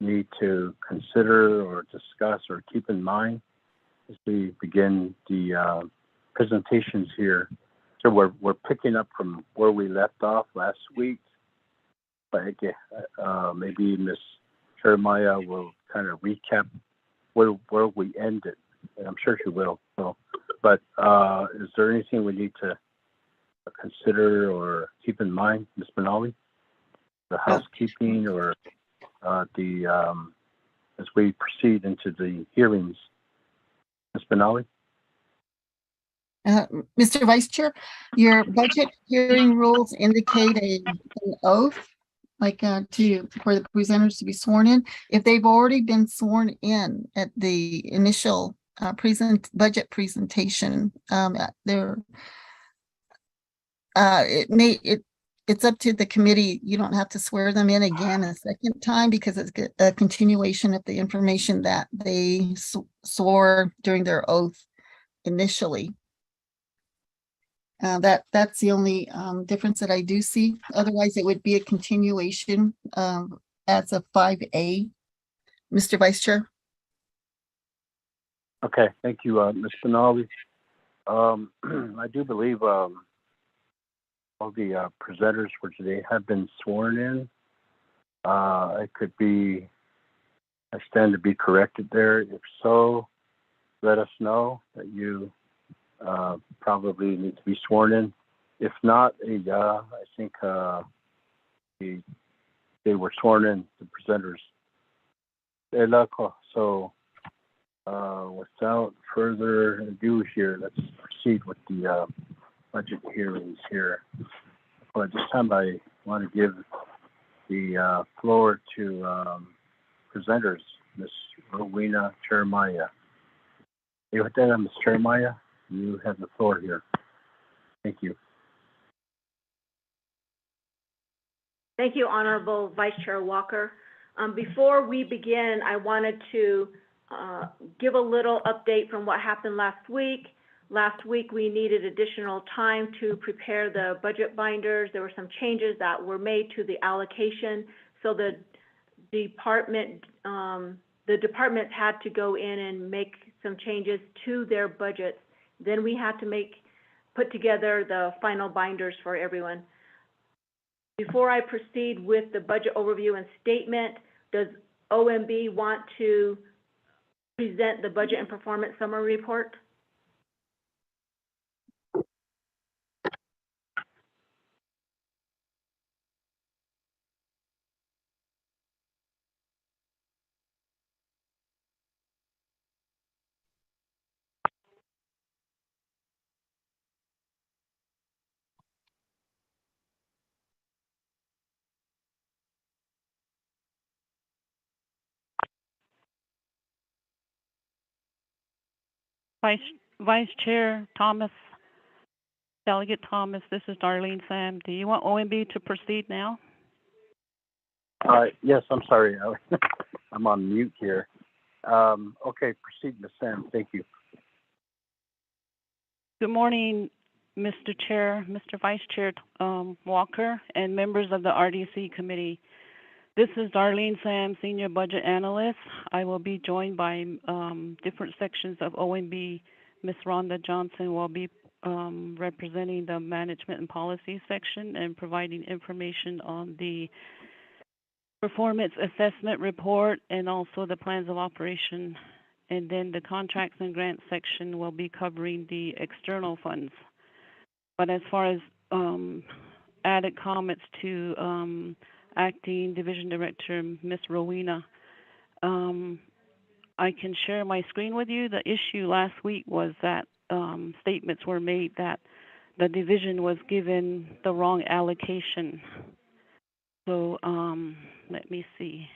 need to consider or discuss or keep in mind as we begin the presentations here? So we're picking up from where we left off last week, but again, maybe Ms. Jeremiah will kind of recap where we ended, and I'm sure she will. So, but is there anything we need to consider or keep in mind, Ms. Benali? The housekeeping or as we proceed into the hearings, Ms. Benali? Mr. Vice Chair, your budget hearing rules indicate an oath, like for the presenters to be sworn in. If they've already been sworn in at the initial budget presentation, it's up to the committee. You don't have to swear them in again a second time because it's a continuation of the information that they swore during their oath initially. That's the only difference that I do see. Otherwise, it would be a continuation as a 5A. Mr. Vice Chair. Okay, thank you, Ms. Benali. I do believe all the presenters for today have been sworn in. I stand to be corrected there. If so, let us know that you probably need to be sworn in. If not, I think they were sworn in, the presenters. So without further ado here, let's proceed with the budget hearings here. Well, at this time, I want to give the floor to presenters, Ms. Rowena Jeremiah. With that, Ms. Jeremiah, you have the floor here. Thank you. Thank you, Honorable Vice Chair Walker. Before we begin, I wanted to give a little update from what happened last week. Last week, we needed additional time to prepare the budget binders. There were some changes that were made to the allocation, so the departments had to go in and make some changes to their budgets. Then we had to put together the final binders for everyone. Before I proceed with the budget overview and statement, does OMB want to present the budget and performance summary report? Vice Chair Thomas, Delegate Thomas, this is Darlene Sam. Do you want OMB to proceed now? Yes, I'm sorry. I'm on mute here. Okay, proceed, Ms. Sam. Thank you. Good morning, Mr. Chair, Mr. Vice Chair Walker, and members of the RDC Committee. This is Darlene Sam, Senior Budget Analyst. I will be joined by different sections of OMB. Ms. Rhonda Johnson will be representing the Management and Policy section and providing information on the Performance Assessment Report and also the Plans of Operation. And then the Contracts and Grants section will be covering the external funds. But as far as added comments to Acting Division Director, Ms. Rowena, I can share my screen with you. The issue last week was that statements were made that the division was given the wrong allocation. So let me see.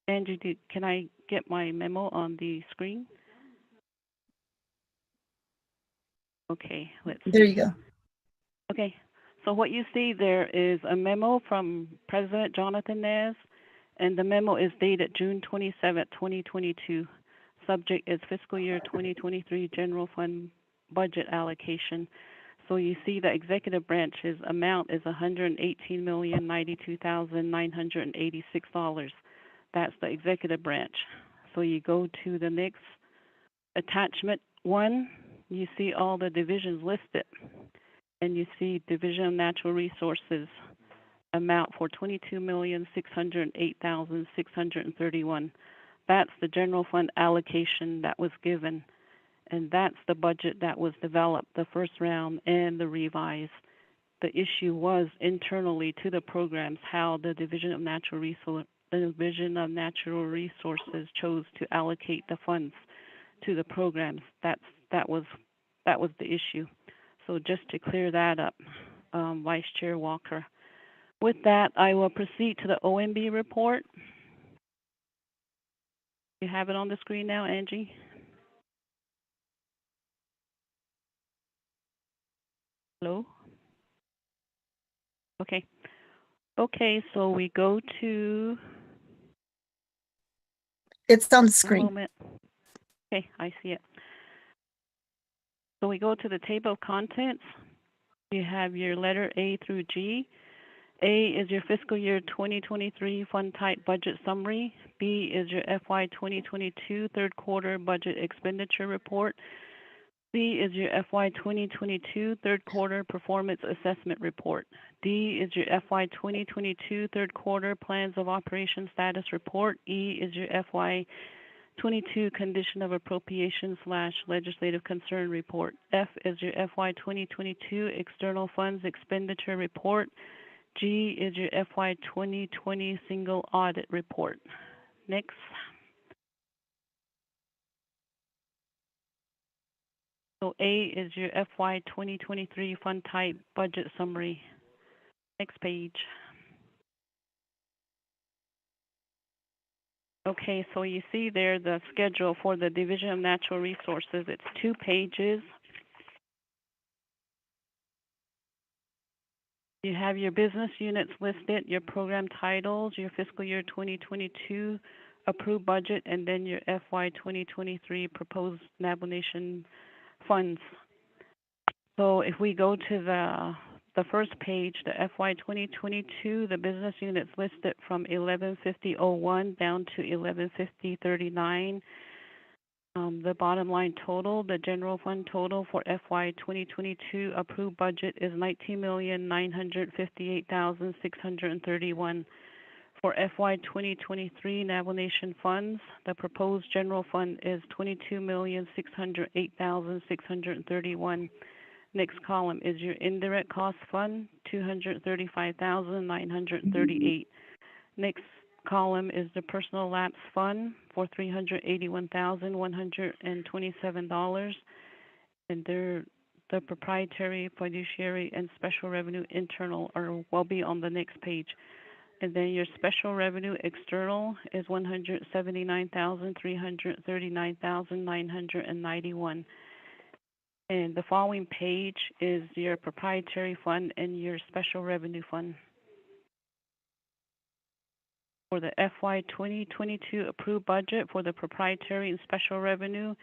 Andrew, can I get my memo on the screen? Okay, let's see. There you go. Okay. So what you see there is a memo from President Jonathan Nez, and the memo is dated June 27, 2022. Subject is fiscal year 2023 general fund budget allocation. So you see the executive branch's amount is $118,092,986. That's the executive branch. So you go to the next attachment 1, you see all the divisions listed, and you see Division of Natural Resources amount for $22,608,631. That's the general fund allocation that was given, and that's the budget that was developed the first round and the revised. The issue was internally to the programs how the Division of Natural Resources chose to allocate the funds to the programs. That was the issue. So just to clear that up, Vice Chair Walker. With that, I will proceed to the OMB report. You have it on the screen now, Angie? Hello? Okay. Okay, so we go to... It's on the One screen. moment. Okay, I see it. So we go to the table of contents. You have your letter A through G. A is your fiscal year 2023 fund type budget summary. B is your FY 2022 third quarter budget expenditure report. C is your FY 2022 third quarter performance assessment report. D is your FY 2022 third quarter plans of operation status report. E is your FY 22 condition of appropriation / legislative concern report. F is your FY 2022 external funds expenditure report. G is your FY 2020 single audit report. Next. So A is your FY 2023 fund type budget summary. Next page. Okay, so you see there the schedule for the Division of Natural Resources. It's 2 pages. You have your business units listed, your program titles, your fiscal year 2022 approved budget, and then your FY 2023 proposed Navajo Nation funds. So if we go to the first page, the FY 2022, the business units listed from 1150.01 down to 1150.39. The bottom line total, the general fund total for FY 2022 approved budget is $19,958,631. For FY 2023 Navajo Nation funds, the proposed general fund is $22,608,631. Next column is your indirect cost fund, $235,938. Next column is the personal lapse fund for $381,127. And the proprietary, fiduciary, and special revenue internal will be on the next page. And then your special revenue external is $179,339,991. And the following page is your proprietary fund and your special revenue fund. For the FY 2022 approved budget for the proprietary and special revenue,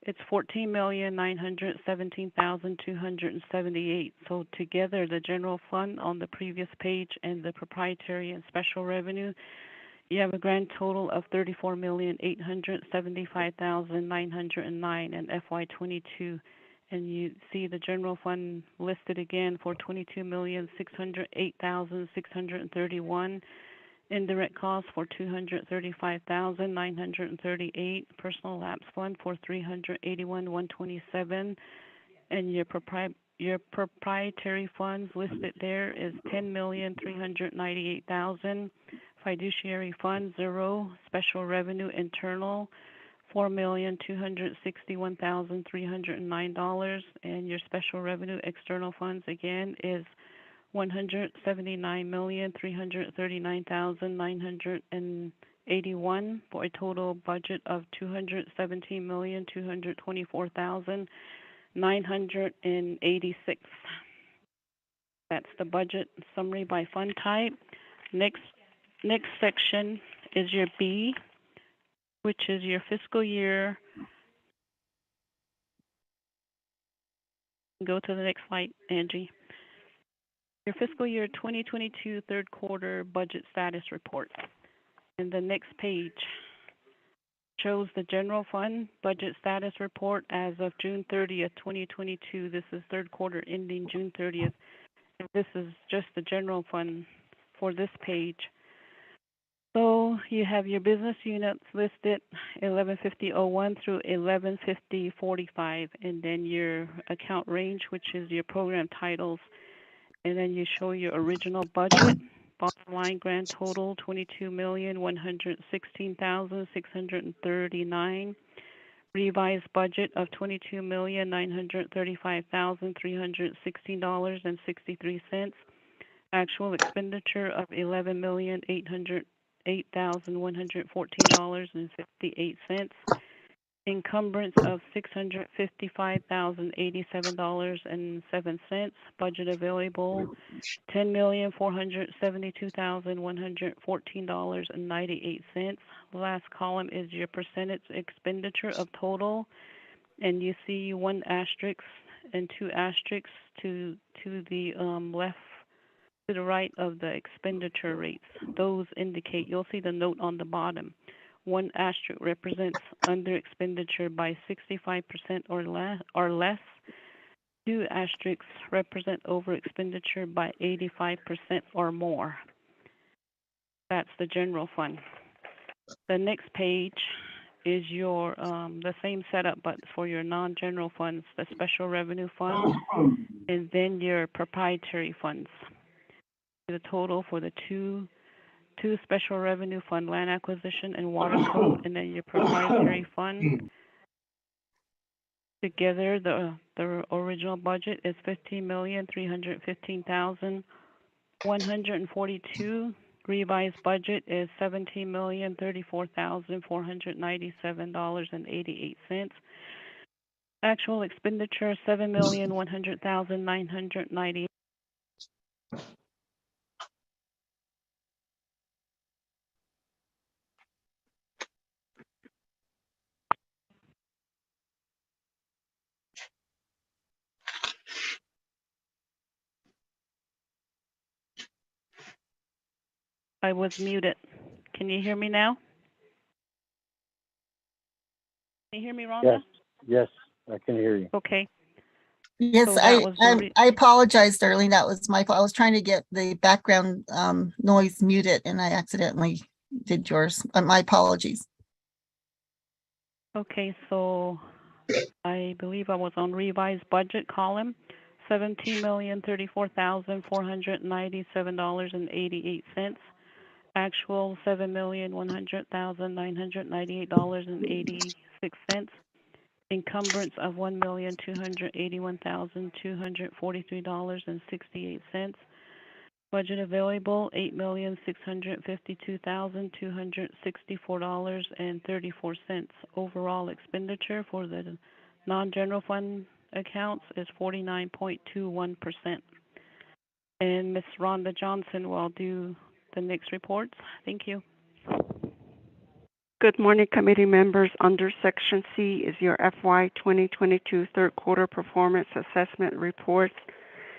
it's $14,917,278. So together, the general fund on the previous page and the proprietary and special revenue, you have a grand total of $34,875,909 in FY 22. And you see the general fund listed again for $22,608,631. Indirect costs for $235,938, personal lapse fund for $381,127, and your proprietary funds listed there is $10,398,000, fiduciary fund 0, special revenue internal $4,261,309, and your special revenue external funds again is $179,339,981 for a total budget of $217,224,986. That's the budget summary by fund type. Next section is your B, which is your fiscal year Go to the next slide, Angie. Your fiscal year 2022 third quarter budget status report. And the next page shows the general fund budget status report as of June 30th, 2022. This is third quarter ending June 30th. And this is just the general fund for this page. So you have your business units listed 1150.01 through 1150.45, and then your account range, which is your program titles, and then you show your original budget. Bottom line grand total 22,116,639. Revised budget of $22,935,316.63. Actual expenditure of $11,808,114.58. Encumbrance of $655,087.07. Budget available $10,472,114.98. Last column is your percentage expenditure of total, and you see one asterisk and two asterisks to the left, to the right of the expenditure rates. Those indicate, you'll see the note on the bottom. One asterisk represents under expenditure by 65% or less. Two asterisks represent over expenditure by 85% or more. That's the general fund. The next page is your the same setup, but for your non-general funds, the special revenue funds, and then your proprietary funds. The total for the two special revenue fund, land acquisition and water code, and then your proprietary fund. Together, the original budget is $15,315,142. Revised budget is $17,034,497.88. Actual expenditure $7,100,990. I was muted. Can you hear me now? Can you hear me, Rhonda? Yes, I can hear you. Okay. Yes, So that was the I apologize, Darlene. That was my fault. I was trying to get the background noise muted and I accidentally did yours. My apologies. Okay, so I believe I was on revised budget column, $17,034,497.88. Actual $7,100,998.86. Encumbrance of $1,281,243.68. Budget available $8,652,264.34. Overall expenditure for the non-general fund accounts is 49.21%. And Ms. Rhonda Johnson will do the next reports. Thank you. Good morning, committee members. Under Section C is your FY 2022 third quarter performance assessment report.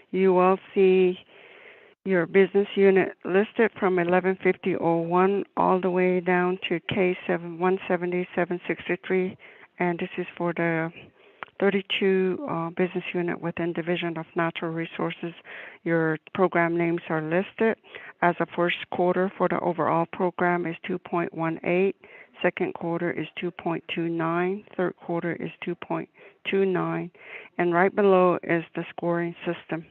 You will see your business unit listed from 1150.01 all the way down to K170.763, and this is for the 32 business unit within Division of Natural Resources. Your program names are listed. As a first quarter for the overall program is 2.18. Second quarter is 2.29. Third quarter is 2.29. And right below is the scoring system.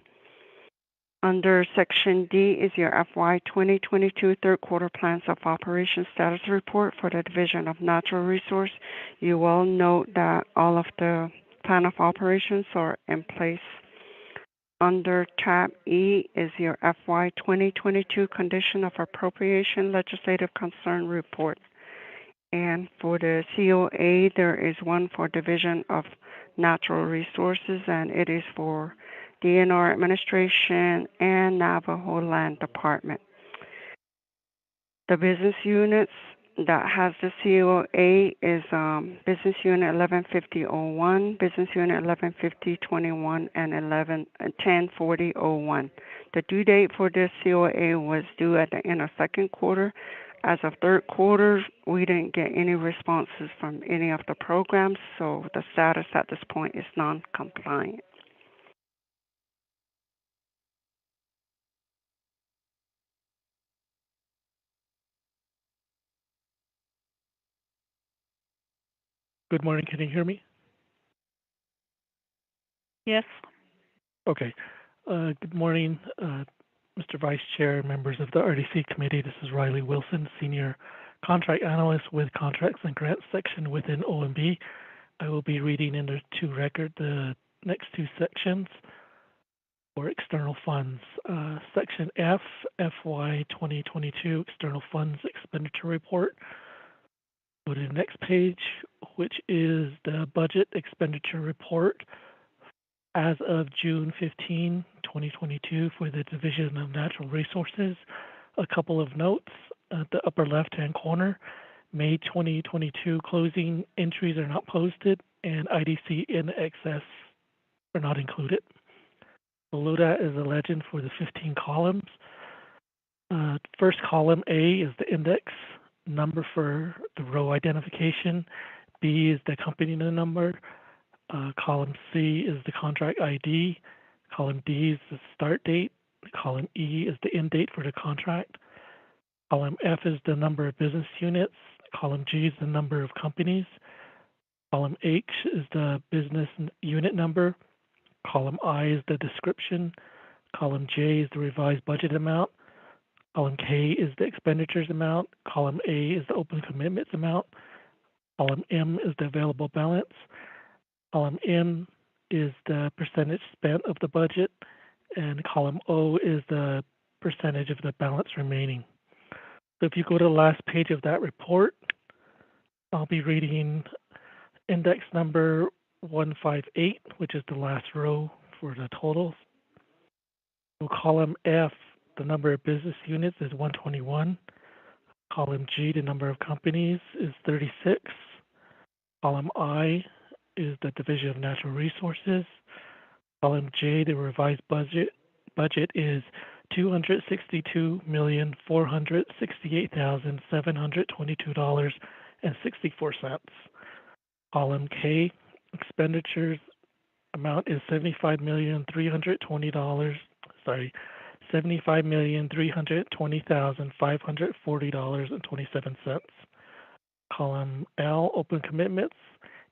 Under Section D is your FY 2022 third quarter plans of operation status report for the Division of Natural Resource. You will note that all of the plan of operations are in place. Under tab E is your FY 2022 condition of appropriation legislative concern report. And for the COA, there is one for Division of Natural Resources, and it is for DNR Administration and Navajo Land Department. The business units that has the COA is Business Unit 115001, Business Unit 115021, and 104001. The due date for this COA was due at the end of second quarter. As of third quarter, we didn't get any responses from any of the programs, so the status at this point is non-compliant. Good morning. Can you hear me? Yes. Okay. Good morning, Mr. Vice Chair, members of the RDC Committee. This is Riley Wilson, Senior Contract Analyst with Contracts and Grants section within OMB. I will be reading into record the next two sections for external funds. Section F, FY 2022 External Funds Expenditure Report. Go to the next page, which is the Budget Expenditure Report as of June 15, 2022 for the Division of Natural Resources. A couple of notes at the upper left-hand corner. May 2022 closing entries are not posted, and IDC in excess are not included. Below that is a legend for the 15 columns. First column A is the index number for the row identification. B is the company number. Column C is the contract ID. Column D is the start date. Column E is the end date for the contract. Column F is the number of business units. Column G is the number of companies. Column H is the business unit number. Column I is the description. Column J is the revised budget amount. Column K is the expenditures amount. Column A is the open commitments amount. Column M is the available balance. Column N is the percentage spent of the budget. And column O is the percentage of the balance remaining. So if you go to the last page of that report, I'll be reading index number 158, which is the last row for the totals. So column F, the number of business units is 121. Column G, the number of companies is 36. Column I is the Division of Natural Resources. Column J, the revised budget is $262,468,722.64. Column K, expenditures amount is $75,320,540.27. Column L, open commitments,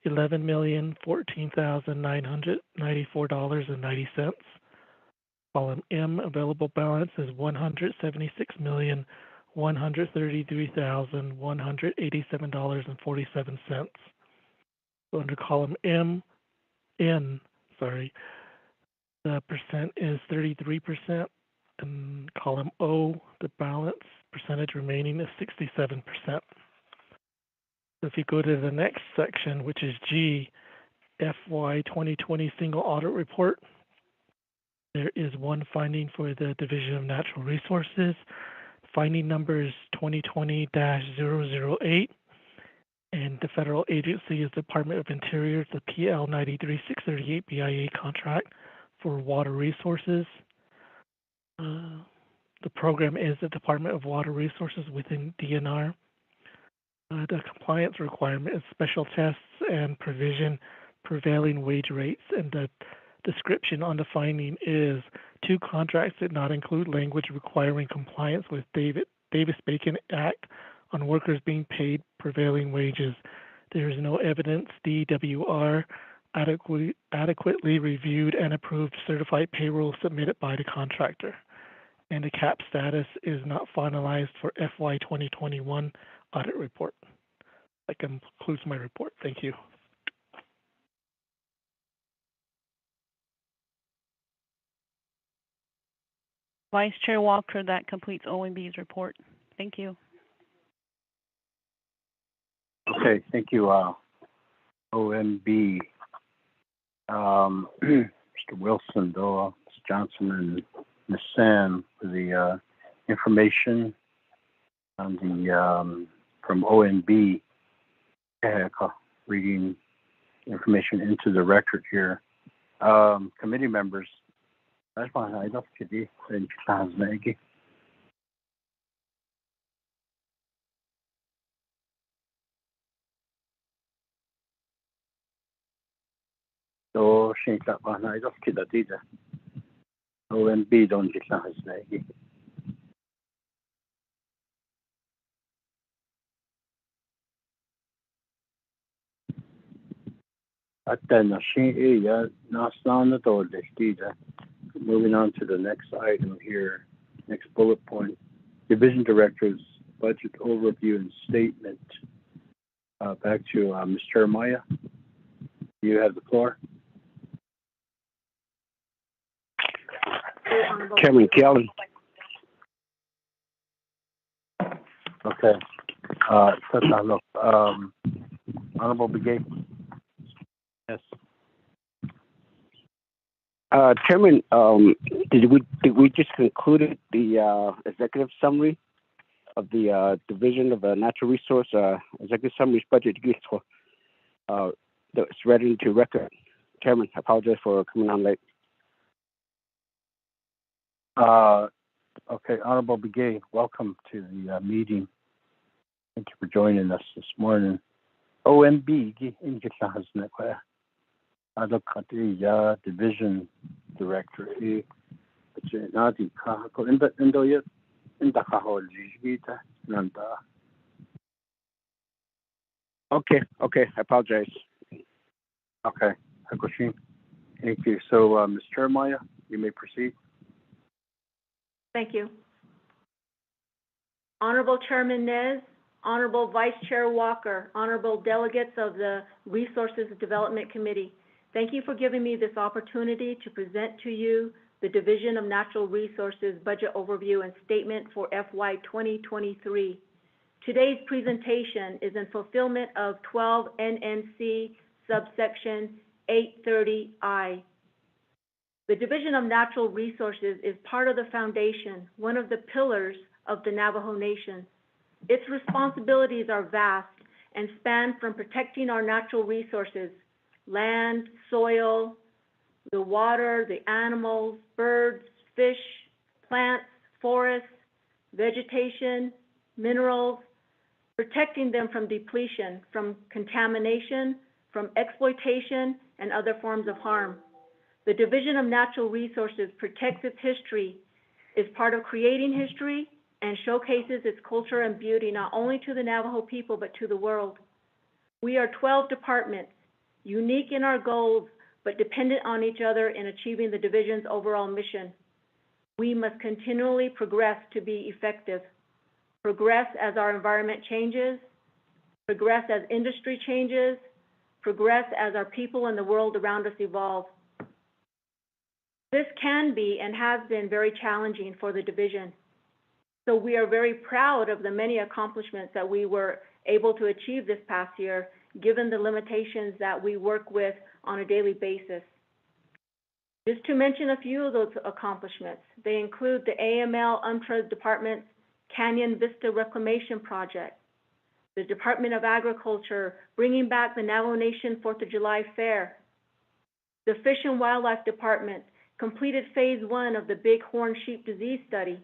$11,014,994.90. Column M, available balance is $176,133,187.47. So under column N, the percent is 33%, and column O, the balance percentage remaining is 67%. So if you go to the next section, which is G, FY 2020 Single Audit Report, there is one finding for the Division of Natural Resources. Finding number is 2020-008, and the federal agency is Department of Interior's the PL 93638 BIA contract for water resources. The program is the Department of Water Resources within DNR. The compliance requirement is special tests and prevailing wage rates, and the description on the finding is two contracts did not include language requiring compliance with Davis-Bacon Act on workers being paid prevailing wages. There is no evidence DWR adequately reviewed and approved certified payroll submitted by the contractor. And the CAP status is not finalized for FY 2021 audit report. That concludes my report. Thank you. Vice Chair Walker, that completes OMB's report. Thank you. Okay, thank you, OMB. Mr. Wilson, Ms. Johnson, and Ms. Sam for the information on the from ONB, reading information into the record here. Committee members, that's fine. I don't get the translate. So, she got one. I don't get the ONB don't get translate. Moving on to the next item here, next bullet point, Division Director's Budget Overview and Statement. Back to Ms. Jeremiah. You have the floor. Chairman Kelly. Okay. Honorable Brigade. Yes. Chairman, did we just concluded the executive summary of the Division of Natural Resource Executive Summary's budget that's ready into record? Chairman, I apologize for coming on late. Okay, Honorable Brigade, welcome to the meeting. Thank you for joining us this morning. OMB, Division Director. Okay, I apologize. Okay, thank you. So, Ms. Jeremiah, you may proceed. Thank you. Honorable Chairman Nez, Honorable Vice Chair Walker, Honorable Delegates of the Resources Development Committee, thank you for giving me this opportunity to present to you the Division of Natural Resources Budget Overview and Statement for FY 2023. Today's presentation is in fulfillment of 12 NNC subsection 830I. The Division of Natural Resources is part of the foundation, one of the pillars of the Navajo Nation. Its responsibilities are vast and span from protecting our natural resources, land, soil, the water, the animals, birds, fish, plants, forests, vegetation, minerals, protecting them from depletion, from contamination, from exploitation, and other forms of harm. The Division of Natural Resources protects its history, is part of creating history, and showcases its culture and beauty not only to the Navajo people, but to the world. We are 12 departments, unique in our goals, but dependent on each other in achieving the Division's overall mission. We must continually progress to be effective. Progress as our environment changes, progress as industry changes, progress as our people and the world around us evolve. This can be and has been very challenging for the Division. So we are very proud of the many accomplishments that we were able to achieve this past year, given the limitations that we work with on a daily basis. Just to mention a few of those accomplishments, they include the AML UMTRA Department's Canyon Vista Reclamation Project, the Department of Agriculture bringing back the Navajo Nation 4th of July Fair, the Fish and Wildlife Department completed phase 1 of the Bighorn Sheep Disease Study.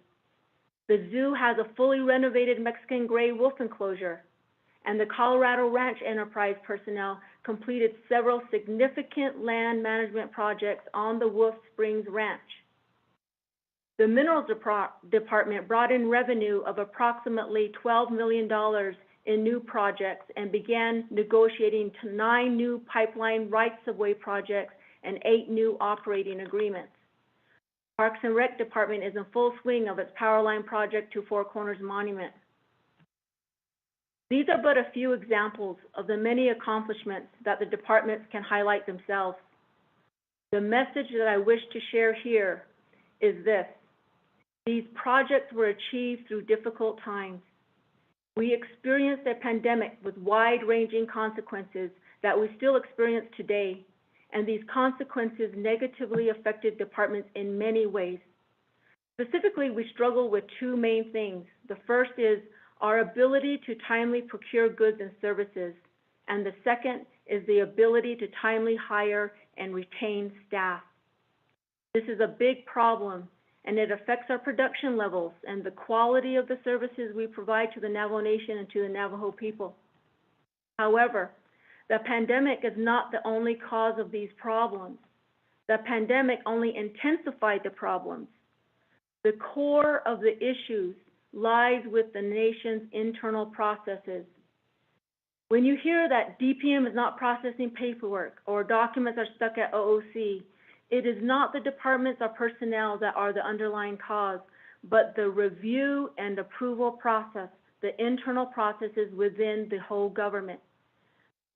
The zoo has a fully renovated Mexican gray wolf enclosure, and the Colorado Ranch Enterprise personnel completed several significant land management projects on the Wolf Springs Ranch. The Minerals Department brought in revenue of approximately $12 million in new projects and began negotiating 9 new pipeline rights-of-way projects and 8 new operating agreements. Parks and Rec Department is in full swing of its power line project to Four Corners Monument. These are but a few examples of the many accomplishments that the departments can highlight themselves. The message that I wish to share here is this: these projects were achieved through difficult times. We experienced a pandemic with wide-ranging consequences that we still experience today, and these consequences negatively affected departments in many ways. Specifically, we struggle with 2 main things. The first is our ability to timely procure goods and services. And the second is the ability to timely hire and retain staff. This is a big problem, and it affects our production levels and the quality of the services we provide to the Navajo Nation and to the Navajo people. However, the pandemic is not the only cause of these problems. The pandemic only intensified the problems. The core of the issues lies with the nation's internal processes. When you hear that DPM is not processing paperwork or documents are stuck at OOC, it is not the departments or personnel that are the underlying cause, but the review and approval process, the internal processes within the whole government.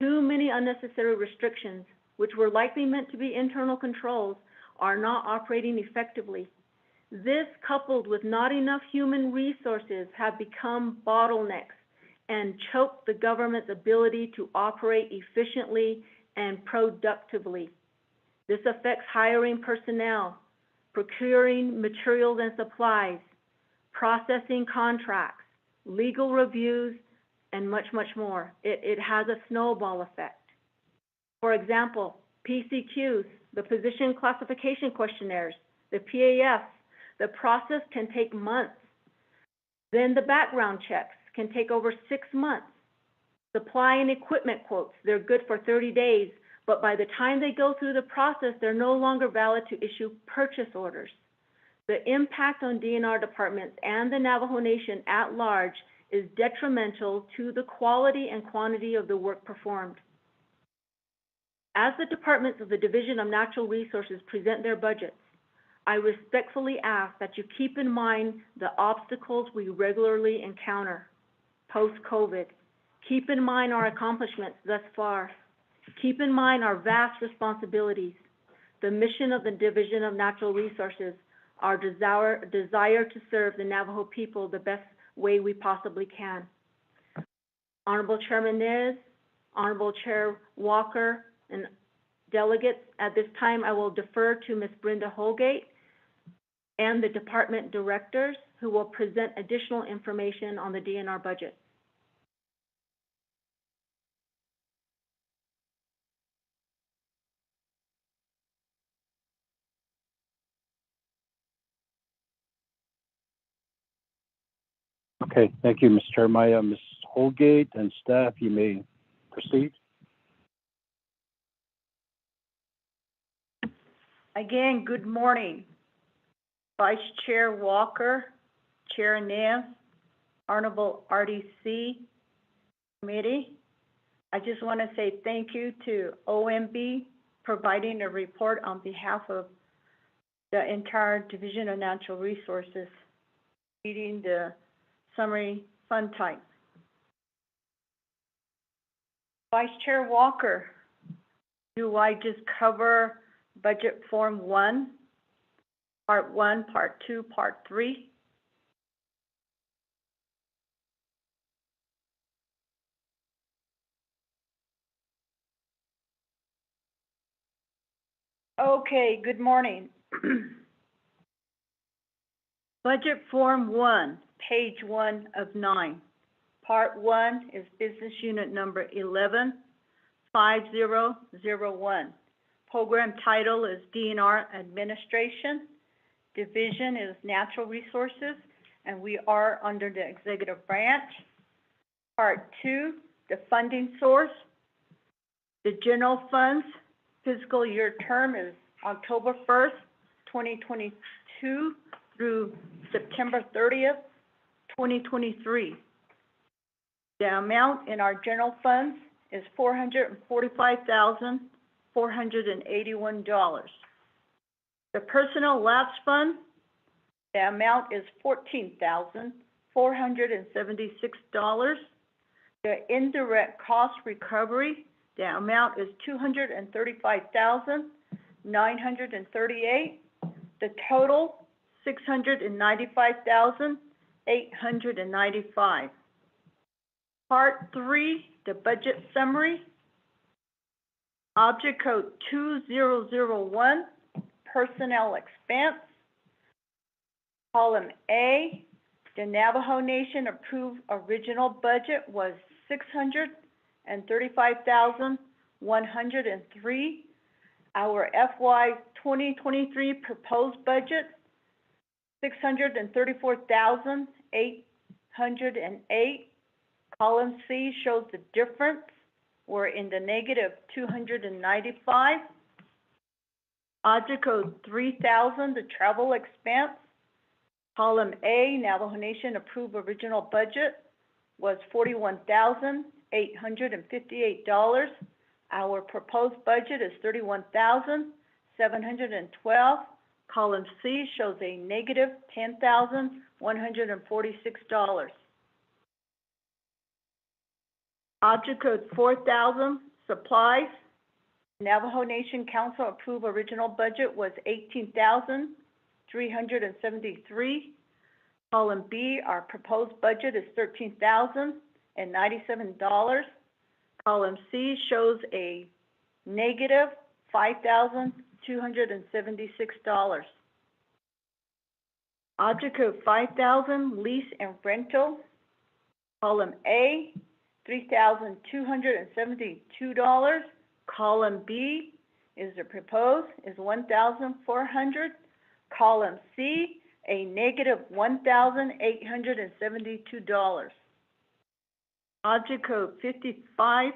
Too many unnecessary restrictions, which were likely meant to be internal controls, are not operating effectively. This, coupled with not enough human resources, have become bottlenecks and choke the government's ability to operate efficiently and productively. This affects hiring personnel, procuring materials and supplies, processing contracts, legal reviews, and much, much more. It has a snowball effect. For example, PCQs, the position classification questionnaires, the PAFs, the process can take months. Then the background checks can take over 6 months. Supply and equipment quotes, they're good for 30 days, but by the time they go through the process, they're no longer valid to issue purchase orders. The impact on DNR departments and the Navajo Nation at large is detrimental to the quality and quantity of the work performed. As the departments of the Division of Natural Resources present their budgets, I respectfully ask that you keep in mind the obstacles we regularly encounter post-COVID. Keep in mind our accomplishments thus far. Keep in mind our vast responsibilities, the mission of the Division of Natural Resources, our desire to serve the Navajo people the best way we possibly can. Honorable Chairman Nez, Honorable Chair Walker, and delegates, at this time I will defer to Ms. Brenda Holgate and the department directors who will present additional information on the DNR budget. Okay, thank you, Ms. Chairmaya. Ms. Holgate and staff, you may proceed. Again, good morning. Vice Chair Walker, Chair Nance, Honorable RDC Committee. I just want to say thank you to OMB providing a report on behalf of the entire Division of Natural Resources, leading the summary fund type. Vice Chair Walker, do I just cover Budget Form 1, Part 1, Part 2, Part 3? Okay, good morning. Budget Form 1, page 1 of 9. Part 1 is business unit number 115001. Program title is DNR Administration. Division is Natural Resources, and we are under the executive branch. Part 2, the funding source. The general funds fiscal year term is October 1st, 2022 through September 30th, 2023. The amount in our general funds is $445,481. The personnel lapse fund, the amount is $14,476. The indirect cost recovery, the amount is $235,938. The total, $695,895. Part 3, the budget summary. Object code 2001, personnel expense. Column A, The Navajo Nation approved original budget was $635,103. Our FY 2023 proposed budget, $634,808. Column C shows the difference. We're in the negative $295. Object code 3000, the travel expense. Column A, Navajo Nation approved original budget was $41,858. Our proposed budget is $31,712. Column C shows a negative $10,146. Object code 4000, supplies. Navajo Nation Council approved original budget was $18,373. Column B, our proposed budget is $13,097. Column C shows a negative $5,276. Object code 5000, lease and rental. Column A, $3,272. Column B is the proposed is $1,400. Column C, a negative $1,872. Object code 55,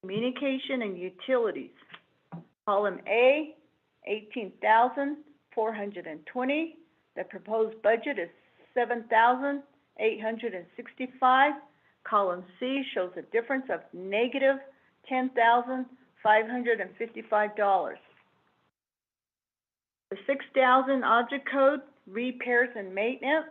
communication and utilities. Column A, $18,420. The proposed budget is $7,865. Column C shows a difference of negative $10,555. The 6000 object code, repairs and maintenance.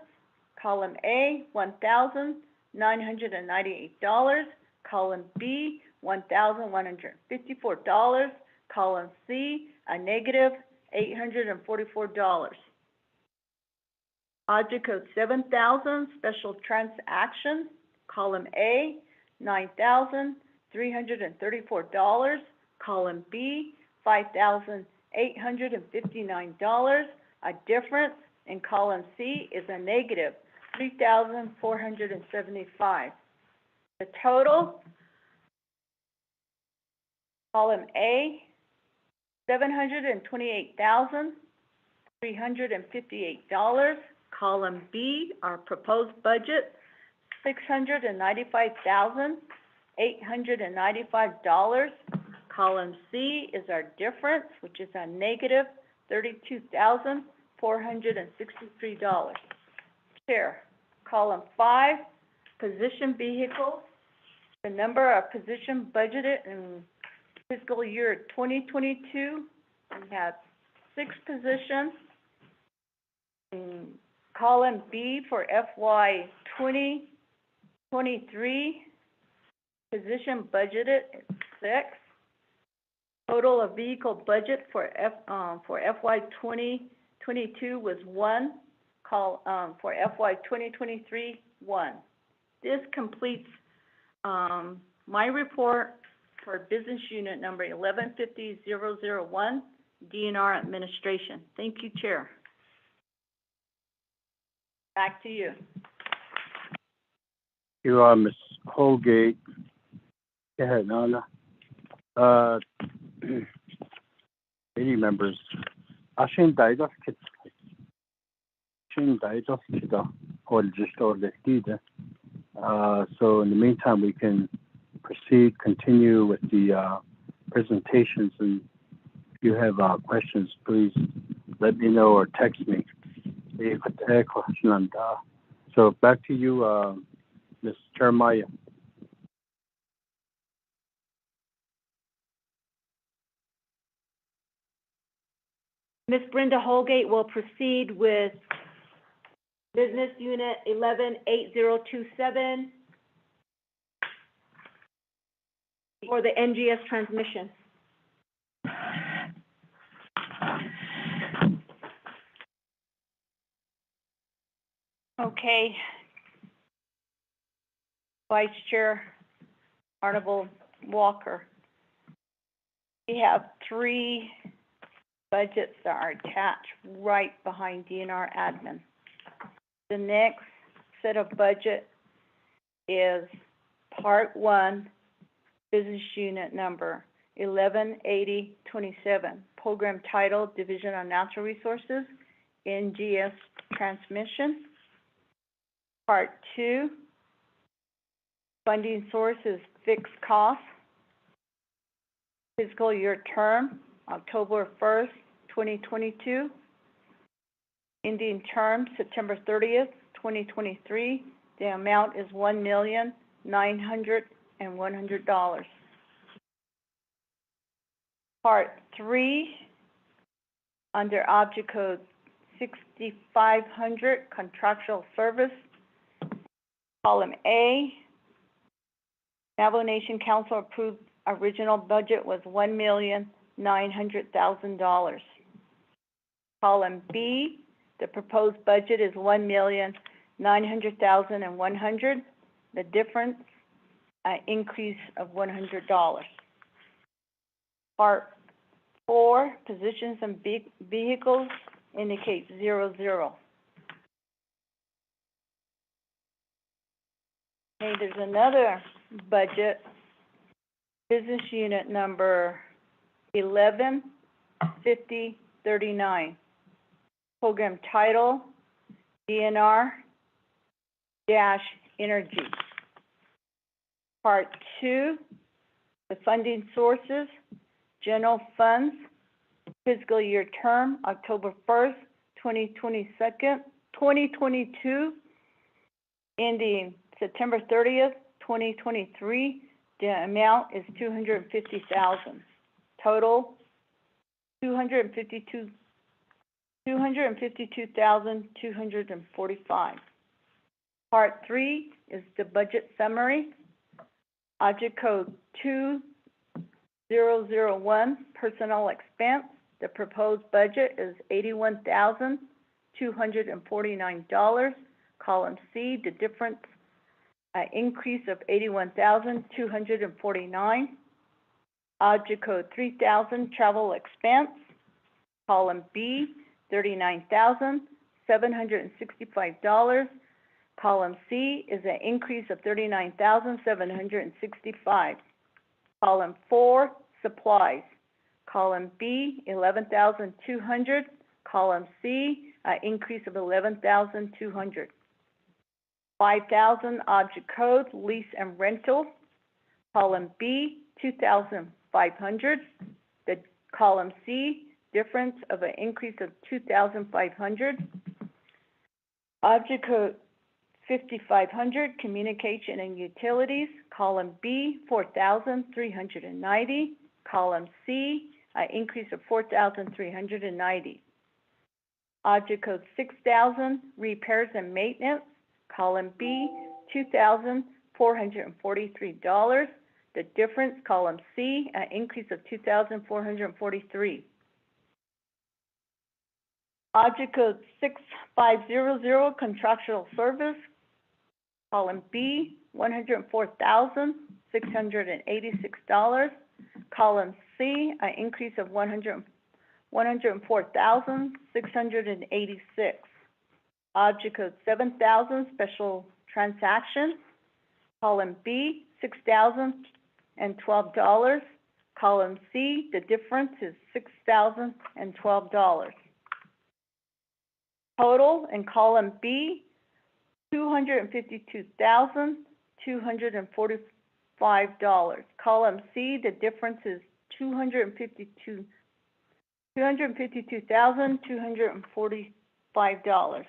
Column A, $1,998. Column B, $1,154. Column C, a negative $844. Object code 7000, special transactions. Column A, $9,334. Column B, $5,859. A difference in column C is a negative $3,475. The total, column A, $728,358. Column B, our proposed budget, $695,895. Column C is our difference, which is a negative $32,463. Chair. Column 5, position vehicles. The number of position budgeted in fiscal year 2022, we had 6 positions. In column B for FY 2023, position budgeted 6. Total of vehicle budget for FY 2022 was 1. For FY 2023, 1. This completes my report for business unit number 1150001, DNR Administration. Thank you, Chair. Back to you. You are Ms. Holgate. Go ahead, Nana. Committee members. Ashin Daidos so in the meantime, we can continue with the presentations, and if you have questions, please let me know or text me. So back to you, Ms. Jeremiah. Ms. Brenda Holgate will proceed with business unit 118027 for the NGS transmission. Okay. Vice Chair Honorable Walker. We have 3 budgets that are attached right behind DNR admin. The next set of budget is Part 1, Business Unit Number 118027, Program Title, Division of Natural Resources, NGS Transmission. Part 2, Funding Source is Fixed Cost, Fiscal Year Term, October 1st, 2022. Ending term, September 30th, 2023. The amount is $1,900,100. Part 3, under Object Code 6500, Contractual Service, column A, Navajo Nation Council approved original budget was $1,900,000. Column B, the proposed budget is $1,900,100. The difference, increase of $100. Part 4, positions and vehicles indicate 00. Okay, there's another budget, business unit number 115039. Program title, DNR-Energy. Part 2, the funding sources, general funds, fiscal year term, October 1st, 2022, ending September 30th, 2023. The amount is $250,000. Total, $252,245. Part 3 is the budget summary. Object code 2001, personnel expense. The proposed budget is $81,249. Column C, the difference, increase of $81,249. Object code 3000, travel expense. Column B, $39,765. Column C is an increase of $39,765. Column 4, supplies. Column B, $11,200. Column C, an increase of $11,200. $5,000 object code, lease and rental. Column B, $2,500. The column C, difference of an increase of $2,500. Object code 5500, communication and utilities. Column B, $4,390. Column C, an increase of $4,390. Object code 6000, repairs and maintenance. Column B, $2,443. The difference, column C, an increase of $2,443. Object code 6500, contractual service. Column B, $104,686. Column C, an increase of $104,686. Object code 7000, special transaction. Column B, $6,012. Column C, the difference is $6,012. Total in column B, $252,245. Column C, the difference is $252,245.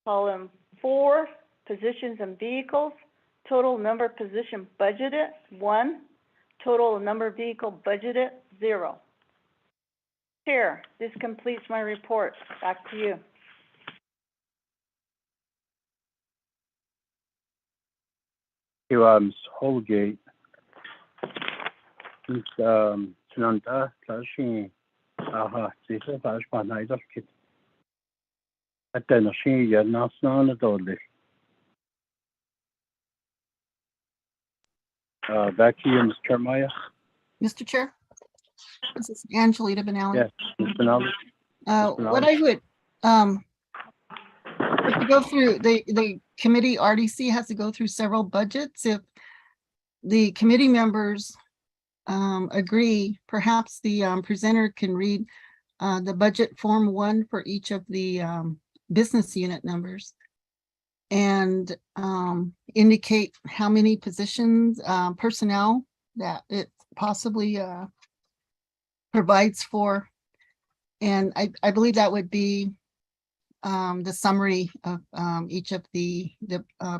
Column 4, positions and vehicles. Total number of position budgeted, 1. Total number of vehicle budgeted, 0. Chair, this completes my report. Back to you. Thank you, Ms. Holgate. 지난달 다시 제가 다시 만나서 그때는 연락선을 돌리. Back to you, Ms. Jeremiah. Mr. Chair, this is Angelita Benally. Yes, Ms. Benally. What I would to go through, the committee RDC has to go through several budgets. If the committee members agree, perhaps the presenter can read the budget form 1 for each of the business unit numbers and indicate how many positions, personnel that it possibly provides for. And I believe that would be the summary of each of the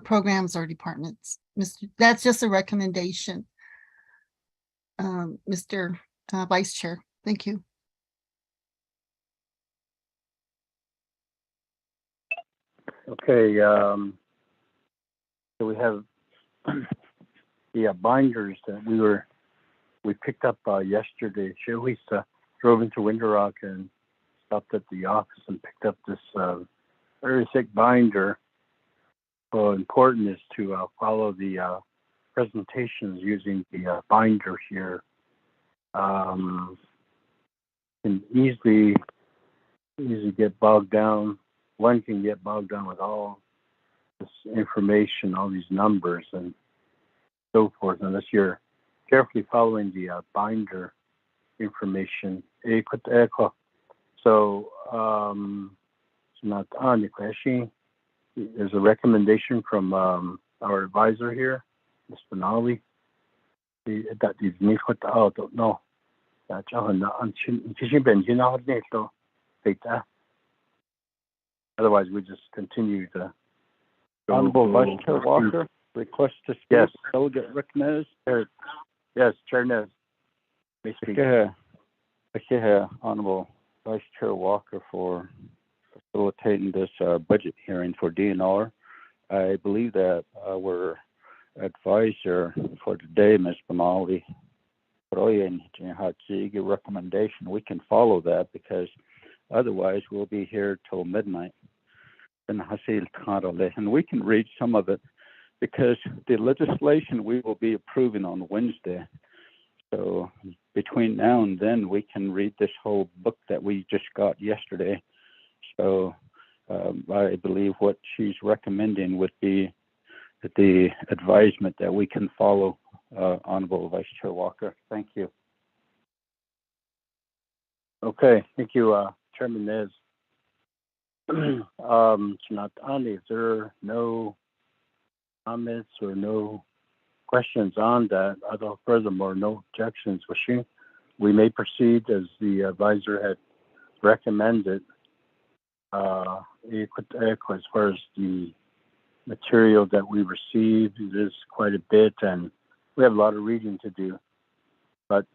programs or departments. That's just a recommendation. Mr. Vice Chair, thank you. Okay, so we have the binders that we picked up yesterday. We drove into Winter Rock and stopped at the office and picked up this very thick binder. So important is to follow the presentations using the binder here. Can easily get bogged down. One can get bogged down with all this information, all these numbers and so forth, unless you're carefully following the binder information. So, there's a recommendation from our advisor here, Ms. Benali. Otherwise, we just continue to go. Honorable Vice Chair Walker, request to speak. Yes. Delegate Rick Nez. Yes, Chair Nez. May speak. Honorable Vice Chair Walker for facilitating this budget hearing for DNR. I believe that our advisor for today, Ms. Benali, recommendation. We can follow that because otherwise we'll be here till midnight. And we can read some of it because the legislation we will be approving on Wednesday. So between now and then, we can read this whole book that we just got yesterday. So I believe what she's recommending would be the advisement that we can follow, Honorable Vice Chair Walker. Thank you. Okay, thank you, Chairman Nez. Is there no comments or no questions on that? Furthermore, no objections. We may proceed as the advisor had recommended. As far as the material that we received, it is quite a bit, and we have a lot of reading to do. But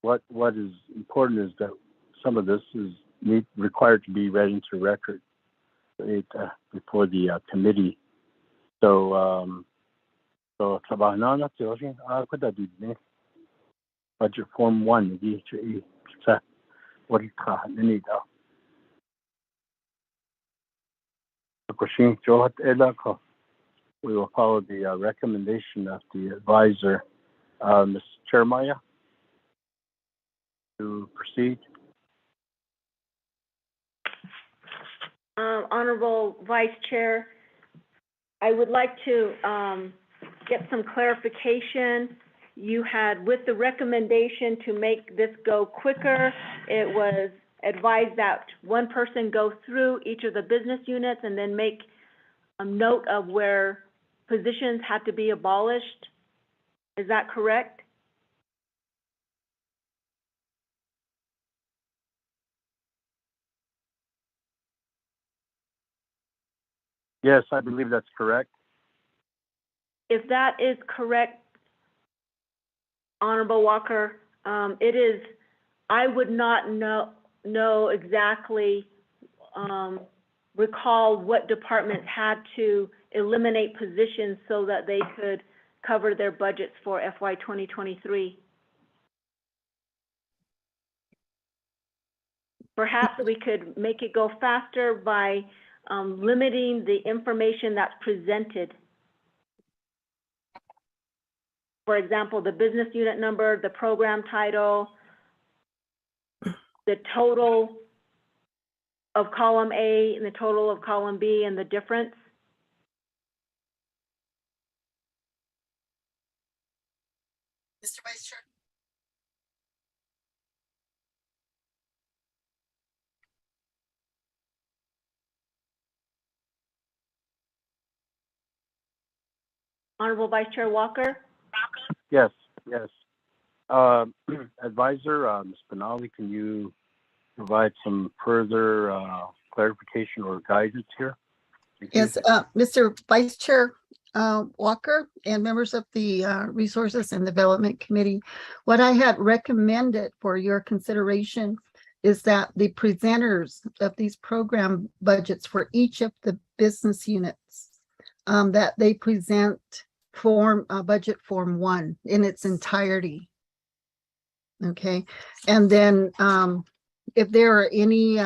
what is important is that some of this is required to be read into record before the committee. So budget form 1 we will follow the recommendation of the advisor, Ms. Chermaya, to proceed. Honorable Vice Chair, I would like to get some clarification. You had, with the recommendation to make this go quicker, it was advised that one person go through each of the business units and then make a note of where positions had to be abolished. Is that correct? Yes, I believe that's correct. If that is correct, Honorable Walker, it is, I would not know exactly, recall what departments had to eliminate positions so that they could cover their budgets for FY 2023. Perhaps we could make it go faster by limiting the information that's presented. For example, the business unit number, the program title, the total of column A and the total of column B and the difference? Mr. Vice Chair. Honorable Vice Chair Walker? Yes, yes. Advisor, Ms. Benali, can you provide some further clarification or guidance here? Thank you. Yes, Mr. Vice Chair Walker and members of the Resources and Development Committee, what I had recommended for your consideration is that the presenters of these program budgets for each of the business units, that they present budget form 1 in its entirety. Okay, and then if there are any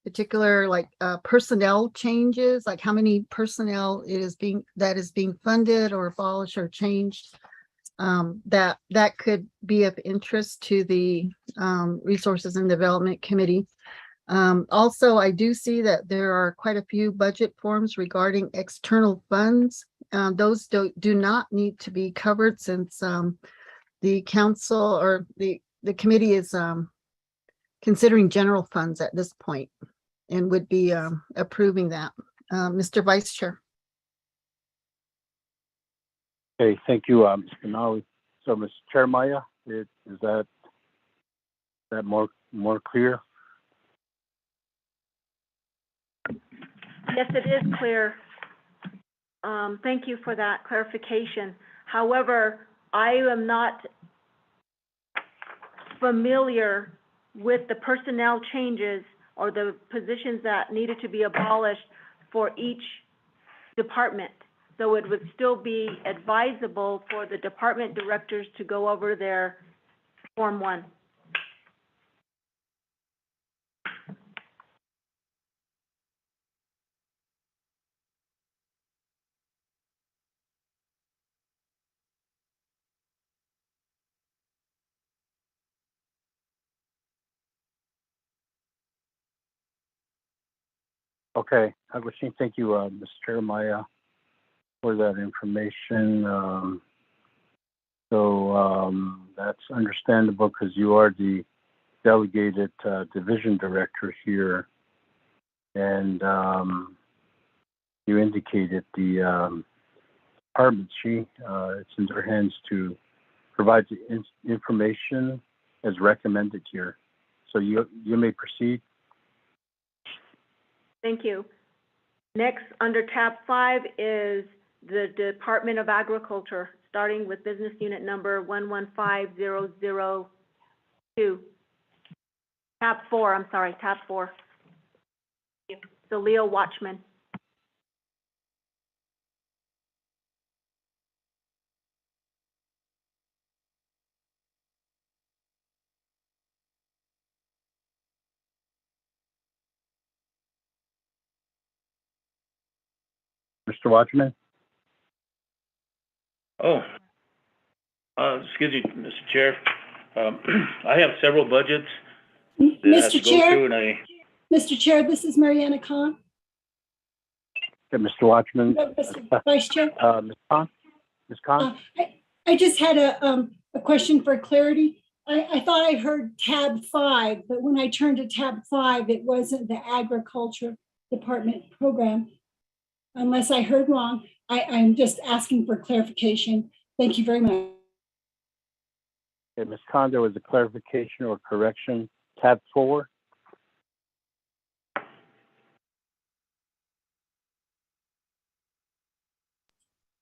particular like personnel changes, like how many personnel is being funded or abolished or changed, that could be of interest to the Resources and Development Committee. Also, I do see that there are quite a few budget forms regarding external funds. Those do not need to be covered since the council or the committee is considering general funds at this point and would be approving that. Mr. Vice Chair. Okay, thank you, Ms. Benali. So, Ms. Chair Maya, is that more clear? Yes, it is clear. Thank you for that clarification. However, I am not familiar with the personnel changes or the positions that needed to be abolished for each department. So it would still be advisable for the department directors to go over their Form 1. Okay, Agustin, thank you, Ms. Chair Maya, for that information. That's understandable because you are the delegated division director here, and you indicated the department chief, it's in their hands to provide the information as recommended here. So you may proceed. Thank you. Next, under tab 5 is the Department of Agriculture, starting with business unit number 115002. Tab 4, I'm sorry, tab 4. The Leo Watchman. Mr. Watchman? Excuse me, Mr. Chair. I have several budgets that I have to Mr. go Chair, through, and Mr. Chair, this is Mariana Khan. Okay, Mr. Watchman. Mr. Vice Chair. Ms. Khan? Ms. Khan? I just had a question for clarity. I thought I heard tab 5, but when I turned to tab 5, it wasn't the Agriculture Department program. Unless I heard wrong, I'm just asking for clarification. Thank you very much. Okay, Ms. Khan, there was a clarification or correction. Tab 4.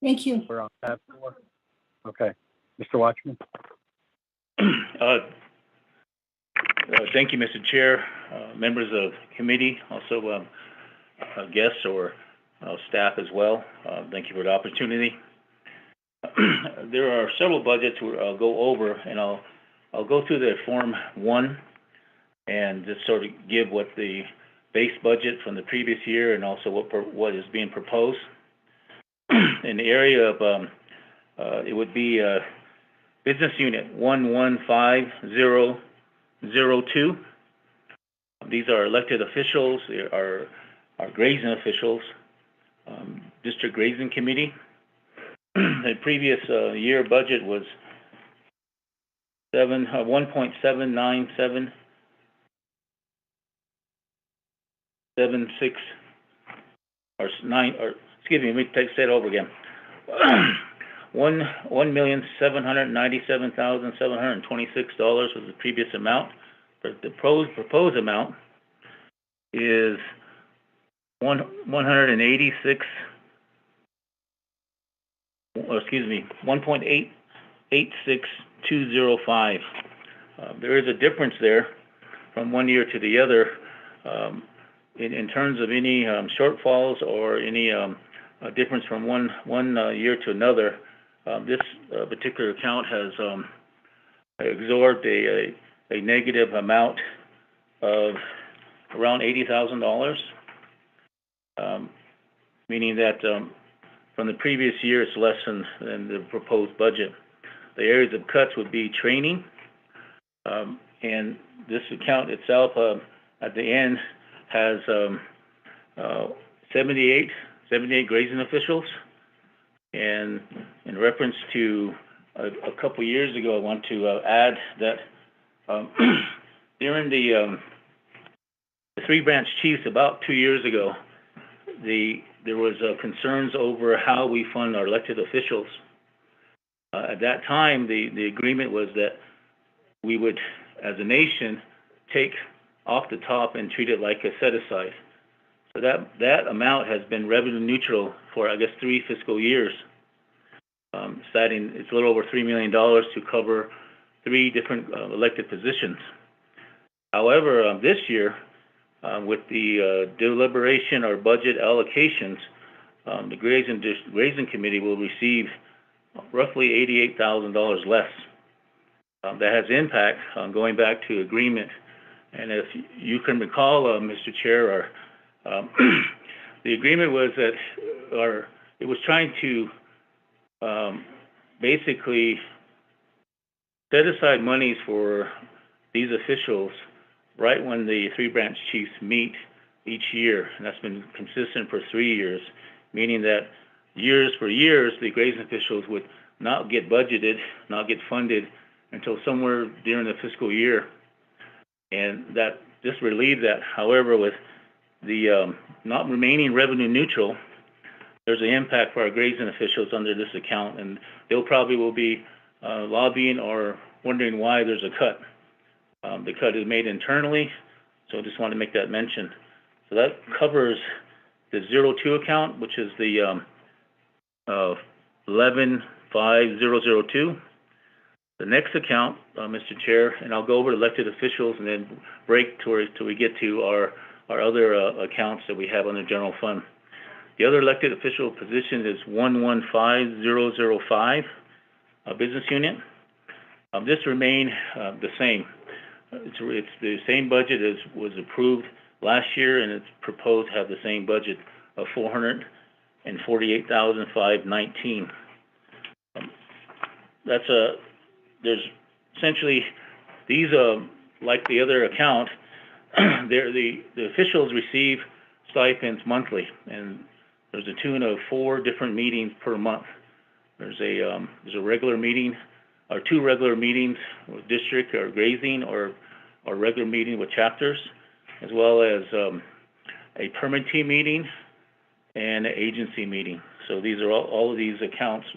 Thank you. We're on tab 4. Okay. Mr. Watchman? thank you, Mr. Chair, members of committee, also guests or staff as well. Thank you for the opportunity. There are several budgets I'll go over, and I'll go through the Form 1 and just sort of give what the base budget from the previous year and also what is being proposed. In the area of, it would be business unit 115002, These are elected officials, our grazing officials, District Grazing Committee. The previous year budget was 1.79776, or excuse me, let me say it over again. $1,797,726 was the previous amount. But the proposed amount is 1.86205. There is a difference there from one year to the other in terms of any shortfalls or any difference from one year to another. This particular account has absorbed a negative amount of around $80,000, meaning that from the previous year it's less than the proposed budget. The areas of cuts would be training, and this account itself at the end has 78 grazing officials. And in reference to a couple years ago, I want to add that during the three branch chiefs about 2 years ago, there was concerns over how we fund our elected officials. At that time, the agreement was that we would, as a nation, take off the top and treat it like a set-aside. So that amount has been revenue neutral for, I guess, 3 fiscal years. Citing it's a little over $3 million to cover 3 different elected positions. However, this year, with the deliberation or budget allocations, the Grazing Committee will receive roughly $88,000 less. That has impact going back to agreement. And if you can recall, Mr. Chair, the agreement was that, it was trying to basically set aside monies for these officials right when the 3 branch chiefs meet each year, and that's been consistent for 3 years, meaning that years for years the grazing officials would not get budgeted, not get funded until somewhere during the fiscal year, and that just relieved that. However, with the not remaining revenue neutral, there's an impact for our grazing officials under this account, and they'll probably will be lobbying or wondering why there's a cut. The cut is made internally, so I just want to make that mention. So that covers the 02 account, which is the 115002. The next account, Mr. Chair, and I'll go over elected officials and then break till we get to our other accounts that we have on the general fund. The other elected official position is 115005, business unit. This remained the same. It's the same budget as was approved last year, and it's proposed to have the same budget of $448,519. There's essentially these like the other account, the officials receive stipends monthly, and there's a tune of 4 different meetings per month. There's a regular meeting, or 2 regular meetings with district or grazing, or regular meeting with chapters, as well as a permittee meeting and an agency meeting. So these are all of these accounts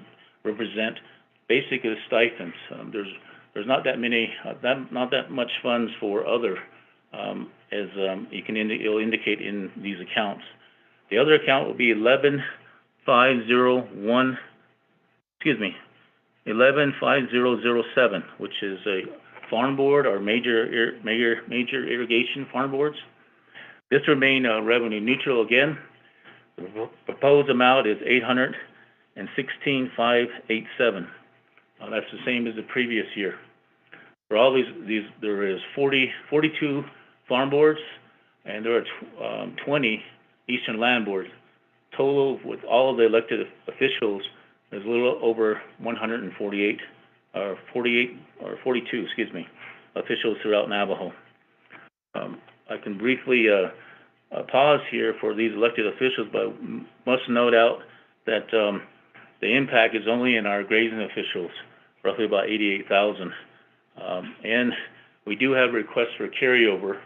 represent basically stipends. There's not that many, not that much funds for other, as it'll indicate in these accounts. The other account will be 115007, which is a farm board or major irrigation farm boards. This remain revenue neutral again. The proposed amount is $816,587. That's the same as the previous year. For all these there is 42 farm boards, and there are 20 Eastern land boards. Total with all of the elected officials is a little over 148, or 42, excuse me, officials throughout Navajo. I can briefly pause here for these elected officials, but must note out that the impact is only in our grazing officials, roughly about 88,000. And we do have requests for carryover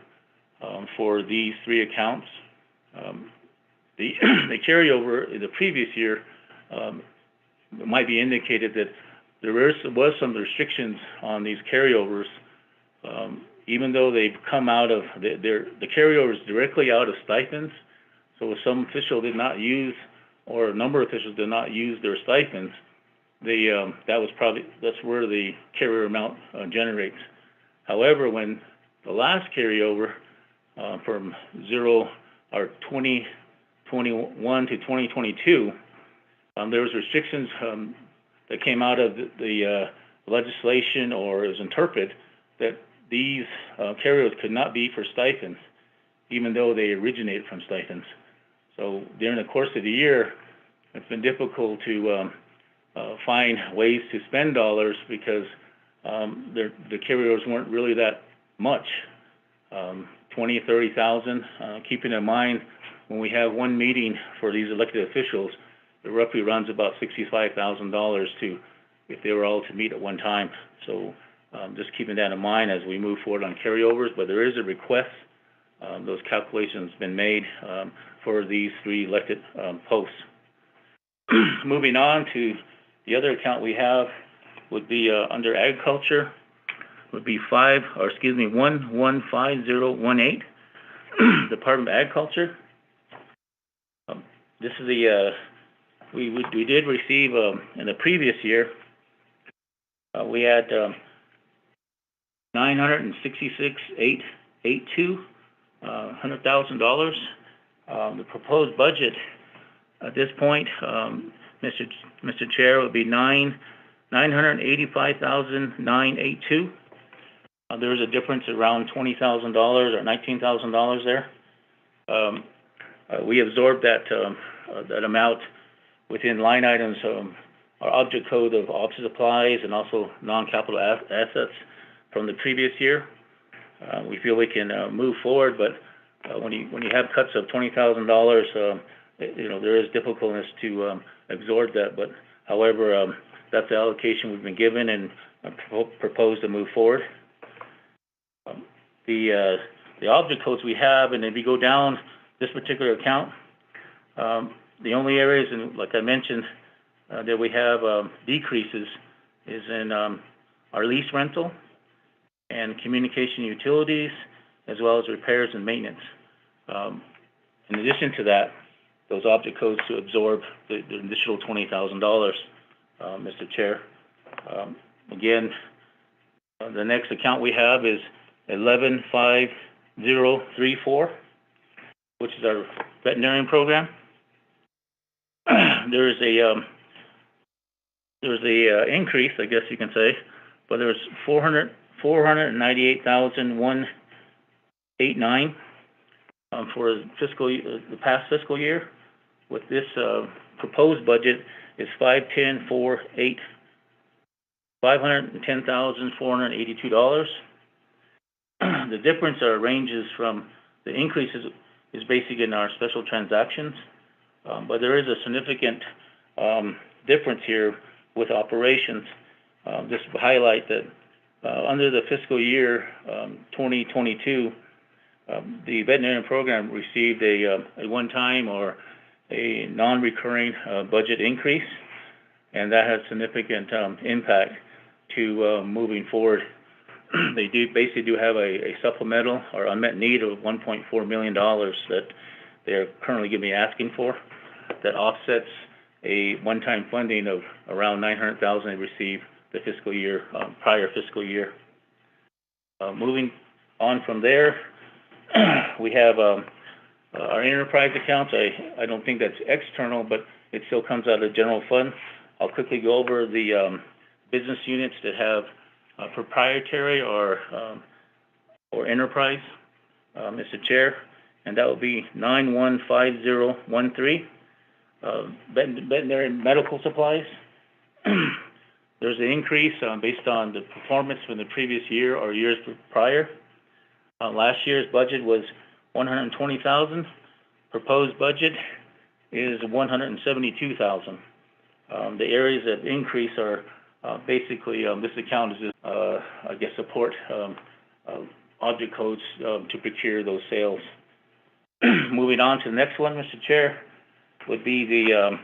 for these three accounts. The carryover in the previous year might be indicated that there was some restrictions on these carryovers, even though they've come out of the carryovers directly out of stipends. So if some official did not use, or a number of officials did not use their stipends, that's where the carryover amount generates. However, when the last carryover from 2021 to 2022, there was restrictions that came out of the legislation, or is interpreted that these carryovers could not be for stipends, even though they originated from stipends. So during the course of the year, it's been difficult to find ways to spend dollars because the carryovers weren't really that much, 20, 30,000. Keeping in mind, when we have one meeting for these elected officials, it roughly runs about $65,000 if they were all to meet at one time. So just keeping that in mind as we move forward on carryovers, but there is a request. Those calculations have been made for these three elected posts. Moving on to the other account we have would be under agriculture, would be 115018, Department of Agriculture. This is the we did receive in the previous year. We had $966,882, $100,000. The proposed budget at this point, Mr. Chair, would be $985,982. There's a difference around $20,000 or $19,000 there. We absorbed that amount within line items, our object code of office supplies and also non-capital assets from the previous year. We feel we can move forward, but when you have cuts of $20,000, there is difficulty to absorb that. But however, that's the allocation we've been given and propose to move forward. The object codes we have, and if you go down this particular account, the only areas, and like I mentioned, that we have decreases is in our lease rental and communication utilities, as well as repairs and maintenance. In addition to that, those object codes to absorb the additional $20,000, Mr. Chair. Again, the next account we have is 115034, which is our Veterinarian Program. There's a increase, I guess you can say, but there's $498,189 for the past fiscal year. With this proposed budget is $510,482. The difference ranges from the increases is basically in our special transactions, but there is a significant difference here with operations. Just to highlight that under the fiscal year 2022, the Veterinarian Program received a one-time or a non-recurring budget increase, and that has significant impact to moving forward. They basically have a supplemental or unmet need of $1.4 million that they're currently going to be asking for, that offsets a one-time funding of around $900,000 they received the fiscal year, prior fiscal year. Moving on from there, we have our enterprise accounts. I don't think that's external, but it still comes out of the general fund. I'll quickly go over the business units that have proprietary or enterprise, Mr. Chair, and that will be 915013, veterinary medical supplies. There's an increase based on the performance from the previous year or years prior. Last year's budget was $120,000. Proposed budget is $172,000. The areas of increase are basically this account is just, I guess, support object codes to procure those sales. Moving on to the next one, Mr. Chair, would be the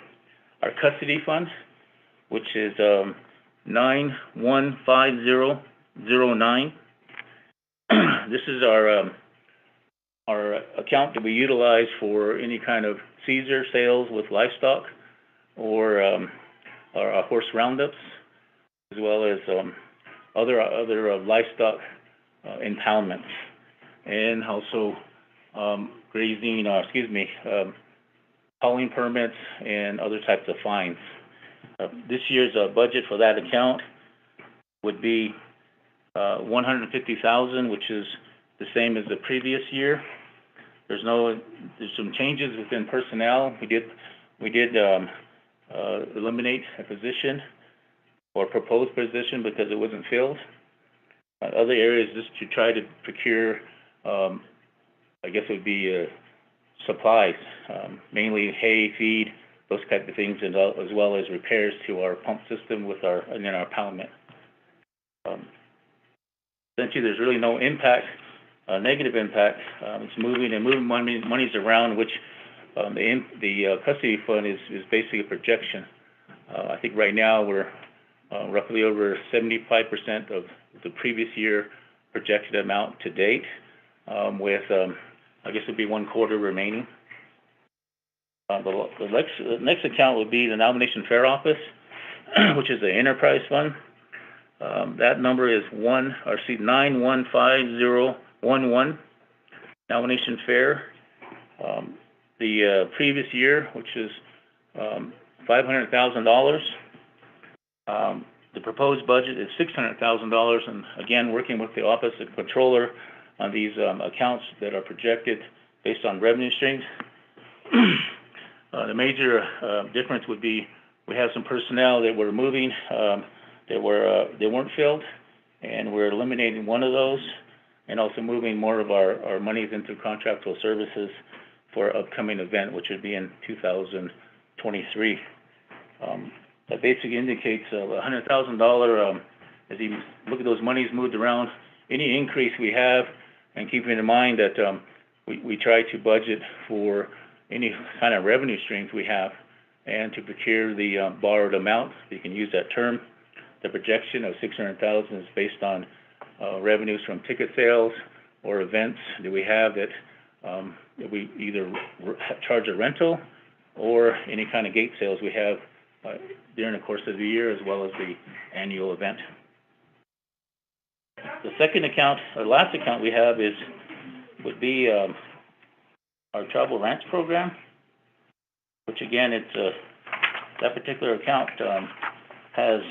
our custody fund, which is 915009. This is our account that we utilize for any kind of seizure sales with livestock or our horse roundups, as well as other livestock impoundments, and also grazing, hauling permits and other types of fines. This year's budget for that account would be $150,000, which is the same as the previous year. There's some changes within personnel. We did eliminate a position or proposed position because it wasn't filled. Other areas just to try to procure, I guess it would be supplies, mainly hay, feed, those type of things, and as well as repairs to our pump system with our poundment. Essentially, there's really no impact, negative impact. It's moving monies around, which the custody fund is basically a projection. I think right now we're roughly over 75% of the previous year projected amount to date, with I guess it would be 1 quarter remaining. The next account would be the Nomination Fair Office, which is the enterprise fund. That number is 915011. Nomination Fair. The previous year, which is $500,000. The proposed budget is $600,000, and again, working with the Office of Controller on these accounts that are projected based on revenue streams. The major difference would be we have some personnel that were moving, they weren't filled, and we're eliminating one of those, and also moving more of our monies into contractual services for upcoming event, which would be in 2023. That basically indicates $100,000, as you look at those monies moved around, any increase we have, and keeping in mind that we try to budget for any kind of revenue streams we have, and to procure the borrowed amount, you can use that term. The projection of $600,000 is based on revenues from ticket sales or events that we have that we either charge a rental or any kind of gate sales we have during the course of the year, as well as the annual event. The second account, or last account we have, would be our Tribal Ranch Program, which again, it's that particular account has,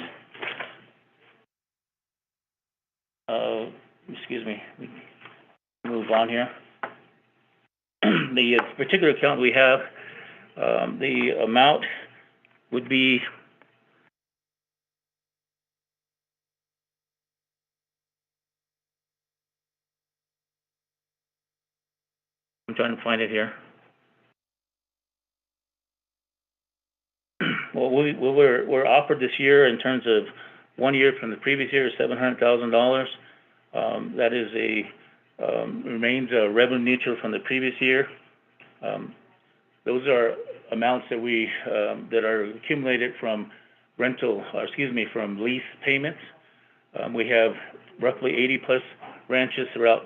excuse me, move on here. The particular account we have, the amount would be I'm trying to find it here. Well, we're offered this year in terms of 1 year from the previous year is $700,000. That is remains revenue neutral from the previous year. Those are amounts that we that are accumulated from from lease payments. We have roughly 80 plus ranches throughout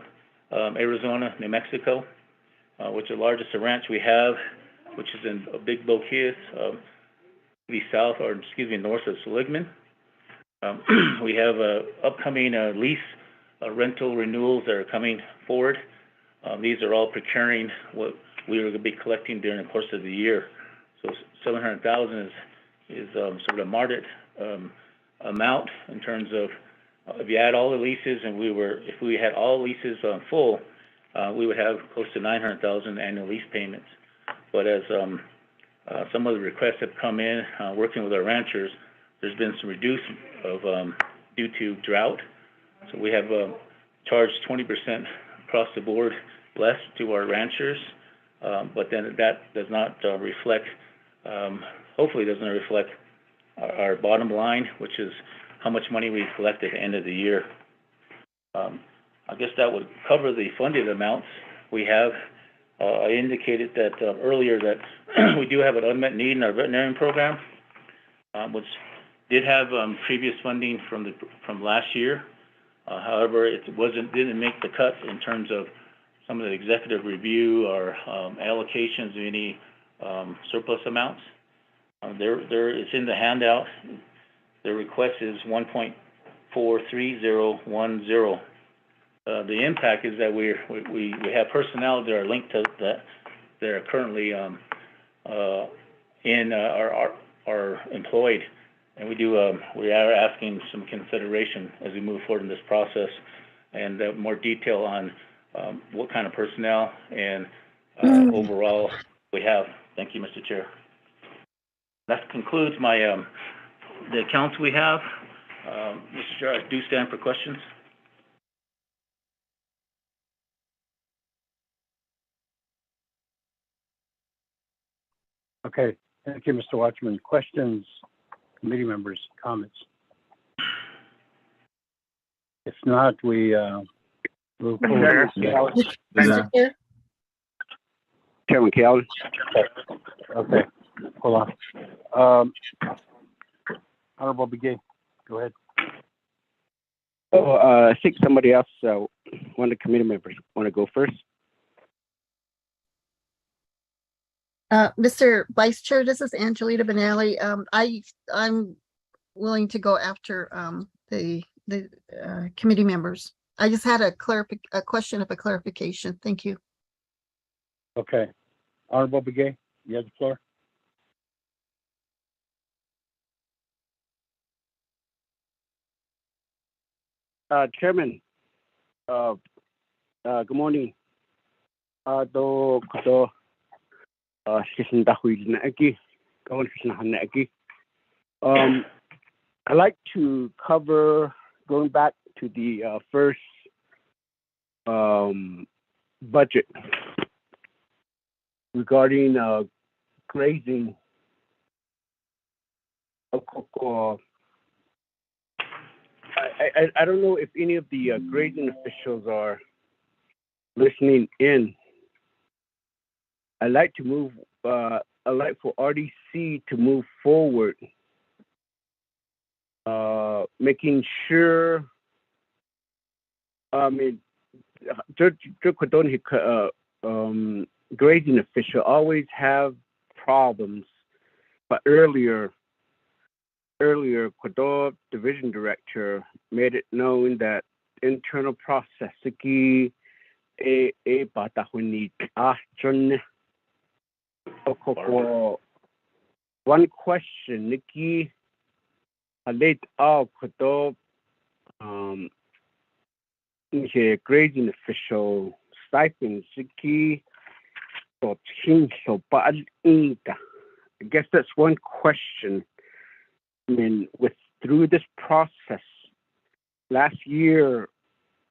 Arizona, New Mexico, which is the largest ranch we have, which is in Big Boquillas, north of Seligman. We have upcoming lease rental renewals that are coming forward. These are all procuring what we are going to be collecting during the course of the year. So $700,000 is sort of a moderate amount in terms of if you add all the leases, and if we had all leases full, we would have close to $900,000 annual lease payments. But as some of the requests have come in, working with our ranchers, there's been some reduce of due to drought. So we have charged 20% across the board less to our ranchers, but then that does not reflect, hopefully doesn't reflect our bottom line, which is how much money we collect at the end of the year. I guess that would cover the funded amounts we have. I indicated that earlier that we do have an unmet need in our veterinarian program, which did have previous funding from last year. However, it didn't make the cut in terms of some of the executive review or allocations of any surplus amounts. It's in the handout. The request is 1.43010. The impact is that we have personnel that are linked to that. They're currently are employed, and we are asking some consideration as we move forward in this process, and more detail on what kind of personnel and overall we have. Thank you, Mr. Chair. That concludes my the accounts we have. Mr. Chair, I do stand for questions. Okay, thank you, Mr. Watchman. Questions, committee members, comments? If not, we move forward. Mr. Chair? Chairman Callan. Okay, hold on. Honorable Begay, go ahead. Oh, I think somebody else, one of the committee members, want to go first. Mr. Vice Chair, this is Angelita Benally. I'm willing to go after the committee members. I just had a question of a clarification. Thank you. Okay, Honorable Begay, you have the floor. Chairman, good morning. I'd like to cover, going back to the first budget regarding grazing. I don't know if any of the grazing officials are listening in. I'd like to move. I'd like for RDC to move forward, making sure. I mean, grazing official always have problems, but earlier, Quador Division Director made it known that internal process one question, Nikki, I laid out Quador grazing official stipends, I guess that's one question. I mean, through this process, last year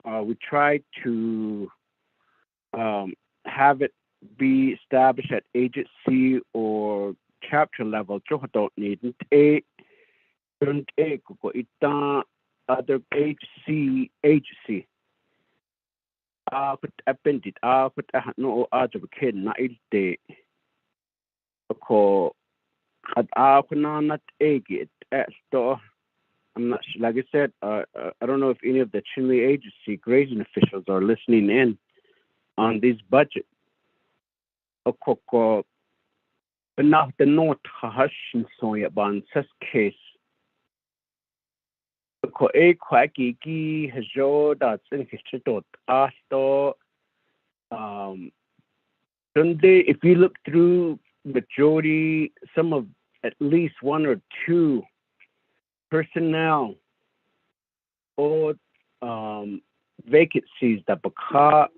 we tried to have it be established at agency or chapter level. Other agency. I'm not sure. Like I said, I don't know if any of the Chinle agency grazing officials are listening in on this budget. Enough the note hashin so ya ban ses case. A quacky hajo that's in his chitot asto. Sunday, if you look through majority, some of at least one or two personnel or vacancies that baka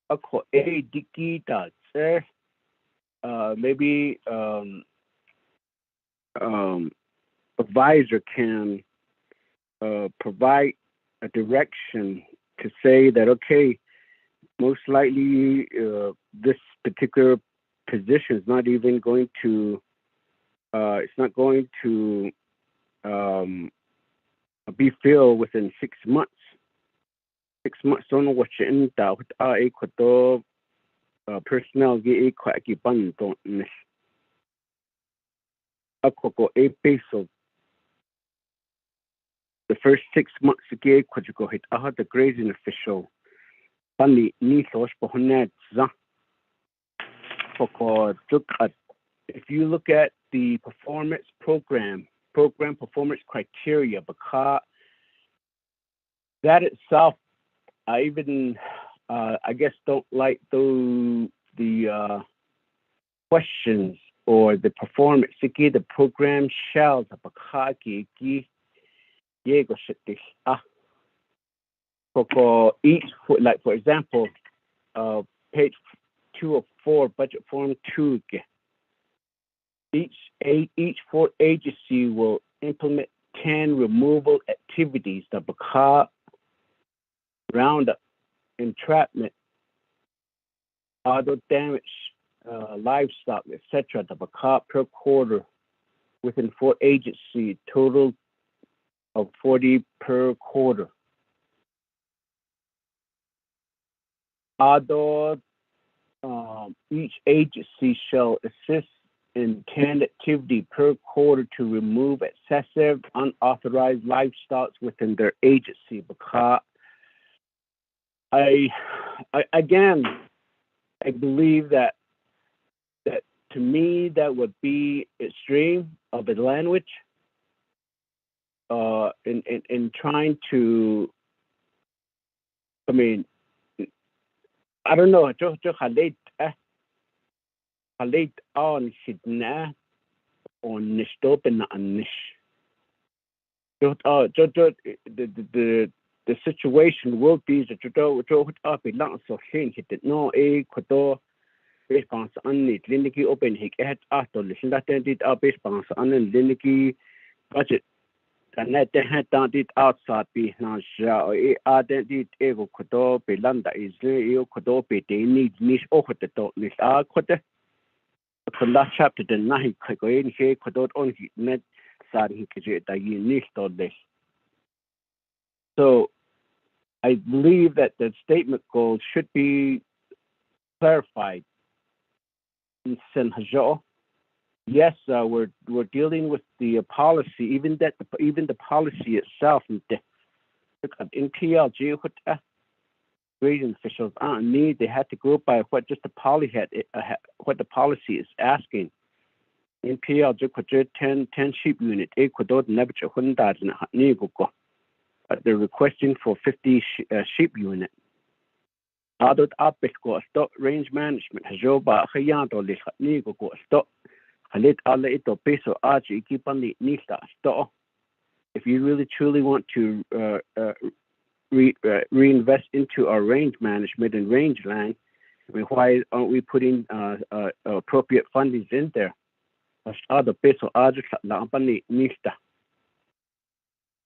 a dicky that's maybe advisor can provide a direction to say that, okay, most likely this particular position is not even going to, it's not going to be filled within 6 months. 6 months, don't know what you're in the personnel get a quite a bun, don't miss. A coco a peso. The first 6 months again, could you go hit the grazing official? Funny, Nisos Bohonet, if you look at the performance program performance criteria, because that itself, I even, I guess, don't like the questions or the performance. The program shall each, like for example, page 204, budget form 2. Each four agency will implement 10 removal activities, the baka, roundup, entrapment, auto damage, livestock, etc. The baka per quarter within 4 agency, total of 40 per quarter. Although each agency shall assist in 10 activity per quarter to remove excessive unauthorized livestock within their agency. Because I believe that to me that would be extreme of the language in trying to, I mean, I don't know, just Halit on Sidna on Nistopen and Nish. The situation will be that you don't up a lot of things that no a quado response on it, Lindy open his head after listen that did our response on the Lindy budget. And that they had done it outside be now, I did ego quado be landa is you quado be they need niche over the dog niche. I could. Last chapter the night go in here could only net starting that you need all this. So I believe that the statement goal should be clarified in Senhajo. Yes, we're dealing with the policy, even the policy itself. In PLG, grazing officials need, they had to go by what just the what the policy is asking. In PLG, 10 sheep unit, Ecuador never they're requesting for 50 sheep unit. Adult apisko stop range management joba khayando li ni go stop halit alle ito peso aji ikipani nista stop. If you really truly want to reinvest into our range management and range land, I mean, why aren't we putting appropriate fundings in there? Other peso aji la pani nista.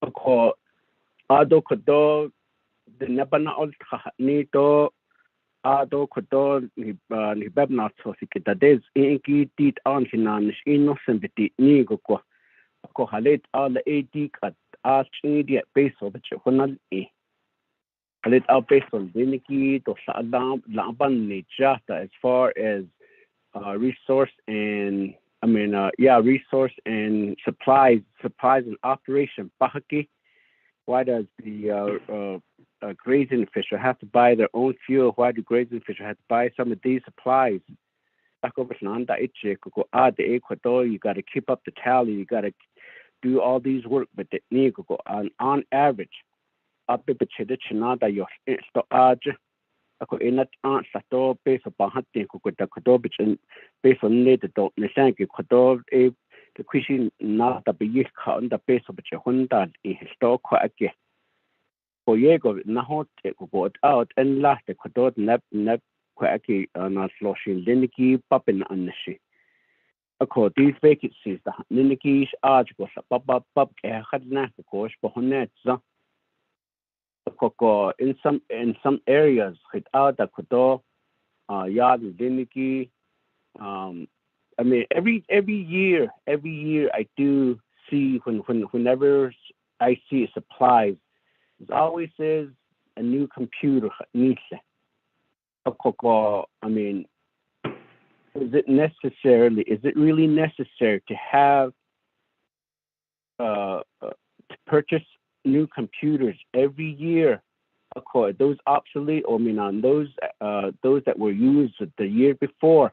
Ako ado kodo the nebana ol ni to ado kodo ni bebna so sikita des inki tit on hinan innocent bit ni go ko halet all ad kat immediate peso but honal e halet al peso diniki to sa laban ni just as far as resource and resource and supplies and operation bahaki. Why does the grazing official have to buy their own fuel? Why do grazing official have to buy some of these supplies? You got to keep up the tally. You got to do all these work, but on average, up to the Chinada, your age. Ako inat sa to peso pahatin ko da ko bichin peso ne de do ne sang ko the question na da bi ka on da peso bichi honda in sto ko ake ko yego na hot ko out and last ko nap ko ake na sloshin liniki papin anshi. Ako these vacancies the liniki age ko sa pap ke hadna ko ko honet za in some areas, I mean, every year I do see whenever I see supplies, it always says a new computer. I mean, is it really necessary to have to purchase new computers every year? Those obsolete, or I mean, on those that were used the year before.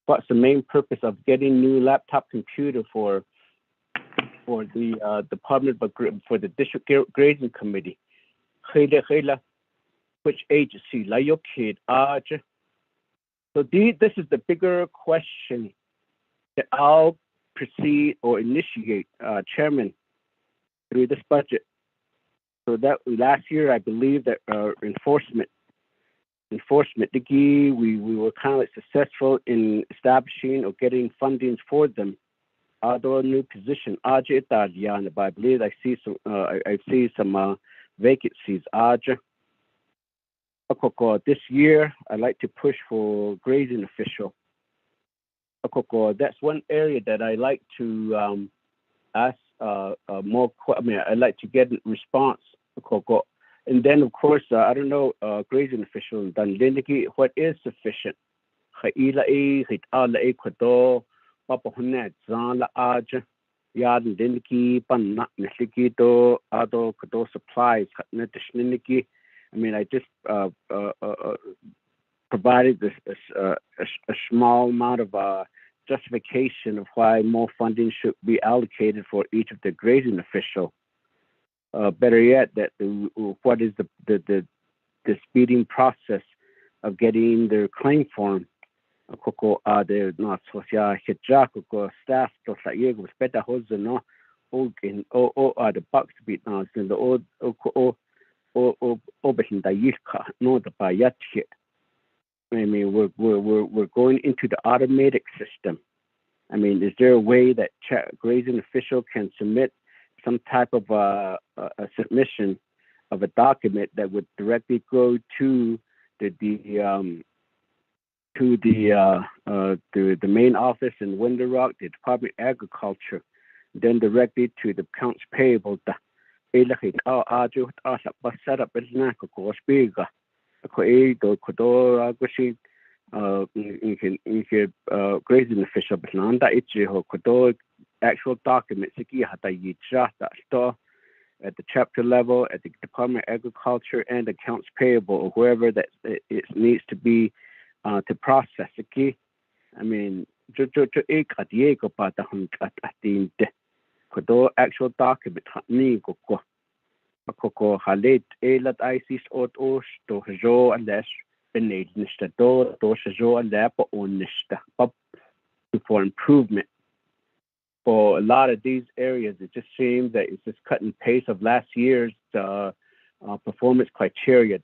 What's the main purpose of getting new laptop computer for the department, for the district grazing committee? Which agency? So this is the bigger question that I'll proceed or initiate, Chairman, through this budget. So that last year, I believe that enforcement, we were kind of like successful in establishing or getting fundings for them. Although a new position, but I believe I see some vacancies. This year, I like to push for grazing official. That's one area that I like to ask more. I mean, I like to get a response. And then, of course, I don't know, grazing official, what is sufficient? Supplies. I mean, I just provided this a small amount of justification of why more funding should be allocated for each of the grazing official. Better yet, what is the speeding process of getting their claim form? They're not social staff to say was better holes no the box beat now in the old behind the yika no the bayat shit. I mean, we're going into the automated system. I mean, is there a way that grazing official can submit some type of a submission of a document that would directly go to the main office in Window Rock, the Department of Agriculture, then directly to the accounts payable. Grazing official, but actual documents at the chapter level, at the Department of Agriculture and accounts payable, or whoever that it needs to be to process it. I mean, actual document for improvement. For a lot of these areas, it just seems that it's just cut and paste of last year's performance criteria. It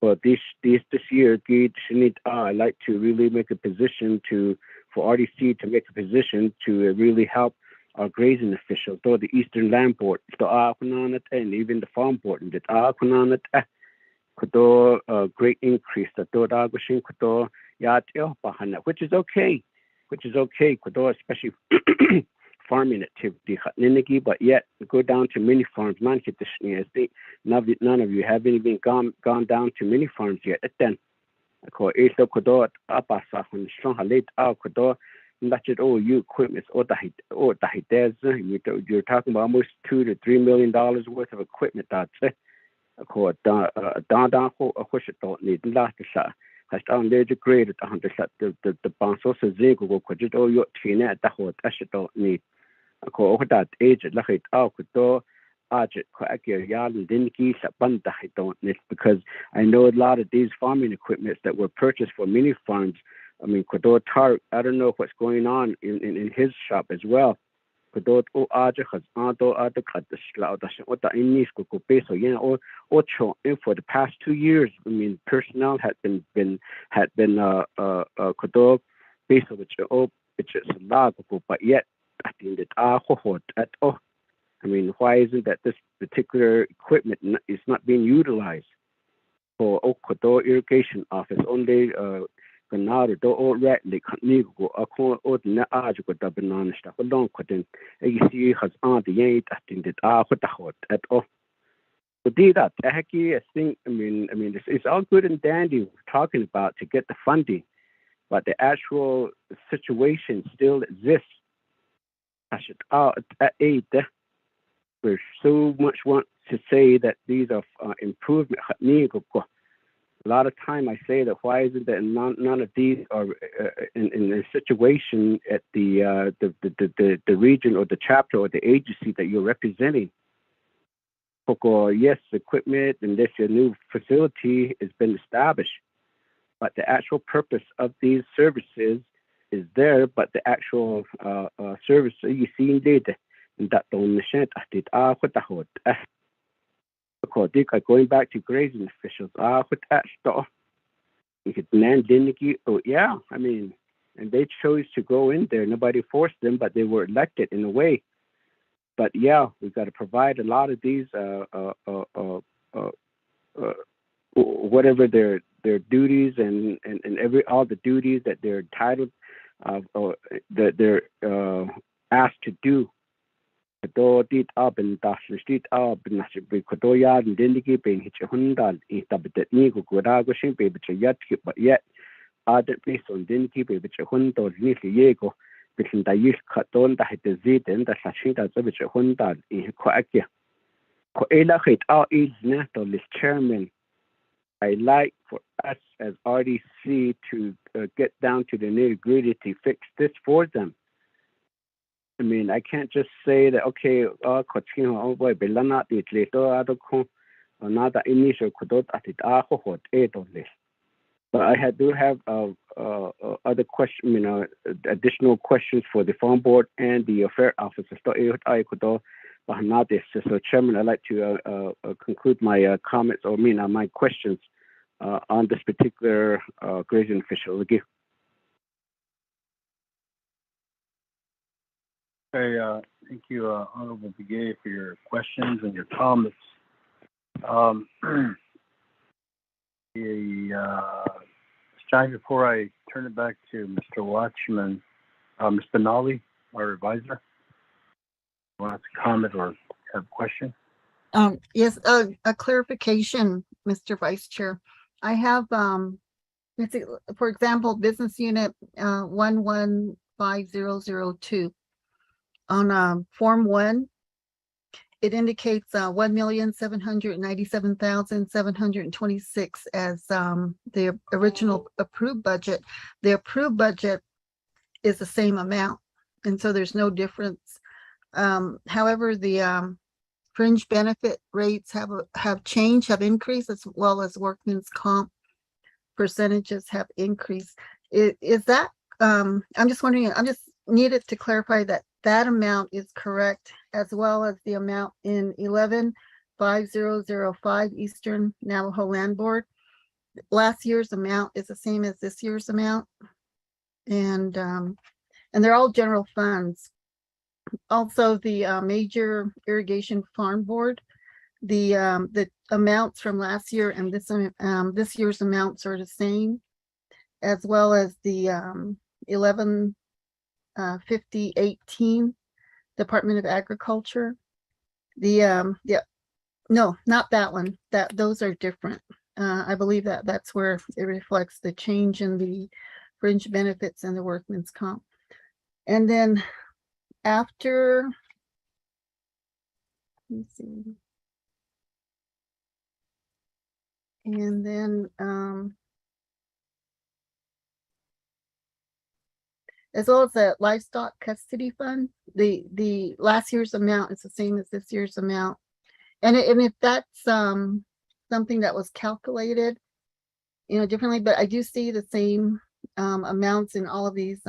But this year, I like to really make a position for RDC to make a position to really help our grazing officials, though the Eastern Land Board, and even the Farm Board, and great increase, which is okay, especially farming activity, but yet go down to mini farms. None of you have even gone down to mini farms yet. Then, you equipment you're talking about almost $2 to $3 million worth of equipment. That's it. Has on the grade at the bounce zinc will quit all your tina at the hot as you don't need. That age like it out with door budget yard didn't keep a bund I don't need, because I know a lot of these farming equipments that were purchased for mini farms. I mean, I don't know what's going on in his shop as well. Kodot o aja has ado ado kat the slow dash what the English go peso yen or for the past 2 years. I mean, personnel had been kodot peso which is lag but yet I think that at all. I mean, why isn't that this particular equipment is not being utilized for Okodo irrigation office only? Ganado do all rat like Nigo, a call or the Ajugo Dabanon stuff along cutting. You see, has aunt the yet I think that what the hot at all. So did that. I think, I mean, it's all good and dandy talking about to get the funding, but the actual situation still exists. I should at 8. There's so much want to say that these are improvement. A lot of time I say that why isn't that none of these are in a situation at the region or the chapter or the agency that you're representing. Yes, equipment and this your new facility has been established, but the actual purpose of these services is there. But the actual service you see indeed. That don't machine I did what the hot because going back to grazing officials what that stuff you could land yeah, I mean, and they chose to go in there. Nobody forced them, but they were elected in a way. But yeah, we've got to provide a lot of these whatever their duties and all the duties that they're entitled that they're asked to do. Do did up and dash street up and Kodoya and Dindiki being hitch a hundred in the Nigo Godago baby yet, but yet other place on Dindiki baby a hundred little Yego between the youth cut on the hit the zit and the Sashita which a hundred in Quakia. Coela hit our is natural chairman. I like for us as RDC to get down to the nitty gritty to fix this for them. I mean, I can't just say that, okay, another initial but I do have other questions, additional questions for the farm board and the affair officer. So, Chairman, I'd like to conclude my comments or my questions on this particular grazing official. Again. Okay, thank you, Honorable Begay, for your questions and your comments. John, before I turn it back to Mr. Watchman, Mr. Nolly, our advisor, wants to comment or have a question? Yes, a clarification, Mr. Vice Chair. I have, let's see, for example, business unit 115002. On Form 1, it indicates 1,797,726 as the original approved budget. The approved budget is the same amount, and so there's no difference. However, the fringe benefit rates have changed, have increased, as well as workman's comp percentages have increased. Is that, I'm just wondering, I'm just needed to clarify that that amount is correct, as well as the amount in 115005 Eastern Navajo Land Board. Last year's amount is the same as this year's amount, and they're all general funds. Also, the major irrigation farm board, the amounts from last year and this year's amounts are the same, as well as the 115018 Department of Agriculture. No, not that one. Those are different. I believe that's where it reflects the change in the fringe benefits and the workman's comp. And then after, let's see. And then as well as the livestock custody fund, the last year's amount is the same as this year's amount. And if that's something that was calculated, differently, but I do see the same amounts in all of these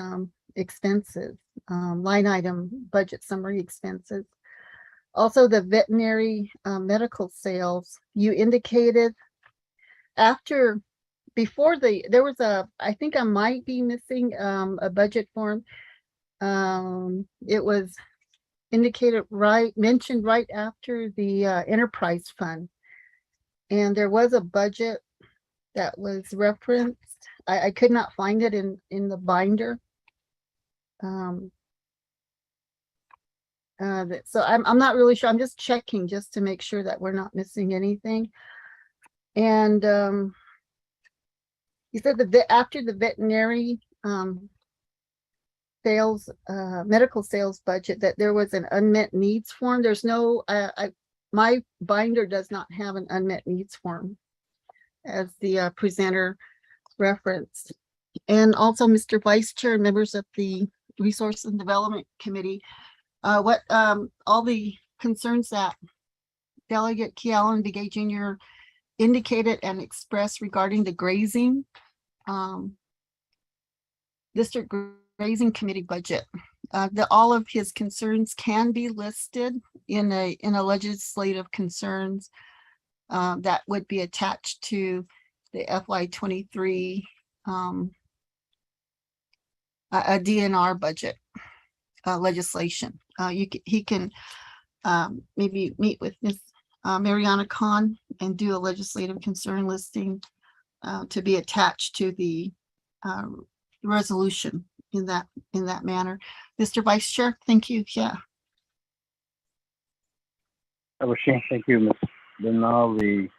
expenses, line item budget summary expenses. Also, the veterinary medical sales, you indicated before there was I think I might be missing a budget form. It was mentioned right after the enterprise fund. And there was a budget that was referenced. I could not find it in the binder. So I'm not really sure. I'm just checking just to make sure that we're not missing anything. And you said that after the veterinary sales, medical sales budget, that there was an unmet needs form. There's no, my binder does not have an unmet needs form as the presenter referenced. And also, Mr. Vice Chair, members of the Resource and Development Committee, what all the concerns that Delegate Kealan Begay Jr. indicated and expressed regarding the grazing, District Grazing Committee budget. All of his concerns can be listed in a legislative concerns that would be attached to the FY23 a DNR budget legislation. He can maybe meet with Ms. Mariana Khan and do a legislative concern listing to be attached to the resolution in that manner. Mr. Vice Chair, thank you. Yeah. Thank you, Ms. Benali,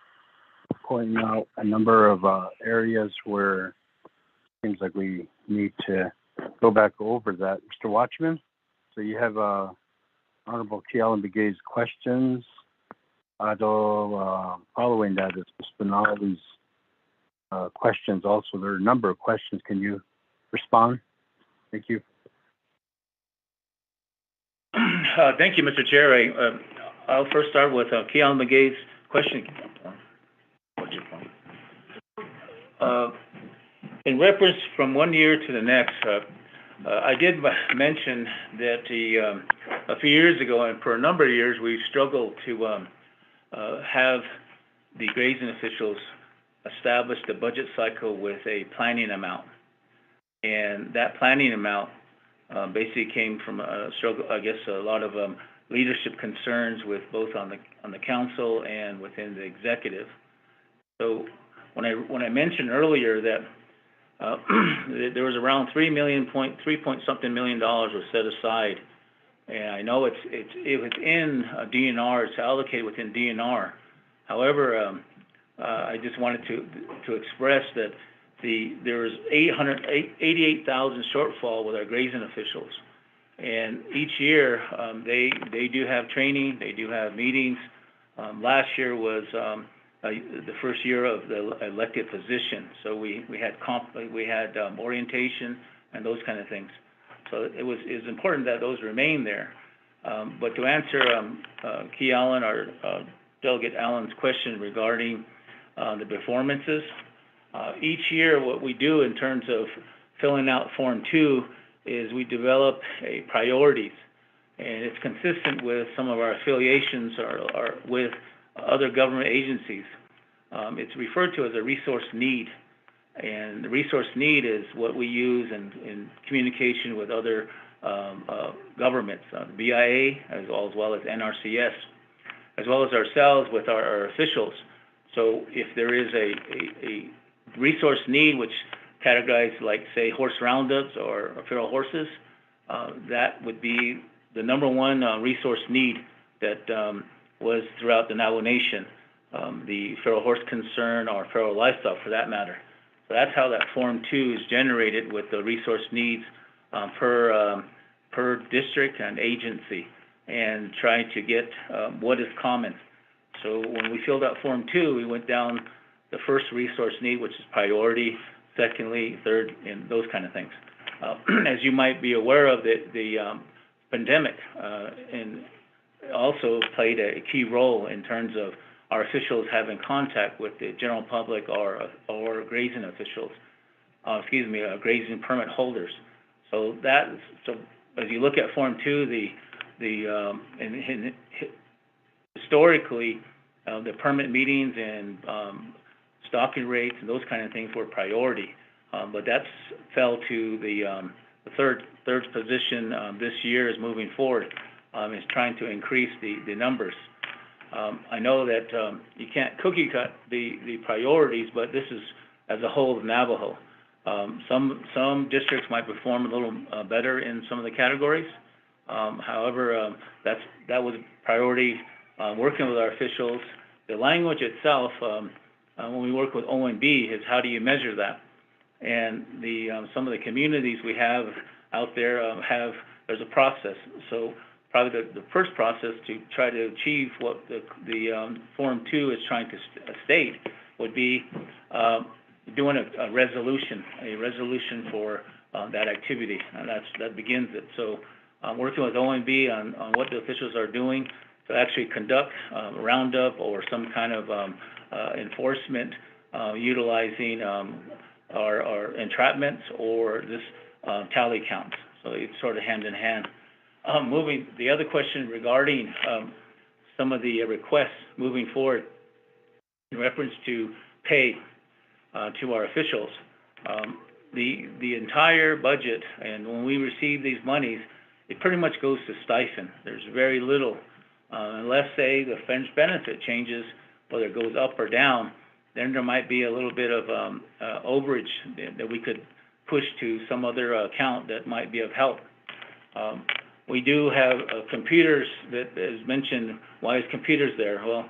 pointing out a number of areas where it seems like we need to go back over that. Mr. Watchman, so you have Honorable Kealan Begay's questions. Following that is Ms. Benali's questions. Also, there are a number of questions. Can you respond? Thank you. Thank you, Mr. Chair. I'll first start with Kealan Begay's question. In reference from one year to the next, I did mention that a few years ago, and for a number of years, we struggled to have the grazing officials establish the budget cycle with a planning amount. And that planning amount basically came from a struggle, I guess, a lot of leadership concerns with both on the council and within the executive. So when I mentioned earlier that there was around $3 point something million was set aside, and I know it was in DNR, it's allocated within DNR. However, I just wanted to express that there was 88,000 shortfall with our grazing officials, and each year they do have training, they do have meetings. Last year was the first year of the elected position, so we had orientation and those kind of things. So it was important that those remain there. But to answer Kealan or Delegate Allen's question regarding the performances, each year what we do in terms of filling out Form 2 is we develop a priorities, and it's consistent with some of our affiliations or with other government agencies. It's referred to as a resource need, and the resource need is what we use in communication with other governments, BIA as well as NRCS, as well as ourselves with our officials. So if there is a resource need which categorized like, say, horse roundups or feral horses, that would be the number one resource need that was throughout the Navajo Nation, the feral horse concern or feral livestock for that matter. So that's how that Form 2 is generated with the resource needs per district and agency, and trying to get what is common. So when we filled out Form 2, we went down the first resource need, which is priority, secondly, third, and those kind of things. As you might be aware of, the pandemic and also played a key role in terms of our officials having contact with the general public or grazing officials, grazing permit holders. So as you look at Form 2, historically, the permit meetings and stocking rates and those kind of things were priority, but that's fell to the third position this year is moving forward, is trying to increase the numbers. I know that you can't cookie cut the priorities, but this is as a whole of Navajo. Some districts might perform a little better in some of the categories. However, that was a priority. Working with our officials, the language itself, when we work with OMB, is how do you measure that? And some of the communities we have out there there's a process. So probably the first process to try to achieve what the Form 2 is trying to state would be doing a resolution for that activity, and that begins it. So working with OMB on what the officials are doing to actually conduct a roundup or some kind of enforcement utilizing our entrapments or this tally counts. So it's sort of hand in hand. Moving the other question regarding some of the requests moving forward in reference to pay to our officials. The entire budget, and when we receive these monies, it pretty much goes to stipend. There's very little, unless say the fringe benefit changes, whether it goes up or down, then there might be a little bit of overage that we could push to some other account that might be of help. We do have computers that is mentioned. Why is computers there? Well,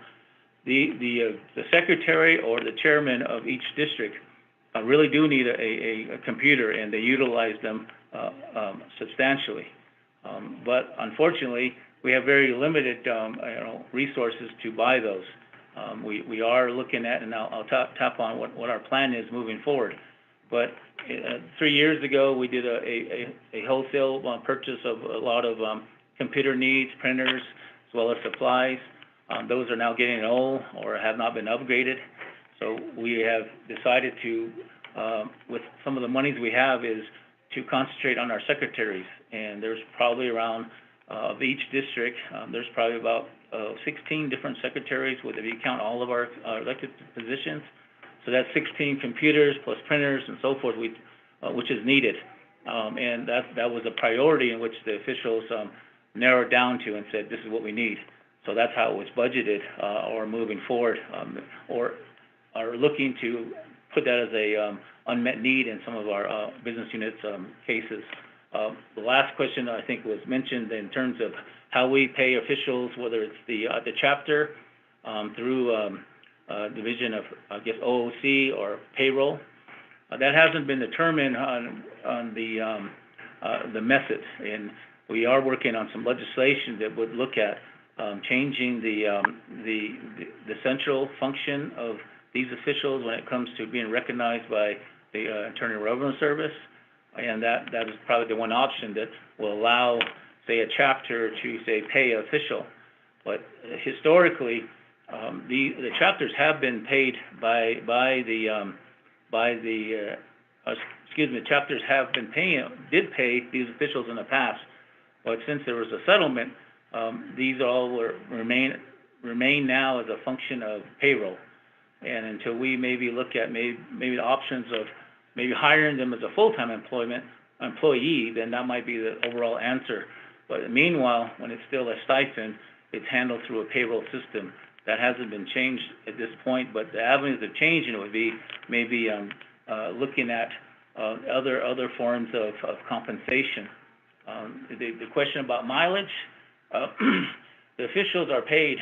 the secretary or the chairman of each district really do need a computer, and they utilize them substantially. But unfortunately, we have very limited resources to buy those. We are looking at, and I'll tap on what our plan is moving forward. But 3 years ago, we did a wholesale purchase of a lot of computer needs, printers, as well as supplies. Those are now getting old or have not been upgraded. So we have decided to, with some of the monies we have, is to concentrate on our secretaries. And there's probably around, of each district, there's probably about 16 different secretaries, if you count all of our elected positions. So that's 16 computers plus printers and so forth, which is needed. And that was a priority in which the officials narrowed down to and said, this is what we need. So that's how it was budgeted, or moving forward, or are looking to put that as a unmet need in some of our business units cases. The last question I think was mentioned in terms of how we pay officials, whether it's the chapter through division of, I guess, OOC or payroll. That hasn't been determined on the method, and we are working on some legislation that would look at changing the central function of these officials when it comes to being recognized by the Internal Revenue Service, and that is probably the one option that will allow, say, a chapter to, say, pay an official. But historically, the chapters have been paid chapters have been did pay these officials in the past, but since there was a settlement, these all remain now as a function of payroll. And until we maybe look at maybe the options of maybe hiring them as a full-time employee, then that might be the overall answer. But meanwhile, when it's still a stipend, it's handled through a payroll system. That hasn't been changed at this point, but the avenues of changing it would be maybe looking at other forms of compensation. The question about mileage, the officials are paid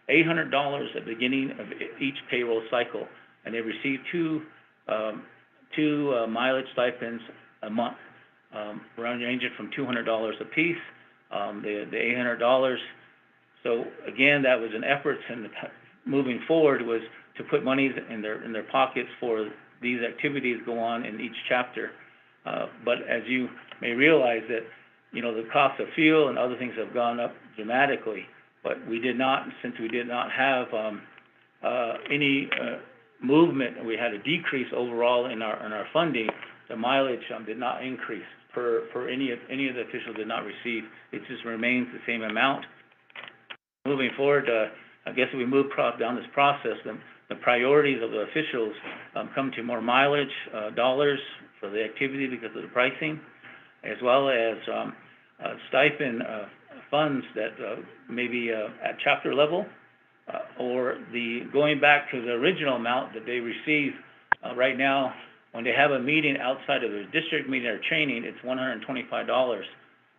$800 at the beginning of each payroll cycle, and they receive two mileage stipends a month, ranging from $200 a piece. The $800. So again, that was an effort, and moving forward was to put monies in their pockets for these activities go on in each chapter. But as you may realize that, the cost of fuel and other things have gone up dramatically. But since we did not have any movement, we had a decrease overall in our funding. The mileage did not increase. for any of the officials did not receive. It just remains the same amount. Moving forward, I guess we move down this process, the priorities of the officials come to more mileage, dollars for the activity because of the pricing, as well as stipend funds that may be at chapter level, or going back to the original amount that they receive right now. When they have a meeting outside of the district meeting or training, it's $125.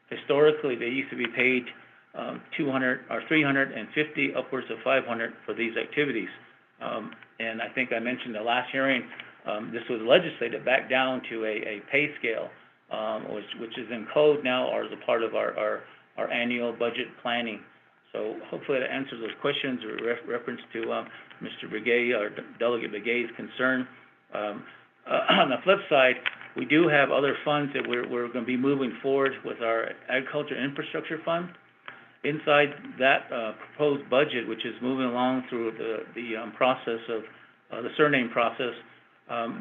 Historically, they used to be paid $200 or $350, upwards of $500 for these activities. And I think I mentioned the last hearing, this was legislated back down to a pay scale, which is in code now or as a part of our annual budget planning. So hopefully that answers those questions or reference to Mr. Begay or Delegate Begay's concern. On the flip side, we do have other funds that we're going to be moving forward with our Agriculture Infrastructure Fund. Inside that proposed budget, which is moving along through the process of the surname process,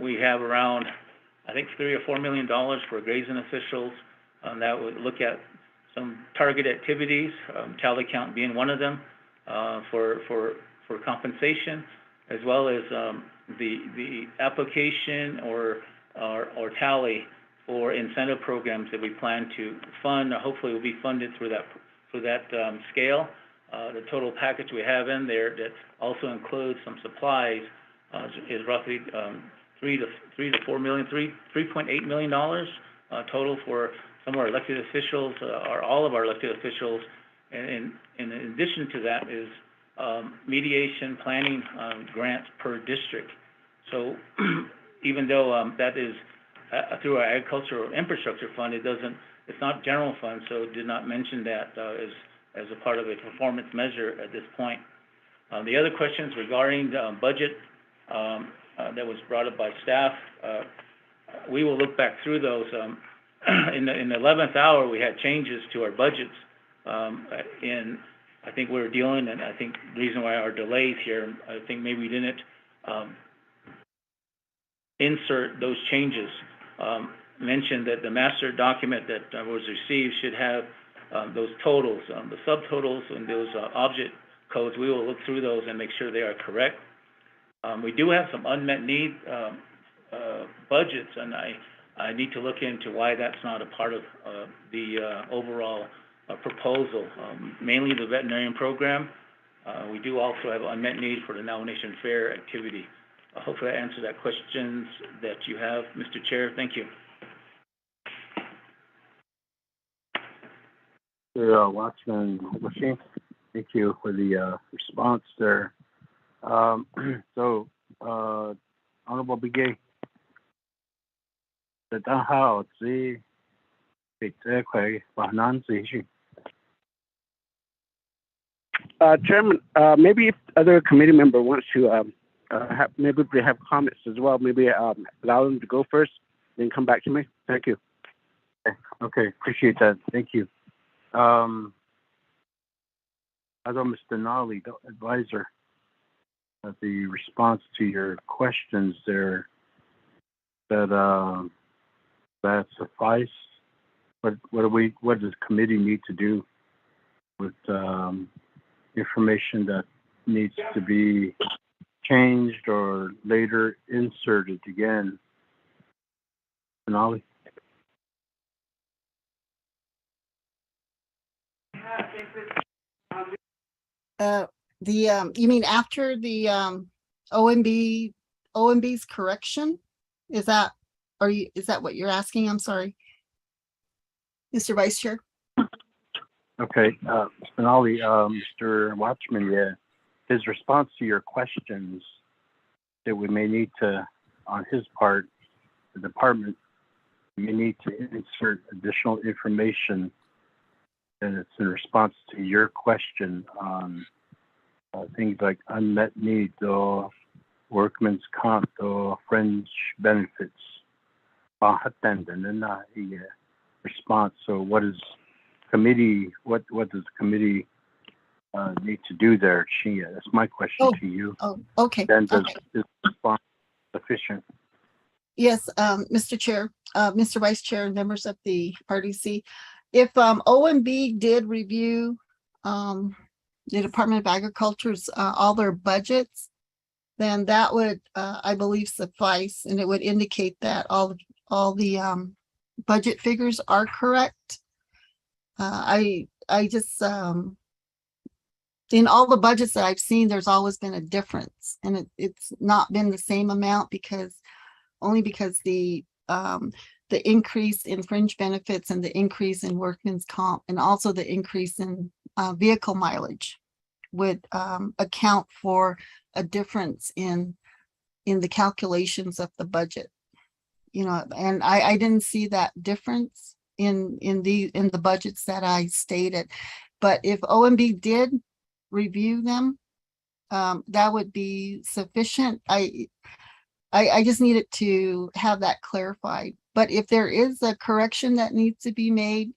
we have around, I think, $3 or $4 million for grazing officials. That would look at some target activities, tally count being one of them, for compensation, as well as the application or tally for incentive programs that we plan to fund, or hopefully will be funded through that scale. The total package we have in there that also includes some supplies is roughly $3.8 million total for some of our elected officials, or all of our elected officials. And in addition to that is mediation planning grants per district. So even though that is through our Agricultural Infrastructure Fund, it's not general fund, so it did not mention that as a part of a performance measure at this point. The other questions regarding the budget that was brought up by staff, we will look back through those. In the 11th hour, we had changes to our budgets, and I think we were dealing, and I think the reason why our delays here, I think maybe we didn't insert those changes. Mentioned that the master document that was received should have those totals, the subtotals, and those object codes. We will look through those and make sure they are correct. We do have some unmet need budgets, and I need to look into why that's not a part of the overall proposal. Mainly the Veterinarian Program. We do also have unmet need for the nomination fair activity. Hopefully that answers that questions that you have, Mr. Chair. Thank you. Watchman Washington, thank you for the response there. Honorable Begay, Chairman, maybe if other committee member wants to maybe they have comments as well, maybe allow them to go first, then come back to me. Thank you. Okay, appreciate that. Thank you. Although Mr. Nolly, the advisor, the response to your questions there, that suffice. What does the committee need to do with information that needs to be changed or later inserted again? Nolly? You mean after the OMB's correction? Is that what you're asking? I'm sorry, Mr. Vice Chair. Okay, Mr. Nolly, Mr. Watchman, yeah, his response to your questions that we may need to, on his part, the department may need to insert additional information, and it's in response to your question on things like unmet needs or workman's comp or fringe benefits. Response. So what does the committee need to do there, Chia? That's my question to you. Oh, okay. Then does Okay. this response sufficient? Yes, Mr. Chair, Mr. Vice Chair, and members of the RDC. If OMB did review the Department of Agriculture's all their budgets, then that would, I believe, suffice, and it would indicate that all the budget figures are correct. I just in all the budgets that I've seen, there's always been a difference, and it's not been the same amount because the increase in fringe benefits and the increase in workman's comp and also the increase in vehicle mileage would account for a difference in the calculations of the budget. And I didn't see that difference in the budgets that I stated. But if OMB did review them, that would be sufficient. I just needed to have that clarified. But if there is a correction that needs to be made,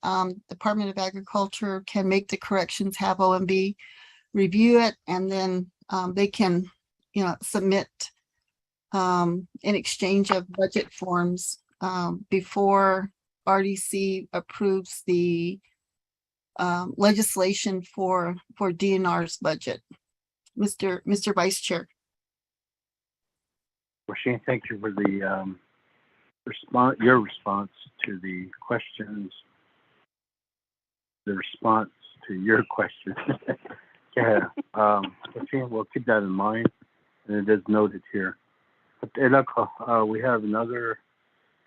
Department of Agriculture can make the corrections, have OMB review it, and then they can, submit an exchange of budget forms before RDC approves the legislation for DNR's budget. Mr. Vice Chair. Shane, thank you for the your response to the questions, the response to your question. Yeah, Shane, we'll keep that in mind, and it is noted here. But we have another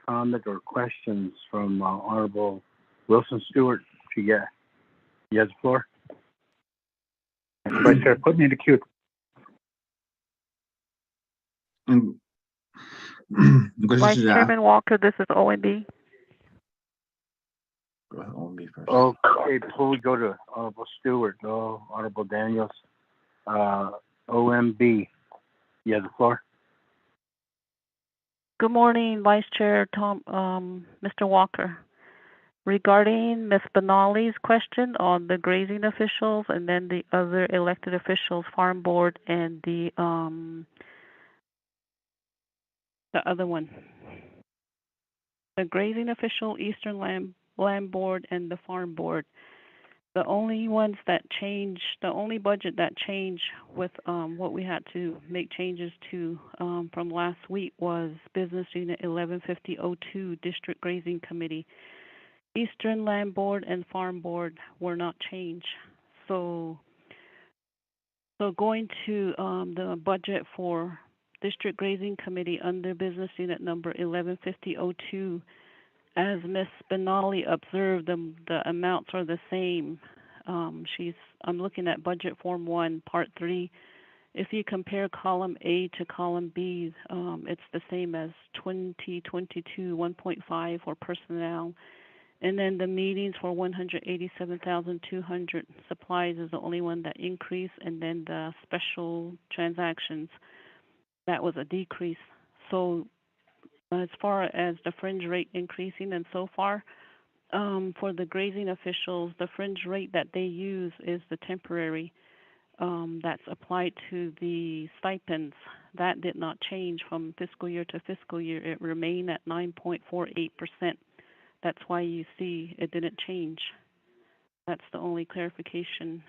comment or questions from Honorable Wilson Stewart. You have the floor. Vice Chair, put me in the queue. Vice Chairman Walker, this is OMB. Go ahead, OMB first. Okay, before we go to Honorable Stewart, Honorable Daniels, OMB, you have the floor. Good morning, Vice Chair Mr. Walker. Regarding Ms. Benally's question on the grazing officials and then the other elected officials, Farm Board and the other one, the grazing official, Eastern Land Board, and the Farm Board. The only ones that changed, the only budget that changed with what we had to make changes to from last week was Business Unit 115002, District Grazing Committee. Eastern Land Board and Farm Board were not changed. So going to the budget for District Grazing Committee under Business Unit number 115002, as Ms. Benally observed, the amounts are the same. I'm looking at Budget Form 1, Part 3. If you compare column A to column B, it's the same as 2022 1.5 for personnel. And then the meetings for 187,200 supplies is the only one that increased, and then the special transactions, that was a decrease. So as far as the fringe rate increasing and so far, for the grazing officials, the fringe rate that they use is the temporary that's applied to the stipends. That did not change from fiscal year to fiscal year. It remained at 9.48%. That's why you see it didn't change. That's the only clarification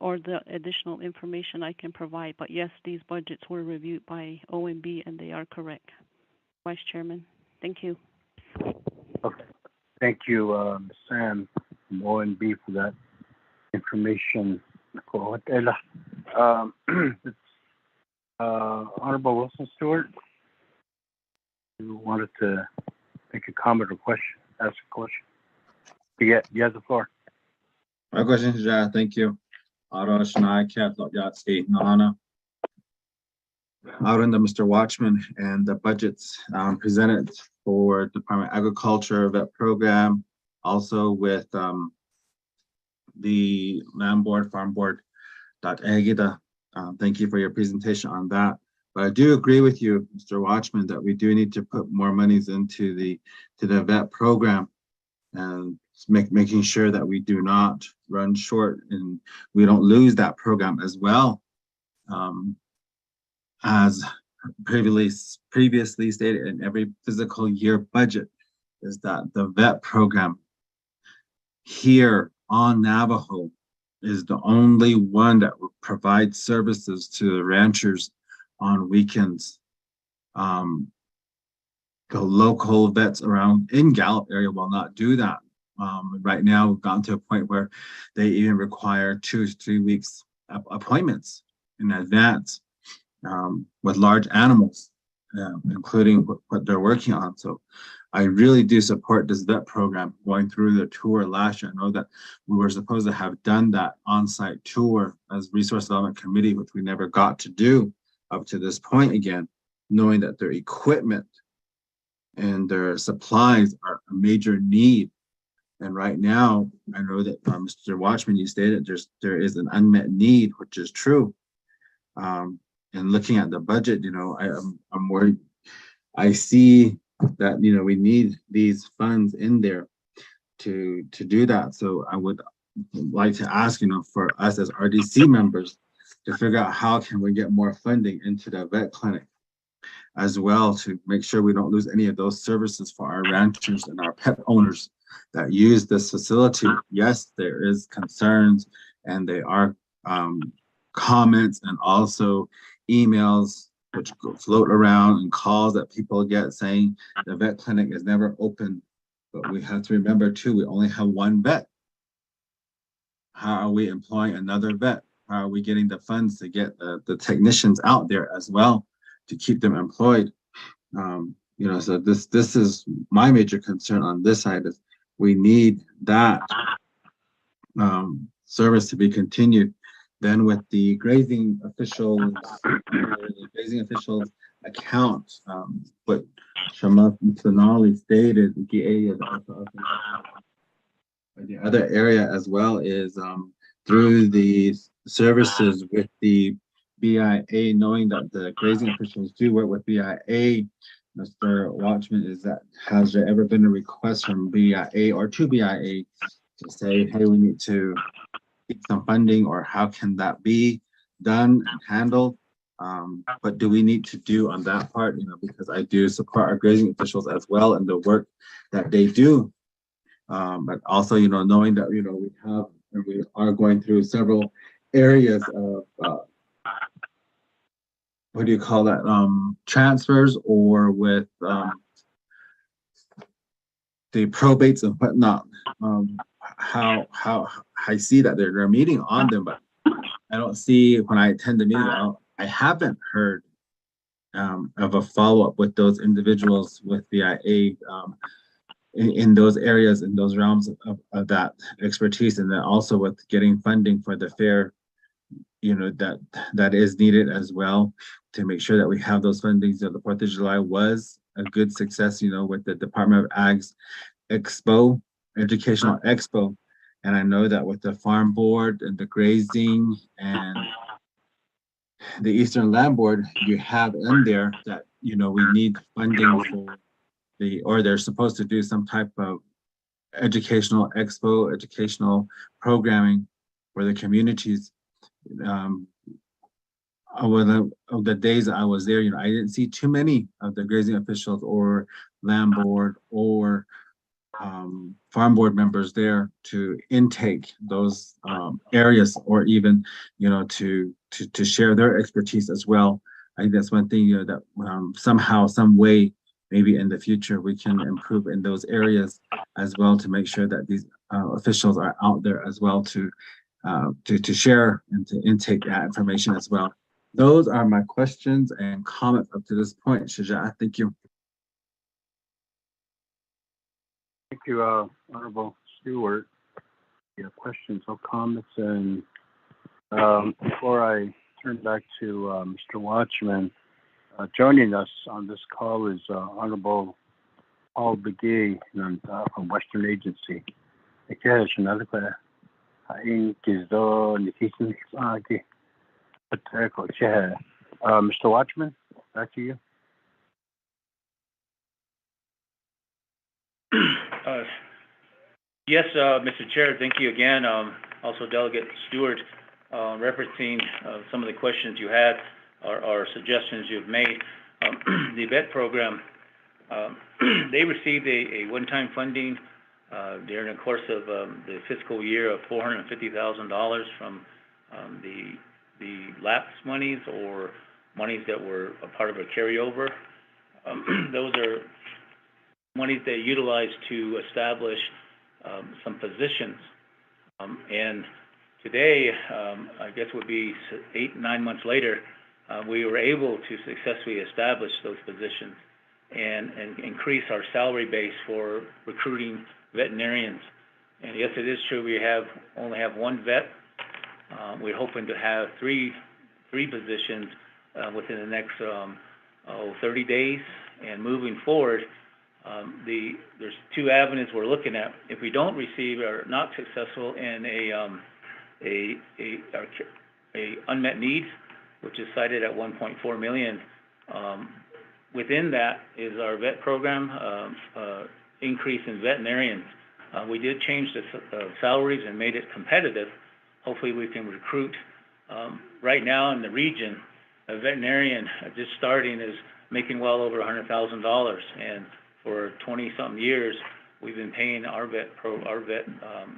or the additional information I can provide. But yes, these budgets were reviewed by OMB and they are correct. Vice Chairman, thank you. Okay. Thank you, Sam from OMB, for that information. Honorable Wilson Stewart, you wanted to make a comment or question, ask a question. You have the floor. My question is, thank you. Ara Shanai, Catholic Yacht State, Nahana. Out under Mr. Watchman and the budgets presented for Department of Agriculture Vet Program, also with the Land Board, Farm Board, Dr. Agita. Thank you for your presentation on that. But I do agree with you, Mr. Watchman, that we do need to put more monies into the vet program and making sure that we do not run short and we don't lose that program as well as previously stated in every fiscal year budget is that the vet program here on Navajo is the only one that will provide services to the ranchers on weekends. The local vets around in Gallup area will not do that. Right now, we've gotten to a point where they even require 2 to 3 weeks appointments in advance with large animals, including what they're working on. So I really do support this vet program. Going through the tour last year, I know that we were supposed to have done that on-site tour as Resource Development Committee, which we never got to do up to this point again, knowing that their equipment and their supplies are a major need. And right now, I know that Mr. Watchman, you stated there is an unmet need, which is true. And looking at the budget, I'm worried. I see that we need these funds in there to do that. So I would like to ask for us as RDC members to figure out how can we get more funding into the vet clinic as well, to make sure we don't lose any of those services for our ranchers and our pet owners that use this facility. Yes, there is concerns, and they are comments and also emails which float around and calls that people get saying the vet clinic is never open. But we have to remember too, we only have one vet. How are we employing another vet? How are we getting the funds to get the technicians out there as well to keep them employed? So this is my major concern on this side, is we need that service to be continued. Then with the grazing officials, account, what Shama Tsanali stated, the other area as well is through the services with the BIA, knowing that the grazing officials do work with BIA. Mr. Watchman, has there ever been a request from BIA or to BIA to say, hey, we need to get some funding, or how can that be done and handled? What do we need to do on that part? Because I do support our grazing officials as well and the work that they do. But also, knowing that, we are going through several areas of, what do you call that? Transfers, or with the probates and whatnot. How I see that they're meeting on them, but I don't see, when I attend the meeting, I haven't heard of a follow-up with those individuals with BIA in those areas, in those realms of that expertise, and then also with getting funding for the fair, that is needed as well, to make sure that we have those fundings. The 4th of July was a good success, with the Department of Ag's Expo, Educational Expo. And I know that with the Farm Board and the Grazing and the Eastern Land Board, you have in there that, we need funding for or they're supposed to do some type of educational expo, educational programming for the communities. Of the days that I was there, I didn't see too many of the grazing officials or land board or farm board members there to intake those areas, or even to share their expertise as well. I think that's one thing that somehow, some way, maybe in the future, we can improve in those areas as well, to make sure that these officials are out there as well to share and to intake that information as well. Those are my questions and comments up to this point. Shaja, thank you. Thank you, Honorable Stewart. Your questions or comments, and before I turn back to Mr. Watchman, joining us on this call is Honorable Paul Begay from Western Agency. Mr. Watchman, back to you. Yes, Mr. Chair, thank you again. Also, Delegate Stewart, referencing some of the questions you had. or suggestions you've made. The vet program, they received a one-time funding during the course of the fiscal year of $450,000 from the lapse monies or monies that were a part of a carryover. Those are monies they utilized to establish some positions. And today, I guess would be 8-9 months later, we were able to successfully establish those positions and increase our salary base for recruiting veterinarians. And yes, it is true we only have one vet. We're hoping to have three positions within the next 30 days. And moving forward, there's two avenues we're looking at. If we don't receive or not successful in a unmet need, which is cited at 1.4 million, within that is our vet program increase in veterinarians. We did change the salaries and made it competitive. Hopefully we can recruit. Right now in the region, a veterinarian just starting is making well over $100,000, and for 20-something years, we've been paying our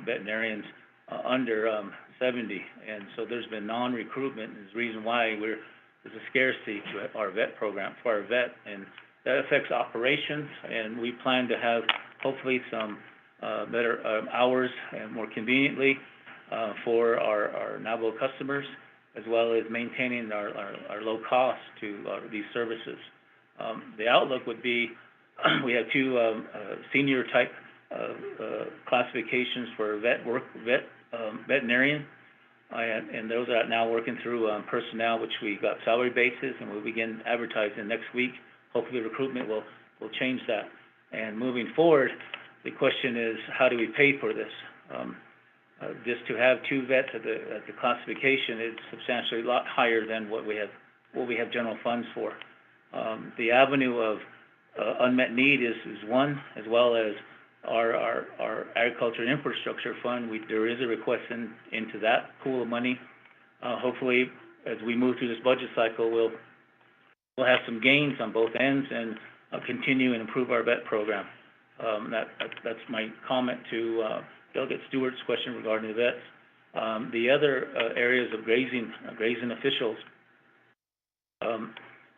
veterinarians under 70, and so there's been non-recruitment. Is the reason why there's a scarcity to our vet program for our vet, and that affects operations. And we plan to have hopefully some better hours and more conveniently for our Navajo customers, as well as maintaining our low cost to these services. The outlook would be we have two senior type classifications for veterinarian, and those are now working through personnel, which we got salary bases, and we'll begin advertising next week. Hopefully recruitment will change that. And moving forward, the question is, how do we pay for this? Just to have two vets at the classification is substantially a lot higher than what we have general funds for. The avenue of unmet need is one, as well as our agriculture infrastructure fund. There is a request into that pool of money. Hopefully, as we move through this budget cycle, we'll have some gains on both ends and continue and improve our vet program. That's my comment to Delegate Stewart's question regarding the vets. The other areas of grazing officials,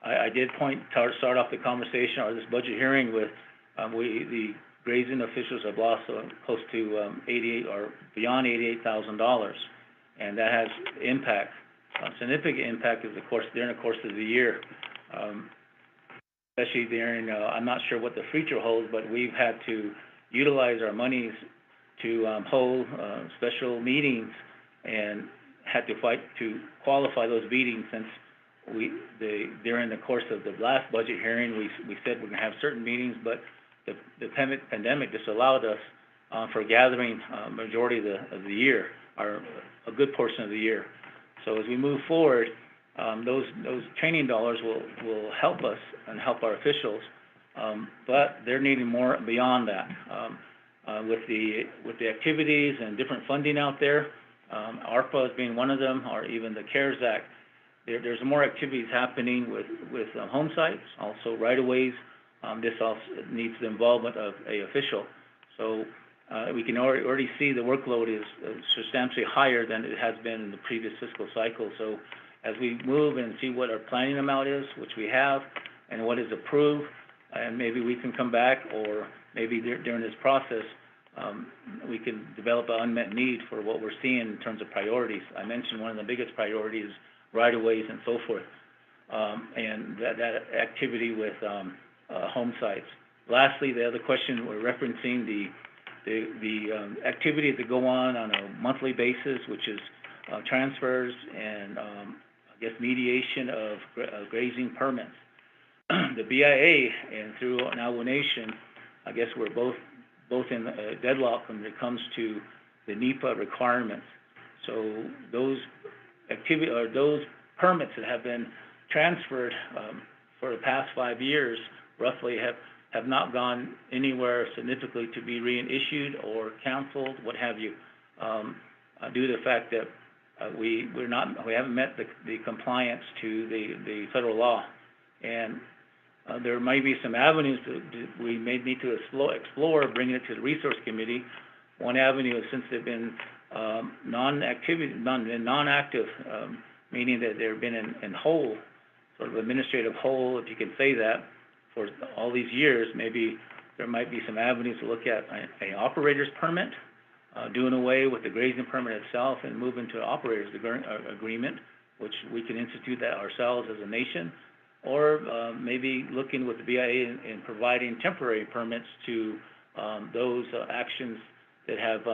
I did start off the conversation or this budget hearing with the grazing officials have lost close to $88 or beyond $88,000, and that has impact, significant impact during the course of the year. Especially during, I'm not sure what the future holds, but we've had to utilize our monies to hold special meetings and had to fight to qualify those meetings, since during the course of the last budget hearing, we said we're going to have certain meetings, but the pandemic disallowed us for gathering majority of the year, or a good portion of the year. So as we move forward, those training dollars will help us and help our officials, but they're needing more beyond that. With the activities and different funding out there, ARPA as being one of them, or even the CARES Act, there's more activities happening with home sites, also right-of-ways. This also needs the involvement of a official. So we can already see the workload is substantially higher than it has been in the previous fiscal cycle. So as we move and see what our planning amount is, which we have, and what is approved, and maybe we can come back, or maybe during this process, we can develop an unmet need for what we're seeing in terms of priorities. I mentioned one of the biggest priorities, right-of-ways and so forth, and that activity with home sites. Lastly, the other question, we're referencing the activities that go on a monthly basis, which is transfers and I guess mediation of grazing permits. The BIA and through Navajo Nation, I guess we're both in deadlock when it comes to the NEPA requirements. So those those permits that have been transferred for the past 5 years, roughly have not gone anywhere significantly to be reissued or canceled, what have you, due to the fact that we haven't met the compliance to the federal law, and there may be some avenues we may need to explore bringing it to the resource committee. One avenue is, since they've been non-active, meaning that they've been in hole, sort of administrative hole, if you can say that, for all these years, maybe there might be some avenues to look at an operator's permit, doing away with the grazing permit itself and move into an operator's agreement, which we can institute that ourselves as a nation, or maybe looking with the BIA in providing temporary permits to those actions that have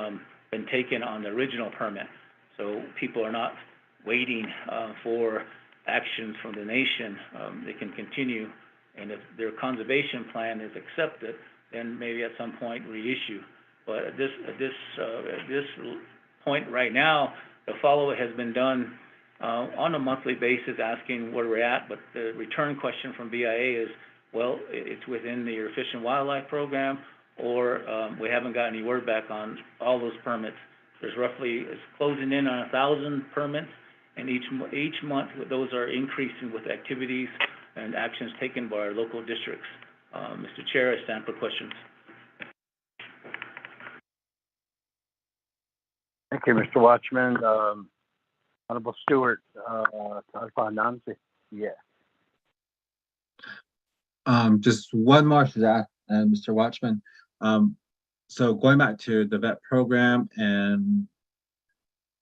been taken on the original permit. So people are not waiting for actions from the nation. They can continue, and if their conservation plan is accepted, then maybe at some point reissue. But at this point right now, the follow-up has been done on a monthly basis, asking where we're at. But the return question from BIA is, well, it's within your Fish and Wildlife Program, or we haven't got any word back on all those permits. There's roughly, it's closing in on 1,000 permits, and each month those are increasing with activities and actions taken by our local districts. Mr. Chair, I stand for questions. Thank you, Mr. Watchman. Honorable Stewart, Nancy. Yeah. Just one more to that, Mr. Watchman. So going back to the vet program and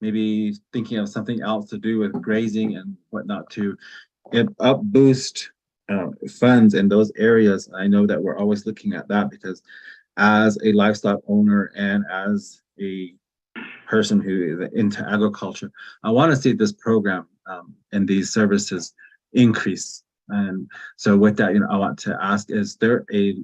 maybe thinking of something else to do with grazing and whatnot to up boost funds in those areas. I know that we're always looking at that, because as a livestock owner and as a person who is into agriculture, I want to see this program and these services increase. And so with that, I want to ask, is there a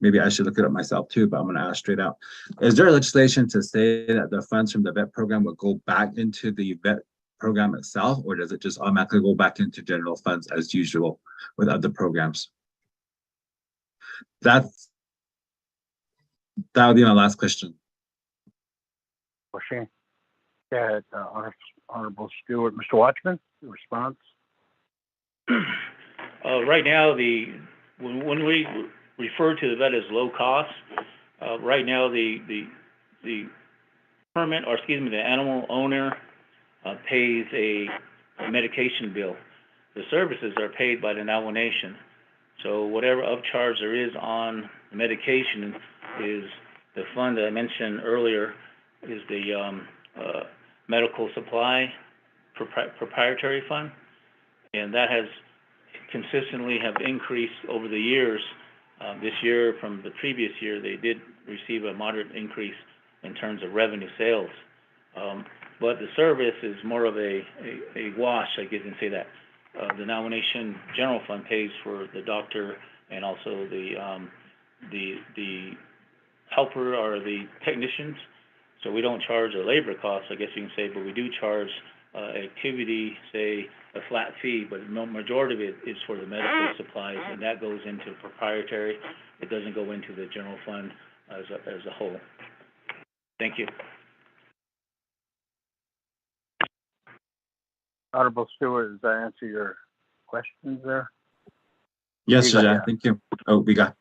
maybe I should look it up myself too, but I'm going to ask straight out. Is there legislation to say that the funds from the vet program will go back into the vet program itself, or does it just automatically go back into general funds as usual with other programs? That would be my last question. Go ahead, Honorable Stewart. Mr. Watchman, your response? Right now, when we refer to the vet as low cost, right now the permit, or excuse me, the animal owner pays a medication bill. The services are paid by the Navajo Nation. So whatever upcharge there is on the medication is the fund that I mentioned earlier, is the medical supply proprietary fund, and that has consistently have increased over the years. This year from the previous year, they did receive a moderate increase in terms of revenue sales. But the service is more of a wash, I guess you can say that. The Navajo Nation General Fund pays for the doctor and also the helper or the technicians. So we don't charge a labor cost, I guess you can say, but we do charge activity, say, a flat fee, but the majority of it is for the medical supplies, and that goes into proprietary. It doesn't go into the general fund as a whole. Thank you. Honorable Stewart, does that answer your questions there? Yes, sir. Thank you. Oh, we got.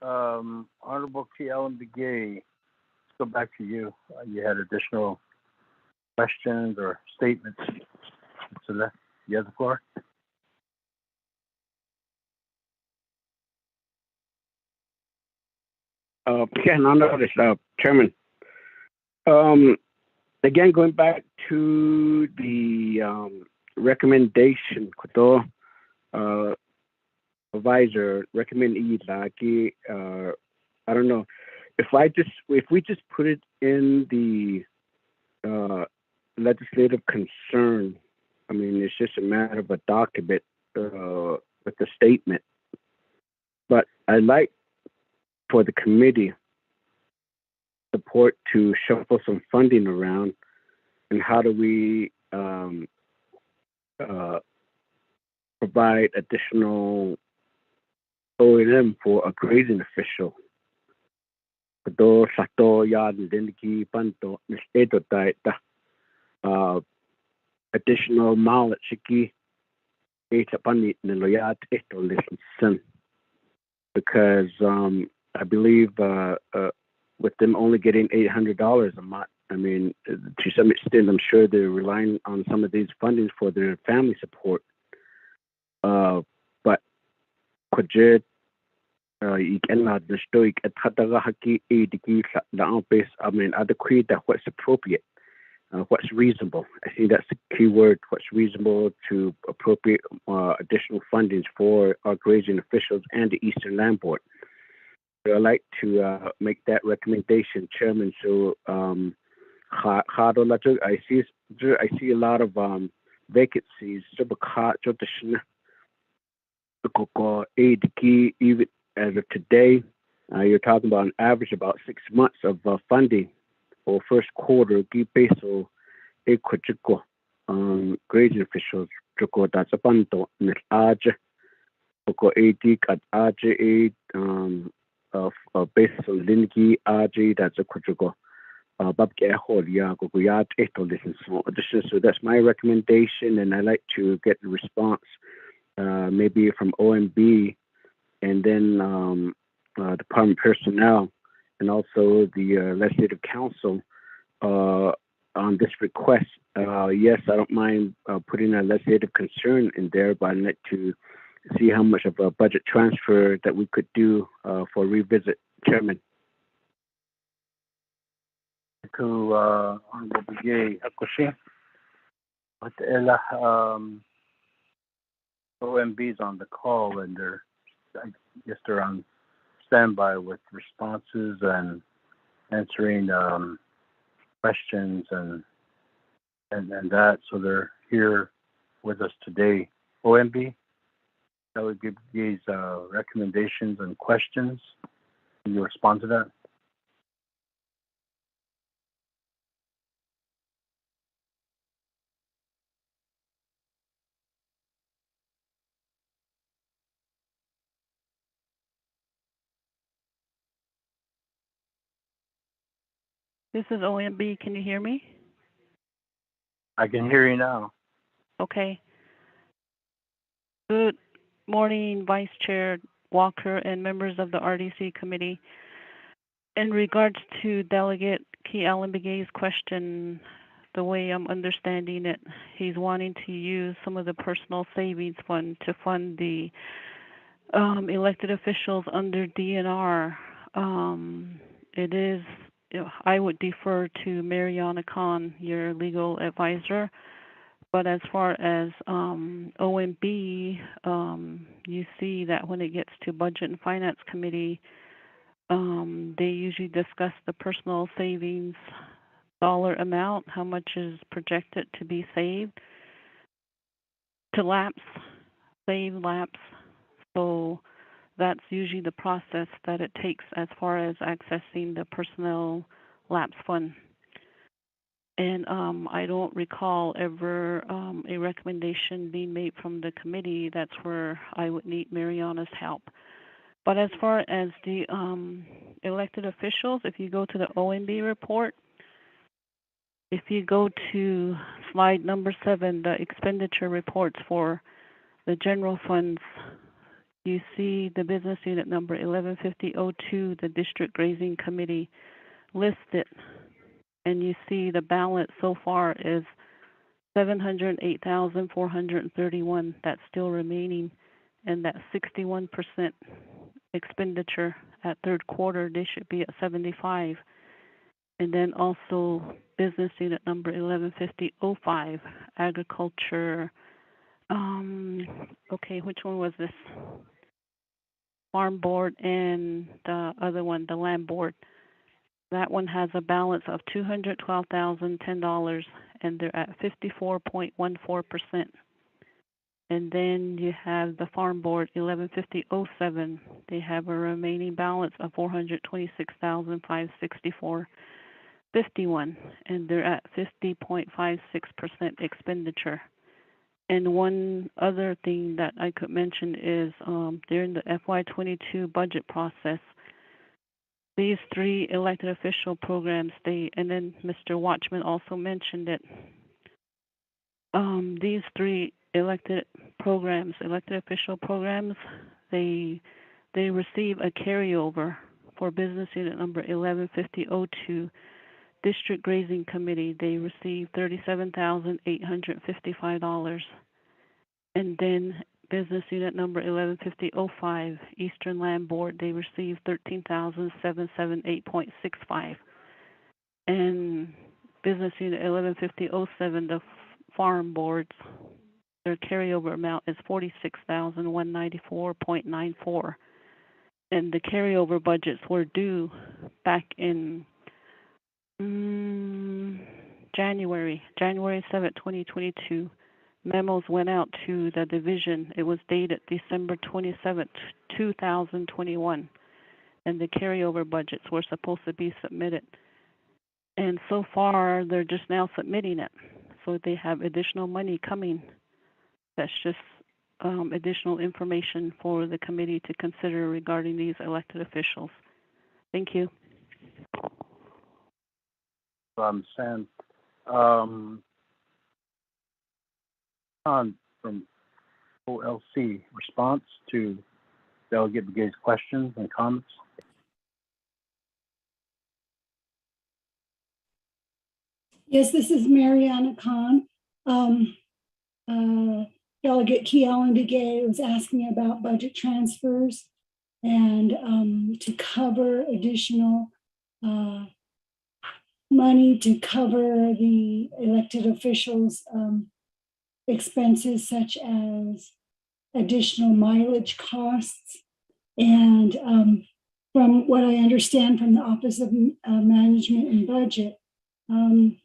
Honorable T. Ellen Begay, let's go back to you. You had additional questions or statements. So that you have the floor. Chairman. Again, going back to the recommendation, advisor recommend I don't know if we just put it in the legislative concern. I mean, it's just a matter of a document with the statement. But I'd like for the committee support to shuffle some funding around, and how do we provide additional O&M for a grazing official. kudo sato ya denki panto eto taita additional knowledge shiki eta pani niloyat eto listen because I believe with them only getting $800 a month, I mean, to some extent, I'm sure they're relying on some of these fundings for their family support. But could you cannot destroy at Hatagahaki Ediki base? I mean, adequate what's appropriate, what's reasonable. I think that's the key word, what's reasonable to appropriate additional fundings for our grazing officials and the Eastern Land Board. So I'd like to make that recommendation, Chairman. So I see a lot of vacancies. Even as of today, you're talking about an average about 6 months of funding or first quarter. Peso grazing officials. That's a bundle. Of Peso Linki RG. That's a quadruple. So that's my recommendation, and I like to get the response maybe from OMB and then Department Personnel and also the Legislative Council on this request. Yes, I don't mind putting a legislative concern in there, but I'd like to see how much of a budget transfer that we could do for revisit, Chairman. To Honorable Brigade Hakushi. OMB's on the call, and I guess they're on standby with responses and answering questions and that. So they're here with us today. OMB, that would give these recommendations and questions. Can you respond to that? This is OMB. Can you hear me? I can hear you now. Okay. Good morning, Vice Chair Walker and members of the RDC committee. In regards to Delegate Key Allen Begay's question, the way I'm understanding it, he's wanting to use some of the personal savings fund to fund the elected officials under DNR. It is, I would defer to Mariana Khan, your legal advisor. But as far as OMB, you see that when it gets to Budget and Finance Committee, they usually discuss the personal savings dollar amount, how much is projected to be saved, to lapse, save, lapse. So that's usually the process that it takes as far as accessing the personnel lapse fund. And I don't recall ever a recommendation being made from the committee. That's where I would need Mariana's help. But as far as the elected officials, if you go to the OMB report, if you go to slide number 7, the expenditure reports for the general funds, you see the business unit number 115002, the District Grazing Committee listed. And you see the balance so far is $708,431. That's still remaining, and that 61% expenditure at third quarter, they should be at 75. And then also business unit number 115005, agriculture. Okay, which one was this? Farm board and the other one, the land board. That one has a balance of $212,010, and they're at 54.14%. And then you have the farm board 115007. They have a remaining balance of $426,564.51, and they're at 50.56% expenditure. And one other thing that I could mention is during the FY22 budget process, These three elected official programs, and then Mr. Watchman also mentioned it. These three elected official programs, they receive a carryover for business unit number 115002, District Grazing Committee. They receive $37,855, and then business unit number 115005, Eastern Land Board, they receive $13,778.65. And business unit 115007, the farm boards, their carryover amount is $46,194.94. And the carryover budgets were due back in January 7th, 2022. Memos went out to the division. It was dated December 27th, 2021, and the carryover budgets were supposed to be submitted. And so far, they're just now submitting it. So they have additional money coming. That's just additional information for the committee to consider regarding these elected officials. Thank you. Sam, from OLC, response to Delegate Begay's questions and comments. Yes, this is Mariana Khan. Delegate Key Allen Begay was asking about budget transfers and to cover additional money to cover the elected officials' expenses such as additional mileage costs. And from what I understand from the Office of Management and Budget, I'm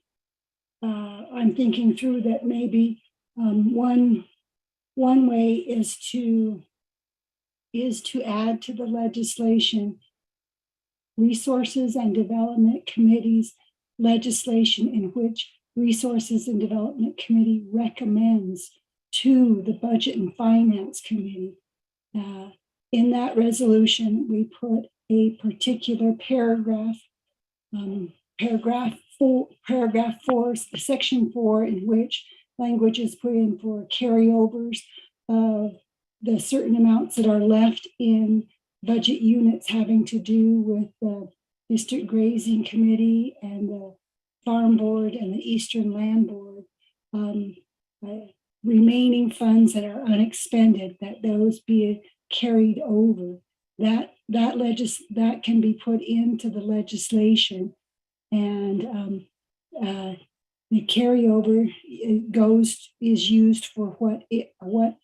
thinking through that maybe one way is to add to the legislation Resources and Development Committee's legislation in which Resources and Development Committee recommends to the Budget and Finance Committee. In that resolution, we put a particular paragraph, paragraph 4, section 4, in which language is put in for carryovers of the certain amounts that are left in budget units having to do with the District Grazing Committee and the Farm Board and the Eastern Land Board, remaining funds that are unexpended, that those be carried over. That can be put into the legislation, and the carryover is used for what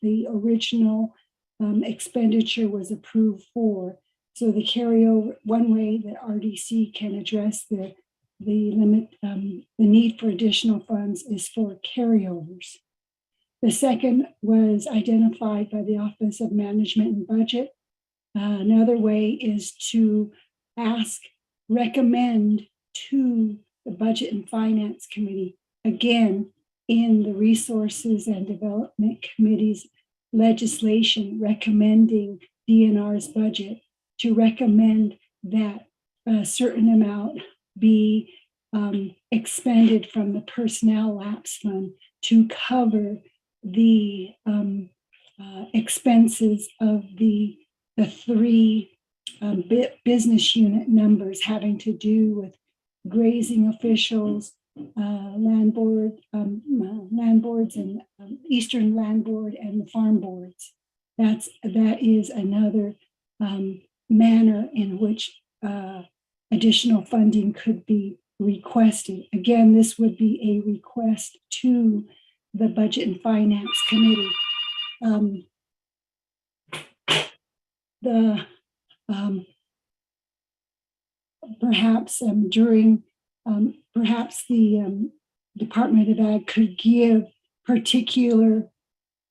the original expenditure was approved for. So the carryover, one way that RDC can address the limit, the need for additional funds is for carryovers. The second was identified by the Office of Management and Budget. Another way is to recommend to the Budget and Finance Committee, again, in the Resources and Development Committee's legislation recommending DNR's budget, to recommend that a certain amount be expended from the Personnel Lapse Fund to cover the expenses of the three business unit numbers having to do with grazing officials, land boards, and Eastern Land Board and the farm boards. That is another manner in which additional funding could be requested. Again, this would be a request to the Budget and Finance Committee. Perhaps the Department of Ag could give particular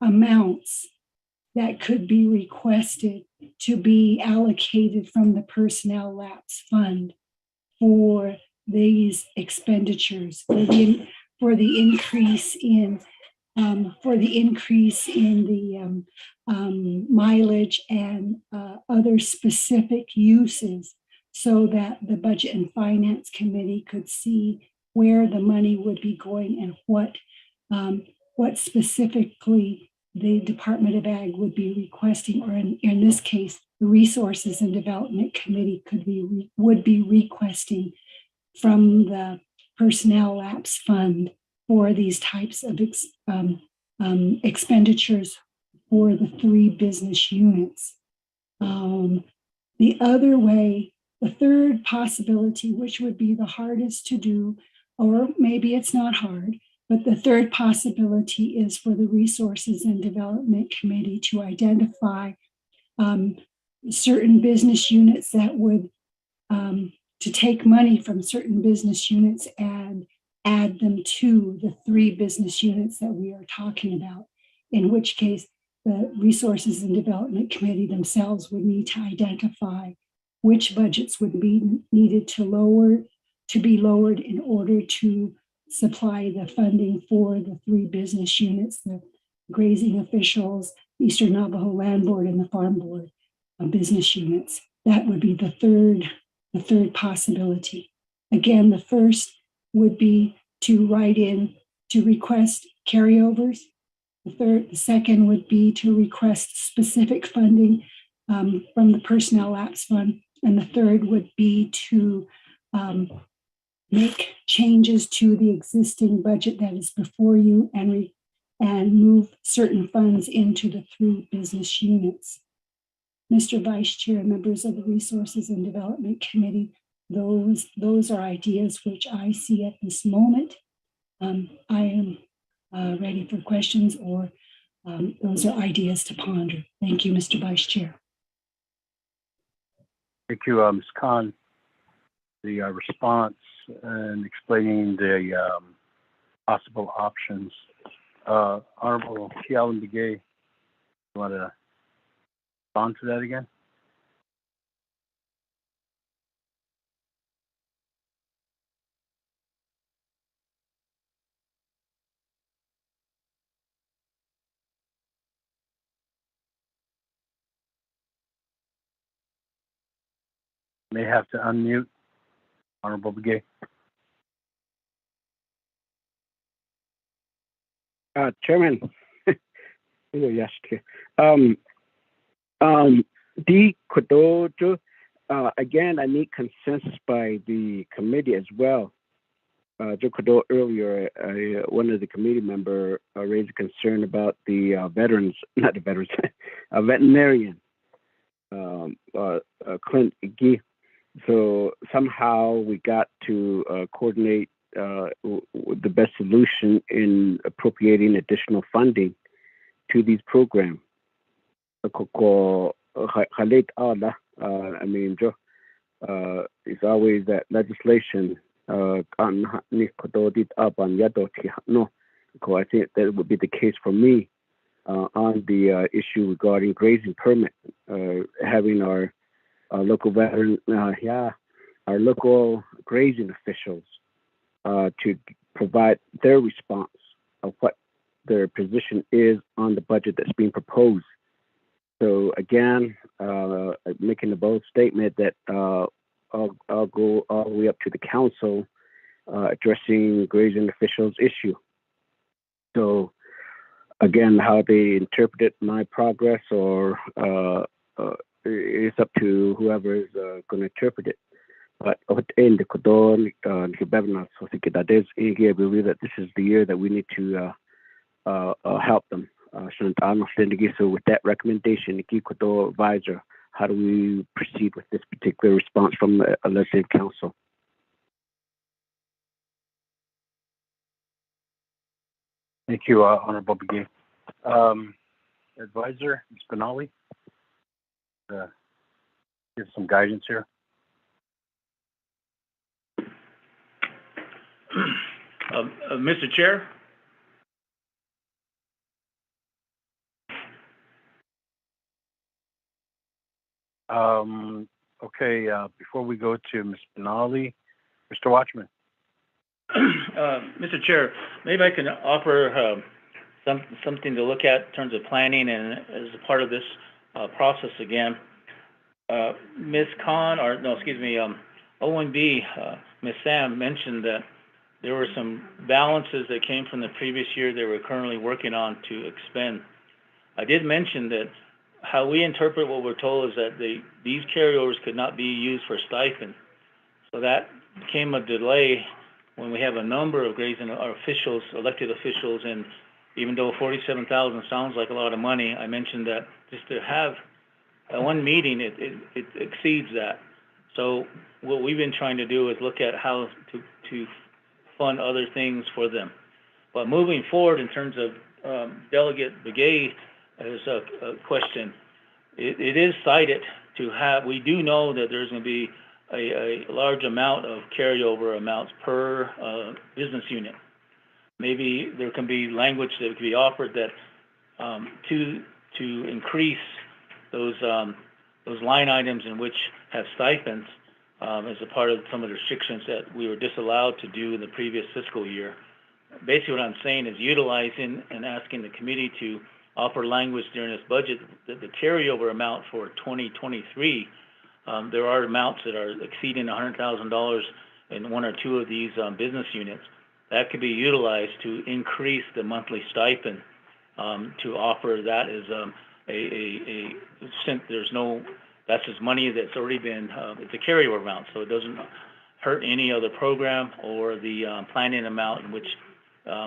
amounts that could be requested to be allocated from the Personnel Lapse Fund for these expenditures, for the increase in the mileage and other specific uses, so that the Budget and Finance Committee could see where the money would be going and what specifically the Department of Ag would be requesting, or in this case, the Resources and Development Committee would be requesting from the Personnel Lapse Fund for these types of expenditures for the 3 business units. The other way, the third possibility, which would be the hardest to do, or maybe it's not hard, but the third possibility is for the Resources and Development Committee to identify certain business units that would, to take money from certain business units and add them to the 3 business units that we are talking about, in which case the Resources and Development Committee themselves would need to identify which budgets would be needed to be lowered in order to supply the funding for the 3 business units, the grazing officials, Eastern Navajo Land Board, and the Farm Board business units. That would be the third possibility. Again, the first would be to write in to request carryovers. The second would be to request specific funding from the Personnel Lapse Fund. And the third would be to make changes to the existing budget that is before you and move certain funds into the 3 business units. Mr. Vice Chair, members of the Resources and Development Committee, those are ideas which I see at this moment. I am ready for questions, or those are ideas to ponder. Thank you, Mr. Vice Chair. Thank you, Ms. Khan, the response and explaining the possible options. Honorable Kialan Begay, you want to respond to that again? May have to unmute, Honorable Begay. Chairman, yes. The Kodojo, again, I need consensus by the committee as well. Joe earlier, one of the committee member raised a concern about the veterinarian, Clint Iggy. So somehow we got to coordinate the best solution in appropriating additional funding to these programs. It's always that legislation. I think that would be the case for me on the issue regarding grazing permit, having our local our local grazing officials to provide their response of what their position is on the budget that's being proposed. So again, making the bold statement that I'll go all the way up to the council addressing grazing officials' issue. So again, how they interpreted my progress, or it's up to whoever is going to interpret it. But I believe that this is the year that we need to help them. So with that recommendation, advisor, how do we proceed with this particular response from the legislative council? Thank you, Honorable Begay. Advisor, Ms. Benali, give some guidance here. Mr. Chair. Okay, before we go to Ms. Benali, Mr. Watchman. Mr. Chair, maybe I can offer something to look at in terms of planning and as a part of this process again. Ms. Khan, or no, excuse me, O&B, Ms. Sam mentioned that there were some balances that came from the previous year they were currently working on to expend. I did mention that how we interpret what we're told is that these carryovers could not be used for stipend. So that became a delay when we have a number of grazing officials, elected officials, and even though 47,000 sounds like a lot of money, I mentioned that just to have one meeting, it exceeds that. So what we've been trying to do is look at how to fund other things for them. But moving forward in terms of Delegate Begay, as a question, it is cited to have, we do know that there's going to be a large amount of carryover amounts per business unit. Maybe there can be language that could be offered that to increase those line items in which have stipends as a part of some of the restrictions that we were disallowed to do in the previous fiscal year. Basically what I'm saying is utilizing and asking the committee to offer language during this budget that the carryover amount for 2023, there are amounts that are exceeding $100,000 in one or two of these business units. That could be utilized to increase the monthly stipend, to offer that as since there's no, that's just money that's already been, it's a carryover amount, so it doesn't hurt any other program or the planning amount in which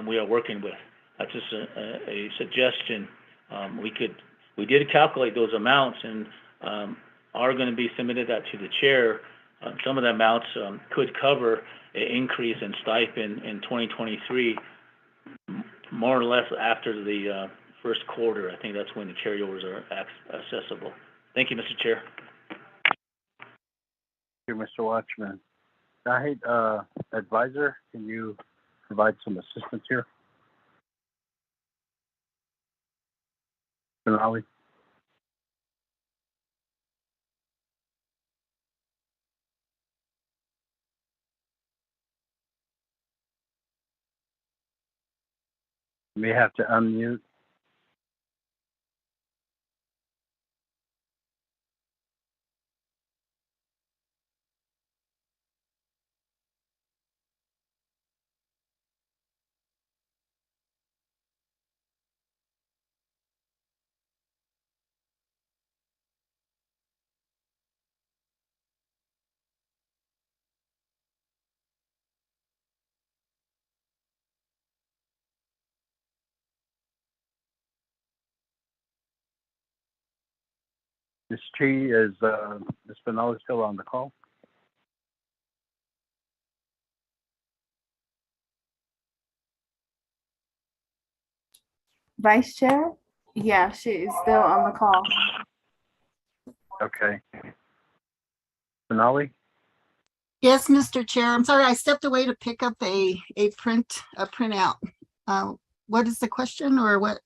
we are working with. That's just a suggestion. We did calculate those amounts and are going to be submitted that to the chair. Some of the amounts could cover an increase in stipend in 2023, more or less after the first quarter. I think that's when the carryovers are accessible. Thank you, Mr. Chair. Thank you, Mr. Watchman. Nahid, advisor, can you provide some assistance here? Finale. You may have to unmute. Ms. Chi, is Ms. Finale still on the call? Vice Chair? Yeah, she is still on the call. Okay. Finale? Yes, Mr. Chair. I'm sorry, I stepped away to pick up a printout. What is the question, or what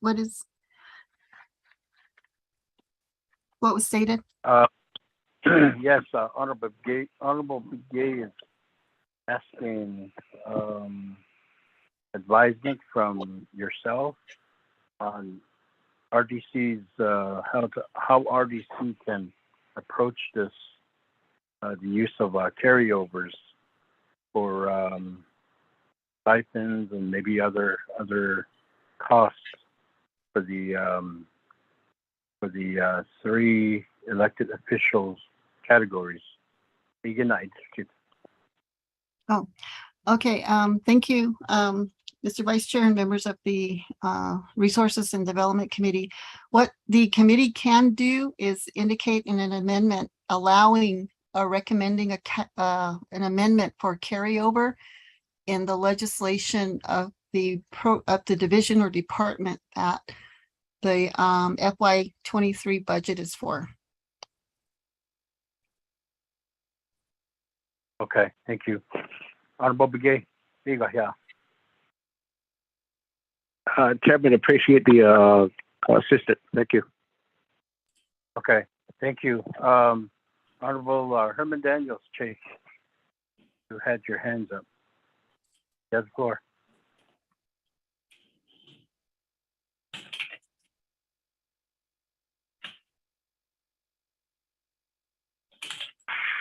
was stated? Yes, Honorable Begay is asking advisement from yourself on RDC's how RDC can approach this, the use of carryovers for stipends and maybe other costs for the three elected officials categories. Oh, okay. Thank you, Mr. Vice Chair and members of the Resources and Development Committee. What the committee can do is indicate in an amendment allowing or recommending an amendment for carryover in the legislation of the division or department that the FY23 budget is for. Okay, thank you. Honorable Begay, there you go, yeah. Chairman, appreciate the assistance. Thank you. Okay, thank you. Honorable Herman Daniels, Chief, you had your hands up. You have the floor.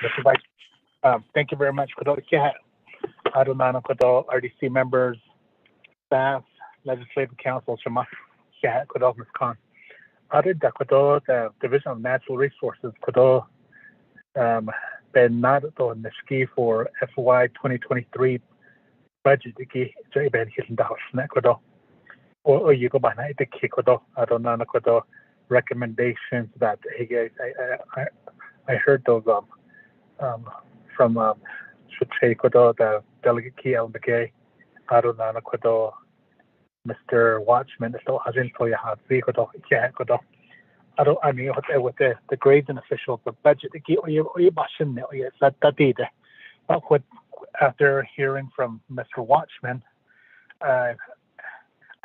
Mr. Vice, thank you very much. Kudo Kihat, Adonana Kudo, RDC members, staff, legislative council, Shema, Kihat Kudo, Ms. Khan. Other Kudo, the Division of Natural Resources, Kudo, Ben Nadato Nishki for FY 2023 budget, Iki, J. Ben Hilton House, Kudo. Or you go by night, the Kikodo, Adonana Kudo recommendations that I heard those from Shuche Kodo, the delegate Ki El McGay, Adonana Kodo, Mr. Watchman, so Hajin Toya Hazi Kodo, Kia Kodo. I mean, with the grazing officials, the budget, or you bashin, it's that did. But what, after hearing from Mr. Watchman, I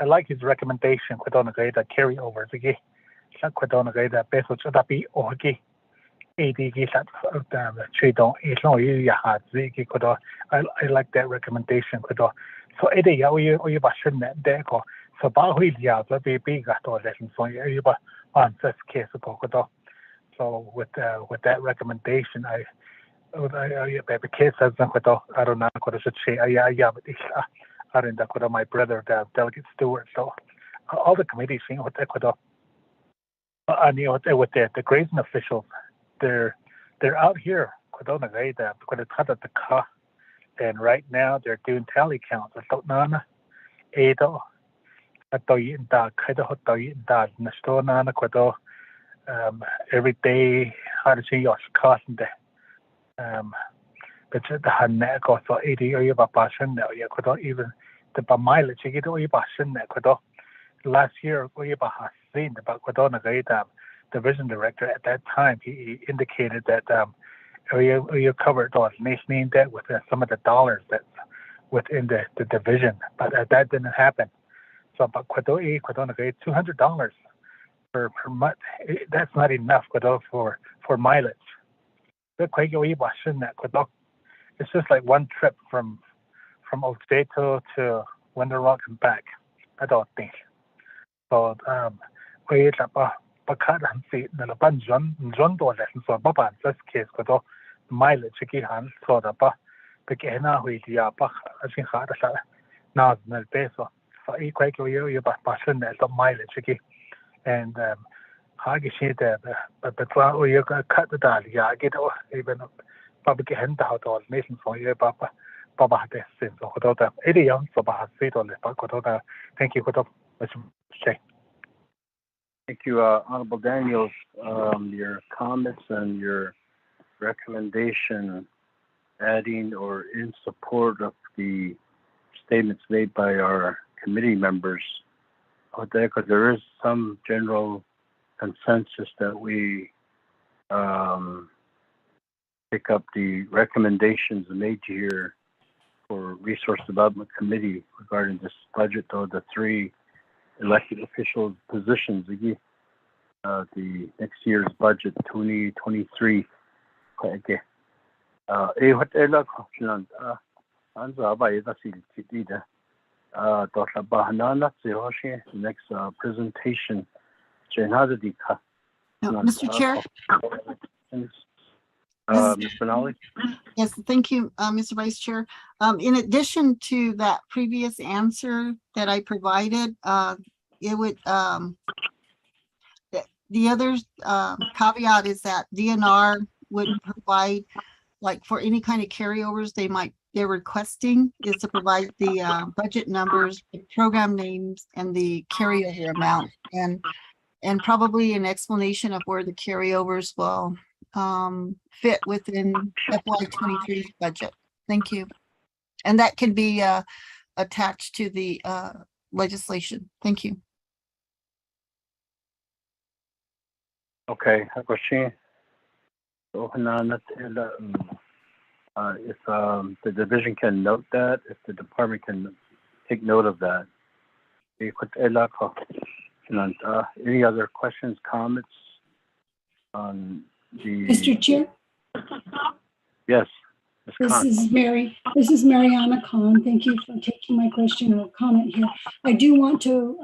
like his recommendation, Kodona Grade, carryovers again. Kodona Grade, Beso Chadapi, or again. I like that recommendation. So you bashin that deco. So Bahui Yabla be big at all lessons so you on this case of so with that recommendation I the case as I don't know what I should say I didn't my brother the delegate Stewart so all the committees seeing what I knew with the grazing officials they're out here and right now they're doing tally counts. Every day how to see your cost but the hand so 80 or you passion now you could even the mileage you get you passion last year we have seen the division director at that time he indicated that you covered all nation debt with some of the dollars that's within the division, but that didn't happen. So, but $200 per month, that's not enough for mileage. It's just like one trip from Otato to Winter Rock and back. I don't think. So, case mileage again so the begena with the I think hard now the peso so equal you passion the mileage again and hagi see that but you cut the dal yeah get even public hand out all nation for you papa this since so the idiom so ba sit on the thank you for the Thank you, Honorable Daniels. Your comments and your recommendation adding or in support of the statements made by our committee members. Because there is some general consensus that we pick up the recommendations made here for Resource Development Committee regarding this budget or the three elected officials positions the next year's budget 2023 okay what next presentation Mr. Chair. Ms. Benali? Yes, thank you, Mr. Vice Chair. In addition to that previous answer that I provided, it would the other caveat is that DNR would provide, like for any kind of carryovers they're requesting is to provide the budget numbers, the program names, and the carryover amount, and probably an explanation of where the carryovers will fit within FY23 budget. Thank you. And that can be attached to the legislation. Thank you. Okay, if the division can note that, if the department can take note of that. Any other questions, comments on the... Mr. Chair? Yes. This is Mariana Khan. Thank you for taking my question or comment here. I do want to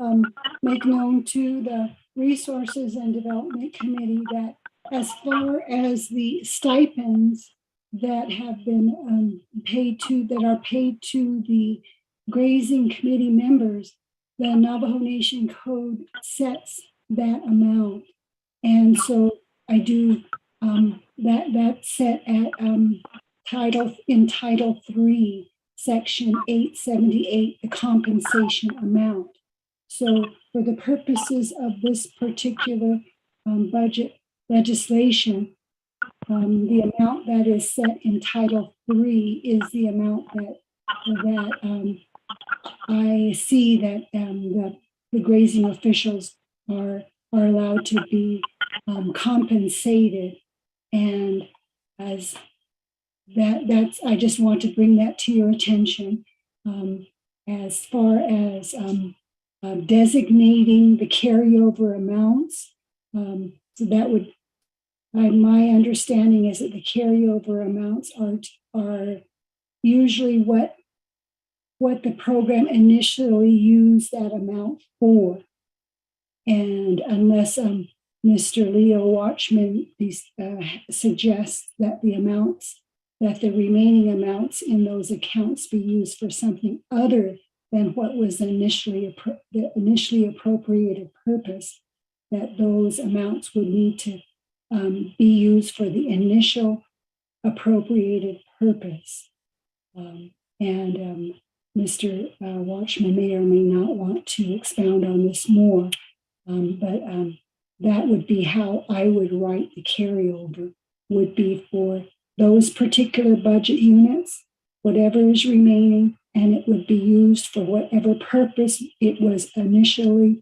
make known to the Resources and Development Committee that as far as the stipends that have been that are paid to the Grazing Committee members, the Navajo Nation Code sets that amount. And so I do that's set at in Title 3, Section 878, the compensation amount. So for the purposes of this particular budget legislation, the amount that is set in Title 3 is the amount that I see that the grazing officials are allowed to be compensated, and as that's I just want to bring that to your attention. As far as designating the carryover amounts, so that would. My understanding is that the carryover amounts are usually what the program initially used that amount for. And unless Mr. Leo Watchman suggests that the remaining amounts in those accounts be used for something other than what was the initially appropriated purpose, that those amounts would need to be used for the initial appropriated purpose. Mr. Watchman may or may not want to expound on this more, but that would be how I would write the carryover, would be for those particular budget units, whatever is remaining, and it would be used for whatever purpose it was initially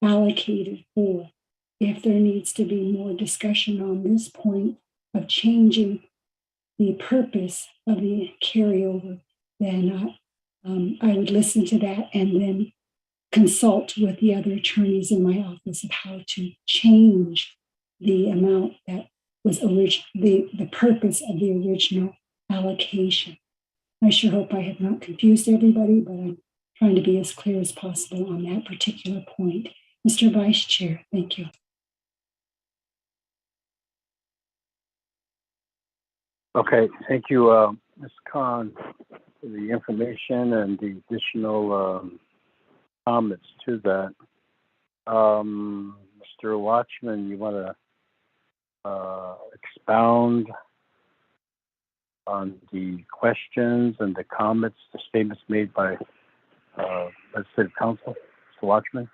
allocated for. If there needs to be more discussion on this point of changing the purpose of the carryover, then I would listen to that and then consult with the other attorneys in my office of how to change the amount that was the purpose of the original allocation. I sure hope I have not confused everybody, but I'm trying to be as clear as possible on that particular point. Mr. Vice Chair, thank you. Okay, thank you, Ms. Khan, for the information and the additional comments to that. Mr. Watchman, you want to expound on the questions and the comments, the statements made by Legislative Council? Mr. Watchman?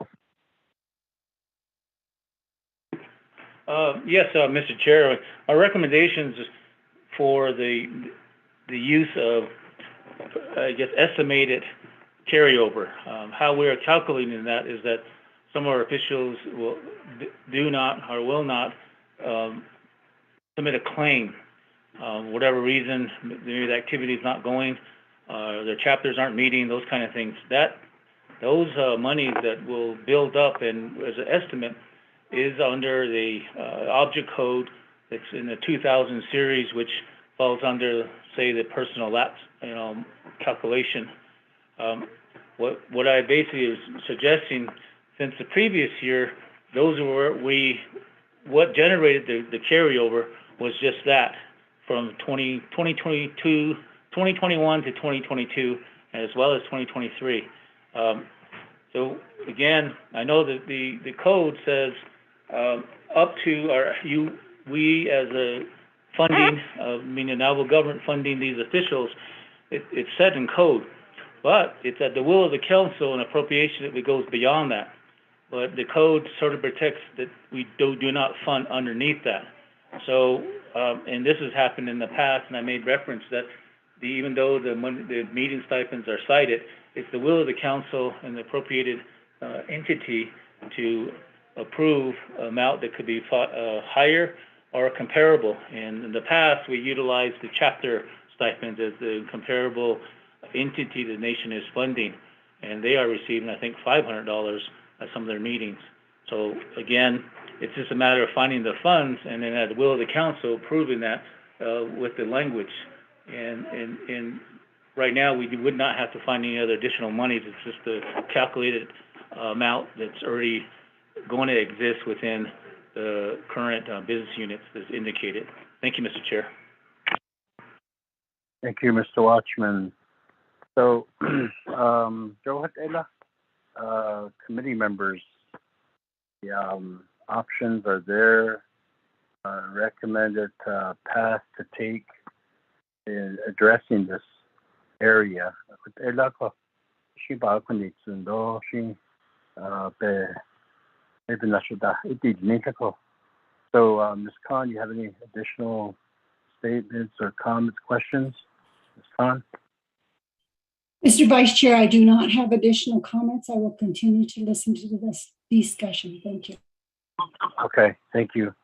Yes, Mr. Chair. Our recommendations for the use of, I guess, estimated carryover. How we are calculating that is that some of our officials do not or will not submit a claim. Whatever reason, maybe the activity is not going, their chapters aren't meeting, those kind of things. Those monies that will build up and as an estimate is under the object code that's in the 2000 series, which falls under, say, the personal lapse, calculation. What I basically is suggesting, since the previous year, those were what generated the carryover was just that from 2021 to 2022, as well as 2023. So again, I know that the code says up to we as a funding, meaning Navajo government funding these officials, it's set in code, but it's at the will of the council and appropriation if it goes beyond that. But the code sort of protects that we do not fund underneath that. So, and this has happened in the past, and I made reference that even though the meeting stipends are cited, it's the will of the council and the appropriated entity to approve amount that could be higher or comparable. And in the past, we utilized the chapter stipends as the comparable entity the nation is funding, and they are receiving, I think, $500 at some of their meetings. So again, it's just a matter of finding the funds and then at the will of the council approving that with the language. And right now, we would not have to find any other additional monies. It's just the calculated amount that's already going to exist within the current business units that's indicated. Thank you, Mr. Chair. Thank you, Mr. Watchman. So, committee members, the options are there. Recommended path to take in addressing this area. So, Ms. Khan, you have any additional statements or comments, questions? Ms. Khan? Mr. Vice Chair, I do not have additional comments. I will continue to listen to this discussion. Thank you. Okay, thank you.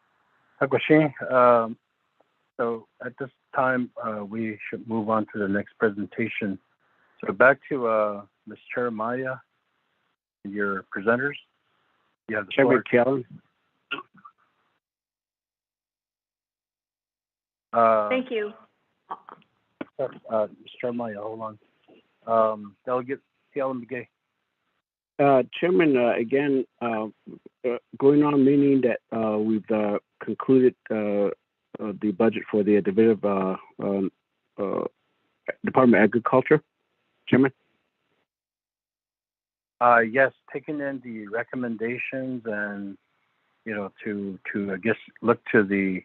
So at this time, we should move on to the next presentation. So back to Ms. Chair Maya, your presenters. You have the floor. Chairman Kellen. Thank you. Ms. Chair Maya, hold on. Delegate Kellen McGay. Chairman, again, going on meaning that we've concluded the budget for the Division of Department of Agriculture. Chairman? Yes, taking in the recommendations and, to I guess, look to the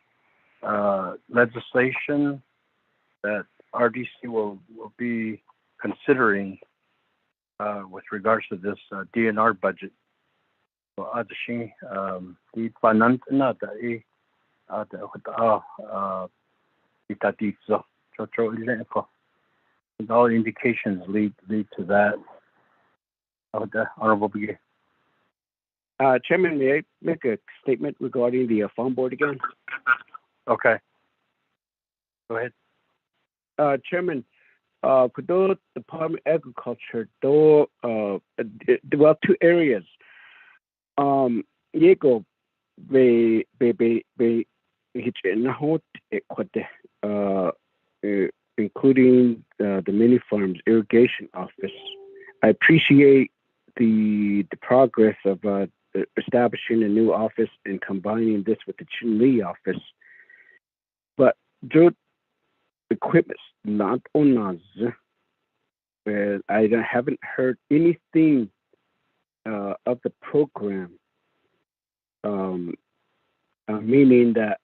legislation that RDC will be considering with regards to this DNR budget. So, all indications lead to that. Honorable Begay. Chairman, may I make a statement regarding the farm board again? Okay. Go ahead. Chairman, could the Department of Agriculture do well 2 areas. Yego be including the mini farms irrigation office. I appreciate the progress of establishing a new office and combining this with the Chinle office, but the equipment's not on us. I haven't heard anything of the program, meaning that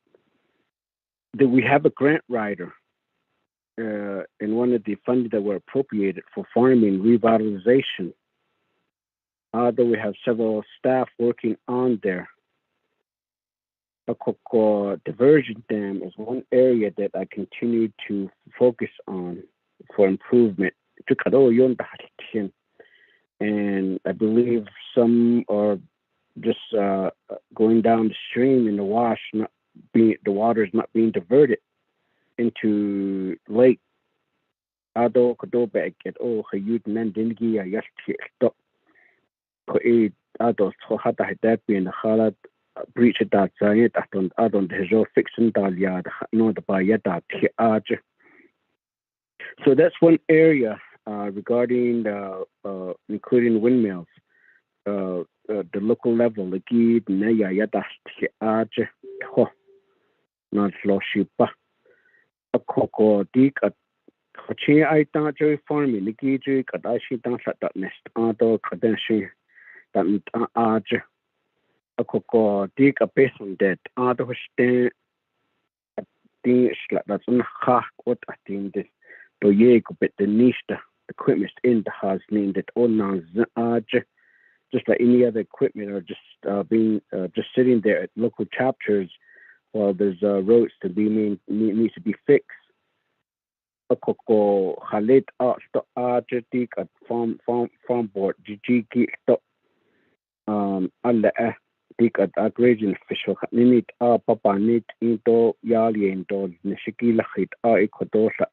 we have a grant writer in one of the funds that were appropriated for farming revitalization. Although we have several staff working on there. A diversion dam is one area that I continue to focus on for improvement. And I believe some are just going down the stream in the wash, the water is not being diverted into lake. Ado kodo back at all hayut nandingi a yasti stop ko e ado so hata that being halat breach that giant adon the fixing dalia no the bayata tiaj. So that's one area regarding including windmills. The local level the gid naya yata tiaj ho not loshipa a coco dik at Kochi I thought Joy farming the Gidri Kadashi dance at that nest Ado Kadeshi that Aj a coco dig a base on that Ado stand at the that's on half what I think this to Yego bit the niche the equipment in the house named it on Aj just like any other equipment or just being just sitting there at local chapters while there's roads to be needs to be fixed. A coco halit artistic at farm board GG alla dik at grazing official nit papa nit into yali into nishiki lachit equadosa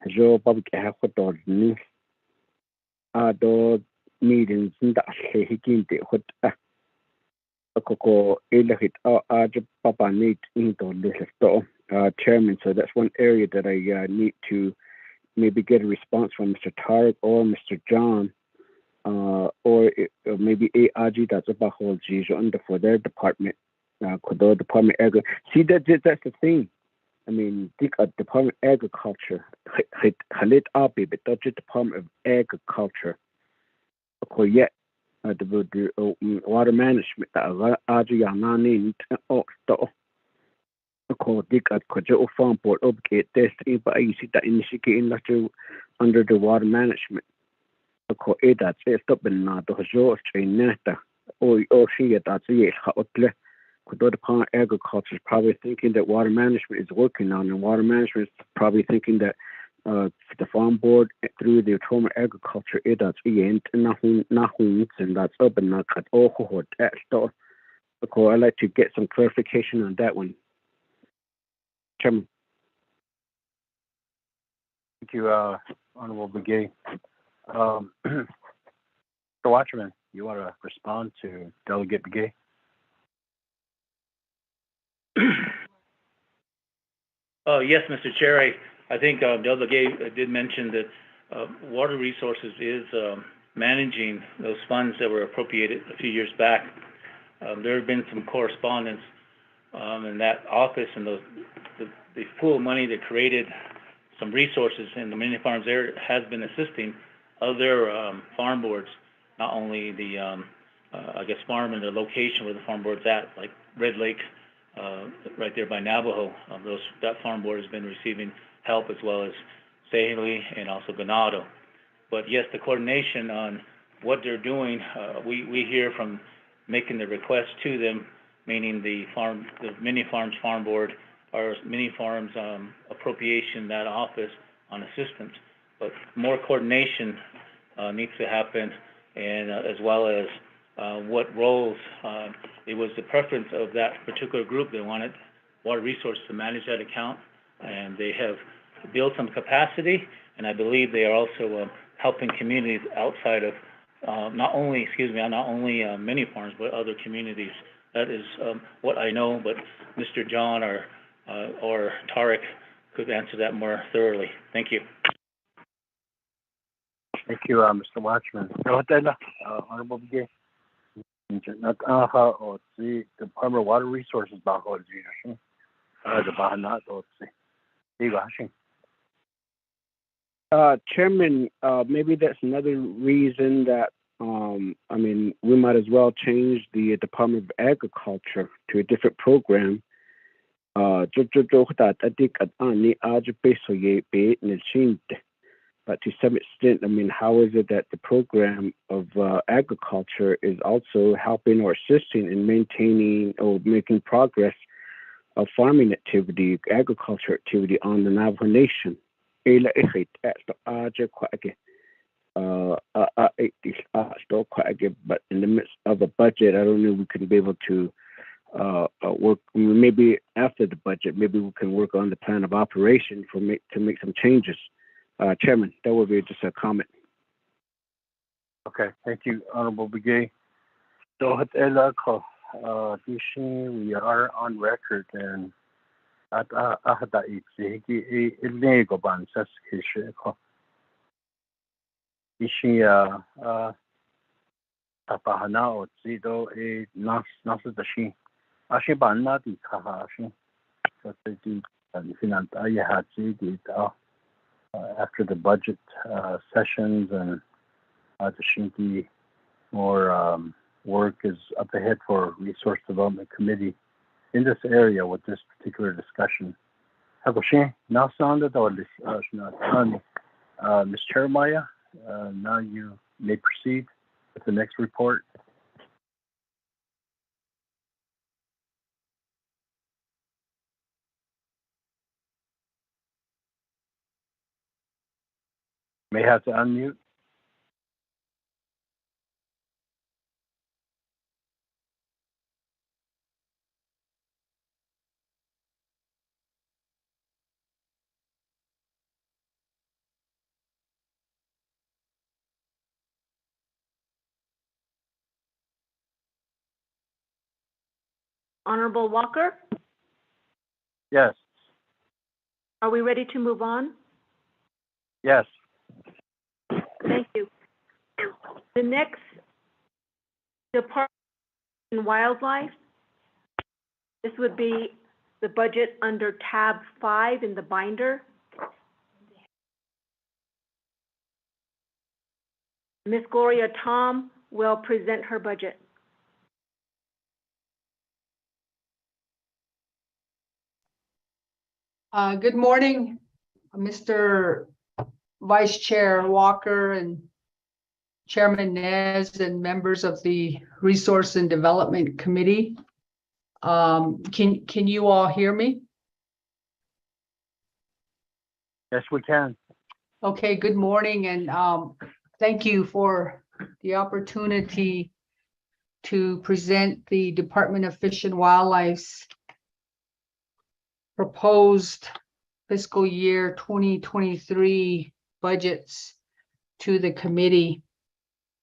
jo public hakotod ni ado meetings nda hikinte hot a coco elahit papa nit into listo. Chairman, so that's one area that I need to maybe get a response from Mr. Tarek or Mr. John, or maybe ARG that's about whole G under for their department, Department Agri. See that's the thing. Department of Agriculture, Khalid Abi, but Dutch Department of Agriculture, the water management, Ajianani, farm board, under the water management. That's it. Stop and not the Hajor train neta. She that's it. The Department of Agriculture is probably thinking that water management is working on, and water management is probably thinking that the farm board through the Department of Agriculture that's and that's up and not cut all that stuff. I'd like to get some clarification on that one. Chairman. Thank you, Honorable Begay. Mr. Watchman, you want to respond to Delegate Begay? Yes, Mr. Chair. I think Delegate Begay did mention that Water Resources is managing those funds that were appropriated a few years back. There have been some correspondence in that office, and the pool of money that created some resources in the mini farms there has been assisting other farm boards, not only the farm and the location where the farm board's at, like Red Lake, right there by Navajo. That farm board has been receiving help, as well as Sahaley and also Ganado. But yes, the coordination on what they're doing, we hear from making the request to them, meaning the mini farms farm board or mini farms appropriation, that office on assistance. But more coordination needs to happen, and as well as what roles. It was the preference of that particular group. They wanted Water Resources to manage that account, and they have built some capacity, and I believe they are also helping communities outside of not only mini farms, but other communities. That is what I know, but Mr. John or Tarek could answer that more thoroughly. Thank you. Thank you, Mr. Watchman. Honorable Begay. The Department of Water Resources Chairman, maybe that's another reason that we might as well change the Department of Agriculture to a different program. But to some extent, how is it that the program of agriculture is also helping or assisting in maintaining or making progress of farming activity, agriculture activity on the Navajo Nation? But in the midst of a budget, I don't know if we can be able to work. Maybe after the budget, maybe we can work on the plan of operation to make some changes. Chairman, that would be just a comment. Okay, thank you, Honorable Begay. So, we are on record, and after the budget sessions, and the Shinki, more work is up ahead for Resource Development Committee in this area with this particular discussion. Ms. Cheremia, now you may proceed with the next report. May have to unmute. Honorable Walker, Yes. are we ready to move on? Yes. Thank you. The next Department of Wildlife, this would be the budget under tab 5 in the binder. Ms. Gloria Tom will present her budget. Good morning, Mr. Vice Chair Walker and Chairman Nez and members of the Resource and Development Committee. Can you all hear me? Yes, we can. Okay, good morning, and thank you for the opportunity to present the Department of Fish and Wildlife's proposed fiscal year 2023 budgets to the committee.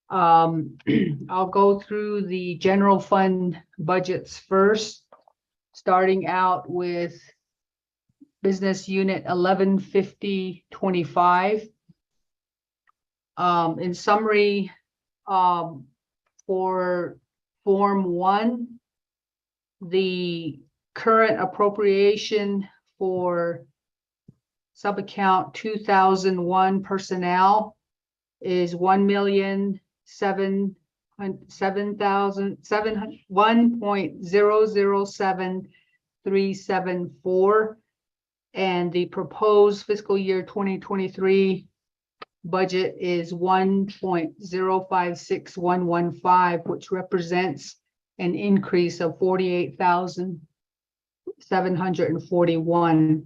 I'll go through the general fund budgets first, starting out with business unit 115025. In summary, for Form 1, the current appropriation for subaccount 2001 personnel is $1,007,374, and the proposed fiscal year 2023 budget is 1.056115, which represents an increase of 48,741.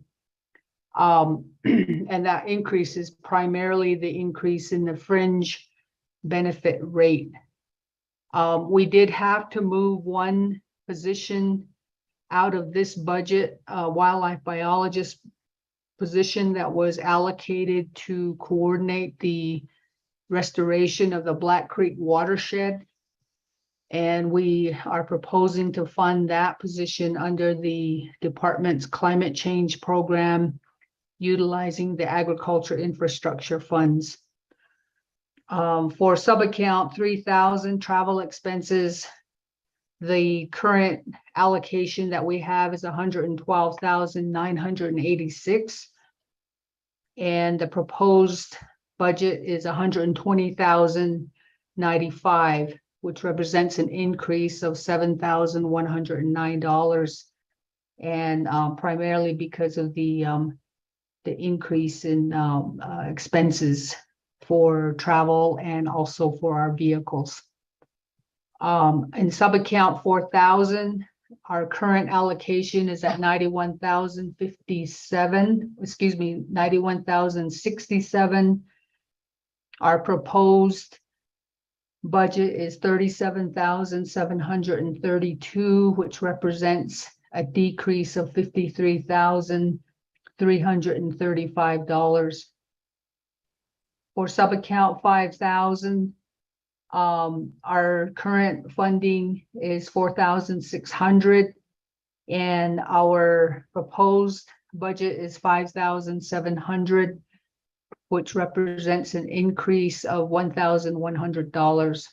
And that increase is primarily the increase in the fringe benefit rate. We did have to move one position out of this budget, wildlife biologist position that was allocated to coordinate the restoration of the Black Creek watershed. And we are proposing to fund that position under the department's climate change program, utilizing the agriculture infrastructure funds. For subaccount 3000 travel expenses, the current allocation that we have is 112,986, and the proposed budget is 120,095, which represents an increase of $7,109, and primarily because of the increase in expenses for travel and also for our vehicles. In subaccount 4000, our current allocation is at 91,067. Our proposed budget is 37,732, which represents a decrease of $53,335. For subaccount 5000, our current funding is 4,600, and our proposed budget is 5,700, which represents an increase of $1,100.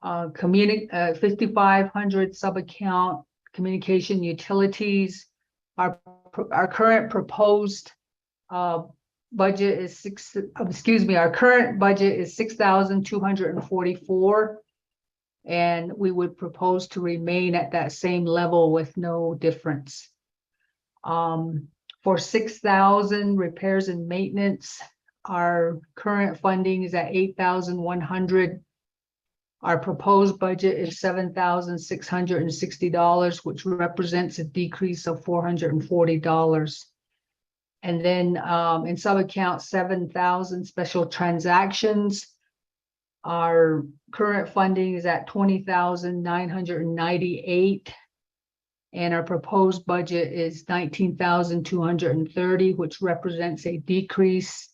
5,500 subaccount communication utilities. Our current proposed budget is our current budget is 6,244, and we would propose to remain at that same level with no difference. For 6,000 repairs and maintenance, our current funding is at 8,100. Our proposed budget is $7,660, which represents a decrease of $440. And then in subaccount 7,000 special transactions, our current funding is at 20,998, and our proposed budget is 19,230, which represents a decrease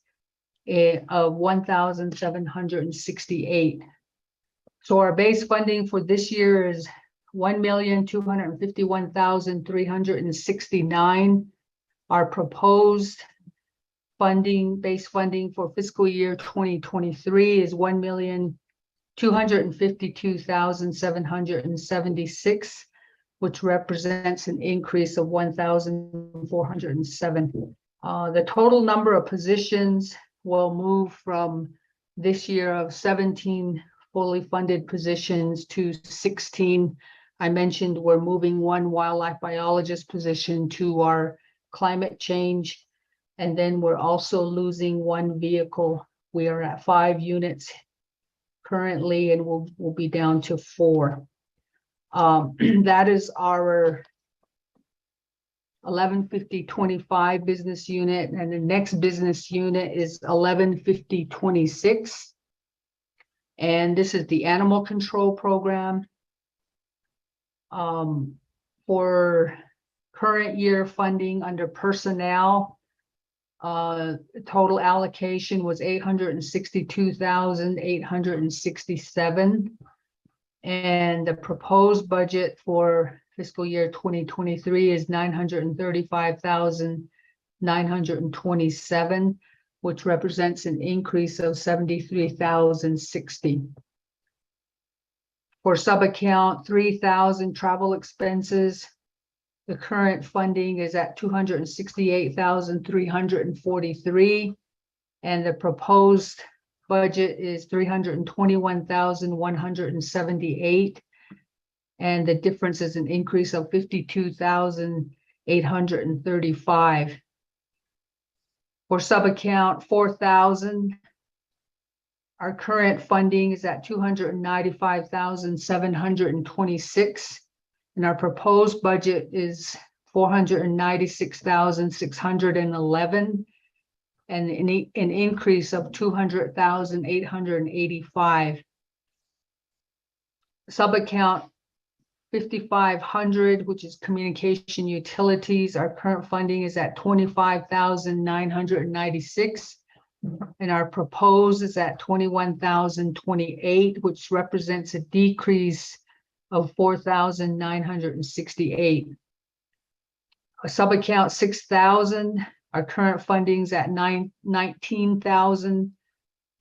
of 1,768. So our base funding for this year is 1,251,369. Our proposed funding, base funding for fiscal year 2023 is 1,252,776, which represents an increase of 1,407. The total number of positions will move from this year of 17 fully funded positions to 16. I mentioned we're moving one wildlife biologist position to our climate change, and then we're also losing one vehicle. We are at 5 units currently, and we'll be down to 4. That is our 115025 business unit, and the next business unit is 115026. And this is the animal control program. For current year funding under personnel, total allocation was 862,867. And the proposed budget for fiscal year 2023 is 935,927, which represents an increase of 73,060. For sub-account 3,000 travel expenses, the current funding is at 268,343, and the proposed budget is 321,178, and the difference is an increase of 52,835. For sub-account 4,000, our current funding is at 295,726, and our proposed budget is 496,611, and an increase of 200,885. Sub-account 5,500, which is communication utilities, our current funding is at 25,996, and our proposed is at 21,028, which represents a decrease of 4,968. A sub-account 6,000, our current funding is at 19,000,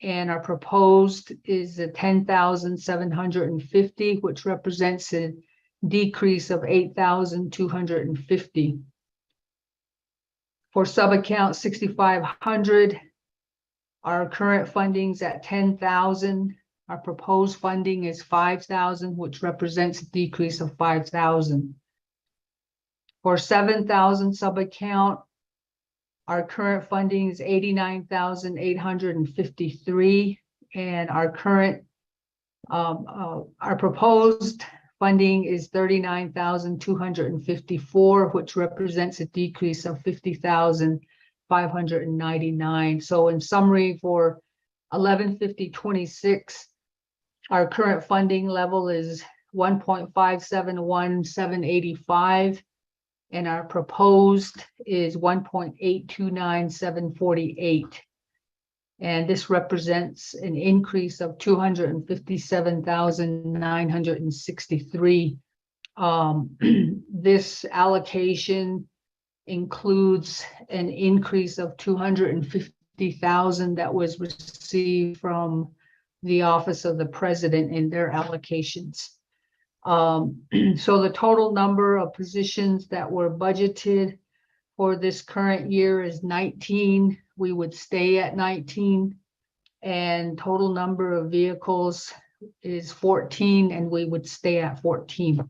and our proposed is at 10,750, which represents a decrease of 8,250. For sub-account 6,500, our current funding is at 10,000. Our proposed funding is 5,000, which represents a decrease of 5,000. For 7,000 sub-account, our current funding is 89,853, and our proposed funding is 39,254, which represents a decrease of 50,599. So in summary, for 115026, our current funding level is 1.571785, and our proposed is 1.829748. And this represents an increase of 257,963. This allocation includes an increase of 250,000 that was received from the Office of the President in their allocations. So the total number of positions that were budgeted for this current year is 19. We would stay at 19, and total number of vehicles is 14, and we would stay at 14.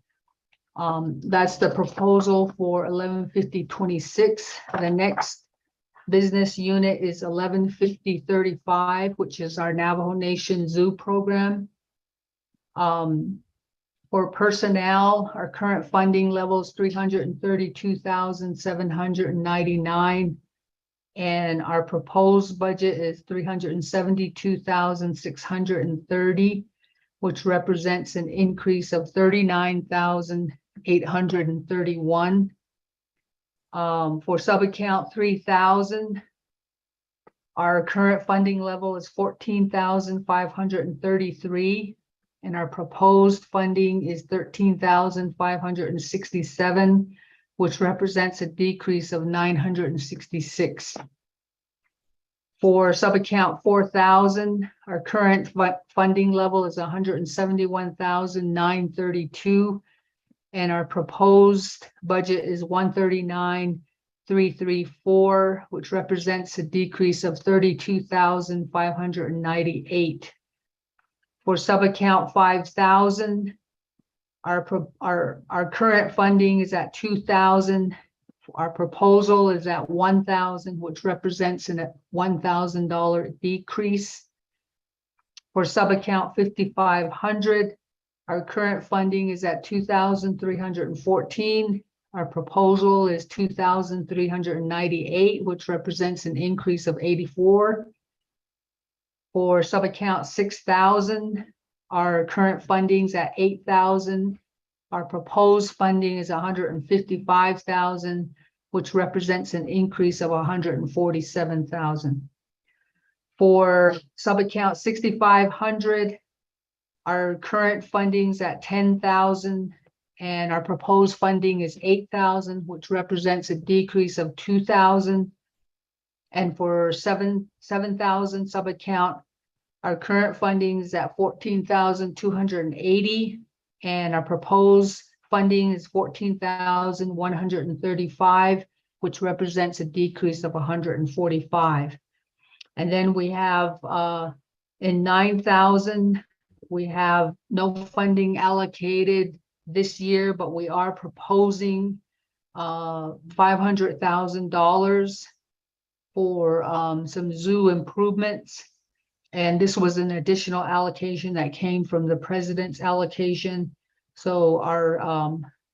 That's the proposal for 115026. The next business unit is 115035, which is our Navajo Nation Zoo program. For personnel, our current funding level is 332,799, and our proposed budget is 372,630, which represents an increase of 39,831. For sub-account 3,000, our current funding level is 14,533, and our proposed funding is 13,567, which represents a decrease of 966. For sub-account 4,000, our current funding level is 171,932, and our proposed budget is 139,334, which represents a decrease of 32,598. For subaccount 5,000, our current funding is at 2,000. Our proposal is at 1,000, which represents a $1,000 decrease. For subaccount 5,500, our current funding is at 2,314. Our proposal is 2,398, which represents an increase of 84. For subaccount 6,000, our current funding's at 8,000. Our proposed funding is 155,000, which represents an increase of 147,000. For subaccount 6,500, our current funding's at 10,000, and our proposed funding is 8,000, which represents a decrease of 2,000. And for 7,000 subaccount, our current funding is at 14,280, and our proposed funding is 14,135, which represents a decrease of 145. And then we have in 9,000, we have no funding allocated this year, but we are proposing $500,000 for some zoo improvements. And this was an additional allocation that came from the president's allocation. So our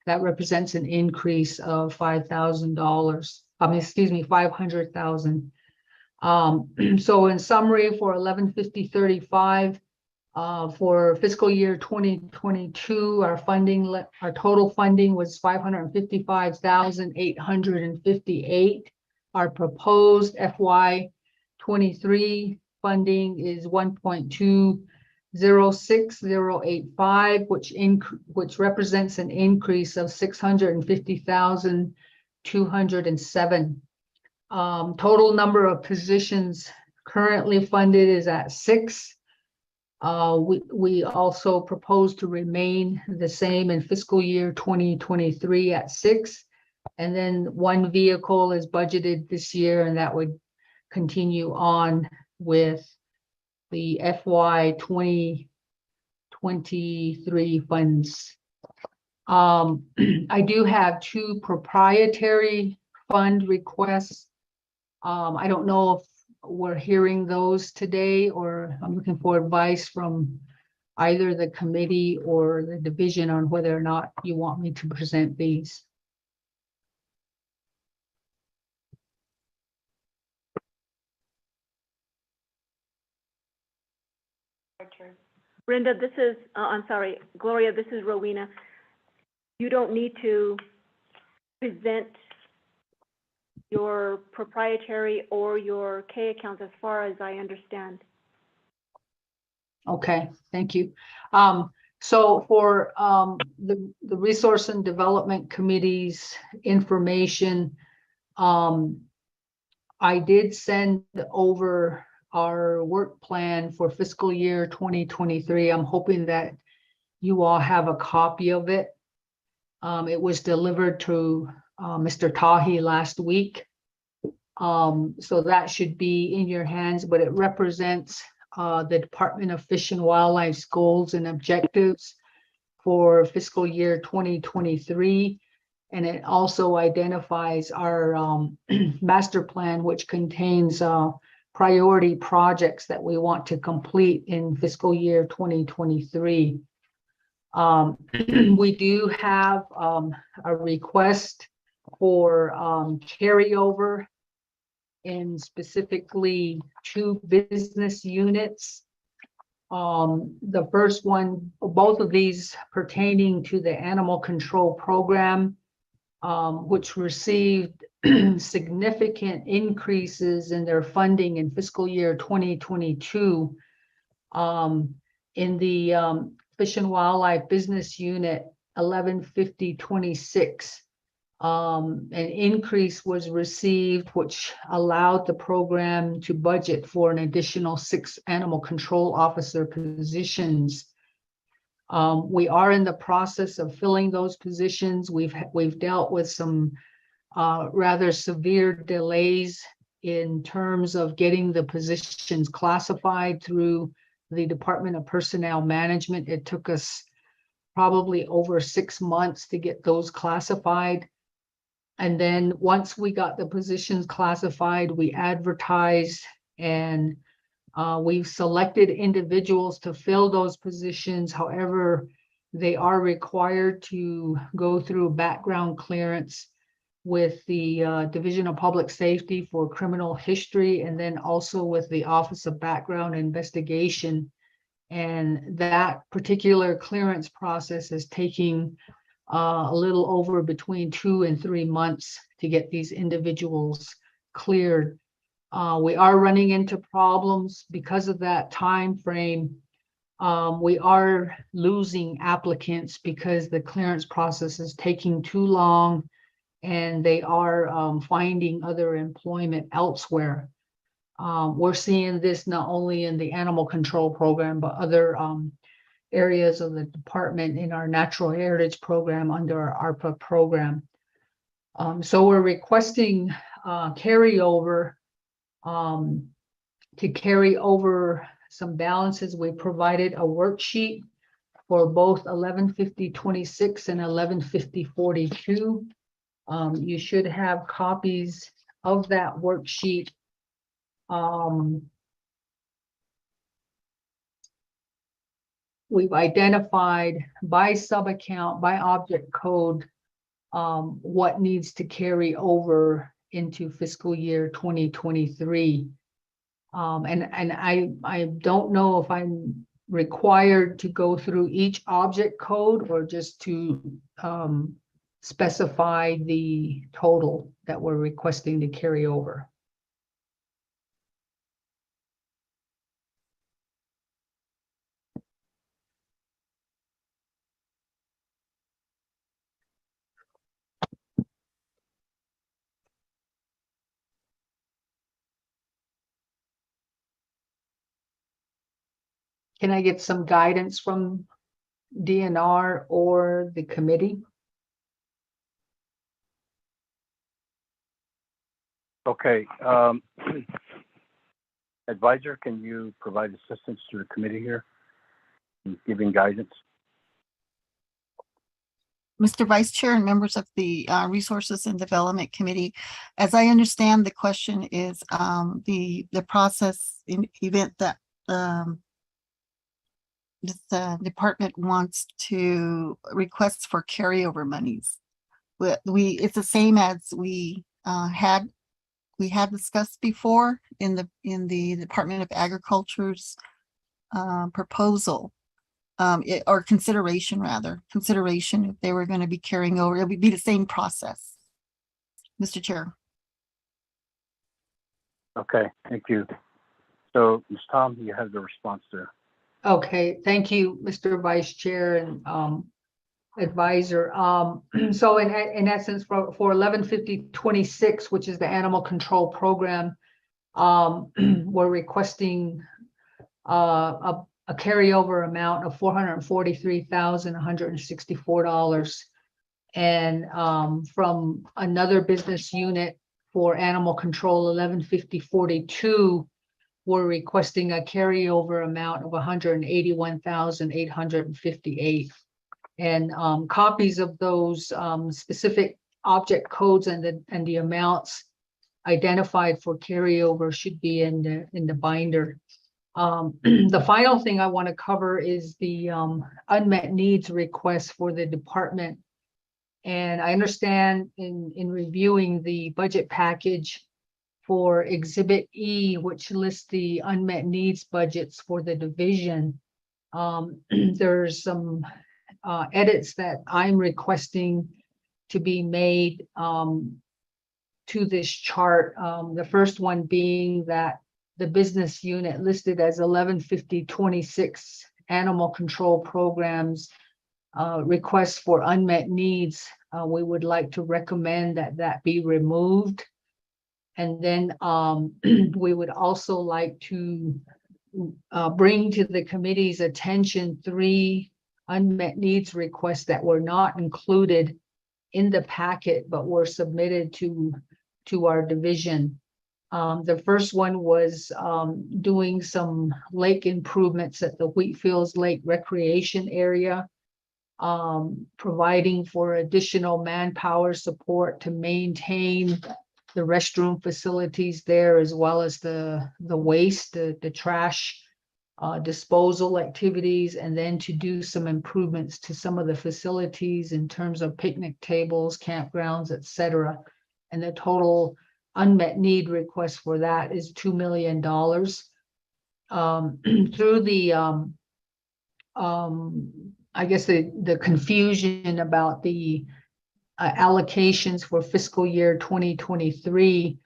that represents an increase of $5,000. Excuse me, 500,000. So in summary, for 115035, for fiscal year 2022, our total funding was 555,858. Our proposed FY23 funding is 1.206085, which represents an increase of 650,207. Total number of positions currently funded is at 6. We also propose to remain the same in fiscal year 2023 at 6. And then 1 vehicle is budgeted this year, and that would continue on with the FY 2023 funds. I do have 2 proprietary fund requests. I don't know if we're hearing those today, or I'm looking for advice from either the committee or the division on whether or not you want me to present these. Brenda, this is, I'm sorry, Gloria, this is Rowena. You don't need to present your proprietary or your K accounts as far as I understand. Okay, thank you. So for the Resource and Development Committee's information, I did send over our work plan for fiscal year 2023. I'm hoping that you all have a copy of it. It was delivered to Mr. Tahi last week. So that should be in your hands, but it represents the Department of Fish and Wildlife's goals and objectives for fiscal year 2023. And it also identifies our master plan, which contains priority projects that we want to complete in fiscal year 2023. We do have a request for carryover in specifically 2 business units. The first one, both of these pertaining to the animal control program, which received significant increases in their funding in fiscal year 2022. In the Fish and Wildlife Business Unit 115026, an increase was received, which allowed the program to budget for an additional 6 animal control officer positions. We are in the process of filling those positions. We've dealt with some rather severe delays in terms of getting the positions classified through the Department of Personnel Management. It took us probably over 6 months to get those classified. And then once we got the positions classified, we advertised, and we've selected individuals to fill those positions. However, they are required to go through background clearance with the Division of Public Safety for criminal history, and then also with the Office of Background Investigation. And that particular clearance process is taking a little over between 2 and 3 months to get these individuals cleared. We are running into problems because of that time frame. We are losing applicants because the clearance process is taking too long, and they are finding other employment elsewhere. We're seeing this not only in the animal control program, but other areas of the department in our natural heritage program under our ARPA program. So we're requesting carryover to carry over some balances. We provided a worksheet for both 1150-26 and 1150-42. You should have copies of that worksheet. We've identified by sub-account, by object code, what needs to carry over into fiscal year 2023. And I don't know if I'm required to go through each object code or just to specify the total that we're requesting to carry over. Can I get some guidance from DNR or the committee? Okay. Advisor, can you provide assistance to the committee here in giving guidance? Mr. Vice Chair and members of the Resources and Development Committee, as I understand, the question is the process in event that the department wants to request for carryover monies. It's the same as we had discussed before in the Department of Agriculture's proposal. Or consideration if they were going to be carrying over, it would be the same process. Mr. Chair. Okay, thank you. So, Ms. Tom, you have the response there. Okay, thank you, Mr. Vice Chair and Advisor. So in essence, for 1150-26, which is the animal control program, we're requesting a carryover amount of $443,164. And from another business unit for animal control, 1150-42, we're requesting a carryover amount of $181,858. And copies of those specific object codes and the amounts identified for carryover should be in the binder. The final thing I want to cover is the unmet needs request for the department. And I understand in reviewing the budget package for Exhibit E, which lists the unmet needs budgets for the division, there's some edits that I'm requesting to be made to this chart. The first one being that the business unit listed as 1150-26 animal control programs requests for unmet needs. We would like to recommend that be removed. And then we would also like to bring to the committee's attention 3 unmet needs requests that were not included in the packet, but were submitted to our division. The first one was doing some lake improvements at the Wheatfields Lake Recreation Area, providing for additional manpower support to maintain the restroom facilities there, as well as the waste, the trash disposal activities, and then to do some improvements to some of the facilities in terms of picnic tables, campgrounds, etc. And the total unmet need request for that is $2 million. Through the I guess the confusion about the allocations for fiscal year 2023,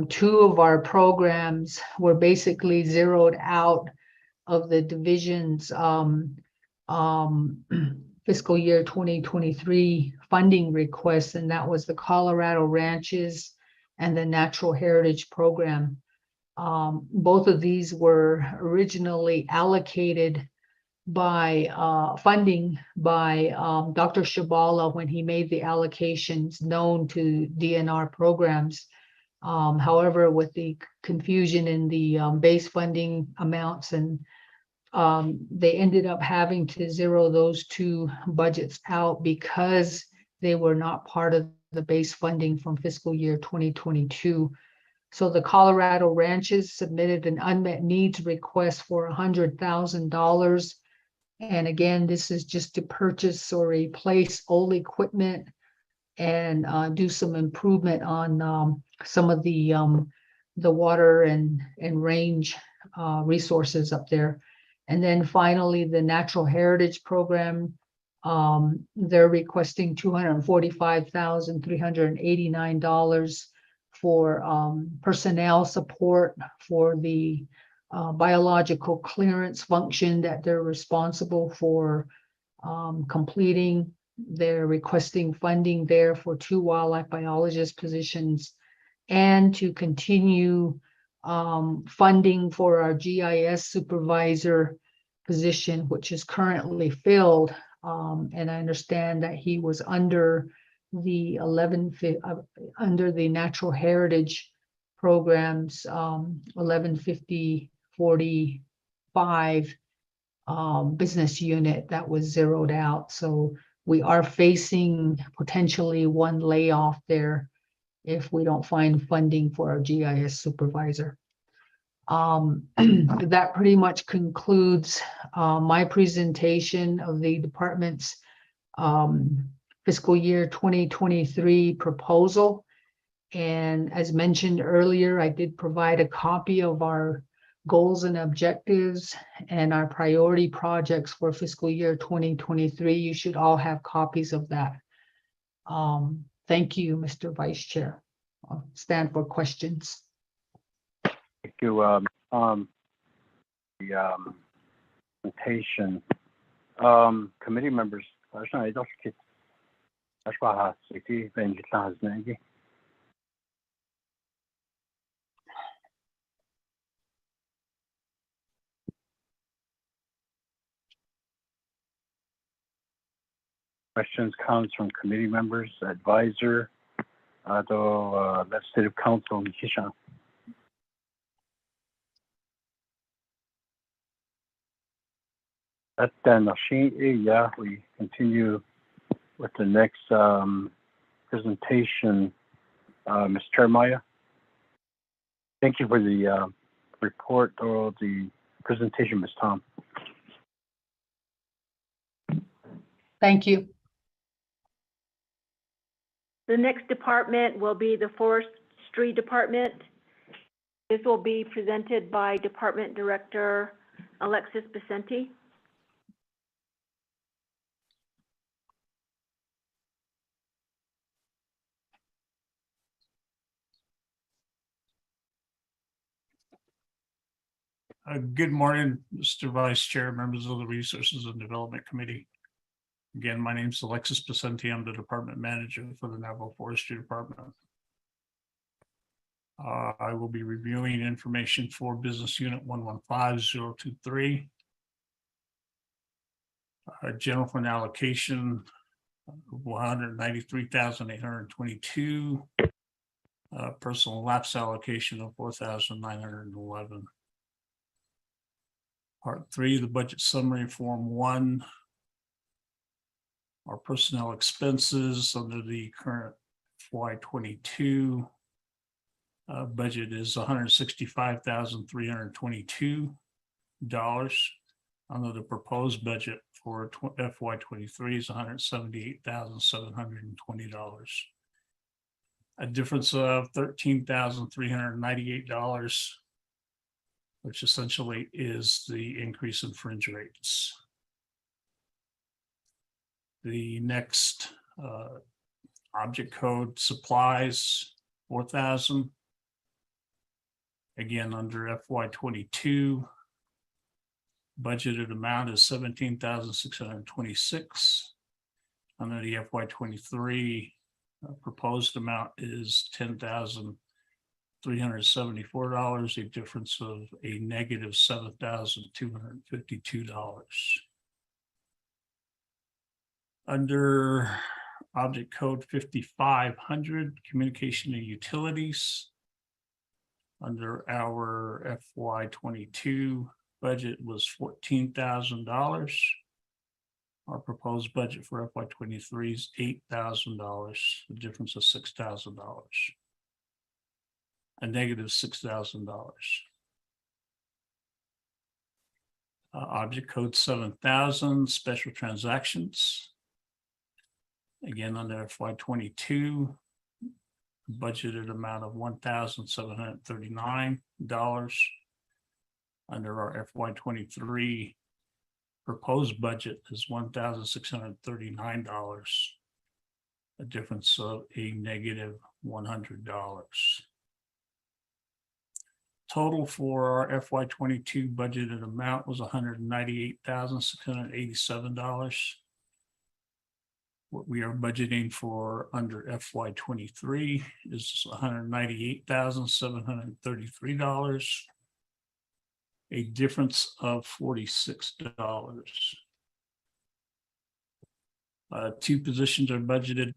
two of our programs were basically zeroed out of the division's fiscal year 2023 funding requests, and that was the Colorado Ranches and the Natural Heritage Program. Both of these were originally allocated by funding by Dr. Shabala when he made the allocations known to DNR programs. However, with the confusion in the base funding amounts, and they ended up having to zero those two budgets out because they were not part of the base funding from fiscal year 2022. So the Colorado Ranches submitted an unmet needs request for $100,000. And again, this is just to purchase or replace old equipment and do some improvement on some of the water and range resources up there. And then finally, the Natural Heritage Program, they're requesting $245,389 for personnel support for the biological clearance function that they're responsible for completing. They're requesting funding there for 2 wildlife biologist positions and to continue funding for our GIS supervisor position, which is currently filled. And I understand that he was under the under the Natural Heritage Program's 115045 business unit that was zeroed out. So we are facing potentially one layoff there if we don't find funding for our GIS supervisor. That pretty much concludes my presentation of the department's fiscal year 2023 proposal. And as mentioned earlier, I did provide a copy of our goals and objectives and our priority projects for fiscal year 2023. You should all have copies of that. Thank you, Mr. Vice Chair. I'll stand for questions. Thank you. The presentation. Committee members. Questions, comments from committee members, advisor, legislative council, Nishan. We continue with the next presentation. Ms. Chairmaya. Thank you for the report or the presentation, Ms. Tom. Thank you. The next department will be the Forestry Department. This will be presented by Department Director Alexis Becenti. Good morning, Mr. Vice Chair, members of the Resources and Development Committee. Again, my name is Alexis Becenti. I'm the Department Manager for the Navajo Forestry Department. I will be reviewing information for Business Unit 115023. General fund allocation of 193,822. Personal lapse allocation of 4,911. Part 3, the budget summary, Form 1. Our personnel expenses under the current FY22 budget is $165,322. Under the proposed budget for FY23 is $178,720. A difference of $13,398, which essentially is the increase in fringe rates. The next object code supplies 4,000. Again, under FY22, budgeted amount is 17,626. Under the FY23 proposed amount is $10,374, a difference of a negative $7,252. Under object code 5500, communication and utilities. Under our FY22 budget was $14,000. Our proposed budget for FY23 is $8,000, a difference of $6,000, a negative $6,000. Object code 7000, special transactions. Again, under FY22, budgeted amount of $1,739. Under our FY23 proposed budget is $1,639, a difference of a negative $100. Total for our FY22 budgeted amount was $198,687. What we are budgeting for under FY23 is $198,733. A difference of $46. Two positions are budgeted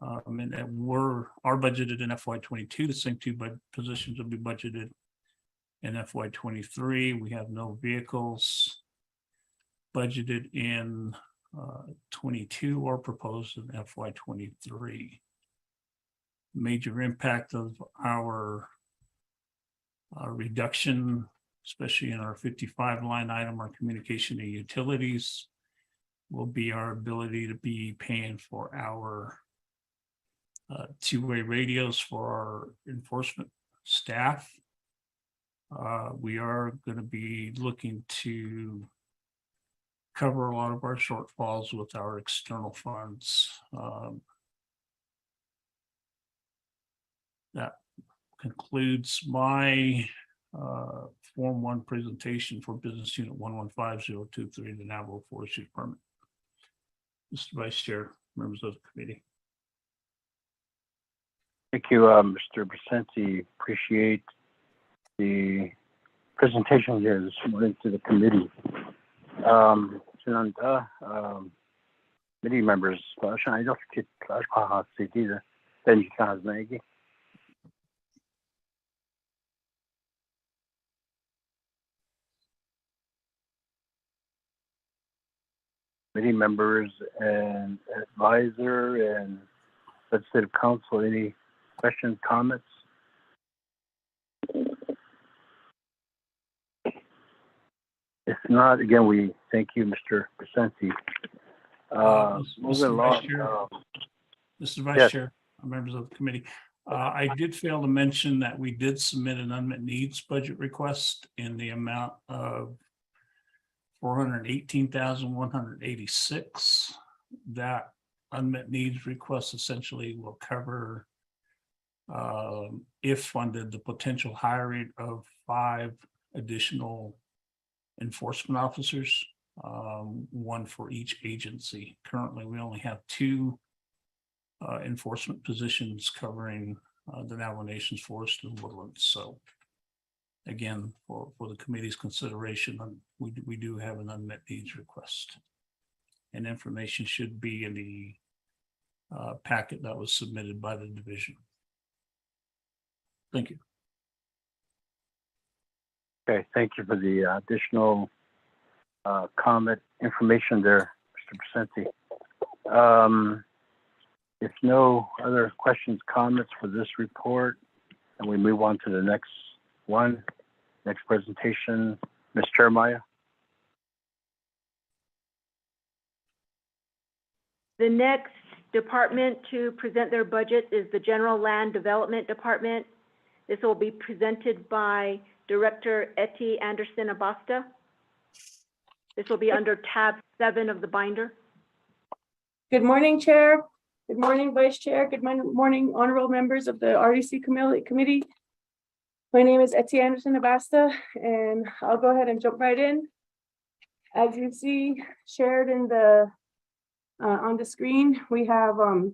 and are budgeted in FY22. The same two positions will be budgeted in FY23. We have no vehicles budgeted in 22 or proposed in FY23. Major impact of our reduction, especially in our 55 line item, our communication and utilities, will be our ability to be paying for our two-way radios for our enforcement staff. We are going to be looking to cover a lot of our shortfalls with our external funds. That concludes my Form 1 presentation for Business Unit 115023, the Navajo Forestry Department. Mr. Vice Chair, members of the committee. Thank you, Mr. Vicente. Appreciate the presentation here this morning to the committee. Committee members, committee members and advisor and legislative council, any questions, comments? If not, again, we thank you, Mr. Vicente. Moving along. Mr. Vice Yes. Chair, members of the committee, I did fail to mention that we did submit an unmet needs budget request in the amount of $418,186. That unmet needs request essentially will cover, if funded, the potential hiring of 5 additional enforcement officers, one for each agency. Currently, we only have 2 enforcement positions covering the Navajo Nation's forest and woodlands. So again, for the committee's consideration, we do have an unmet needs request. and information should be in the packet that was submitted by the division. Thank you. Okay, thank you for the additional comment information there, Mr. Presenti. If no other questions, comments for this report, and we move on to the next one, next presentation, Ms. Jeremiah. The next department to present their budget is the General Land Development Department. This will be presented by Director Etty Anderson Abasta. This will be under tab 7 of the binder. Good morning, Chair. Good morning, Vice Chair. Good morning, honorable members of the RDC committee. My name is Etty Anderson Abasta, and I'll go ahead and jump right in. As you see shared in the on the screen, we have the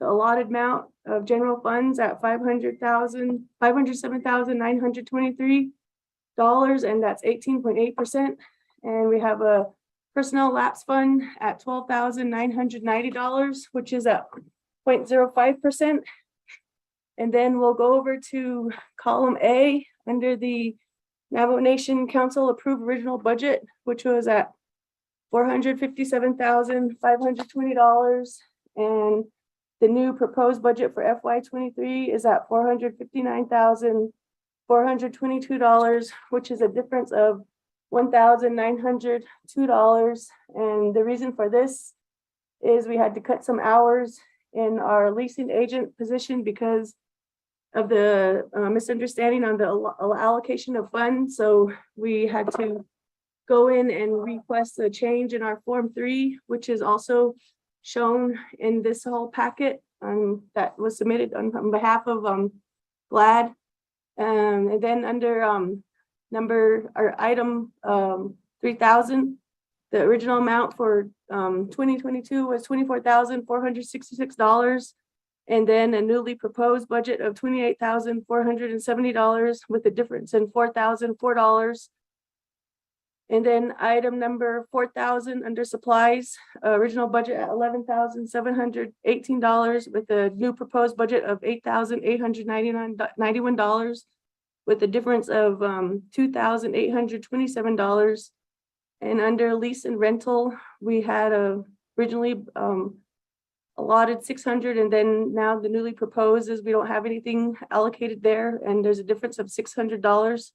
allotted amount of general funds at $507,923, and that's 18.8%. And we have a personnel lapse fund at $12,990, which is at 0.05%. And then we'll go over to column A under the Navajo Nation Council approved original budget, which was at $457,520, and the new proposed budget for FY23 is at $459,422, which is a difference of $1,902. And the reason for this is we had to cut some hours in our leasing agent position because of the misunderstanding on the allocation of funds. So we had to go in and request a change in our Form 3, which is also shown in this whole packet that was submitted on behalf of GLAD. And then under item 3000, the original amount for 2022 was $24,466. And then a newly proposed budget of $28,470 with a difference in $4,004. And then item number 4000 under supplies, original budget at $11,718 with a new proposed budget of $8,891 with a difference of $2,827. And under lease and rental, we had originally allotted 600, and then now the newly proposed is we don't have anything allocated there, and there's a difference of $600.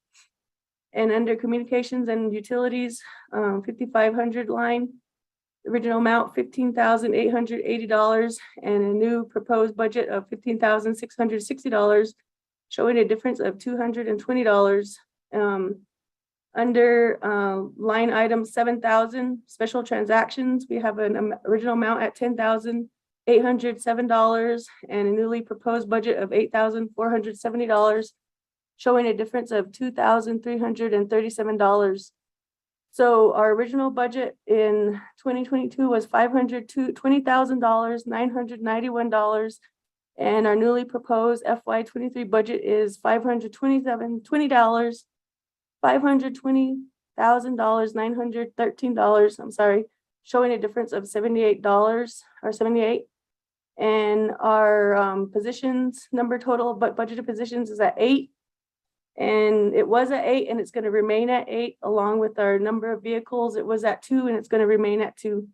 And under communications and utilities, 5500 line, original amount $15,880, and a new proposed budget of $15,660, showing a difference of $220. Under line item 7000 special transactions, we have an original amount at $10,807 and a newly proposed budget of $8,470, showing a difference of $2,337. So our original budget in 2022 was $520,991, and our newly proposed FY23 budget is $520,913. I'm sorry, showing a difference of $78 or 78. And our positions number total, but budgeted positions is at 8. And it was at 8, and it's going to remain at 8, along with our number of vehicles. It was at 2, and it's going to remain at 2.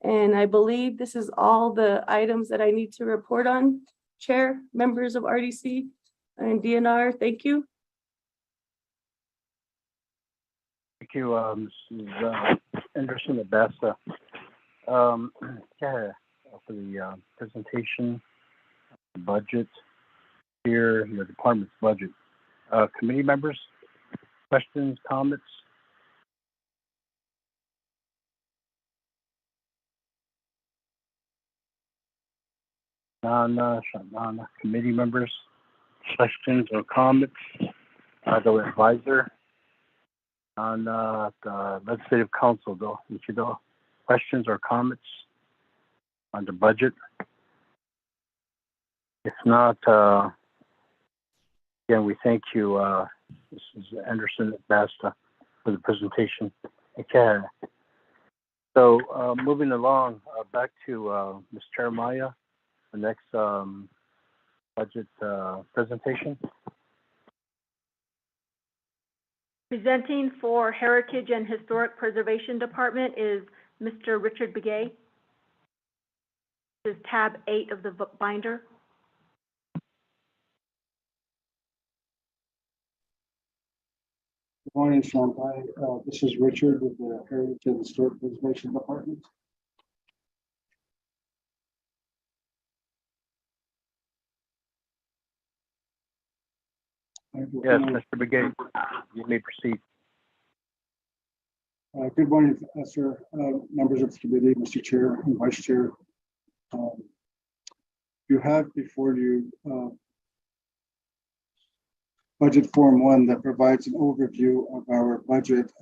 And I believe this is all the items that I need to report on. Chair, members of RDC and DNR, thank you. Thank you, Mrs. Anderson Abasta. Yeah, for the presentation, budget here, your department's budget. Committee members, questions, comments? Committee members, questions or comments? The advisor on the legislative council, though. Questions or comments on the budget? If not, again, we thank you, Mrs. Anderson Basta, for the presentation. Okay. So moving along, back to Ms. Chairmaya, the next budget presentation. Presenting for Heritage and Historic Preservation Department is Mr. Richard Begay. This is tab 8 of the binder. Good morning, Shanghai. This is Richard with the Heritage and Historic Preservation Department. Yes, Mr. Begay, you may proceed. Good morning, sir, members of the committee, Mr. Chair and Vice Chair. You have before you Budget Form 1 that provides an overview of our budget,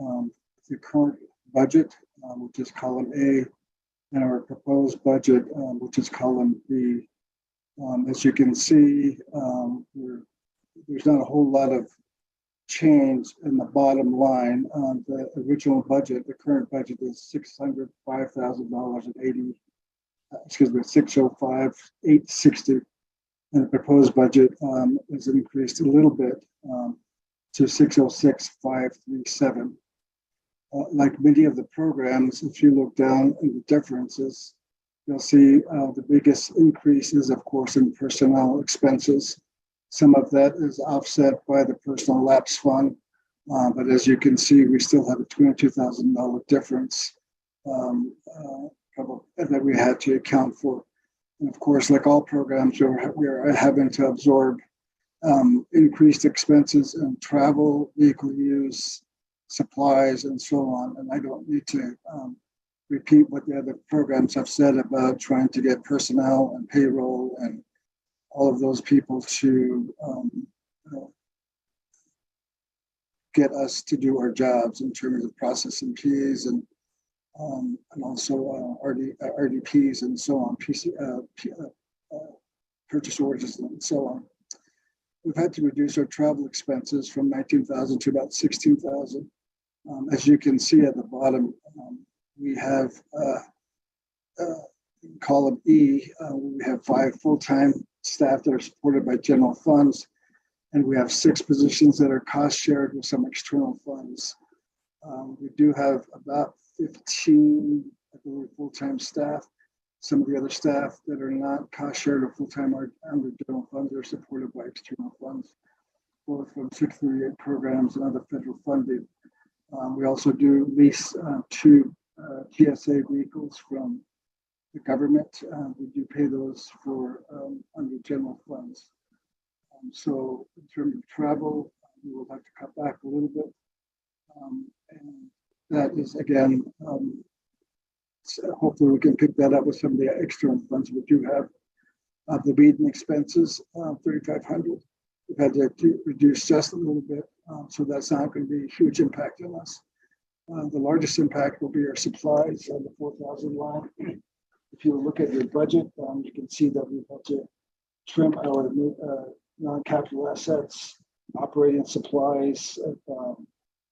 the current budget, which is column A, and our proposed budget, which is column B. As you can see, there's not a whole lot of change in the bottom line. The original budget, the current budget is $605,000.80, excuse me, $605,860. And the proposed budget is increased a little bit to $606,537. Like many of the programs, if you look down in the differences, you'll see the biggest increases, of course, in personnel expenses. Some of that is offset by the personal lapse fund, but as you can see, we still have a $22,000 difference that we had to account for. And of course, like all programs, we're having to absorb increased expenses in travel, vehicle use, supplies, and so on. And I don't need to repeat what the other programs have said about trying to get personnel and payroll and all of those people to get us to do our jobs in terms of processing fees and also RDPs and so on, purchase orders and so on. We've had to reduce our travel expenses from 19,000 to about 16,000. As you can see at the bottom, we have in column E, we have 5 full-time staff that are supported by general funds, and we have 6 positions that are cost shared with some external funds. We do have about 15, I believe, full-time staff. Some of the other staff that are not cost shared or full-time are under general funds are supported by external funds, both from 638 programs and other federal funding. We also do lease 2 GSA vehicles from the government. We do pay those for under general funds. So in terms of travel, we will have to cut back a little bit. And that is, again, so hopefully we can pick that up with some of the external funds we do have. The meeting expenses, $3,500. We've had to reduce just a little bit, so that's not going to be a huge impact on us. The largest impact will be our supplies on the 4,000 line. If you look at your budget, you can see that we've had to trim our non-capital assets, operating supplies,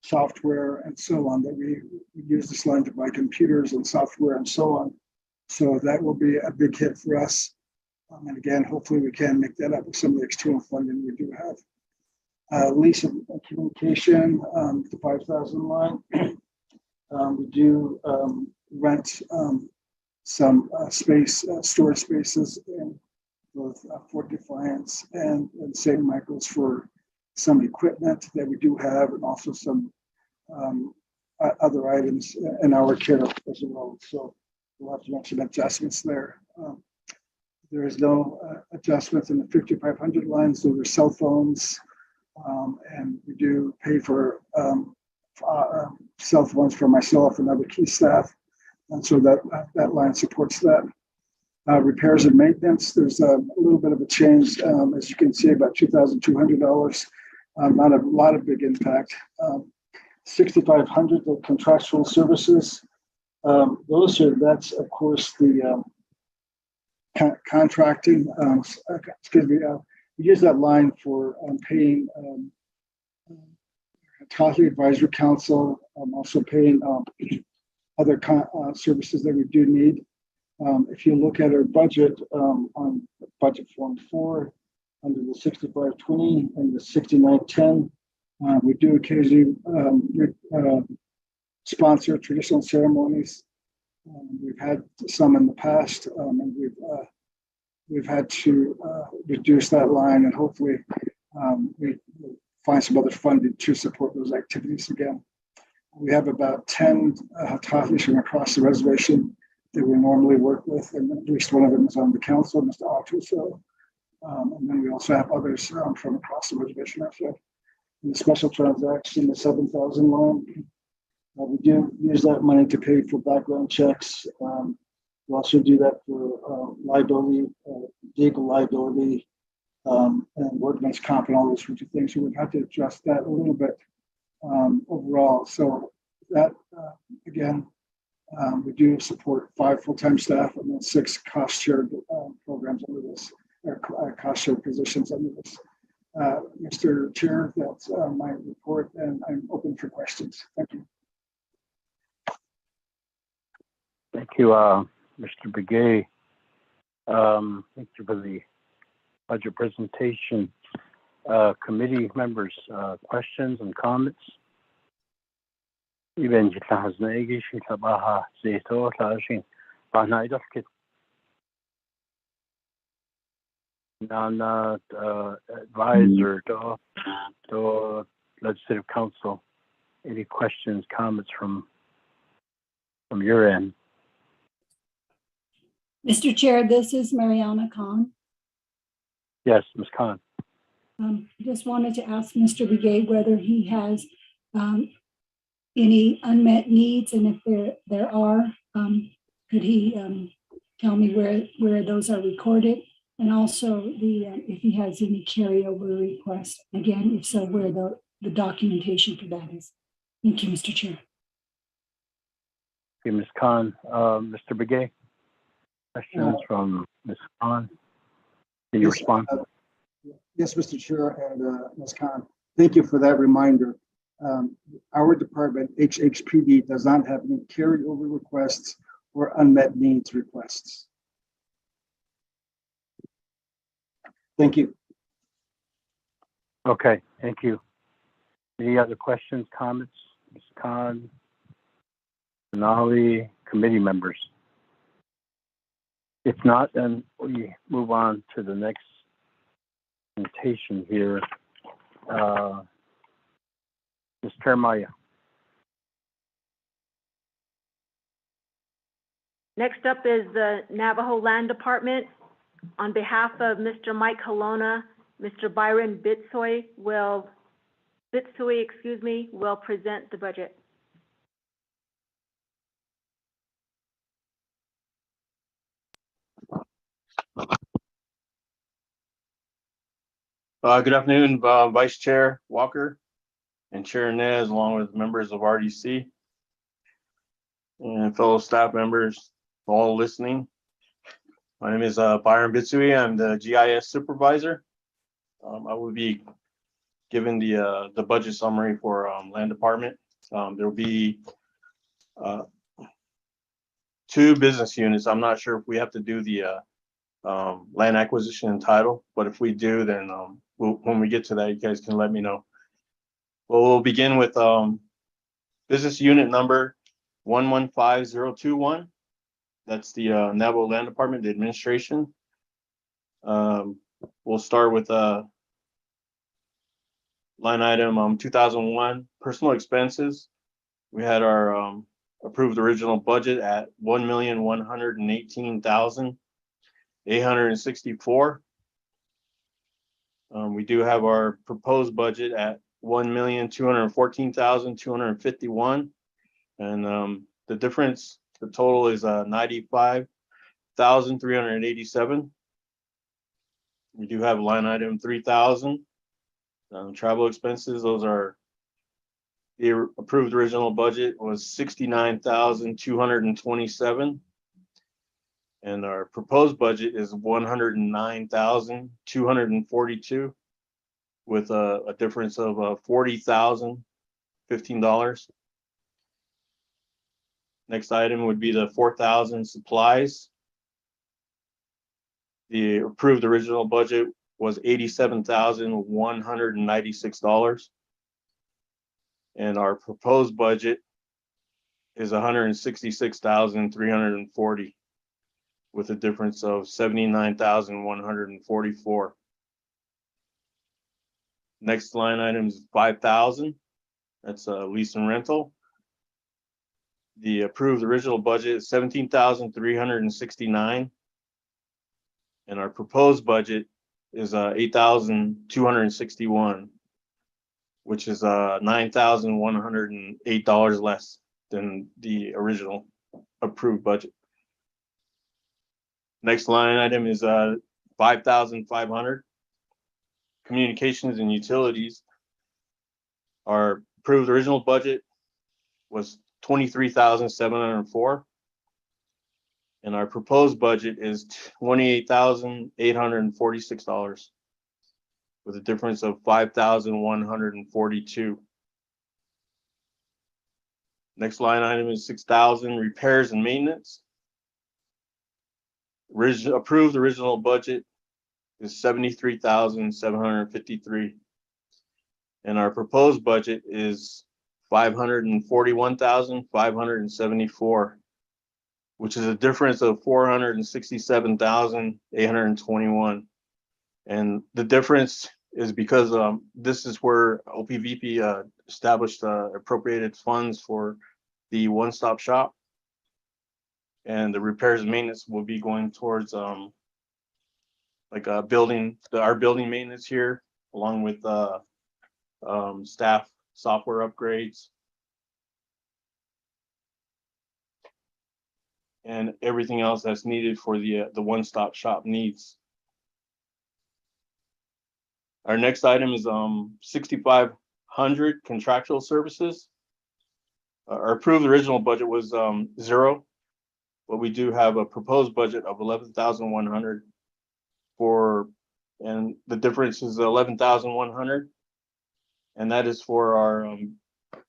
software, and so on, that we use this line to buy computers and software and so on. So that will be a big hit for us. And again, hopefully we can make that up with some of the external funding we do have. Lease and communication, the 5,000 line. We do rent some storage spaces in both Fort Defiance and St. Michael's for some equipment that we do have, and also some other items in our care as well. So we'll have to make some adjustments there. There is no adjustments in the 5,500 lines. Those are cell phones, and we do pay for cell phones for myself and other key staff, and so that line supports that. Repairs and maintenance, there's a little bit of a change, as you can see, about $2,200. Not a lot of big impact. 6,500 of contractual services. That's of course the contracting. Excuse me. We use that line for paying County Advisory Council. Also paying other services that we do need. If you look at our budget on budget form 4, under the 6520 and the 6910, we do occasionally sponsor traditional ceremonies. We've had some in the past, and we've had to reduce that line, and hopefully we find some other funding to support those activities again. We have about 10 Hatatis from across the reservation that we normally work with, and at least one of them is on the council, Mr. Altuso. And then we also have others from across the reservation. Also, in the special transaction, the 7,000 line, we do use that money to pay for background checks. We also do that for liability, legal liability, and workman's comp and all those sorts of things. So we've had to adjust that a little bit overall. So that, again, we do support 5 full-time staff and then 6 cost-shared programs under this, or cost-shared positions under this. Mr. Chair, that's my report, and I'm open for questions. Thank you. Thank you, Mr. Begay. Thank you for the budget presentation. Committee members, questions and comments? Even advisor to Legislative Council. Any questions, comments from your end? Mr. Chair, this is Mariana Khan. Yes, Ms. Khan. Just wanted to ask Mr. Begay whether he has any unmet needs, and if there are, could he tell me where those are recorded, and also if he has any carryover requests. Again, if so, where the documentation for that is. Thank you, Mr. Chair. Okay, Ms. Khan. Mr. Begay, questions from Ms. Khan? Can you respond? Yes, Mr. Chair and Ms. Khan, thank you for that reminder. Our department, HHPD, does not have any carryover requests or unmet needs requests. Thank you. Okay, thank you. Any other questions, comments? Ms. Khan, Denali, committee members? If not, then we move on to the next presentation here. Mr. Maya. Next up is the Navajo Land Department. On behalf of Mr. Mike Colonna, Mr. Byron Bitsui will present the budget. Good afternoon, Vice Chair Walker and Chair Nez, along with members of RDC and fellow staff members all listening. My name is Byron Bitsui. I'm the GIS supervisor. I will be giving the budget summary for Land Department. There will be 2 business units. I'm not sure if we have to do the land acquisition and title, but if we do, then when we get to that, you guys can let me know. Well, we'll begin with business unit number 115021. That's the Navajo Land Department, the administration. We'll start with line item 2001 personal expenses. We had our approved original budget at $1,118,864. We do have our proposed budget at $1,214,251, and the difference, the total is $95,387. We do have line item 3,000 travel expenses. Those are the approved original budget was $69,227. And our proposed budget is $109,242 with a difference of $40,015. Next item would be the 4,000 supplies. The approved original budget was $87,196. And our proposed budget is $166,340, with a difference of $79,144. Next line item is 5,000. That's lease and rental. The approved original budget is 17,369, and our proposed budget is 8,261, which is $9,108 less than the original approved budget. Next line item is 5,500. Communications and utilities. Our approved original budget was 23,704, and our proposed budget is $28,846, with a difference of $5,142. Next line item is 6,000 repairs and maintenance. Approved original budget is 73,753, and our proposed budget is 541,574, which is a difference of 467,821. And the difference is because this is where OPVP established appropriated funds for the one-stop shop, and the repairs and maintenance will be going towards like our building maintenance here, along with staff software upgrades and everything else that's needed for the one-stop shop needs. Our next item is 6,500 contractual services. Our approved original budget was 0, but we do have a proposed budget of 11,100 and the difference is 11,100, and that is for our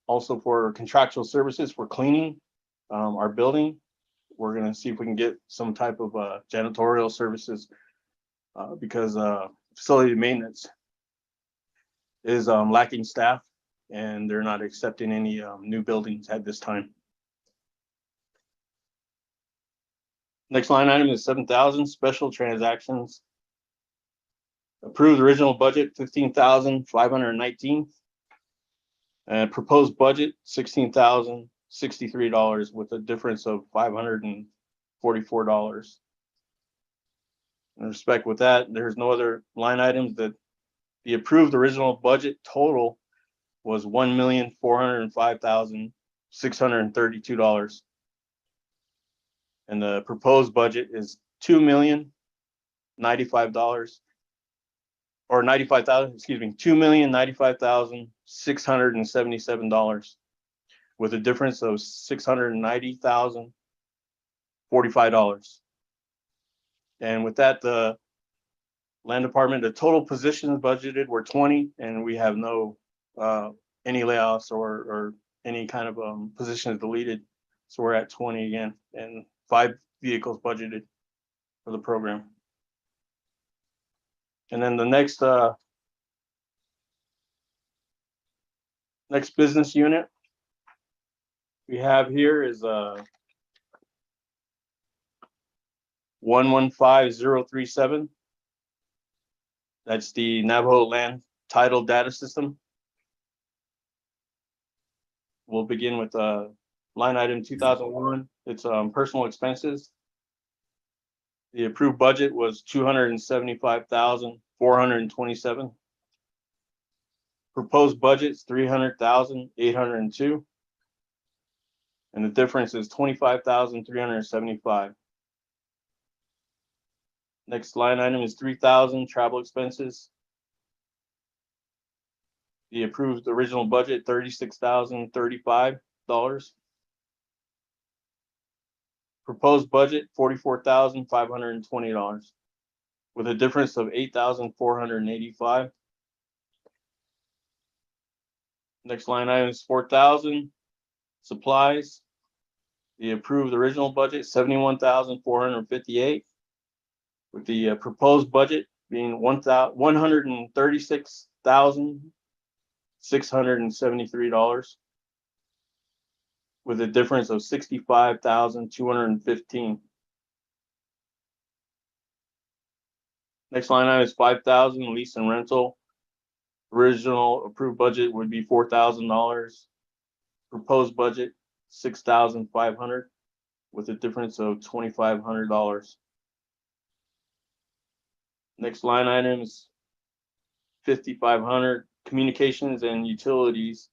also for contractual services for cleaning our building. We're going to see if we can get some type of janitorial services because facility maintenance is lacking staff, and they're not accepting any new buildings at this time. Next line item is 7,000 special transactions. Approved original budget 15,519, and proposed budget $16,063, with a difference of $544. In respect with that, there's no other line items. That the approved original budget total was $1,405,632, and the proposed budget is $2,095,000. Or 95,000, excuse me, $2,095,677, with a difference of $690,045. And with that, the land department, the total positions budgeted were 20, and we have no any layoffs or any kind of positions deleted. So we're at 20 again, and 5 vehicles budgeted for the program. And then the next business unit we have here is 115037. That's the Navajo land title data system. We'll begin with line item 2001. It's personal expenses. The approved budget was $275,427. Proposed budget is $300,802, and the difference is $25,375. Next line item is 3,000 travel expenses. The approved original budget $36,035. Proposed budget $44,520, with a difference of $8,485. Next line item is 4,000 supplies. The approved original budget, 71,458, with the proposed budget being $136,673, with a difference of 65,215. Next line item is 5,000 lease and rental. Original approved budget would be $4,000. Proposed budget $6,500, with a difference of $2,500. Next line item is 5,500 communications and utilities.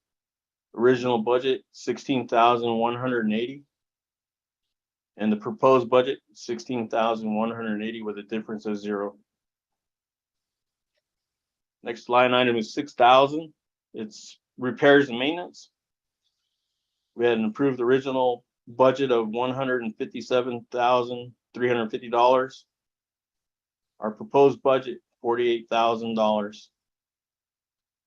Original budget 16,180, and the proposed budget 16,180, with a difference of 0. Next line item is 6,000. It's repairs and maintenance. We had an approved original budget of $157,350. Our proposed budget $48,000,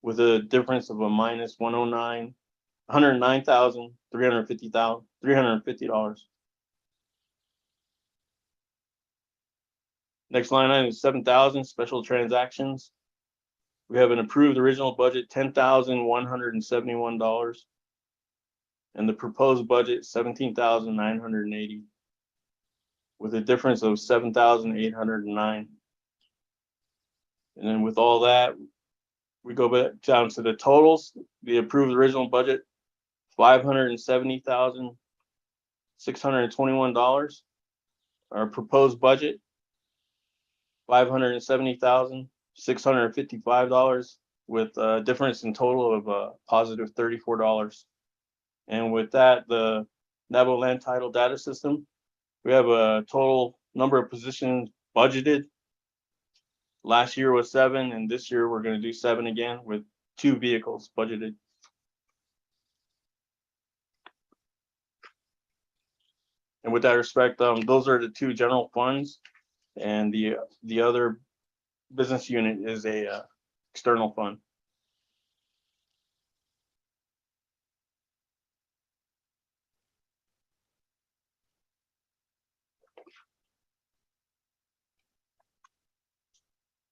with a difference of a minus $109,350. Next line item is 7,000 special transactions. We have an approved original budget $10,171, and the proposed budget $17,980, with a difference of $7,809. And then with all that, we go back down to the totals. The approved original budget, $570,621. Our proposed budget, $570,655, with a difference in total of positive $34. And with that, the Navajo Land Title Data System, we have a total number of positions budgeted. Last year was 7, and this year we're going to do 7 again, with 2 vehicles budgeted. And with that respect, those are the 2 general funds, and the other business unit is a external fund.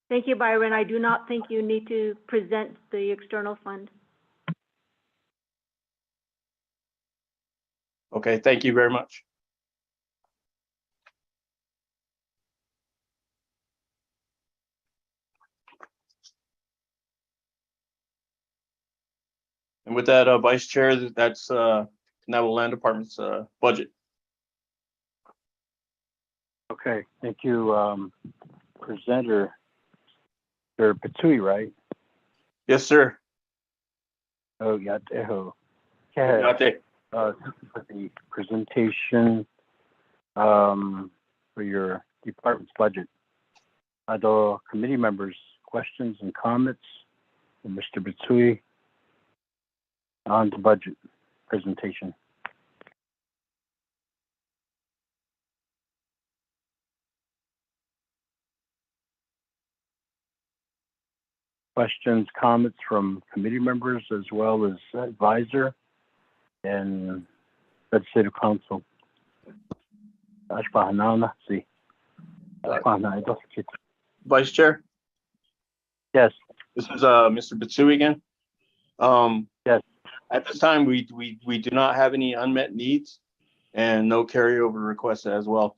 Thank you, Byron. I do not think you need to present the external fund. Okay, thank you very much. And with that, Vice Chair, that's Navajo Land Department's budget. Okay, thank you, presenter. You're Patui, right? Yes, sir. Oh, Yateho. Yate. For the presentation for your department's budget. Are the committee members questions and comments from Mr. Batsui on the budget presentation? Questions, comments from committee members as well as advisor and legislative council. Vice Chair? Yes. This is Mr. Batsui again. Yes. At this time, we do not have any unmet needs and no carryover requests as well.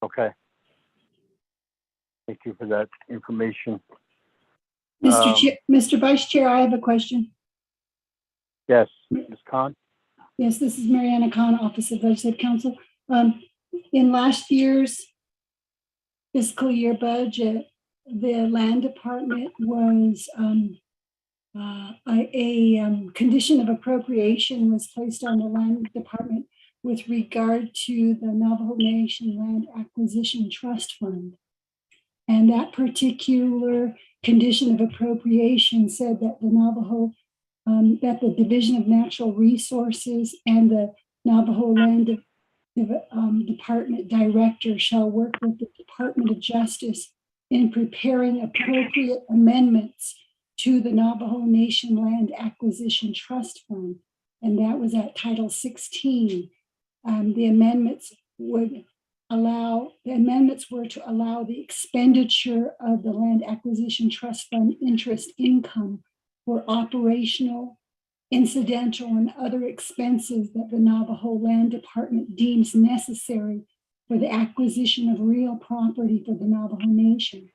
Okay. Thank you for that information. Mr. Vice Chair, I have a question. Yes, Ms. Khan? Yes, this is Mariana Khan, Office of Legislative Counsel. In last year's fiscal year budget, the Land Department was a condition of appropriation was placed on the Land Department with regard to the Navajo Nation Land Acquisition Trust Fund. And that particular condition of appropriation said that the Navajo, that the Division of Natural Resources and the Navajo Land Department Director shall work with the Department of Justice in preparing appropriate amendments to the Navajo Nation Land Acquisition Trust Fund. and that was at Title 16. The amendments were to allow the expenditure of the Land Acquisition Trust Fund interest income for operational, incidental, and other expenses that the Navajo Land Department deems necessary for the acquisition of real property for the Navajo Nation.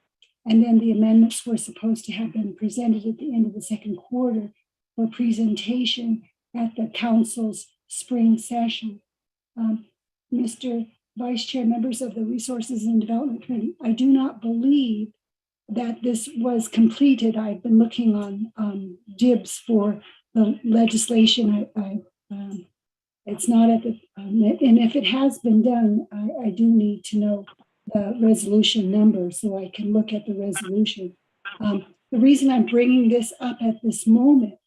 And then the amendments were supposed to have been presented at the end of the second quarter for presentation at the council's spring session. Mr. Vice Chair, members of the Resources and Development Committee, I do not believe that this was completed. I've been looking on DIBS for the legislation. It's not at the, and if it has been done, I do need to know the resolution number so I can look at the resolution. The reason I'm bringing this up at this moment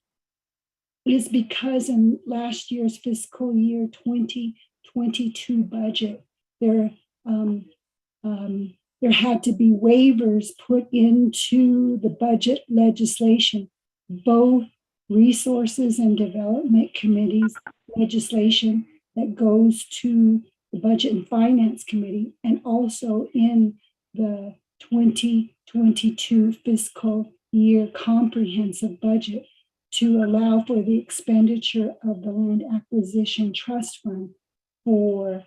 is because in last year's fiscal year 2022 budget, there had to be waivers put into the budget legislation, both Resources and Development Committee's legislation that goes to the Budget and Finance Committee, and also in the 2022 fiscal year comprehensive budget to allow for the expenditure of the Land Acquisition Trust Fund for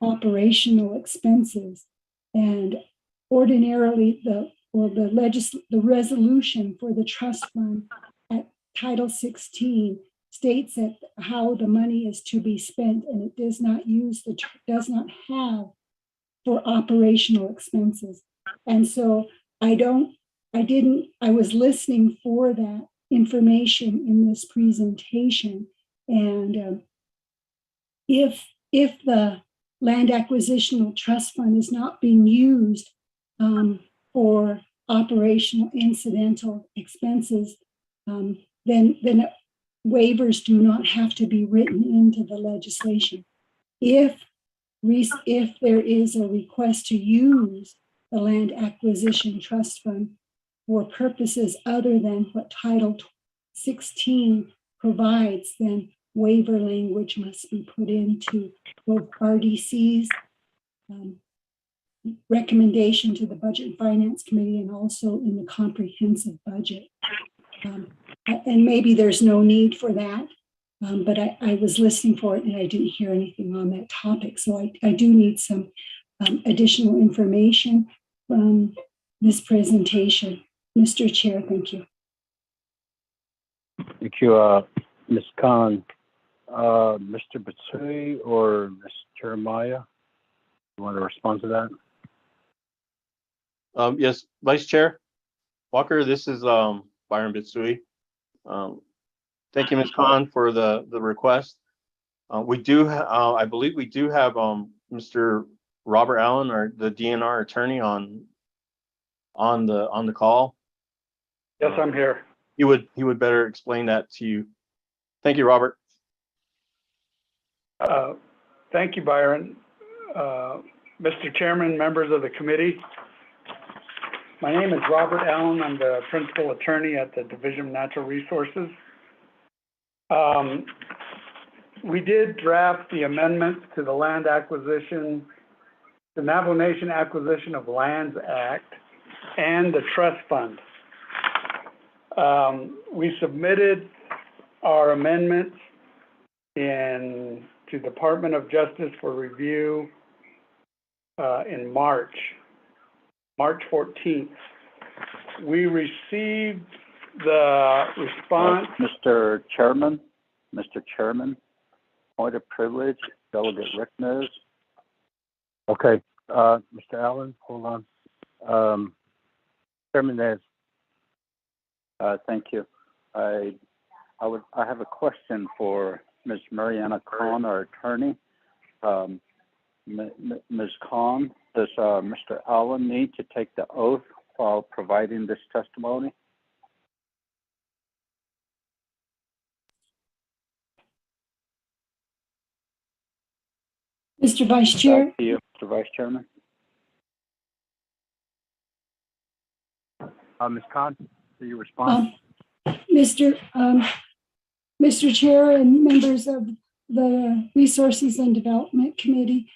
operational expenses. And ordinarily, the resolution for the trust fund at Title 16 states that how the money is to be spent, and it does not have for operational expenses. And so I was listening for that information in this presentation. And if the Land Acquisition Trust Fund is not being used for operational incidental expenses, then waivers do not have to be written into the legislation. If there is a request to use the Land Acquisition Trust Fund for purposes other than what Title 16 provides, then waiver language must be put into both RDC's recommendation to the Budget and Finance Committee and also in the comprehensive budget. And maybe there's no need for that, but I was listening for it and I didn't hear anything on that topic. So I do need some additional information from this presentation. Mr. Chair, thank you. Thank you, Ms. Khan. Mr. Bitsui or Ms. Jeremiah, you want to respond to that? Yes, Vice Chair Walker, this is Byron Bitsui. Thank you, Ms. Khan, for the request. We do, I believe we do have Mr. Robert Allen, or the DNR attorney, on the call. Yes, I'm here. He would better explain that to you. Thank you, Robert. Thank you, Byron. Mr. Chairman, members of the committee, my name is Robert Allen. I'm the principal attorney at the Division of Natural Resources. We did draft the amendments to the Land Acquisition, the Navajo Nation Acquisition of Lands Act, and the Trust Fund. We submitted our amendments to Department of Justice for review in March 14th. We received the response. Mr. Chairman, point of privilege, Delegate Rick knows. Okay, Mr. Allen, hold on. Chairman Nez. Thank you. I have a question for Ms. Mariana Khan, our attorney. Ms. Khan, does Mr. Allen need to take the oath while providing this testimony? Mr. Vice Chair. Back to you, Mr. Vice Chairman. Ms. Khan, do you respond? Mr. Chair and members of the Resources and Development Committee,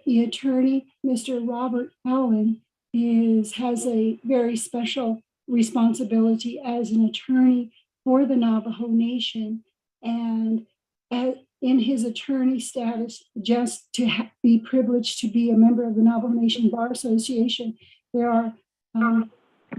the attorney, Mr. Robert Allen, has a very special responsibility as an attorney for the Navajo Nation. And in his attorney status, just to be privileged to be a member of the Navajo Nation Bar Association, there are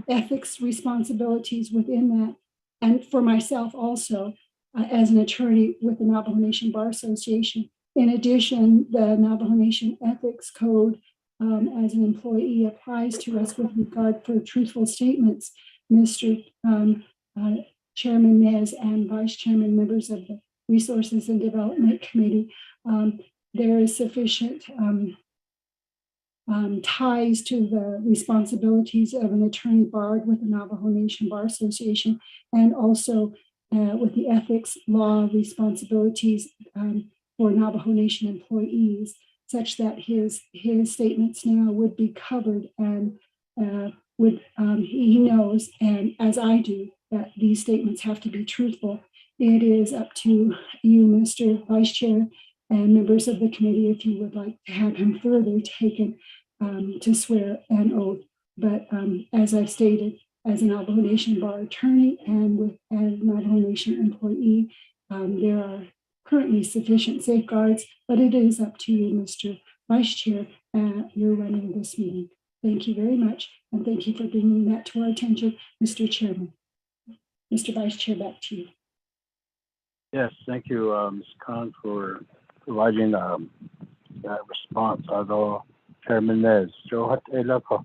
ethics responsibilities within that. And for myself also, as an attorney with the Navajo Nation Bar Association. In addition, the Navajo Nation Ethics Code as an employee applies to us with regard for truthful statements. Mr. Chairman Nez and Vice Chairman, members of the Resources and Development Committee, there is sufficient ties to the responsibilities of an attorney barred with the Navajo Nation Bar Association, and also with the ethics law responsibilities for Navajo Nation employees, such that his statements now would be covered, and he knows, and as I do, that these statements have to be truthful. It is up to you, Mr. Vice Chair, and members of the committee, if you would like to have him further taken to swear an oath. But as I've stated, as a Navajo Nation Bar attorney and with a Navajo Nation employee, there are currently sufficient safeguards, but it is up to you, Mr. Vice Chair. You're running this meeting. Thank you very much, and thank you for bringing that to our attention, Mr. Chairman. Mr. Vice Chair, back to you. Yes, thank you, Ms. Khan, for providing that response. Although Chairman Nez, Johat Elako,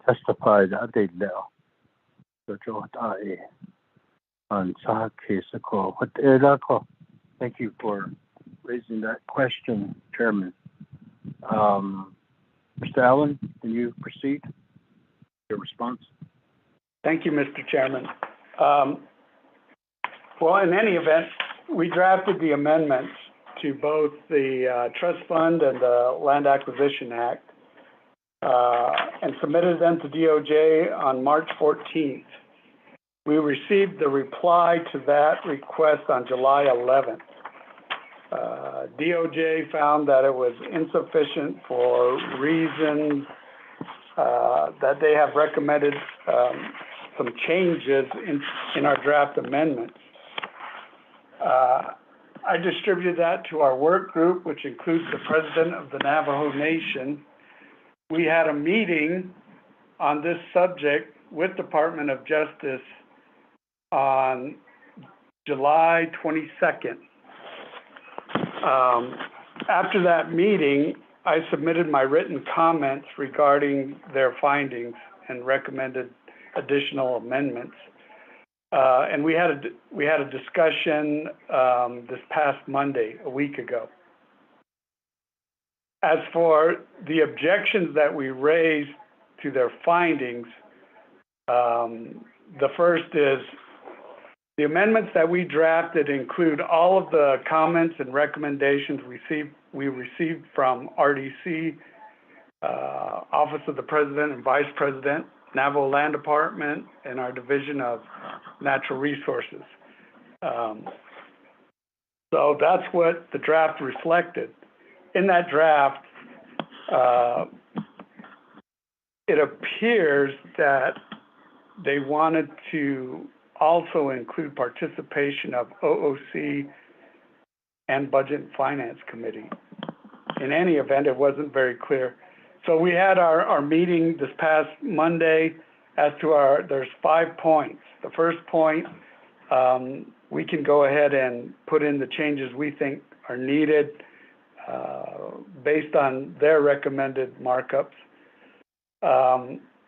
testified at the level. So Johat on Sahak Kesako, what Elako. Thank you for raising that question, Chairman. Mr. Allen, can you proceed? Your response? Thank you, Mr. Chairman. Well, in any event, we drafted the amendments to both the Trust Fund and the Land Acquisition Act and submitted them to DOJ on March 14th. We received the reply to that request on July 11th. DOJ found that it was insufficient for reasons that they have recommended some changes in our draft amendments. I distributed that to our work group, which includes the president of the Navajo Nation. We had a meeting on this subject with Department of Justice on July 22nd. After that meeting, I submitted my written comments regarding their findings and recommended additional amendments. And we had a discussion this past Monday, a week ago. As for the objections that we raised to their findings, the first is the amendments that we drafted include all of the comments and recommendations we received from RDC, Office of the President and Vice President, Navajo Land Department, and our Division of Natural Resources. So that's what the draft reflected. In that draft, it appears that they wanted to also include participation of OOC and Budget and Finance Committee. In any event, it wasn't very clear. So we had our meeting this past Monday as to there's 5 points. The first point, we can go ahead and put in the changes we think are needed based on their recommended markups.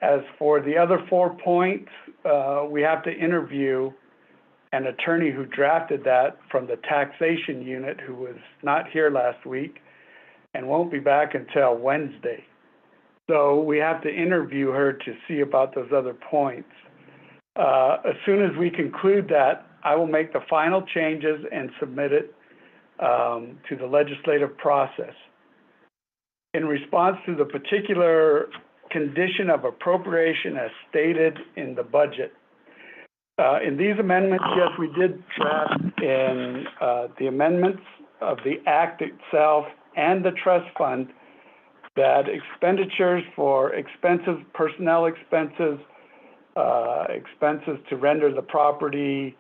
As for the other 4 points, we have to interview an attorney who drafted that from the taxation unit who was not here last week and won't be back until Wednesday. So we have to interview her to see about those other points. As soon as we conclude that, I will make the final changes and submit it to the legislative process. In response to the particular condition of appropriation as stated in the budget. In these amendments, yes, we did draft in the amendments of the act itself and the trust fund that expenditures for expenses, personnel expenses, expenses to render the property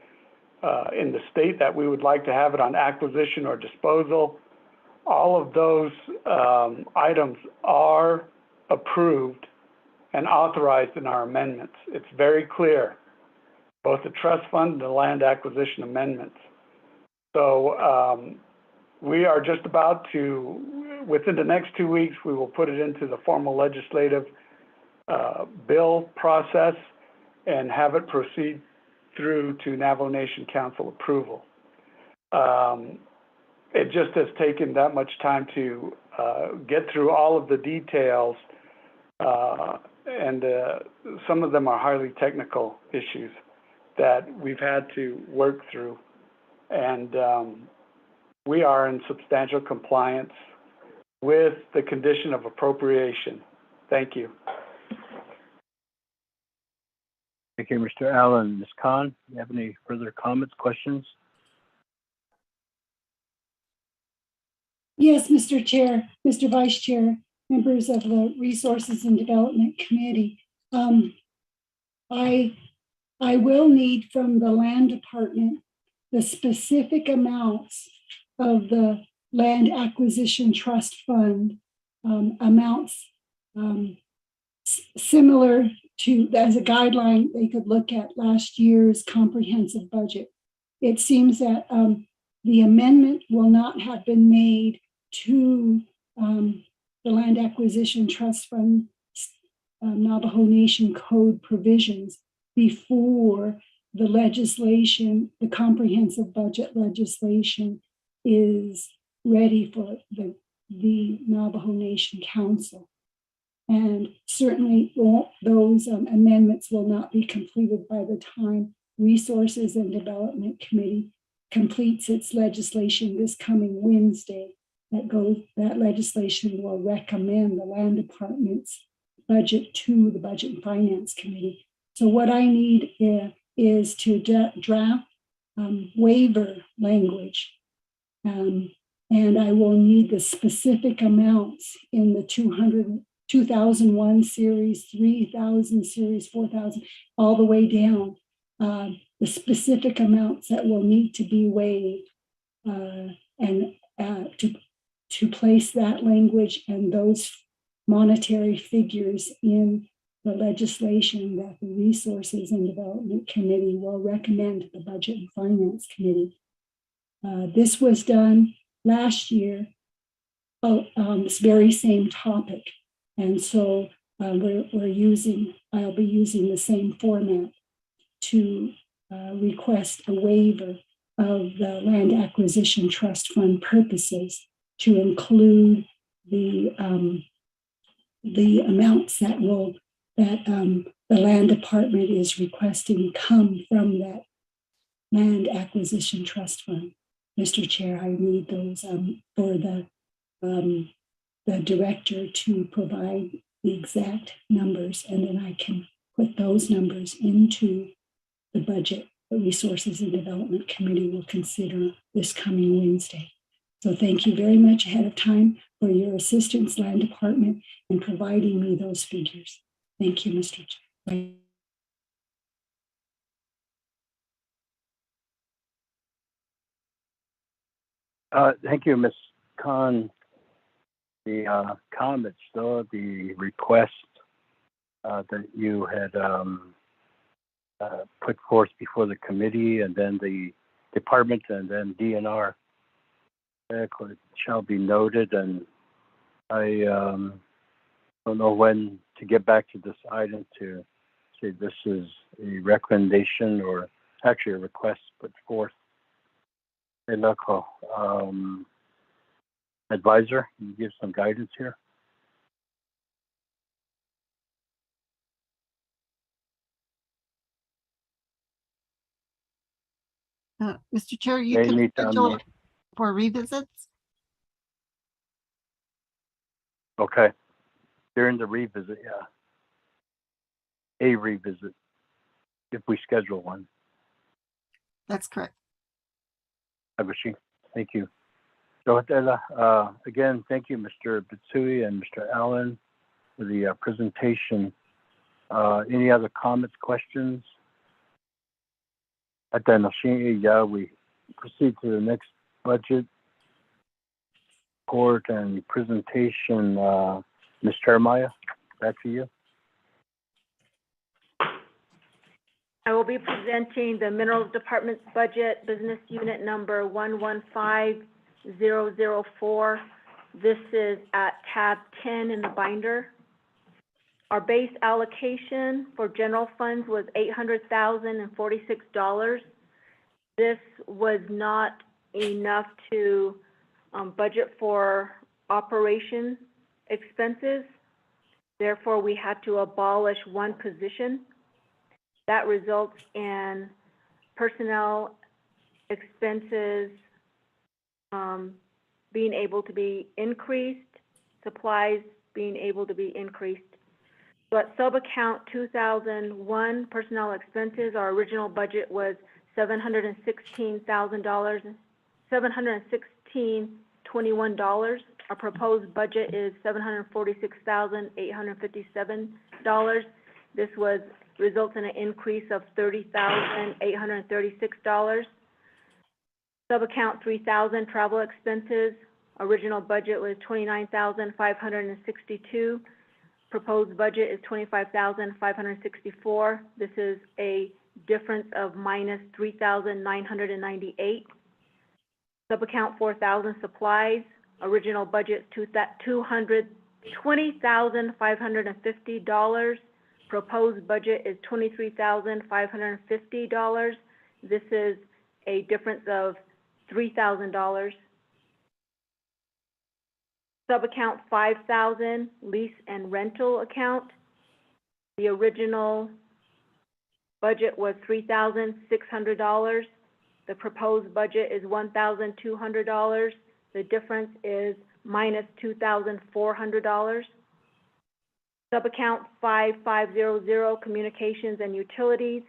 in the state that we would like to have it on acquisition or disposal, all of those items are approved and authorized in our amendments. It's very clear, both the trust fund and the land acquisition amendments. So we are just about to, within the next 2 weeks, we will put it into the formal legislative bill process and have it proceed through to Navajo Nation Council approval. It just has taken that much time to get through all of the details, and some of them are highly technical issues that we've had to work through. And we are in substantial compliance with the condition of appropriation. Thank you. Thank you, Mr. Allen. Ms. Khan, do you have any further comments, questions? Yes, Mr. Chair, Mr. Vice Chair, members of the Resources and Development Committee. I will need from the Land Department the specific amounts of the Land Acquisition Trust Fund, amounts similar to, as a guideline, they could look at last year's comprehensive budget. It seems that the amendment will not have been made to the Land Acquisition Trust Fund Navajo Nation Code provisions before the legislation, the comprehensive budget legislation, is ready for the Navajo Nation Council. And certainly those amendments will not be completed by the time Resources and Development Committee completes its legislation this coming Wednesday. That legislation will recommend the Land Department's budget to the Budget and Finance Committee. So what I need is to draft waiver language, and I will need the specific amounts in the 2001 series, 3000 series, 4000, all the way down, the specific amounts that will need to be waived, and to place that language and those monetary figures in the legislation that the Resources and Development Committee will recommend to the Budget and Finance Committee. This was done last year, this very same topic. And so I'll be using the same format to request a waiver of the Land Acquisition Trust Fund purposes to include the amounts that the Land Department is requesting come from that Land Acquisition Trust Fund. Mr. Chair, I need those for the director to provide the exact numbers, and then I can put those numbers into the budget the Resources and Development Committee will consider this coming Wednesday. So thank you very much ahead of time for your assistance, Land Department, in providing me those figures. Thank you, Mr. Chair. Thank you, Ms. Khan. The comments, though, the request that you had put forth before the committee, and then the department, and then DNR, shall be noted. And I don't know when to get back to this item to say this is a recommendation or actually a request put forth. Hey, local advisor, can you give some guidance here? Mr. Chair, you They can need to schedule. unmute. for revisits. Okay. During the revisit, yeah. A revisit, if we schedule one. That's correct. Agushi, thank you. So again, thank you, Mr. Bitsui and Mr. Allen, for the presentation. Any other comments, questions? At the we proceed to the next budget report and presentation. Ms. Jeremiah, back to you. I will be presenting the Minerals Department's budget, business unit number 115004. This is at tab 10 in the binder. Our base allocation for general funds was $800,046. This was not enough to budget for operation expenses. Therefore, we had to abolish one position. That results in personnel expenses being able to be increased, supplies being able to be increased. So at sub-account 2001 personnel expenses, our original budget was $716,000, $716.21. Our proposed budget is $746,857. This results in an increase of $30,836. Sub-account 3000 travel expenses, original budget was $29,562. Proposed budget is $25,564. This is a difference of minus $3,998. Sub-account 4000 supplies, original budget $220,550. Proposed budget is $23,550. This is a difference of $3,000. Sub-account 5000, lease and rental account. The original budget was $3,600. The proposed budget is $1,200. The difference is minus $2,400. Sub-account 5500, communications and utilities.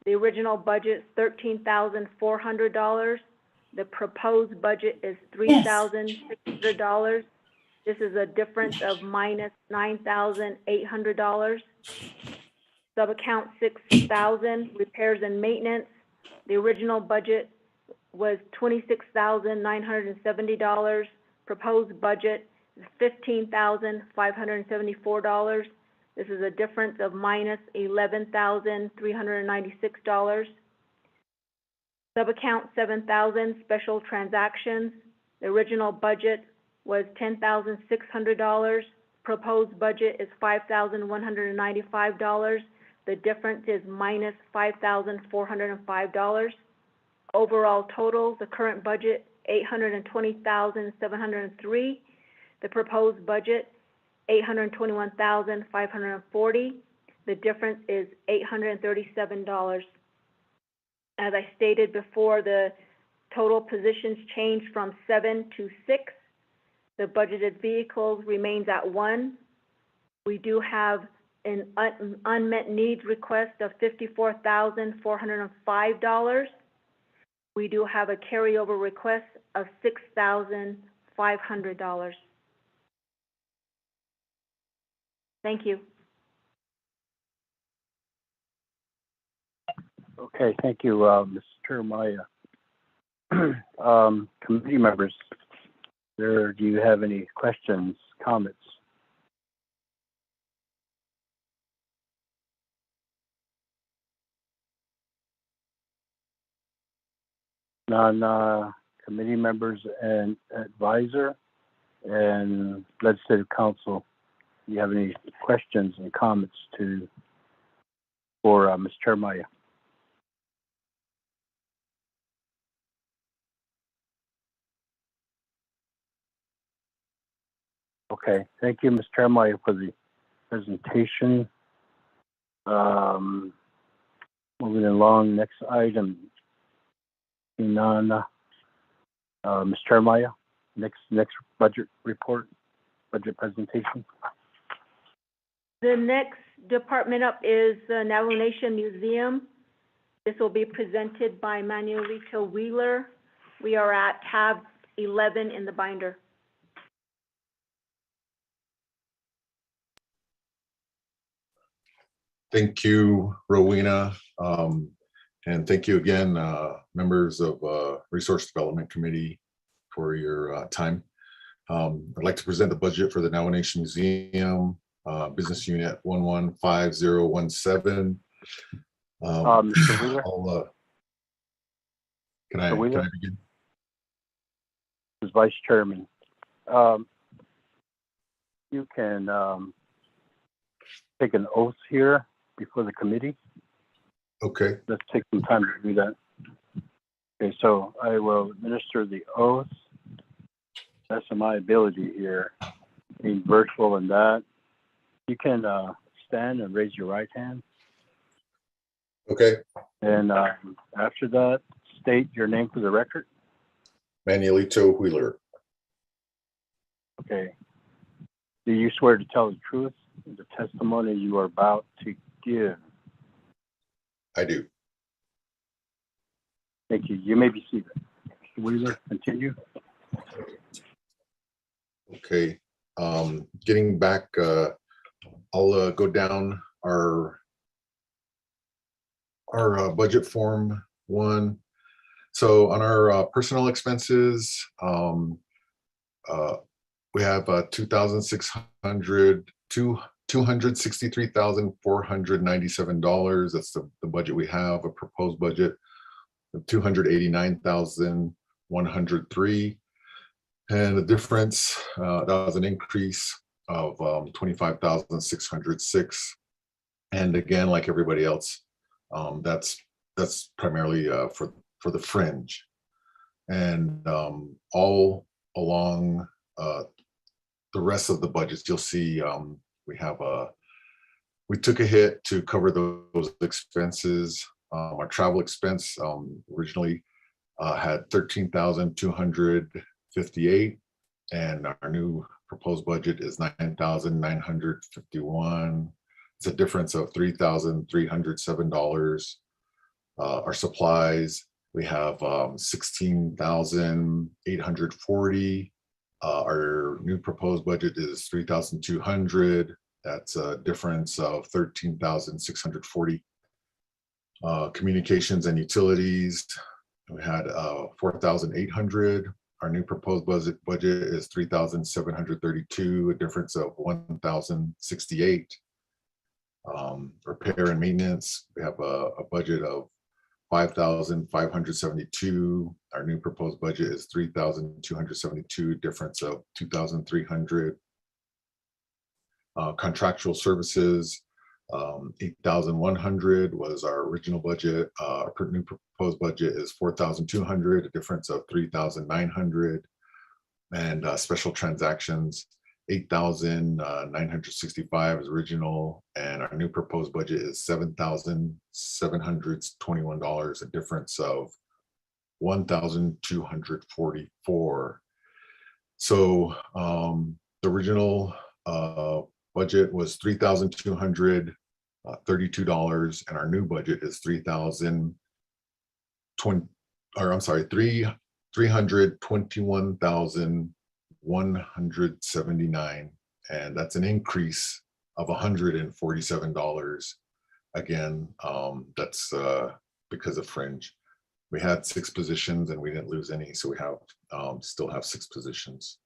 The original budget is $13,400. The proposed budget is $3,600. This is a difference of minus $9,800. Sub-account 6000, repairs and maintenance. The original budget was $26,970. Proposed budget is $15,574. This is a difference of minus $11,396. Sub-account 7000, special transactions. The original budget was $10,600. Proposed budget is $5,195. The difference is minus $5,405. Overall total, the current budget, $820,703. The proposed budget, $821,540. The difference is $837. As I stated before, the total positions changed from 7 to 6. The budgeted vehicles remains at 1. We do have an unmet needs request of $54,405. We do have a carryover request of $6,500. Thank you. Okay, thank you, Ms. Jeremiah. Committee members, do you have any questions, comments? Non-committee members and advisor and legislative council, do you have any questions and comments for Ms. Jeremiah? Okay, thank you, Ms. Jeremiah, for the presentation. Moving along, next item. Ms. Jeremiah, next budget report, budget presentation. The next department up is the Navajo Nation Museum. This will be presented by Manuelito Wheeler. We are at tab 11 in the binder. Thank you, Rowena. And thank you again, members of Resource Development Committee, for your time. I'd like to present the budget for the Navajo Nation Museum, Business Unit 115017. Mr. Wheeler? Can I begin? As Vice Chairman, you can take an oath here before the committee. Okay. Let's take some time to do that. Okay, so I will administer the oath. That's my ability here, being virtual and that. You can stand and raise your right hand. Okay. And after that, state your name for the record. Manuelito Wheeler. Okay. Do you swear to tell the truth in the testimony you are about to give? I do. Thank you. You may be seated. Mr. Wheeler, continue. Okay. Getting back, I'll go down our budget form 1. So on our personnel expenses, we have $263,497. That's the budget we have, a proposed budget of $289,103. And the difference, that was an increase of $25,606. And again, like everybody else, that's primarily for the fringe. And all along the rest of the budgets, you'll see we took a hit to cover those expenses. Our travel expense originally had $13,258, and our new proposed budget is $9,951. It's a difference of $3,307. Our supplies, we have $16,840. Our new proposed budget is $3,200. That's a difference of $13,640. Communications and utilities, we had $4,800. Our new proposed budget is $3,732, a difference of $1,068. Repair and maintenance, we have a budget of $5,572. Our new proposed budget is $3,272, difference of $2,300. Contractual services, $8,100 was our original budget. Our new proposed budget is $4,200, a difference of $3,900. And special transactions, $8,965 is original, and our new proposed budget is $7,721, a difference of $1,244. So the original budget was $3,232, and our new budget is $321,179, and that's an increase of $147. Again, that's because of fringe. We had 6 positions and we didn't lose any, so we have still have 6 positions.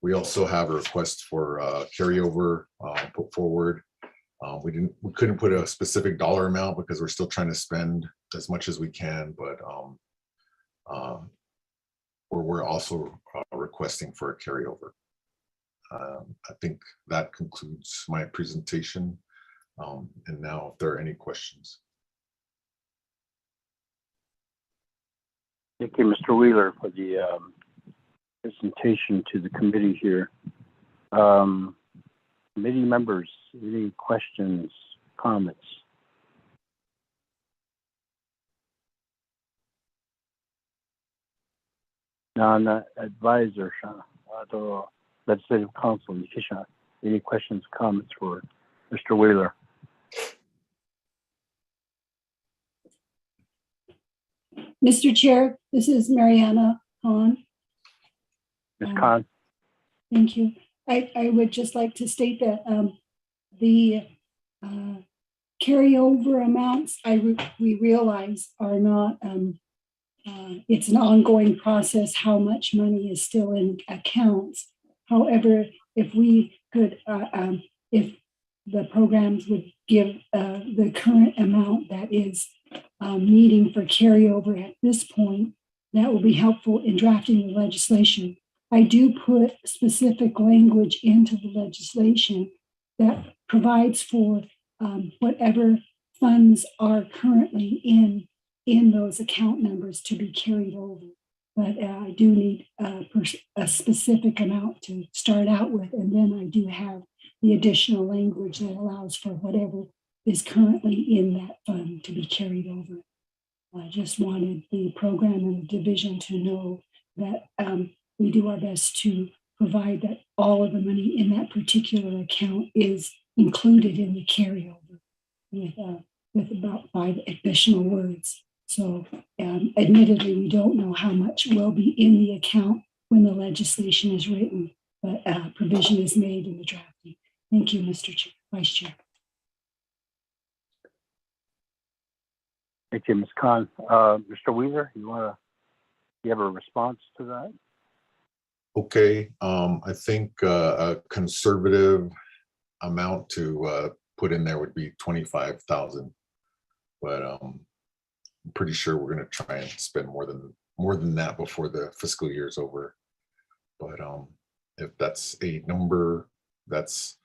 We also have a request for carryover put forward. We couldn't put a specific dollar amount because we're still trying to spend as much as we can, but we're also requesting for a carryover. I think that concludes my presentation. And now, if there are any questions. Thank you, Mr. Wheeler, for the presentation to the committee here. Committee members, any questions, comments? non-advisor, the Legislative Council, any questions, comments for Mr. Wheeler? Mr. Chair, this is Mariana Khan. Ms. Khan? Thank you. I would just like to state that the carryover amounts we realize are not, it's an ongoing process how much money is still in accounts. However, if we could, if the programs would give the current amount that is needing for carryover at this point, that will be helpful in drafting the legislation. I do put specific language into the legislation that provides for whatever funds are currently in those account numbers to be carried over. But I do need a specific amount to start out with, and then I do have the additional language that allows for whatever is currently in that fund to be carried over. I just wanted the program and the division to know that we do our best to provide that all of the money in that particular account is included in the carryover with about 5 additional words. So admittedly, we don't know how much will be in the account when the legislation is written, but provision is made in the drafting. Thank you, Mr. Chair, Vice Chair. Thank you, Ms. Khan. Mr. Wheeler, you have a response to that? Okay, I think a conservative amount to put in there would be 25,000, but I'm pretty sure we're going to try and spend more than that before the fiscal year is over. But if that's a number that's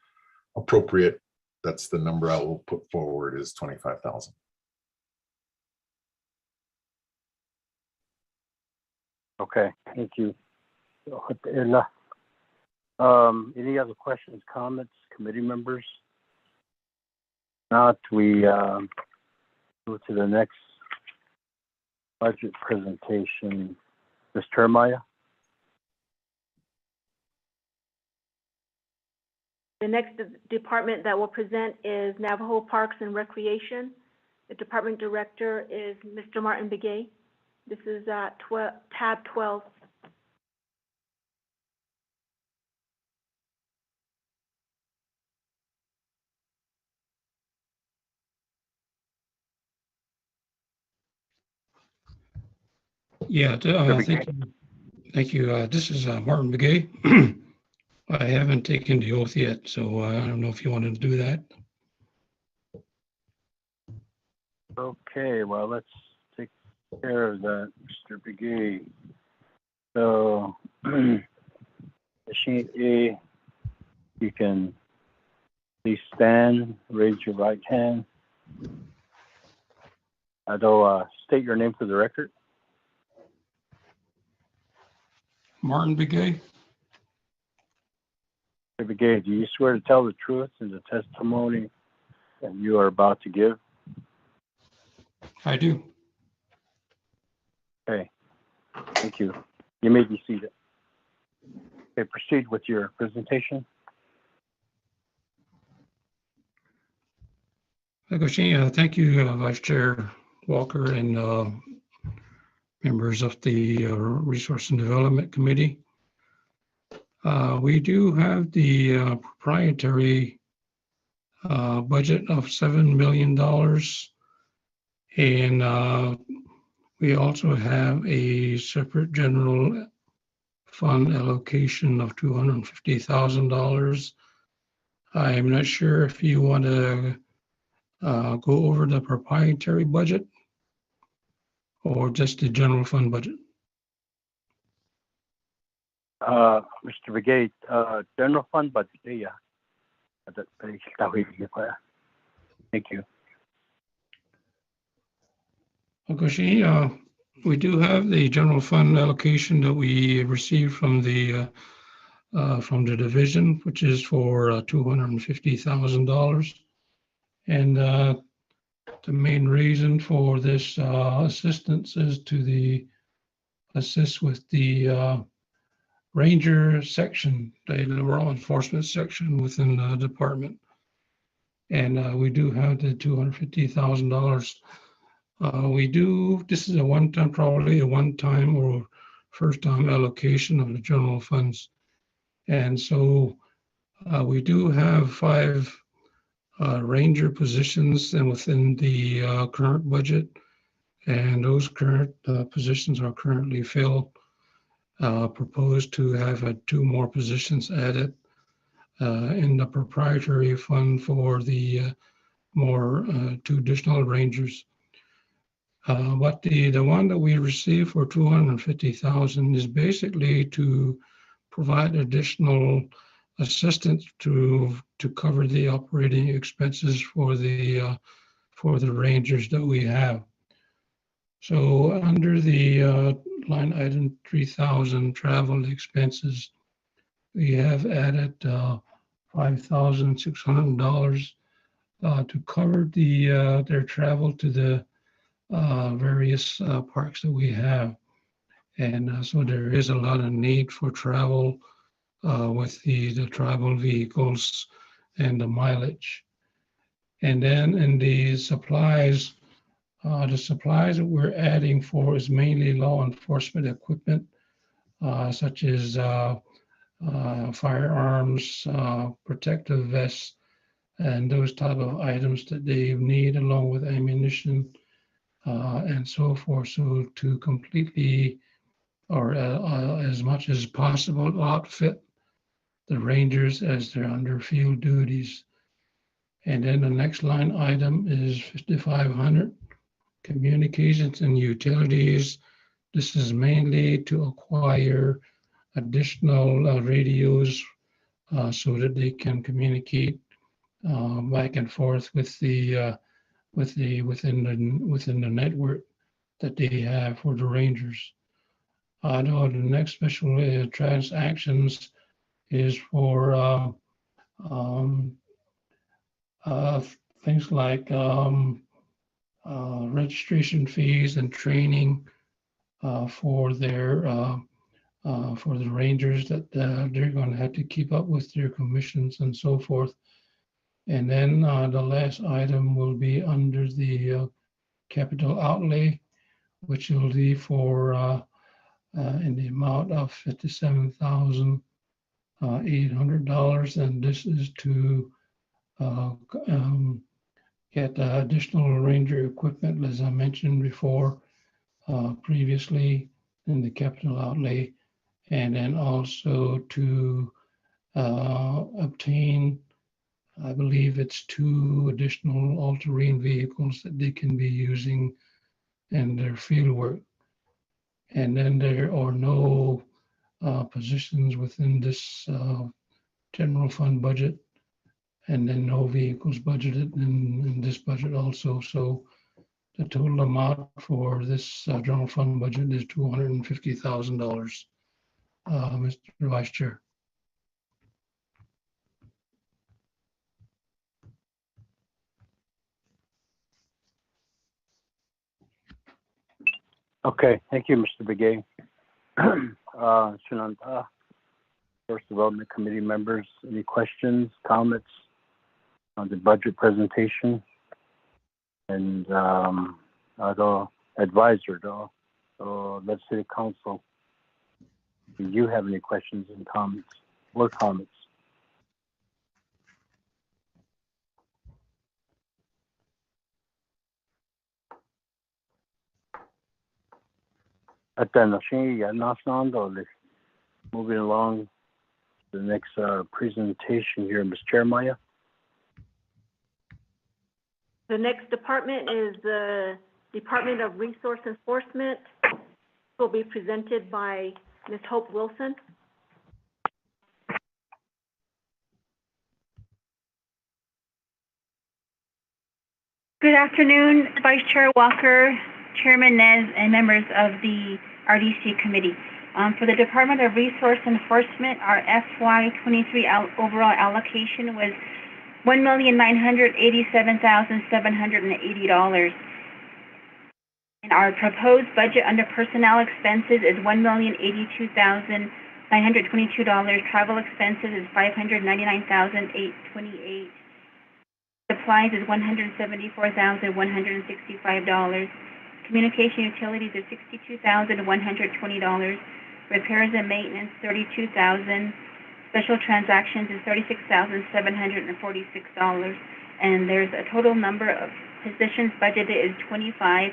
appropriate, that's the number I will put forward is 25,000. Okay, thank you. Any other questions, comments, committee members? Not, we go to the next budget presentation. Ms. Termaya? The next department that will present is Navajo Parks and Recreation. The department director is Mr. Martin Begay. This is tab 12. Yeah, thank you. This is Martin Begay. I haven't taken the oath yet, so I don't know if you wanted to do that. Okay, well, let's take care of that, Mr. Begay. So, Machine A, you can please stand, raise your right hand. State your name for the record. Martin Begay. Mr. Begay, do you swear to tell the truth in the testimony that you are about to give? I do. Okay, thank you. You may be seated. Okay, proceed with your presentation. Thank you, Vice Chair Walker and members of the Resource and Development Committee. We do have the proprietary budget of $7 million. And we also have a separate general fund allocation of $250,000. I'm not sure if you want to go over the proprietary budget or just the general fund budget. Mr. Begay, general fund budget, yeah. Thank you. Okay, we do have the general fund allocation that we received from the division, which is for $250,000. And the main reason for this assistance is to the assist with the ranger section, the law enforcement section within the department. And we do have the $250,000. This is a one-time, probably a one-time or first-time allocation of the general funds. And so we do have 5 ranger positions and within the current budget. And those current positions are currently filled. Proposed to have 2 more positions added in the proprietary fund for the 2 additional rangers. But the one that we received for $250,000 is basically to provide additional assistance to cover the operating expenses for the rangers that we have. So under the line item 3,000 travel expenses, we have added $5,600 to cover their travel to the various parks that we have. And so there is a lot of need for travel with the tribal vehicles and the mileage. And then in the supplies that we're adding for is mainly law enforcement equipment, such as firearms, protective vests, and those type of items that they need, along with ammunition and so forth. So to completely, or as much as possible, outfit the rangers as they're under field duties. And then the next line item is 5,500, communications and utilities. This is mainly to acquire additional radios so that they can communicate back and forth with within the network that they have for the rangers. The next special transactions is for things like registration fees and training for the rangers that they're going to have to keep up with their commissions and so forth. And then the last item will be under the capital outlay, which will be for in the amount of $57,800, and this is to get additional ranger equipment, as I mentioned before, previously in the capital outlay, and then also to obtain, I believe it's 2 additional all-terrain vehicles that they can be using in their field work. And then there are no positions within this general fund budget, and then no vehicles budgeted in this budget also. So the total amount for this general fund budget is $250,000, Mr. Vice Chair. Okay, thank you, Mr. Begay. Shananta, First Development Committee members, any questions, comments on the budget presentation? And the advisor, the legislative council, do you have any questions and comments or comments? Moving along to the next presentation here, Ms. Jeremiah. The next department is the Department of Resource Enforcement. Will be presented by Ms. Hope Wilson. Good afternoon, Vice Chair Walker, Chairman Nez, and members of the RDC committee. For the Department of Resource Enforcement, our FY23 overall allocation was $1,987,780. And our proposed budget under personnel expenses is $1,082,922. Travel expenses is $599,828. Supplies is $174,165. Communication utilities is $62,120. Repairs and maintenance, $32,000. Special transactions is $36,746. And there's a total number of positions budgeted is 25.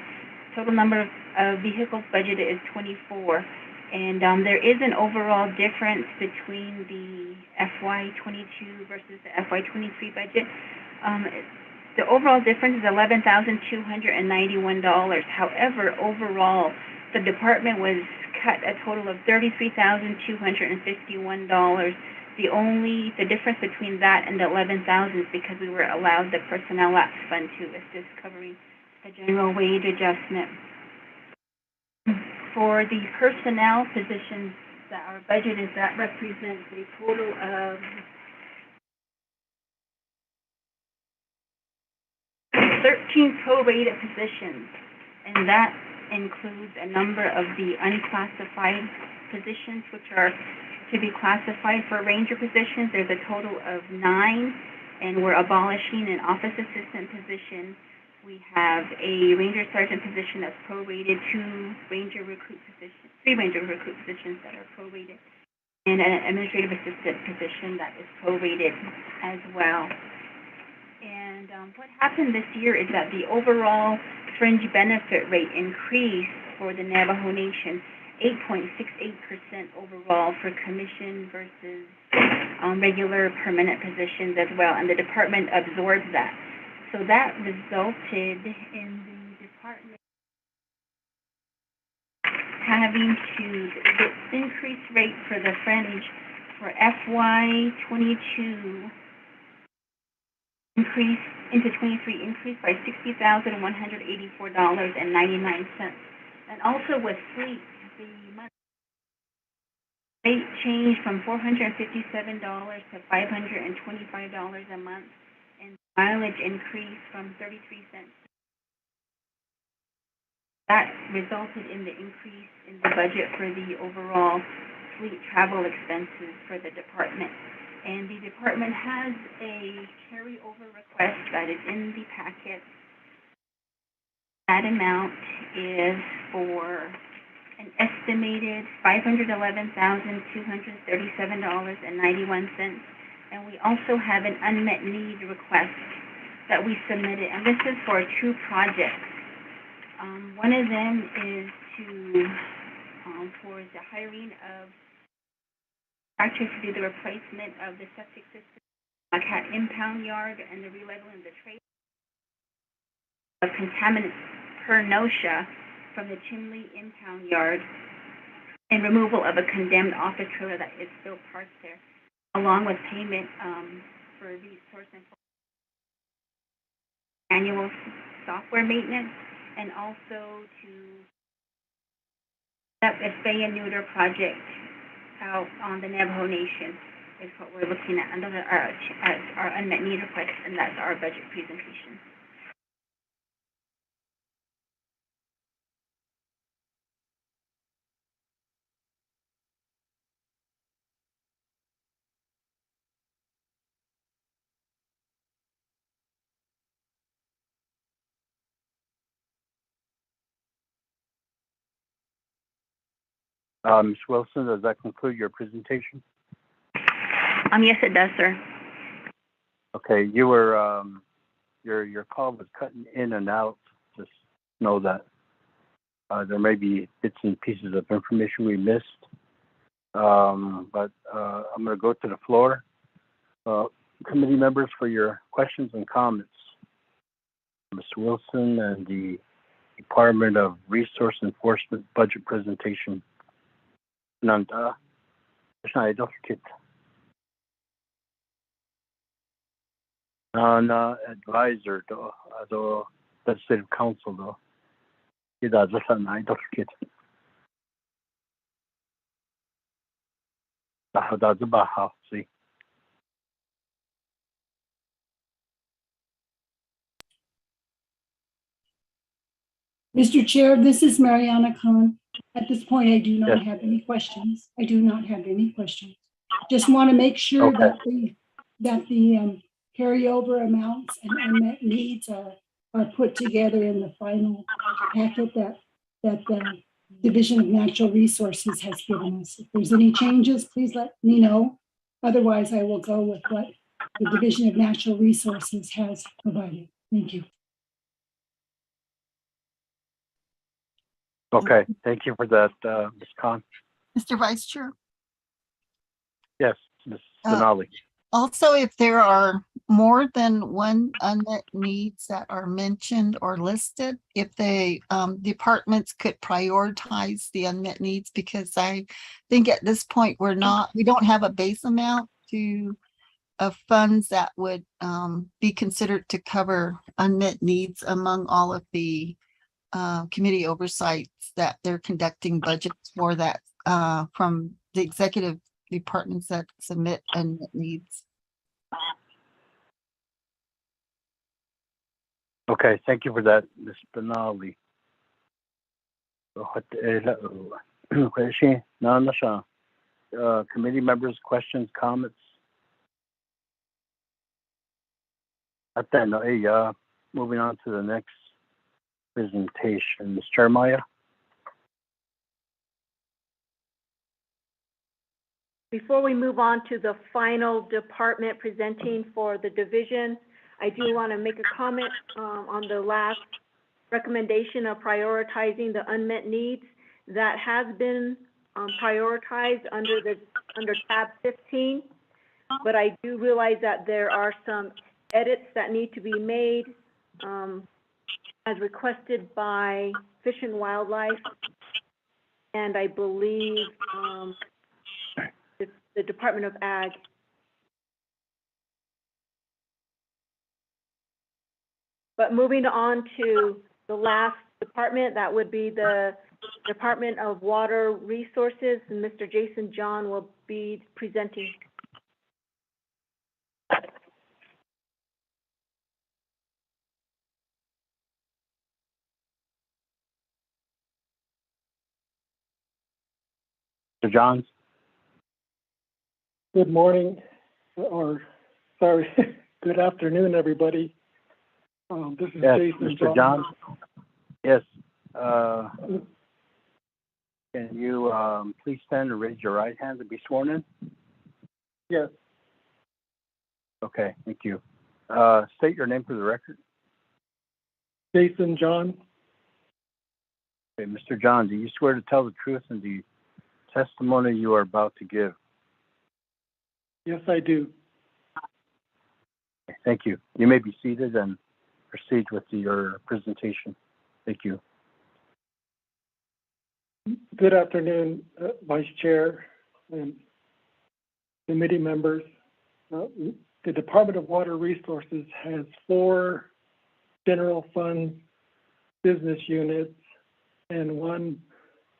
Total number of vehicles budgeted is 24. And there is an overall difference between the FY22 versus the FY23 budget. The overall difference is $11,291. However, overall, the department was cut a total of $33,251. The difference between that and the 11,000 is because we were allowed the personnel lapse fund to assist covering the general wage adjustment. For the personnel positions that our budget is, that represents a total of 13 prorated positions, and that includes a number of the unclassified positions, which are to be classified for ranger positions. There's a total of 9, and we're abolishing an office assistant position. We have a ranger sergeant position that's prorated, 3 ranger recruit positions that are prorated, and an administrative assistant position that is prorated as well. And what happened this year is that the overall fringe benefit rate increased for the Navajo Nation, 8.68% overall for commission versus regular permanent positions as well, and the department absorbs that. So that resulted in the department having to, the increased rate for the fringe for FY22 increased into 23 increased by $60,184.99. And also with fleet, the rate changed from $457 to $525 a month, and mileage increased from 33 cents. That resulted in the increase in the budget for the overall fleet travel expenses for the department. And the department has a carryover request that is in the packet. That amount is for an estimated $511,237.91. And we also have an unmet need request that we submitted, and this is for 2 projects. One of them is for the hiring of actually to do the replacement of the septic system at impound yard and the releveling of the trace of contaminants per NOSHA from the Chimley impound yard, and removal of a condemned office trailer that is still parked there, along with payment for resource and annual software maintenance, and also to set up a spay and neuter project out on the Navajo Nation is what we're looking at under our unmet need request, and that's our budget presentation. Ms. Wilson, does that conclude your presentation? Yes, it does, sir. Okay, you were your call was cutting in and out. Just know that there may be bits and pieces of information we missed. But I'm going to go to the floor. Committee members for your questions and comments. Ms. Wilson and the Department of Resource Enforcement budget presentation. Nanda, advisor to legislative council though. إذا ذكرنا يدرك هذا ذبحها see. Mr. Chair, this is Mariana Khan. At this point, I do not Yes. have any questions. I do not have any questions. Just want to make sure Okay. that the carryover amounts and unmet needs are put together in the final packet that the Division of Natural Resources has given us. If there's any changes, please let me know. Otherwise, I will go with what the Division of Natural Resources has provided. Thank you. Okay, thank you for that, Ms. Khan. Mr. Vice Chair. Yes, Ms. Uh, Denali. Also, if there are more than one unmet needs that are mentioned or listed, if the departments could prioritize the unmet needs, because I think at this point we don't have a base amount of funds that would be considered to cover unmet needs among all of the committee oversights that they're conducting budgets for that from the executive departments that submit unmet needs. Okay, thank you for that, Ms. Benali. Committee members, questions, comments? Moving on to the next presentation. Ms. Chairmaya? Before we move on to the final department presenting for the division, I do want to make a comment on the last recommendation of prioritizing the unmet needs. That has been prioritized under tab 15, but I do realize that there are some edits that need to be made as requested by Fish and Wildlife, and I believe the Department of Ag. But moving on to the last department, that would be the Department of Water Resources, and Mr. Jason John will be presenting. Mr. Johns? Good morning, or sorry, good afternoon, everybody. This is Yes, Jason Mr. Johns? Yes. Can you please stand and raise your right hand to be sworn in? Yes, Okay, thank you. State your name for the record. Jason John. Okay, Mr. John, do you swear to tell the truth and the testimony you are about to give? Yes, I do. Okay, thank you. You may be seated and proceed with your presentation. Thank you. Good afternoon, Vice Chair and committee members. The Department of Water Resources has 4 general fund business units and 1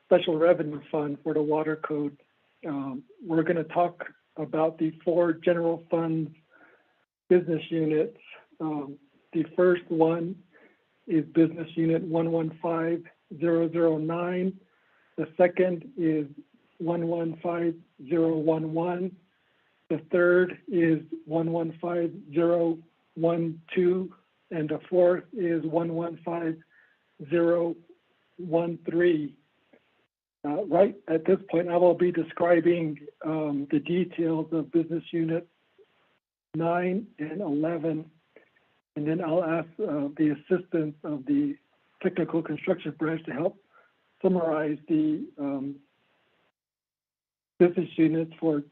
special revenue fund for the water code. We're going to talk about the 4 general fund business units. The first one is business unit 115009. The second is 115011. The third is 115012, and the fourth is 115013. Right at this point, I will be describing the details of business unit 9 and 11, and then I'll ask the assistance of the technical construction branch to help summarize the business units for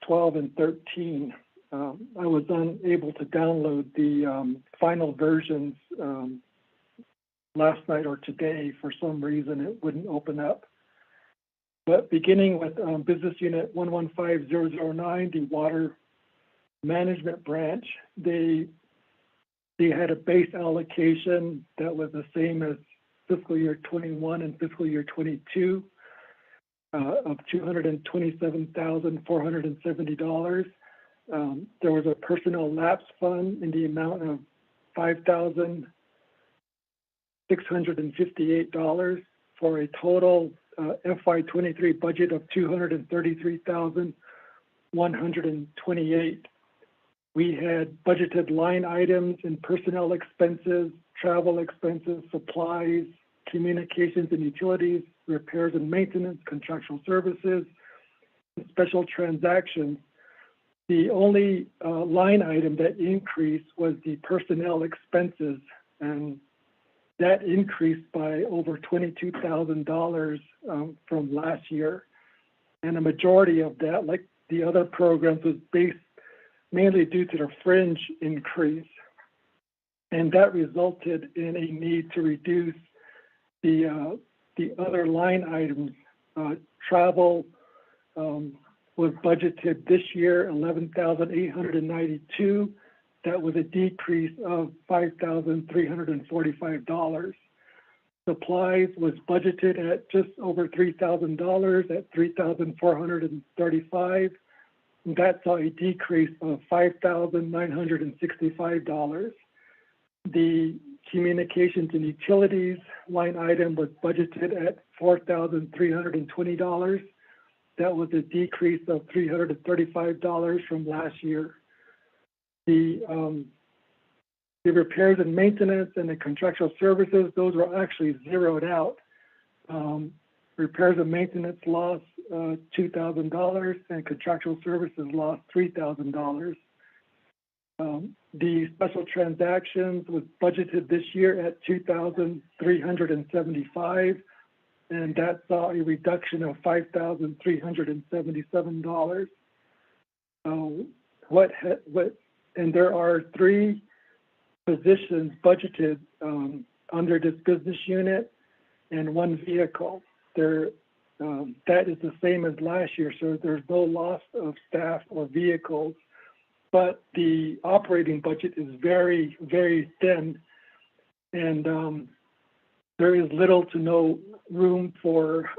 12 and 13. I was unable to download the final versions last night or today. For some reason, it wouldn't open up. But beginning with business unit 115009, the water management branch, they had a base allocation that was the same as fiscal year 21 and fiscal year 22 of $227,470. There was a personnel lapse fund in the amount of $5,000 $658 for a total FY23 budget of $233,128. We had budgeted line items in personnel expenses, travel expenses, supplies, communications and utilities, repairs and maintenance, contractual services, and special transactions. The only line item that increased was the personnel expenses, and that increased by over $22,000 from last year. And a majority of that, like the other programs, was based mainly due to the fringe increase. And that resulted in a need to reduce the other line items. Travel was budgeted this year $11,892. That was a decrease of $5,345. Supplies was budgeted at just over $3,000 at $3,435. That saw a decrease of $5,965. The communications and utilities line item was budgeted at $4,320. That was a decrease of $335 from last year. The repairs and maintenance and the contractual services, those were actually zeroed out. Repairs and maintenance lost $2,000 and contractual services lost $3,000. The special transactions was budgeted this year at $2,375, and that saw a reduction of $5,377. And there are 3 positions budgeted under this business unit and 1 vehicle. That is the same as last year, so there's no loss of staff or vehicles, but the operating budget is very, very thin, and there is little to no room for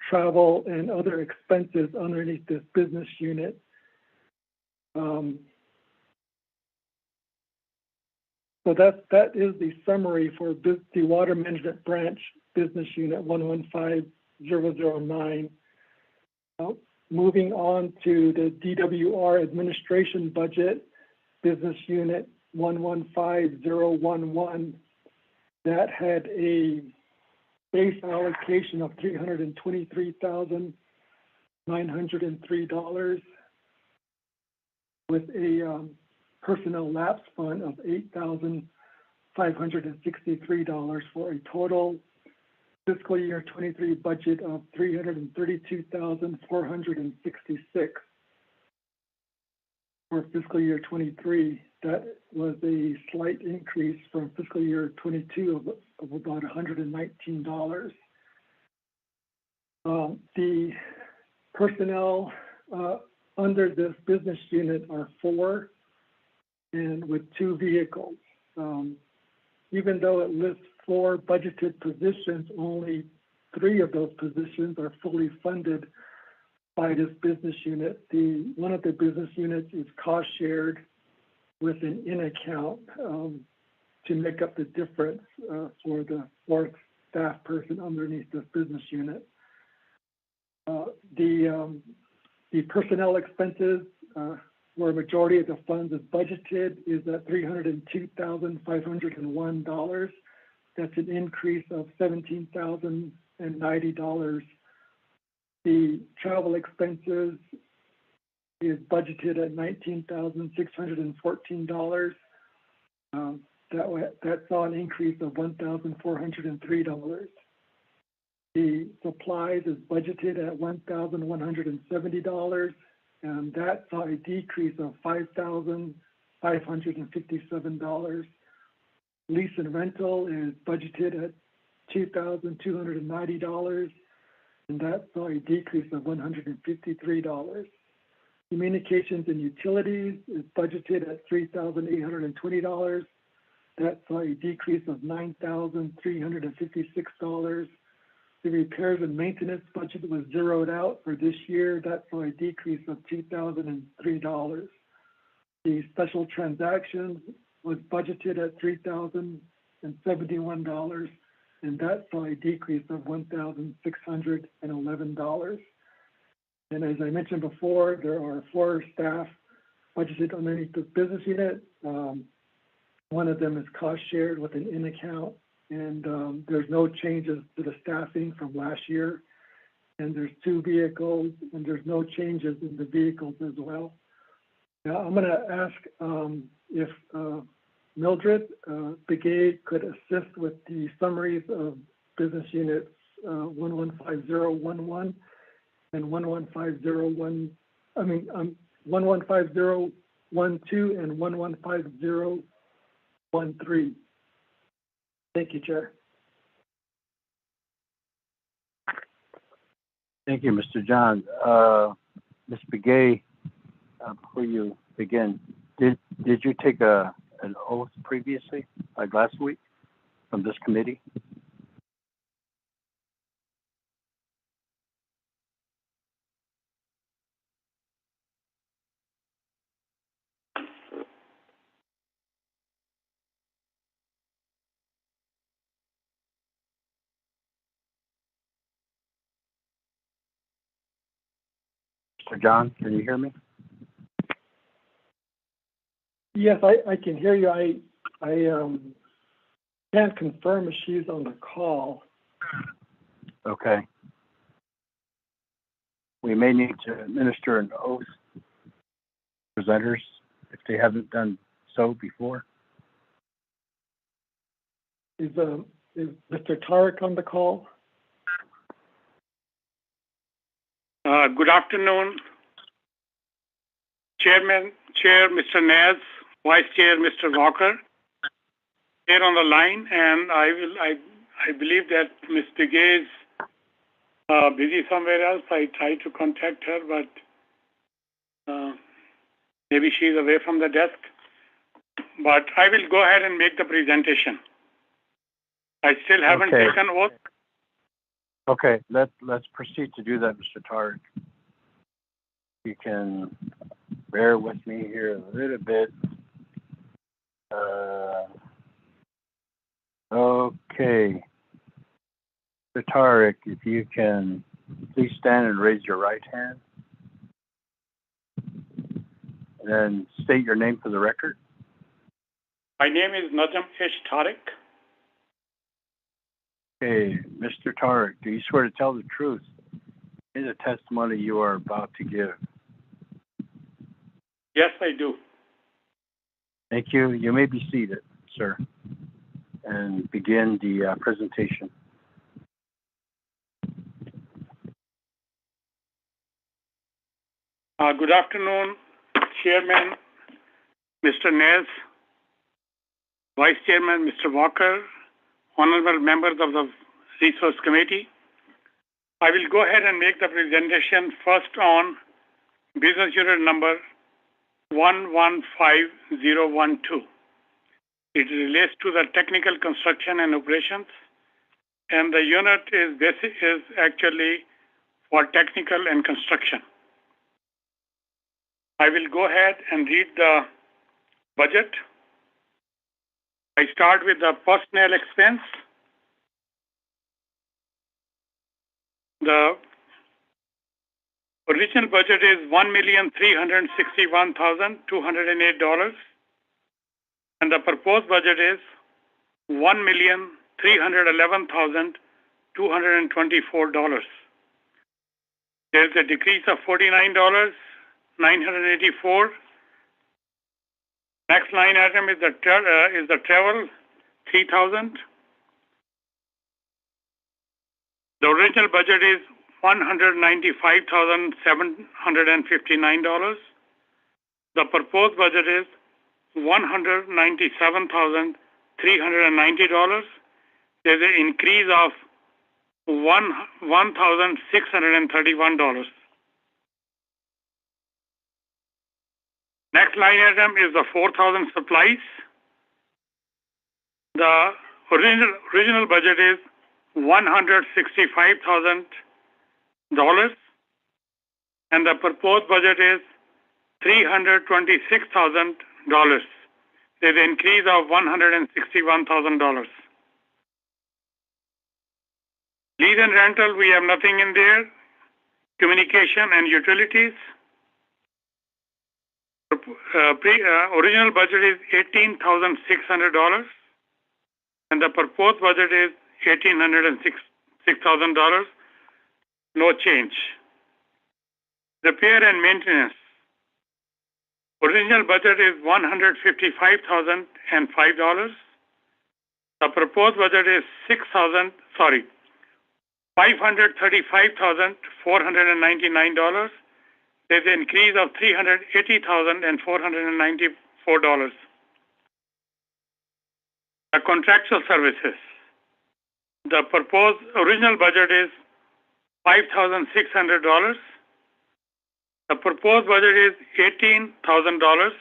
travel and other expenses underneath this business unit. So that is the summary for the Water Management Branch Business Unit 115009. Moving on to the DWR Administration Budget Business Unit 115011. That had a base allocation of $323,903 with a personnel lapse fund of $8,563 for a total fiscal year 23 budget of $332,466 for fiscal year 23. That was a slight increase from fiscal year 22 of about $119. The personnel under this business unit are 4 and with 2 vehicles. Even though it lists 4 budgeted positions, only 3 of those positions are fully funded by this business unit. One of the business units is cost shared with an in-account to make up the difference for the 4th staff person underneath this business unit. The personnel expenses where a majority of the funds is budgeted is at $302,501. That's an increase of $17,090. The travel expenses is budgeted at $19,614. That saw an increase of $1,403. The supplies is budgeted at $1,170, and that saw a decrease of $5,557. Lease and rental is budgeted at $2,290, and that saw a decrease of $153. Communications and utilities is budgeted at $3,820. That saw a decrease of $9,356. The repairs and maintenance budget was zeroed out for this year. That saw a decrease of $2,003. The special transactions was budgeted at $3,071. and that saw a decrease of $1,611. And as I mentioned before, there are 4 staff budgeted underneath the business unit. One of them is cost shared with an in account, and there's no changes to the staffing from last year. And there's 2 vehicles, and there's no changes in the vehicles as well. Now, I'm going to ask if Mildred Begay could assist with the summaries of business units 115011 and 115012 and 115013. Thank you, Chair. Thank you, Mr. John. Ms. Begay, before you begin, did you take an oath previously, like last week, from this committee? Mr. John, can you hear me? Yes, I can hear you. I can't confirm if she's on the call. Okay. We may need to administer an oath to presenters if they haven't done so before. Is Mr. Tarek on the call? Good afternoon, Chair Mr. Nez, Vice Chair Mr. Walker, here on the line, and I believe that Ms. Begay is busy somewhere else. I tried to contact her, but maybe she's away from the desk. But I will go ahead and make the presentation. I still haven't taken oath. Okay, let's proceed to do that, Mr. Tarek. You can bear with me here a little bit. Okay. Mr. Tarek, if you can please stand and raise your right hand. And then state your name for the record. My name is Najam Tarek. Okay, Mr. Tarek, do you swear to tell the truth in the testimony you are about to give? Yes, I do. Thank you. You may be seated, sir, and begin the presentation. Good afternoon, Chairman Mr. Nez, Vice Chairman Mr. Walker, honorable members of the Resource Committee. I will go ahead and make the presentation first on business unit number 115012. It relates to the technical construction and operations, and the unit is actually for technical and construction. I will go ahead and read the budget. I start with the personnel expense. The original budget is $1,361,208, and the proposed budget is $1,311,224. There's a decrease of $49,984. Next line item is the travel, $3,000. The original budget is $195,759. The proposed budget is $197,390. There's an increase of $1,631. Next line item is the 4,000 supplies. The original budget is $165,000, and the proposed budget is $326,000. There's an increase of $161,000. Lease and rental, we have nothing in there. Communication and utilities. Original budget is $18,600, and the proposed budget is $1,806,000. No change. Repair and maintenance. Original budget is $155,005. The proposed budget is $535,499. There's an increase of $380,494. The contractual services. The proposed original budget is $5,600. The proposed budget is $18,000.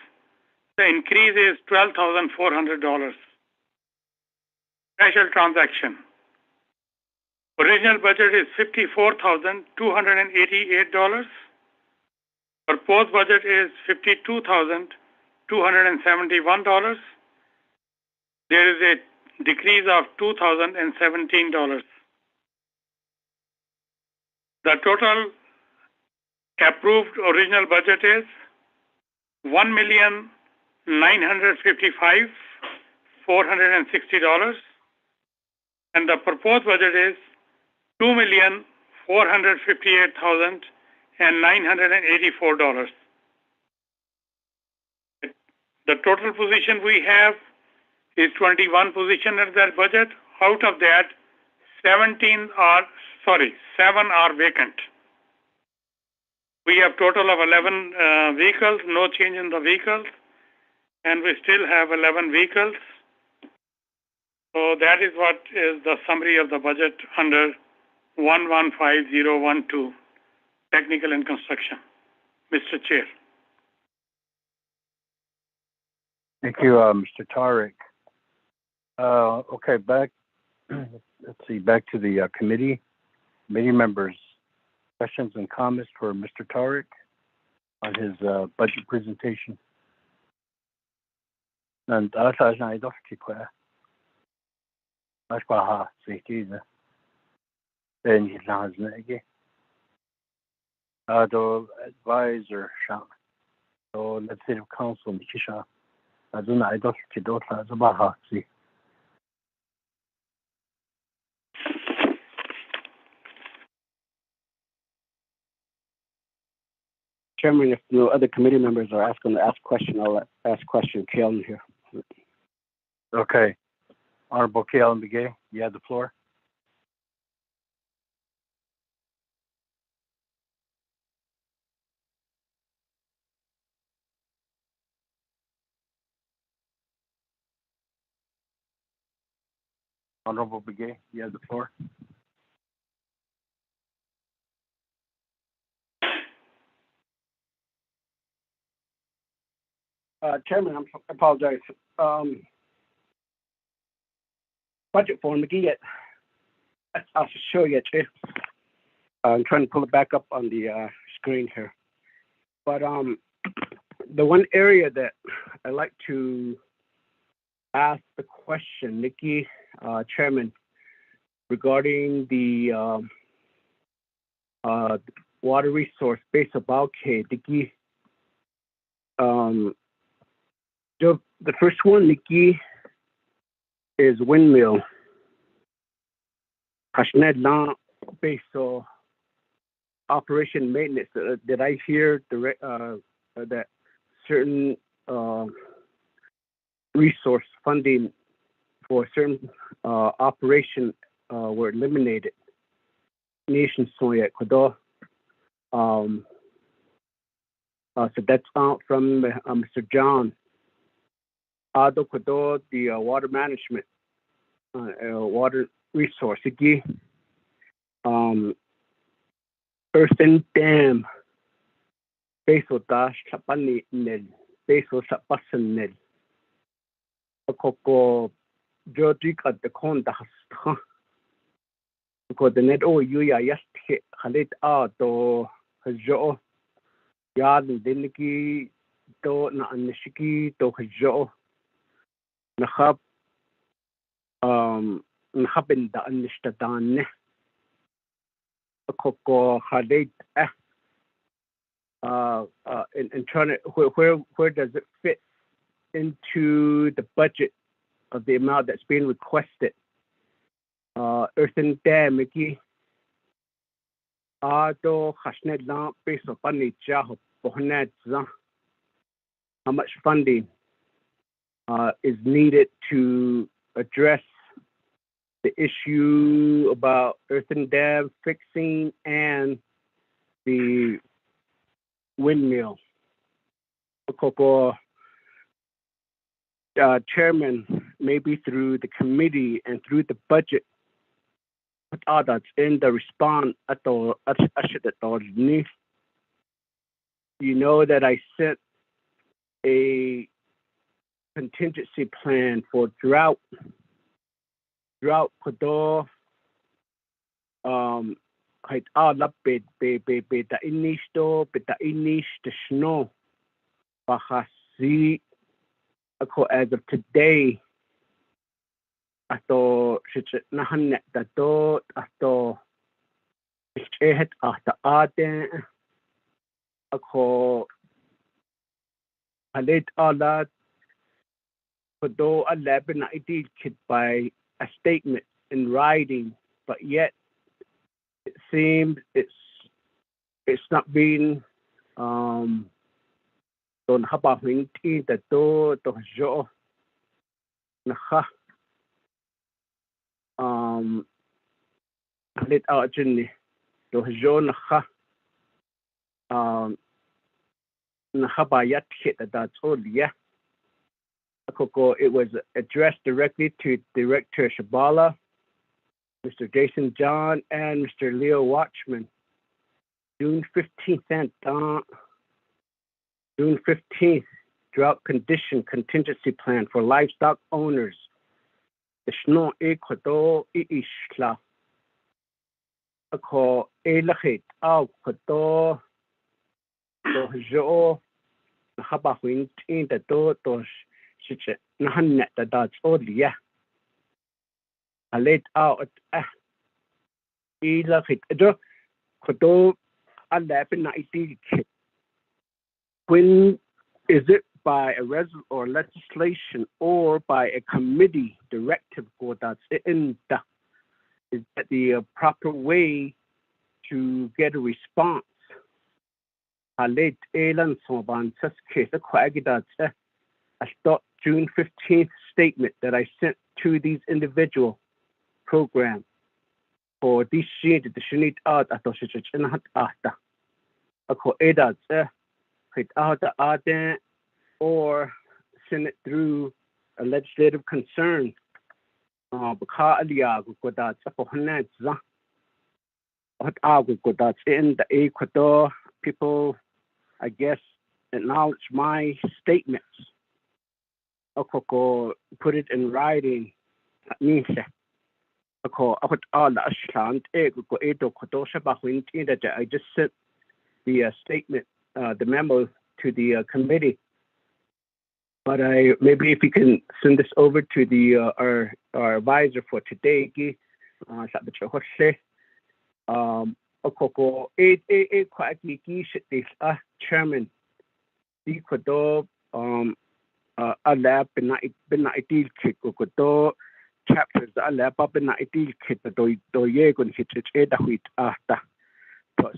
The increase is $12,400. Special transaction. Original budget is $54,288. Proposed budget is $52,271. There is a decrease of $2,017. The total approved original budget is $1,955,460, and the proposed budget is $2,458,984. The total position we have is 21 positions in that budget. Out of that, 7 are vacant. We have total of 11 vehicles, no change in the vehicles, and we still have 11 vehicles. So that is what is the summary of the budget under 115012, technical and construction. Mr. Chair. Thank you, Mr. Tariq. Okay, back to the committee members. Questions and comments for Mr. Tariq on his budget presentation. And advisor legislative council Chairman, if no other committee members are asking to ask question, I'll ask question. Kalen here. Okay. Honorable Kalen Begay, you have the floor. Honorable Begay, you have the floor. Chairman, I apologize. Budget form again. I'll show you, Chair. I'm trying to pull it back up on the screen here. But the one area that I like to ask the question, Nikki, Chairman, regarding the water resource base of Balke, Nikki. The first one, Nikki, is windmill. Hashned na base of operation maintenance. Did I hear that certain resource funding for certain operation were eliminated? Nation Soya Kodo. So that's out from Mr. John. Ado Kodo, the water management, water resource. Earthen dam. Beso dash tapani nel. Beso sapasan nel. Koko Jodrik at the Konda has. Because the net oh you ya just hit Halit to Hajo. Yad Diniki to na Nishiki to Hajo. Nahab Nahabin da Anishtadan Koko Halid in trying to where does it fit into the budget of the amount that's being requested? Earthen dam iki ado khashnet lamp based on jaho bohnet za. How much funding is needed to address the issue about earthen dam fixing and the windmill? Koko chairman, maybe through the committee and through the budget, put others in the response at the you know that I sent a contingency plan for drought kodo height all be the inisto be the inish the snow bahasi as of today ato nahan dato ato it after aden ako halit all kodo 11 idea kid by a statement in writing, but yet it seems it's not being don't have a thing that to show let out Jenny to show nahabayat hit that's all yeah. It was addressed directly to Director Shabala, Mr. Jason John, and Mr. Leo Watchman. June 15th, June 15th, drought condition contingency plan for livestock owners. The snow equado ishla. Ako elahit au kodo dojo habahuin in the dos. Nahan that's all yeah. I laid out either it kodo 11 when is it by a or legislation or by a committee directive go that's in the is that the proper way to get a response? I laid Elan so ban such case a quaggy that's I thought June 15th statement that I sent to these individual program for this sheet the shinit out at the after a co edats hit out the aden or send it through a legislative concern because that's in the Ecuador people I guess acknowledge my statements. Put it in writing. I just sent the statement, the memo to the committee. But maybe if you can send this over to the our advisor for today, chairman, Ecuador alab bina idil kit ko chapters alab bina idil kit do ye gun hit it da huit after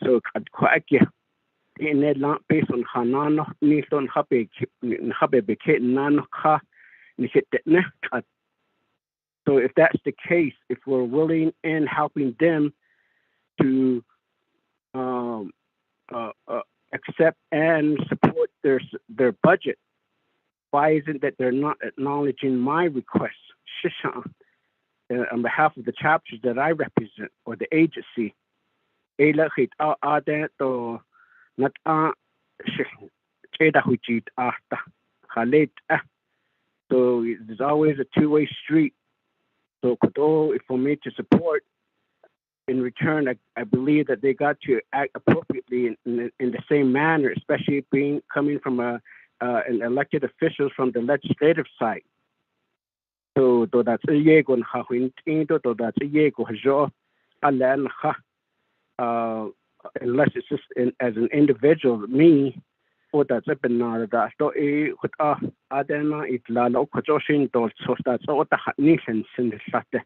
so quite in a lamp based on hanan ni son habe be kit nan ha ni hit ne. So if that's the case, if we're willing in helping them to accept and support their budget, why is it that they're not acknowledging my request on behalf of the chapters that I represent or the agency? So there's always a two-way street. So for me to support, in return, I believe that they got to act appropriately in the same manner, especially coming from an elected officials from the legislative side. So that's a yegon ha that's a yego jo alan ha unless it's just as an individual, me, or that's a banana that so with adena it la lo kojoshin dol so that's all the nation sin the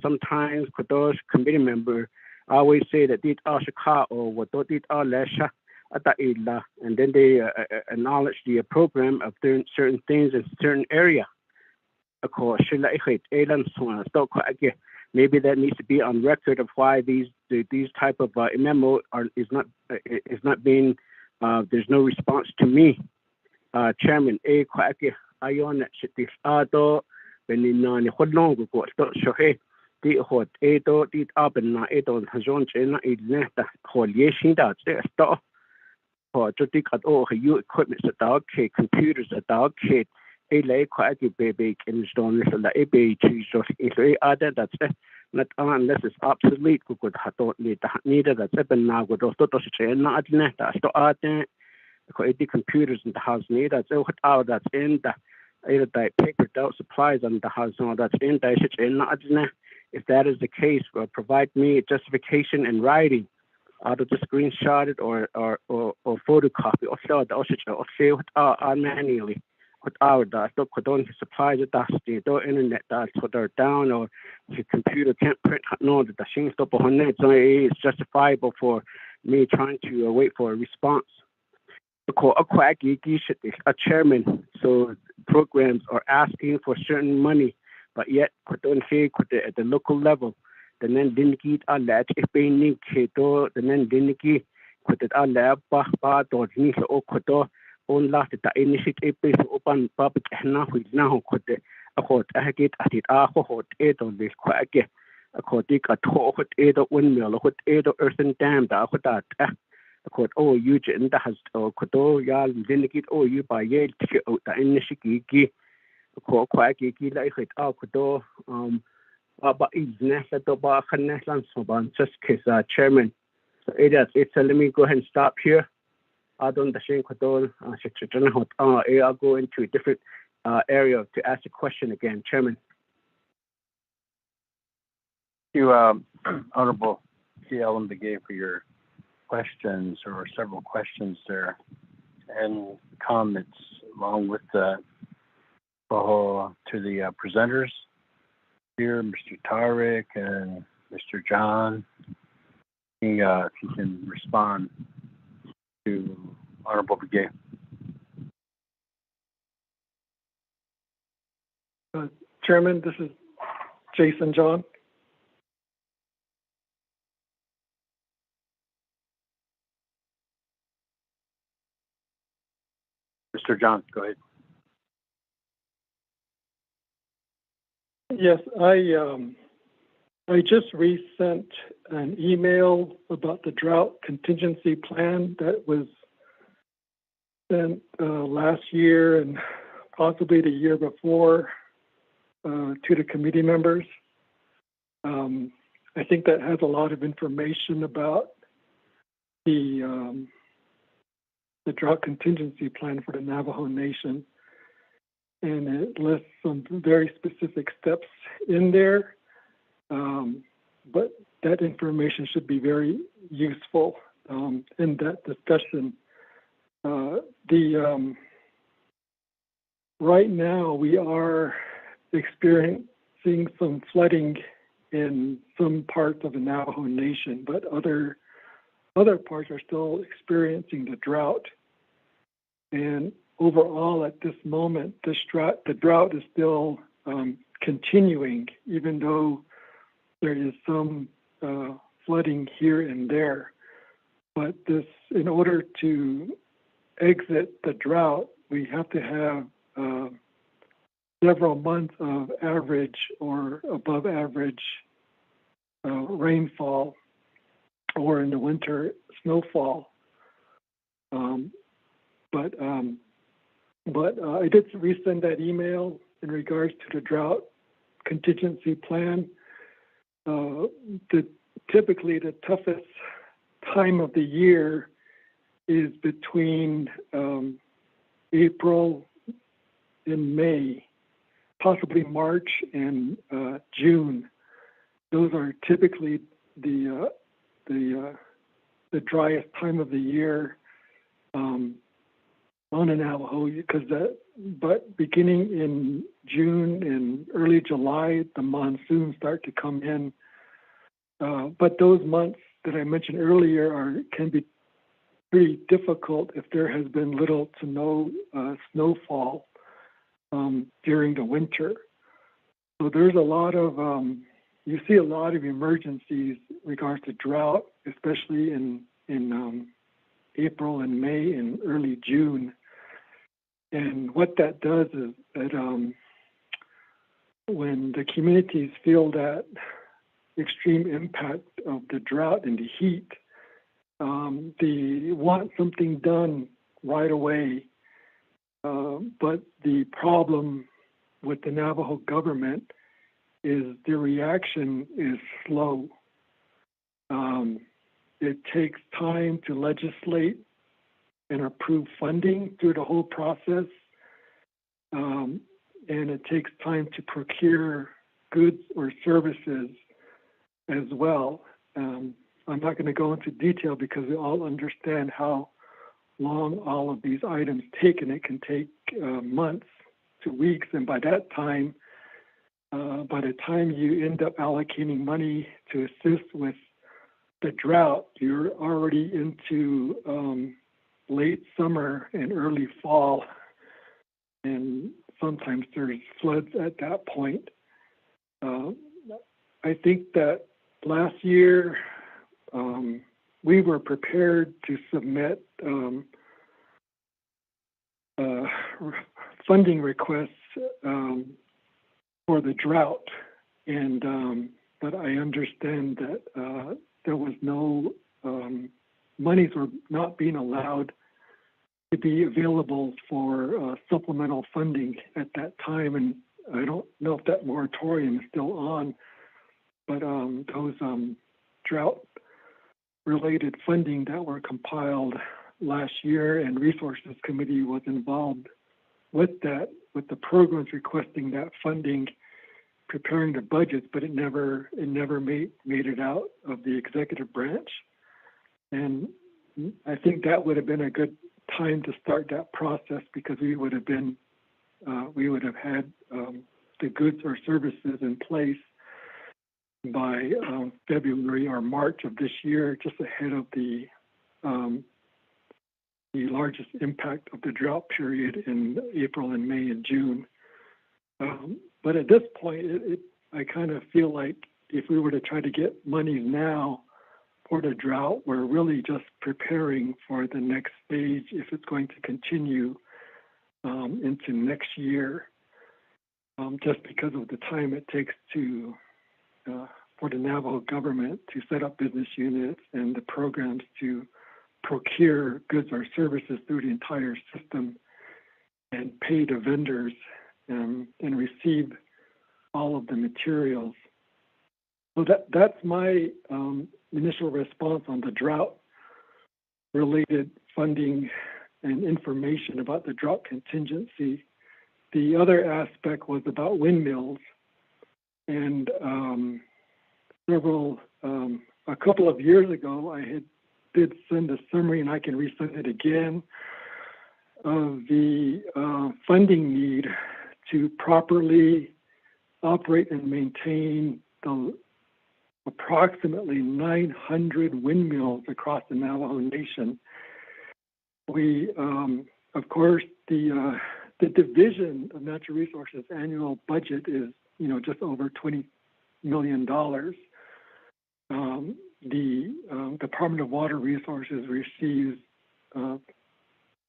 sometimes those committee member always say that did ashika or what did lesha at the illa, and then they acknowledge the program of doing certain things in certain area. Of course, maybe that needs to be on record of why these type of memo is not being. There's no response to me, Chairman. Ayon shitis ado benina ni hodlong go to shohe di hot edo di abena edo hazon chena ilneta holyeshin da sto for to dig at all you equipment at dog computers at dog kit a lay quite a baby in stone so that a baby so if we add that's not unless it's obsolete ku could have thought neither that's been now go to chena at net to add the computers in the house need that's what out that's in the either paper doubt supplies on the house no that's in the if that is the case provide me a justification in writing out of the screenshot it or photocopy or show the or say what manually what our don't supplies it that's the internet that's what they're down or your computer can't print no the machine stop on it so it's justifiable for me trying to wait for a response. A chairman, so programs are asking for certain money, but yet at the local level, the then didn't get a lad if they need to the then didn't get a lab ba or need to okoto on last the initiative is open public now could a court I get at it a hot eight on this quite again. A court dig a hot eight windmill, hot eight earthen dam that the court you that has kodo yal delegate you by yale to out the initiative the court quite like it out kodo but is necessary to ba khanneslan soban just case chairman so it's let me go ahead and stop here. I don't think kodo I'll go into a different area to ask a question again, Chairman. Thank you, Honorable Ellen Begay, for your questions or several questions there and comments along with to the presenters here, Mr. Tariq and Mr. John. If you can respond to Honorable Begay. Chairman, this is Jason John. Mr. John, go ahead. Yes, I just resent an email about the drought contingency plan that was sent last year and possibly the year before to the committee members. I think that has a lot of information about the drought contingency plan for the Navajo Nation. And it lists some very specific steps in there. But that information should be very useful in that discussion. Right now we are experiencing some flooding in some parts of the Navajo Nation, but other parts are still experiencing the drought. And overall, at this moment, the drought is still continuing, even though there is some flooding here and there. But in order to exit the drought, we have to have several months of average or above average rainfall, or in the winter, snowfall. But I did resend that email in regards to the drought contingency plan. Typically, the toughest time of the year is between April and May, possibly March and June. Those are typically the the driest time of the year on the Navajo, but beginning in June and early July, the monsoons start to come in. But those months that I mentioned earlier can be pretty difficult if there has been little to no snowfall during the winter. So there's a lot of, you see a lot of emergencies in regards to drought, especially in April and May and early June. And what that does is that when the communities feel that extreme impact of the drought and the heat, they want something done right away. But the problem with the Navajo government is the reaction is slow. It takes time to legislate and approve funding through the whole process. And it takes time to procure goods or services as well. I'm not going to go into detail because we all understand how long all of these items take, and it can take months to weeks. And by that time, by the time you end up allocating money to assist with the drought, you're already into late summer and early fall, and sometimes there's floods at that point. I think that last year we were prepared to submit funding requests for the drought, and but I understand that there was no monies were not being allowed to be available for supplemental funding at that time, and I don't know if that moratorium is still on, but those drought-related funding that were compiled last year, and Resources Committee was involved with that, with the programs requesting that funding, preparing the budgets, but it never made it out of the executive branch. And I think that would have been a good time to start that process, because we would have had the goods or services in place by February or March of this year, just ahead of the largest impact of the drought period in April and May and June. But at this point, I kind of feel like if we were to try to get money now for the drought, we're really just preparing for the next stage if it's going to continue into next year, just because of the time it takes to for the Navajo government to set up business units and the programs to procure goods or services through the entire system and pay the vendors and receive all of the materials. So that's my initial response on the drought-related funding and information about the drought contingency. The other aspect was about windmills, and a couple of years ago, I did send a summary, and I can resend it again, of the funding need to properly operate and maintain the approximately 900 windmills across the Navajo Nation. We, of course, the Division of Natural Resources annual budget is, just over $20 million. The Department of Water Resources receives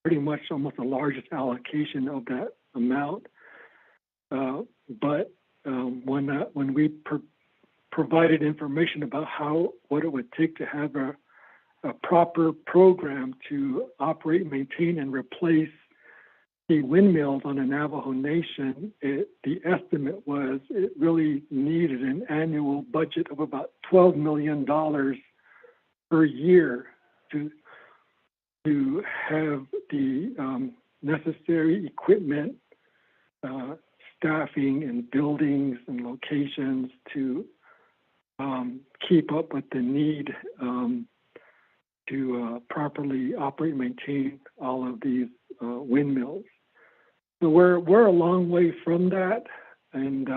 pretty much almost the largest allocation of that amount. But when we provided information about what it would take to have a proper program to operate, maintain, and replace the windmills on the Navajo Nation, the estimate was it really needed an annual budget of about $12 million per year to have the necessary equipment, staffing, and buildings and locations to keep up with the need to properly operate and maintain all of these windmills. So we're a long way from that, and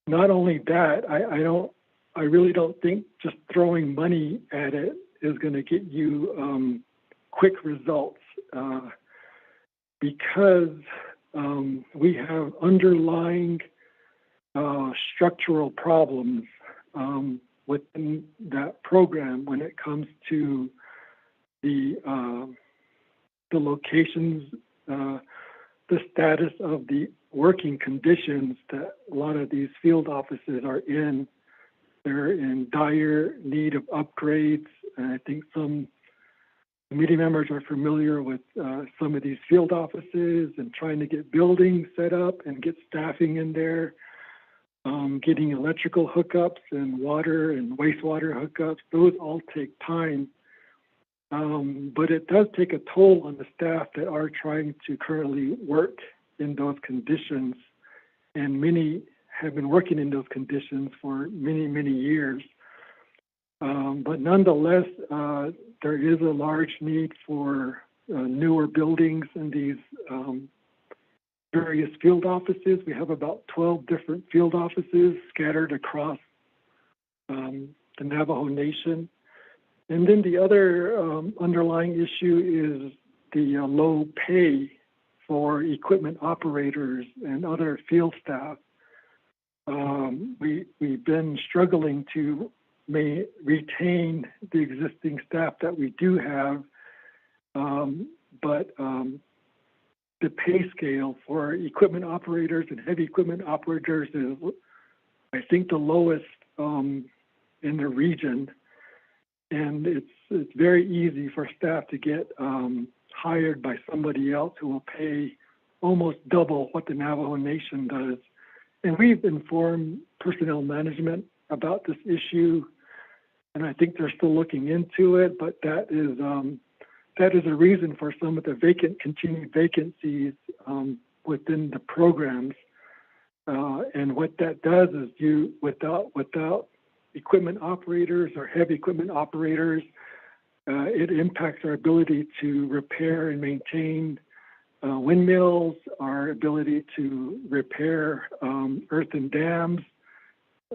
not only that, I really don't think just throwing money at it is going to get you quick results because we have underlying structural problems within that program when it comes to the locations, the status of the working conditions that a lot of these field offices are in. They're in dire need of upgrades. And I think some committee members are familiar with some of these field offices and trying to get buildings set up and get staffing in there, getting electrical hookups and water and wastewater hookups. Those all take time. But it does take a toll on the staff that are trying to currently work in those conditions. And many have been working in those conditions for many, many years. But nonetheless, there is a large need for newer buildings in these various field offices. We have about 12 different field offices scattered across the Navajo Nation. And then the other underlying issue is the low pay for equipment operators and other field staff. We've been struggling to retain the existing staff that we do have, but the pay scale for equipment operators and heavy equipment operators is, I think, the lowest in the region. And it's very easy for staff to get hired by somebody else who will pay almost double what the Navajo Nation does. And we've informed personnel management about this issue, and I think they're still looking into it. But that is a reason for some of the continued vacancies within the programs. And what that does is without equipment operators or heavy equipment operators, it impacts our ability to repair and maintain windmills, our ability to repair earthen dams.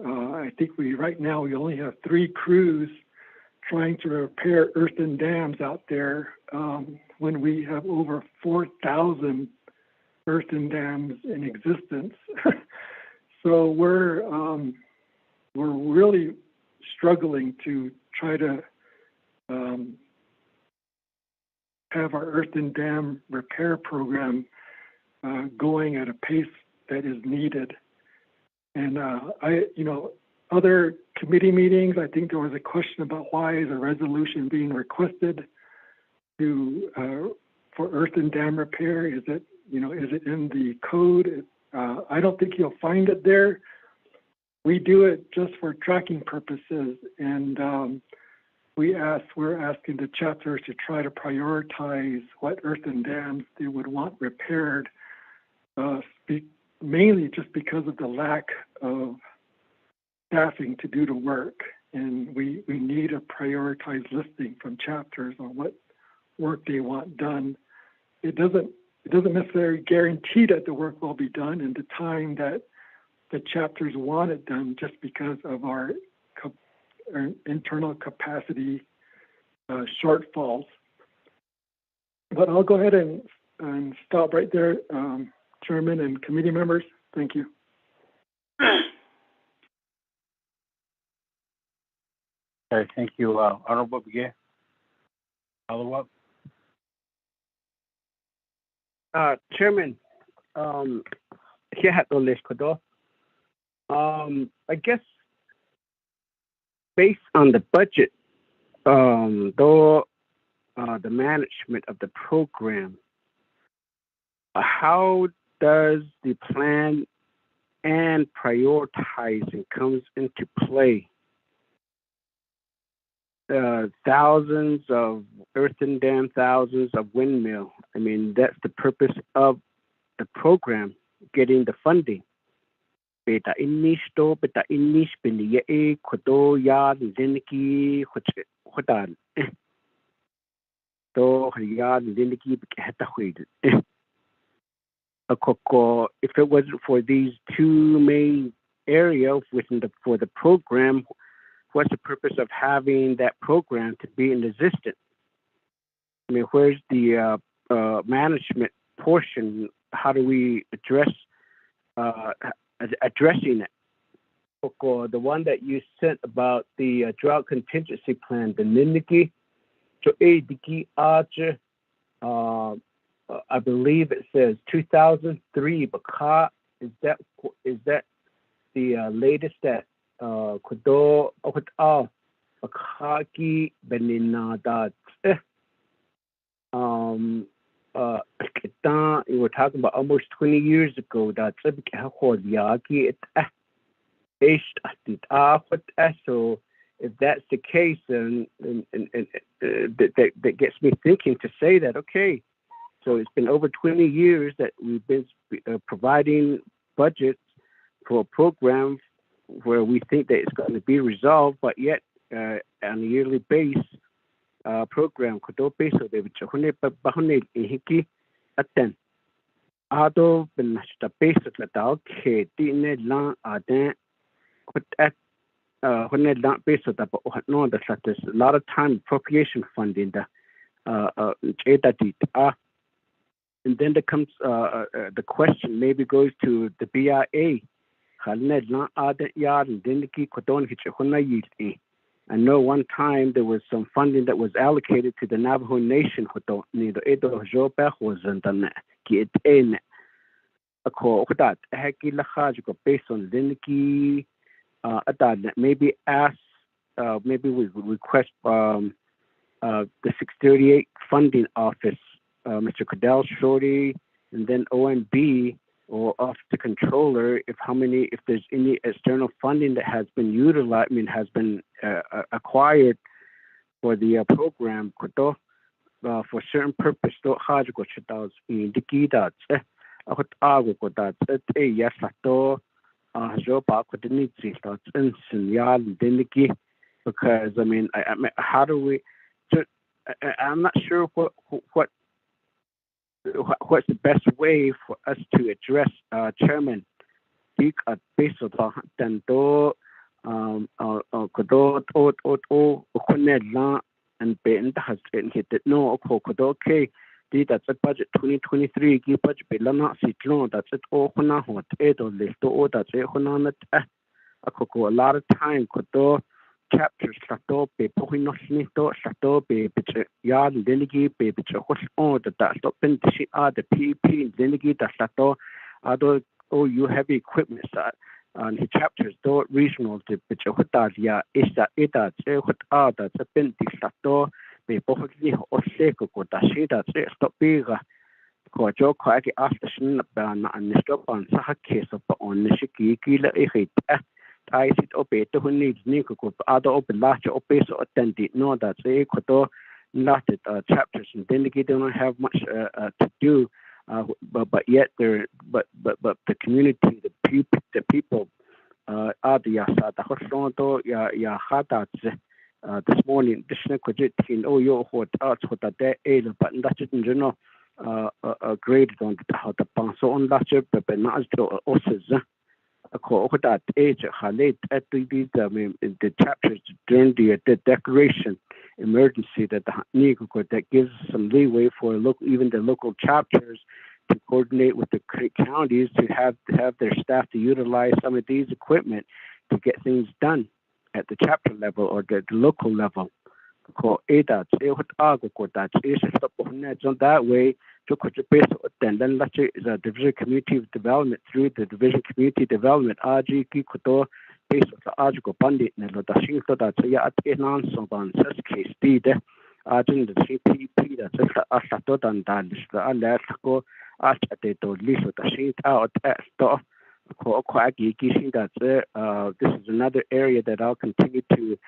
I think right now we only have 3 crews trying to repair earthen dams out there when we have over 4,000 earthen dams in existence. So we're really struggling to try to have our earthen dam repair program going at a pace that is needed. And other committee meetings, I think there was a question about why is a resolution being requested for earthen dam repair? Is it in the code? I don't think you'll find it there. We do it just for tracking purposes, and we're asking the chapters to try to prioritize what earthen dams they would want repaired, mainly just because of the lack of staffing to do the work. And we need a prioritized listing from chapters on what work they want done. It doesn't necessarily guarantee that the work will be done in the time that the chapters want it done, just because of our internal capacity shortfalls. But I'll go ahead and stop right there, Chairman and committee members. Thank you. Okay, thank you, Honorable Begay. Follow up. Chairman, I guess based on the budget, though the management of the program, how does the plan and prioritizing comes into play? Thousands of earthen dam, thousands of windmill. I mean, that's the purpose of the program, getting the funding. beta inis to beta inis bini e kodo ya linki hodan to ya linki heta huid a koko. If it wasn't for these two main areas for the program, what's the purpose of having that program to be in existence? I mean, where's the management portion? How do we address addressing it? The one that you sent about the drought contingency plan, the Nindiki, so I believe it says 2003. But is that the latest that Kudo Bakaki Beninada? You were talking about almost 20 years ago. That's so if that's the case, and that gets me thinking to say that, okay, so it's been over 20 years that we've been providing budgets for a program where we think that it's going to be resolved, but yet on a yearly basis, program kodope so they would bahone ihiki aten ado benasta base la dao ke dine la aden put at when they don't base that but no that there's a lot of time appropriation funding the and then there comes the question maybe goes to the BIA halne la aden yar dindiki kodon hichona yiti. I know one time there was some funding that was allocated to the Navajo Nation based on Liniki maybe ask maybe we would request the 638 funding office, Mr. Cadell Shorty, and then OMB or off the controller if there's any external funding that has been utilized, has been acquired for the program for certain purpose. Because I mean, how do we? I'm not sure what's the best way for us to address Chairman based on Tando Kodot Okonedla and Ben has hit it no okay. That's a budget 2023 budget Belana Sitlon, that's it all what Edo left or that's it a lot of time Kodo chapters sato pe pohinoshni to sato pe biche ya denigi pe biche hosh on the stop pen the PP denigi da sato ado you heavy equipment and the chapters do regional to biche hota ya is that it that the pen di sato pe pohini ose ko da shi da stop bega ko jo ko ake after shin ban and stop on sa case of on shiki kila e I sit ope to who needs Nico other open large ope so attended no that's a koto not chapters and then they don't have much to do but yet they're but the community the people are the yasa the hoshonto ya hata this morning this nekojitin yo what arts what that but that's it in general graded on how the so on that but not also that age at the chapters during the declaration emergency that gives some leeway for even the local chapters to coordinate with the counties to have their staff to utilize some of these equipment to get things done at the chapter level or the local level. That way the division community development through the division community development RG Kikoto based on the article bandit and the Shinto that ya at enan so ban case did the CPP that's a satot and danish the alert at the list of the sheet out at store. This is another area that I'll continue to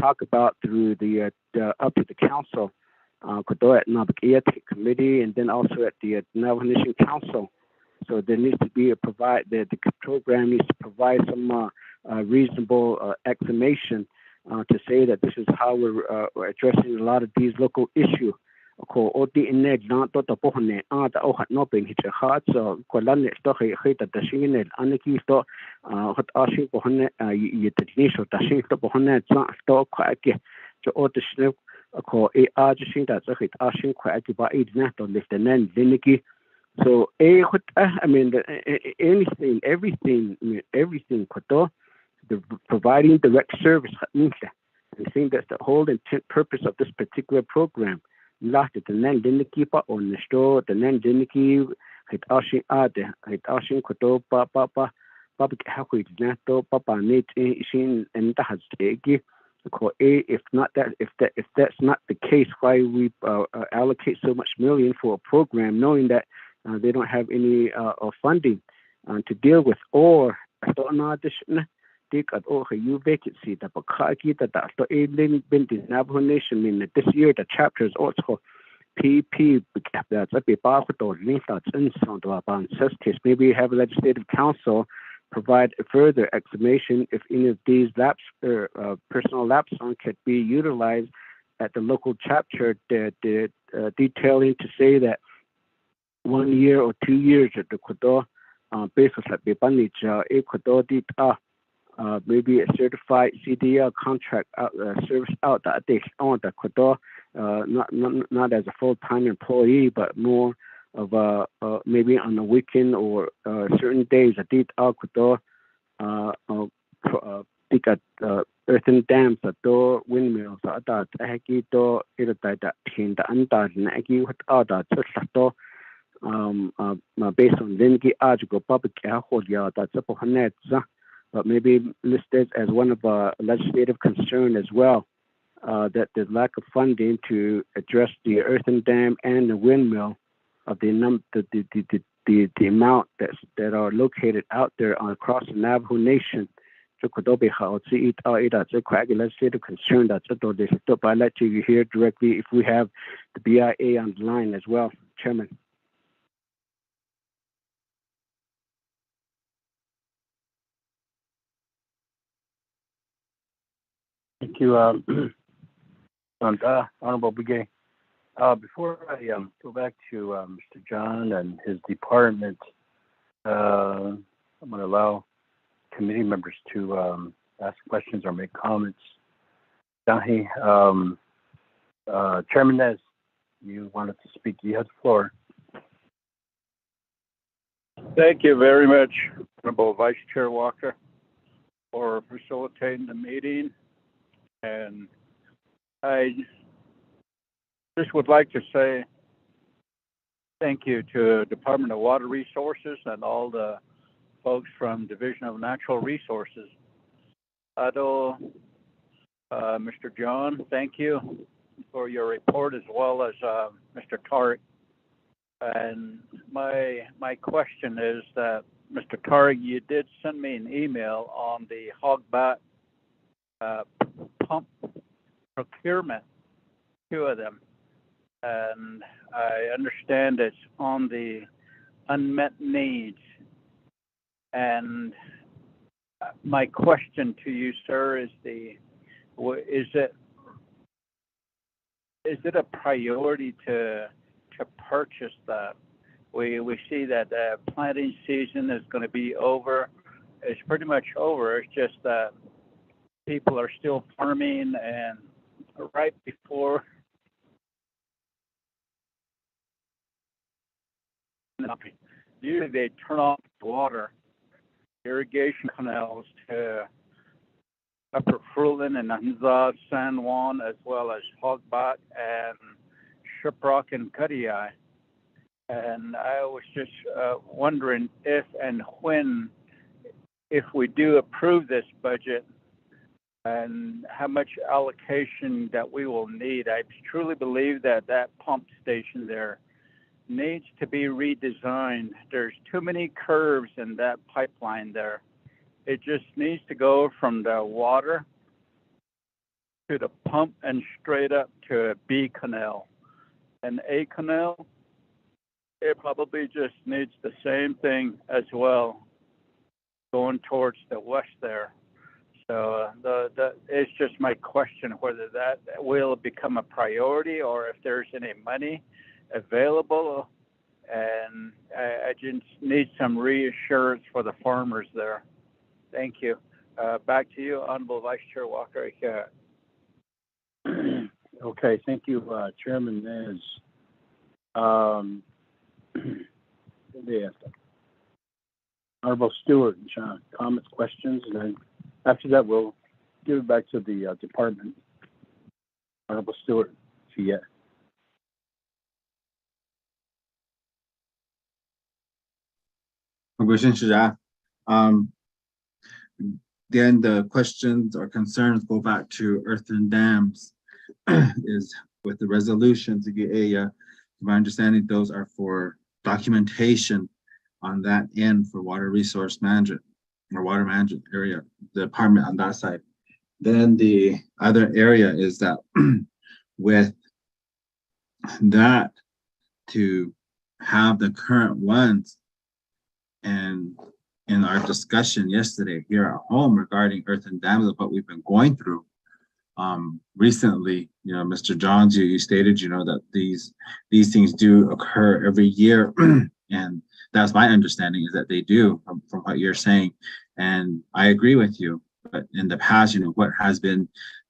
talk about through the up to the council, at Nabakiat committee, and then also at the Navajo Nation Council So there needs to be the program needs to provide some reasonable explanation to say that this is how we're addressing a lot of these local issues. Ko oti inne na to pohne ta o hat no ping hit ha so ko lan ne sto he ta shin ne aniki sto hot ashi pohne ye tni so ta shin to pohne tsa sto kha ke so ot shne ko e a shin ta hit ashin kha ke ba id na to lift nen liniki. So I mean everything koto the providing direct service. I think that's the whole intent purpose of this particular program. Last the nan didn't keep on the store, the nan didn't keep hit ashing koto papa happy nato papa need in and that has to if that's not the case, why we allocate so much million for a program knowing that they don't have any funding to deal with, or take at all you vacancy that bakaki that to a been the Navajo Nation in this year the chapter is also PP that's a bit or link that's in sound about case. Maybe have a legislative council provide a further explanation if any of these lapse personal lapse could be utilized at the local chapter detailing to say that 1 year or 2 years at the Kodo basis at Bebanija Ecuador maybe a certified CDL contract service out that they on the Kodo not as a full-time employee but more of a maybe on the weekend or certain days at the Kodo earthen dams at door windmills at that haki door it that tin the anda naki what other to based on Lingi Ajigo public Ahodia that's up on net, but maybe listed as one of our legislative concern as well, that the lack of funding to address the earthen dam and the windmill of the amount that are located out there across the Navajo Nation. So Kodobe how see that's a legislative concern that's a door. I'd like to hear directly if we have the BIA on the line as well, Chairman. Thank you, Honorable Begay. Before I go back to Mr. John and his department, I'm going to allow committee members to ask questions or make comments. Dahi, Chairman Nez, you wanted to speak. You have the floor. Thank you very much, Honorable Vice Chair Walker, for facilitating the meeting. And I just would like to say thank you to Department of Water Resources and all the folks from Division of Natural Resources. Ado, Mr. John, thank you for your report, as well as Mr. Tarek. And my question is that, Mr. Tarek, you did send me an email on the hogback pump procurement, 2 of them, and I understand it's on the unmet needs. And my question to you, sir, is is it a priority to purchase that? We see that the planting season is going to be over. It's pretty much over. It's just that people are still farming, and right before usually they turn off the water irrigation canals to Upper Fruitland and Anzad, San Juan, as well as Hogback and Shiprock and Cudiai. And I was just wondering if and when, if we do approve this budget, and how much allocation that we will need. I truly believe that pump station there needs to be redesigned. There's too many curves in that pipeline there. It just needs to go from the water to the pump and straight up to a B canal. An A canal it probably just needs the same thing as well, going towards the west there. So it's just my question whether that will become a priority or if there's any money available. And I just need some reassurance for the farmers there. Thank you. Back to you, Honorable Vice Chair Walker. Okay, thank you, Chairman Nez. Honorable Stewart and John, comments, questions, and then after that, we'll give it back to the department. Honorable Stewart, yeah. Then the questions or concerns go back to earthen dams. Is with the resolution to get a, my understanding, those are for documentation on that end for water resource management or water management area, the department on that side. Then the other area is that with that, to have the current ones, and in our discussion yesterday here at home regarding earthen dams of what we've been going through recently, you know, Mr. Johns, you stated, you know, that these things do occur every year. And that's my understanding, is that they do, from what you're saying. And I agree with you. But in the past, you know, what has been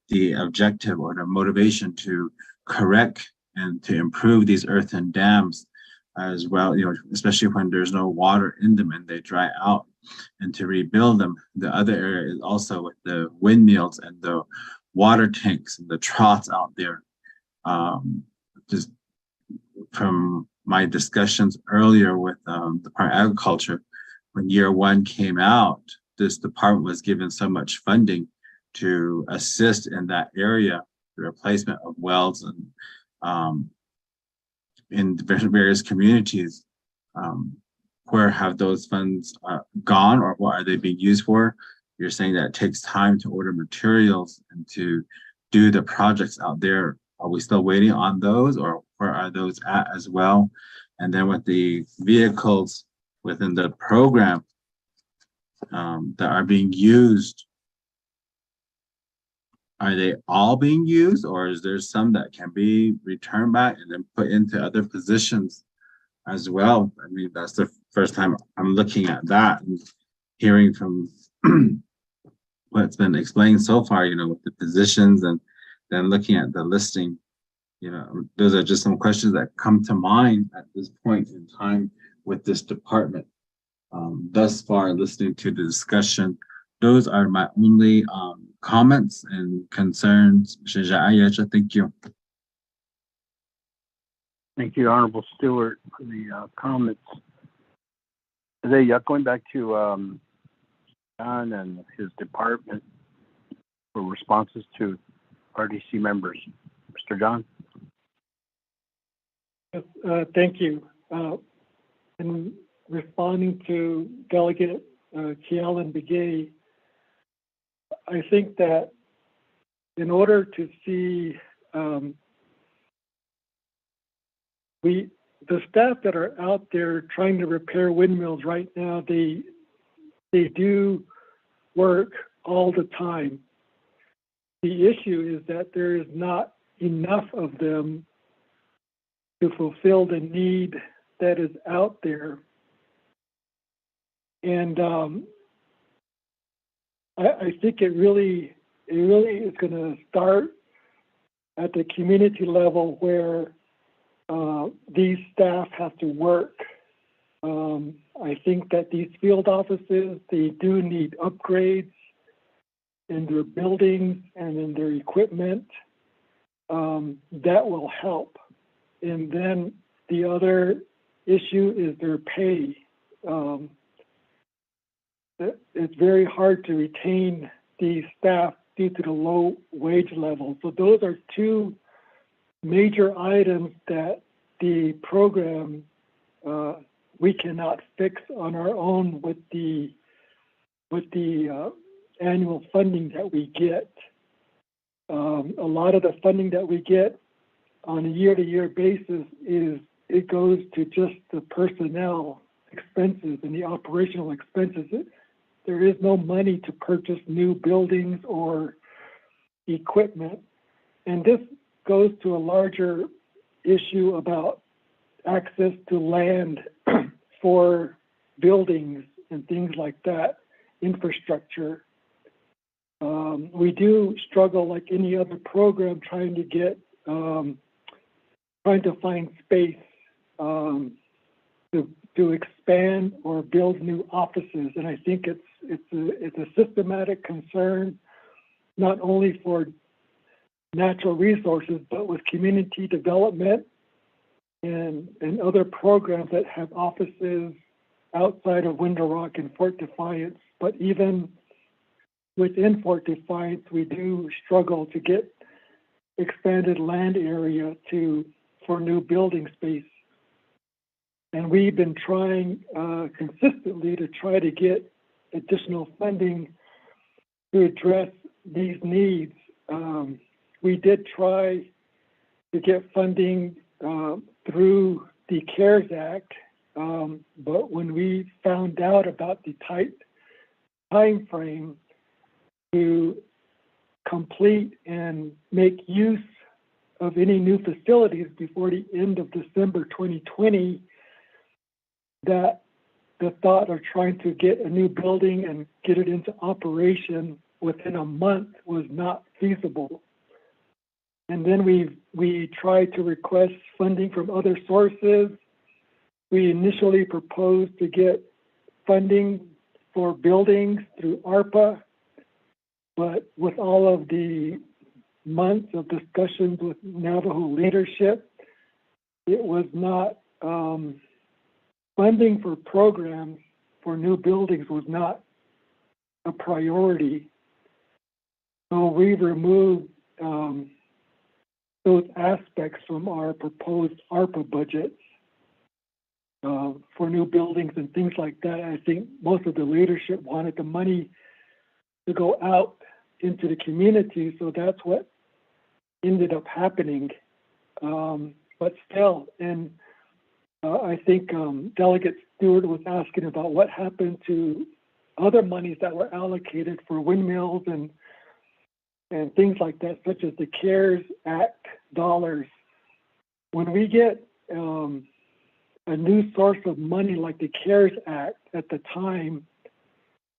the objective or the motivation to correct and to improve these earthen dams as well, you know, especially when there's no water in them and they dry out, and to rebuild them. The other area is also with the windmills and the water tanks and the troughs out there. Just from my discussions earlier with the Department of Agriculture, when year one came out, this department was given so much funding to assist in that area, the replacement of wells and in various communities. Where have those funds gone, or what are they being used for? You're saying that it takes time to order materials and to do the projects out there. Are we still waiting on those, or where are those at as well? And then with the vehicles within the program that are being used, are they all being used, or is there some that can be returned back and then put into other positions as well? I mean, that's the first time I'm looking at that and hearing from what's been explained so far, you know, with the positions, and then looking at the listing. You know, those are just some questions that come to mind at this point in time with this department. Thus far, listening to the discussion, those are my only comments and concerns. Thank you. Thank you, Honorable Stewart, for the comments. Going back to John and his department for responses to RDC members. Mr. John? Thank you. In responding to Delegate Kealan Begay, I think that in order to see the staff that are out there trying to repair windmills right now, they do work all the time. The issue is that there is not enough of them to fulfill the need that is out there. And I think it really is going to start at the community level where these staff have to work. I think that these field offices, they do need upgrades in their buildings and in their equipment. That will help. And then the other issue is their pay. It's very hard to retain these staff due to the low wage level. So those are two major items that the program we cannot fix on our own with the annual funding that we get. A lot of the funding that we get on a year-to-year basis is it goes to just the personnel expenses and the operational expenses. There is no money to purchase new buildings or equipment. And this goes to a larger issue about access to land for buildings and things like that, infrastructure. We do struggle like any other program trying to find space to expand or build new offices. And I think it's a systematic concern, not only for natural resources, but with community development and other programs that have offices outside of Window Rock and Fort Defiance. But even within Fort Defiance, we do struggle to get expanded land area for new building space. And we've been trying consistently to try to get additional funding to address these needs. We did try to get funding through the CARES Act, but when we found out about the tight time frame to complete and make use of any new facilities before the end of December 2020, that the thought of trying to get a new building and get it into operation within a month was not feasible. And then we tried to request funding from other sources. We initially proposed to get funding for buildings through ARPA, but with all of the months of discussions with Navajo leadership, it was not funding for programs for new buildings was not a priority. So we removed those aspects from our proposed ARPA budgets for new buildings and things like that. I think most of the leadership wanted the money to go out into the community, so that's what ended up happening. But still, and I think Delegate Stewart was asking about what happened to other monies that were allocated for windmills and things like that, such as the CARES Act dollars. When we get a new source of money like the CARES Act at the time,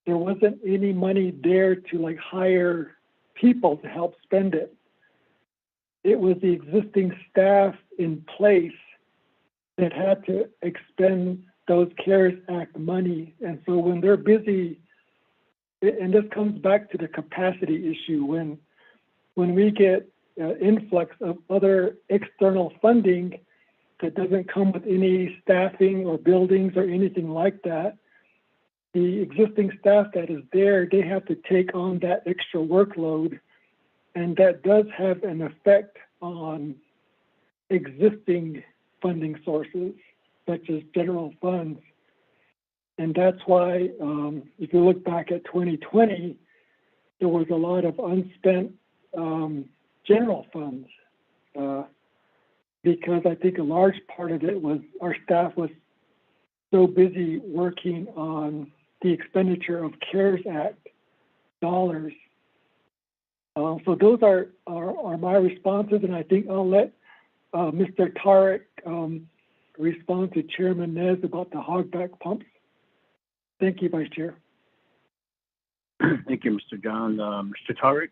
there wasn't any money there to like hire people to help spend it. It was the existing staff in place that had to expend those CARES Act money. And so when they're busy, and this comes back to the capacity issue, when we get influx of other external funding that doesn't come with any staffing or buildings or anything like that, the existing staff that is there, they have to take on that extra workload, and that does have an effect on existing funding sources, such as general funds. And that's why, if you look back at 2020, there was a lot of unspent general funds, because I think a large part of it was our staff was so busy working on the expenditure of CARES Act dollars. So those are my responses, and I think I'll let Mr. Tarek respond to Chairman Nez about the hogback pumps. Thank you, Vice Chair. Thank you, Mr. John. Mr. Tarek?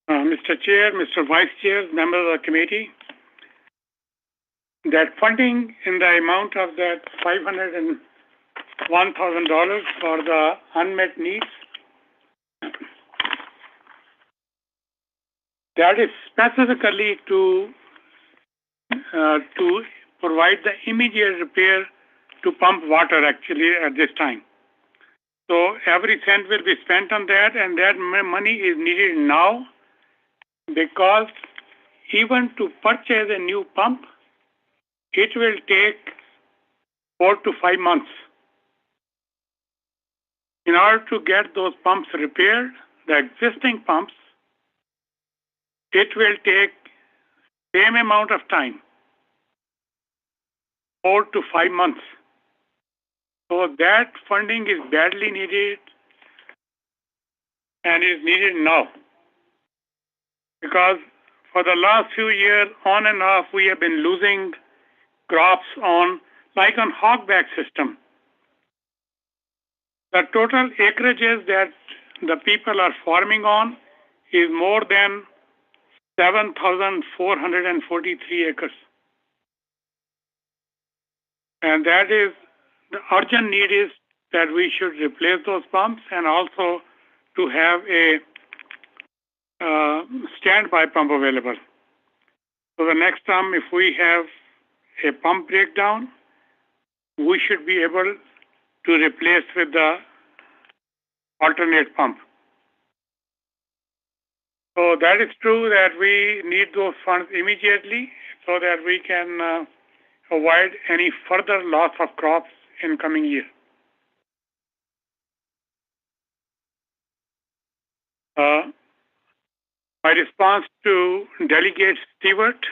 Mr. Chair, Mr. Vice Chair, members of the committee, that funding in the amount of that $501,000 for the unmet needs, that is specifically to provide the immediate repair to pump water actually at this time. So every cent will be spent on that, and that money is needed now, because even to purchase a new pump, it will take 4 to 5 months. In order to get those pumps repaired, the existing pumps, it will take same amount of time. 4 to 5 months. So that funding is badly needed and is needed now. Because for the last few years, on and off, we have been losing crops on hogback system. The total acreages that the people are farming on is more than 7,443 acres. And that is, the urgent need is that we should replace those pumps and also to have a standby pump available. So the next time if we have a pump breakdown, we should be able to replace with the alternate pump. So that is true that we need those funds immediately so that we can avoid any further loss of crops in coming year. My response to Delegate Stewart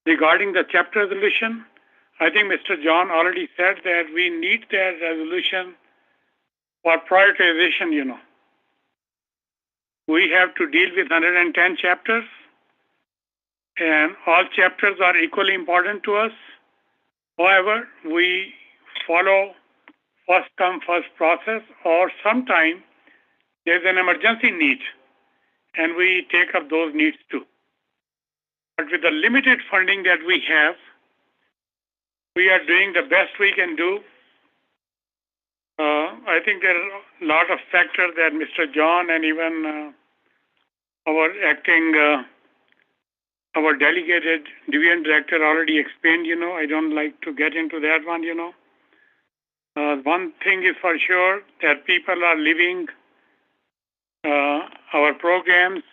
regarding the chapter resolution, I think Mr. John already said that we need that resolution for prioritization, We have to deal with 110 chapters, and all chapters are equally important to us. However, we follow first come, first process, or sometime there's an emergency need, and we take up those needs too. But with the limited funding that we have, we are doing the best we can do. I think there are a lot of factors that Mr. John and even our delegated division director already explained, I don't like to get into that one, One thing is for sure that people are leaving our programs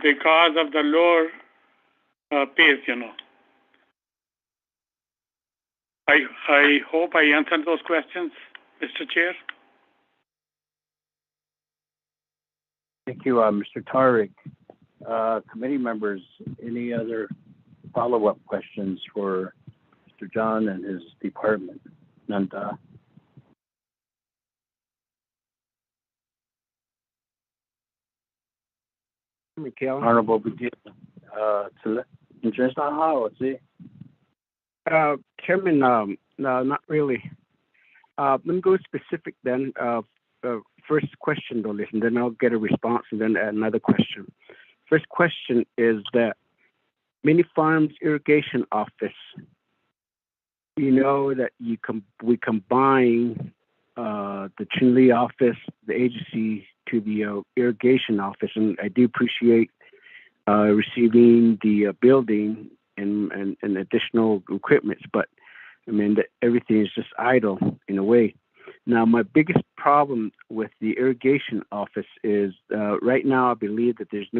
because of the lower pays, I hope I answered those questions, Mr. Chair. Thank you, Mr. Tariq. Committee members, any other follow-up questions for Mr. John and his department? Nanda. Honorable Begin. Chairman, no, not really. Let me go specific then. First question, though, and then I'll get a response, and then another question. First question is that Mini Farms Irrigation Office. You know that we combine the Chinle office, the agency, to the irrigation office, and I do appreciate receiving the building and additional equipment, but I mean everything is just idle in a way. Now, my biggest problem with the irrigation office is right now I believe that there's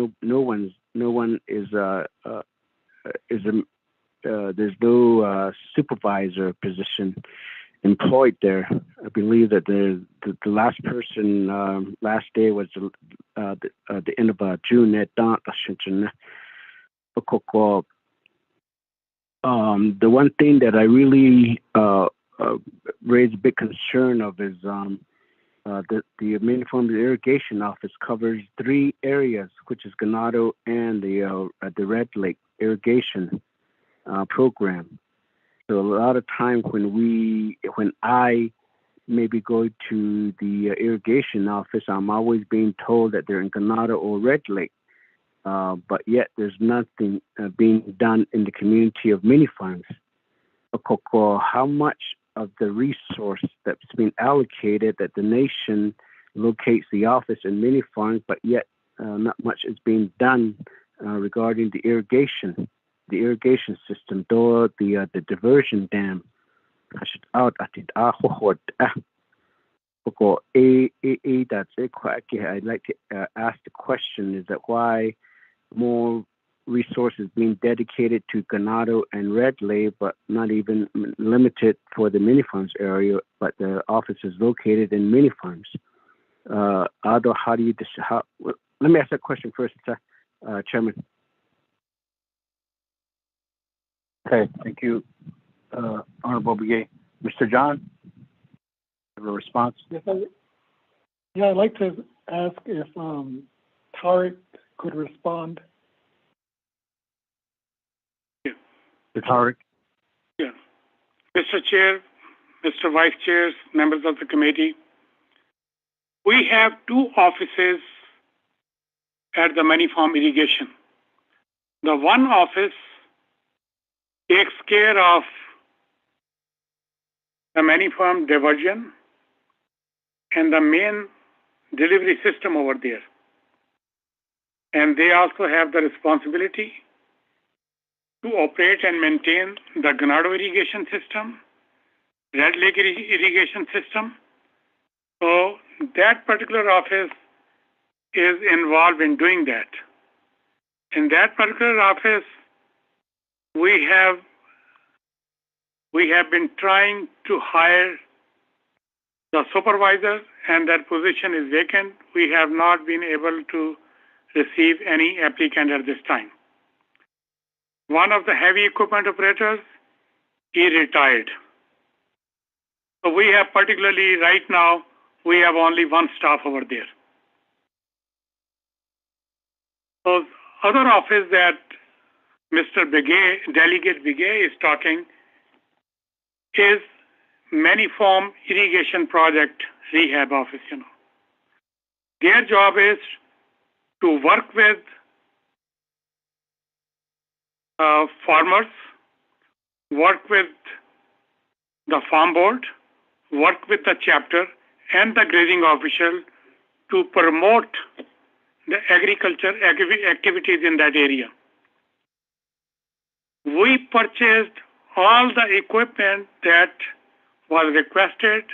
there's no supervisor position employed there. I believe that the last person last day was the end of June. The one thing that I really raise a big concern of is the Mini Farms Irrigation Office covers 3 areas, which is Ganado and the Red Lake Irrigation Program. So a lot of times when I maybe go to the irrigation office, I'm always being told that they're in Ganado or Red Lake. But yet there's nothing being done in the community of Mini Farms. How much of the resource that's been allocated that the nation locates the office in Mini Farms, but yet not much is being done regarding the irrigation system, or the diversion dam. That's it. I'd like to ask the question: is that why more resources being dedicated to Ganado and Red Lake, but not even limited for the Mini Farms area, but the office is located in Mini Farms? Aldo, how do you let me ask that question first, Chairman. Okay, thank you, Honorable Begay. Mr. John, have a response? Yes, I'd like to ask if Tariq could respond. Mr. Tariq. Yeah. Mr. Chair, Mr. Vice Chairs, members of the committee, we have two offices at the Money Farm Irrigation. The one office takes care of the Money Farm diversion and the main delivery system over there. And they also have the responsibility to operate and maintain the Ganado irrigation system, Red Lake irrigation system. So that particular office is involved in doing that. In that particular office, we have been trying to hire the supervisor, and that position is vacant. We have not been able to receive any applicant at this time. One of the heavy equipment operators, he retired. So we have particularly right now, we have only one staff over there. So other office that Mr. Begay, Delegate Begay is talking is Many Farm Irrigation Project Rehab Office, Their job is to work with farmers, work with the farm board, work with the chapter and the grazing official to promote the agriculture activities in that area. We purchased all the equipment that was requested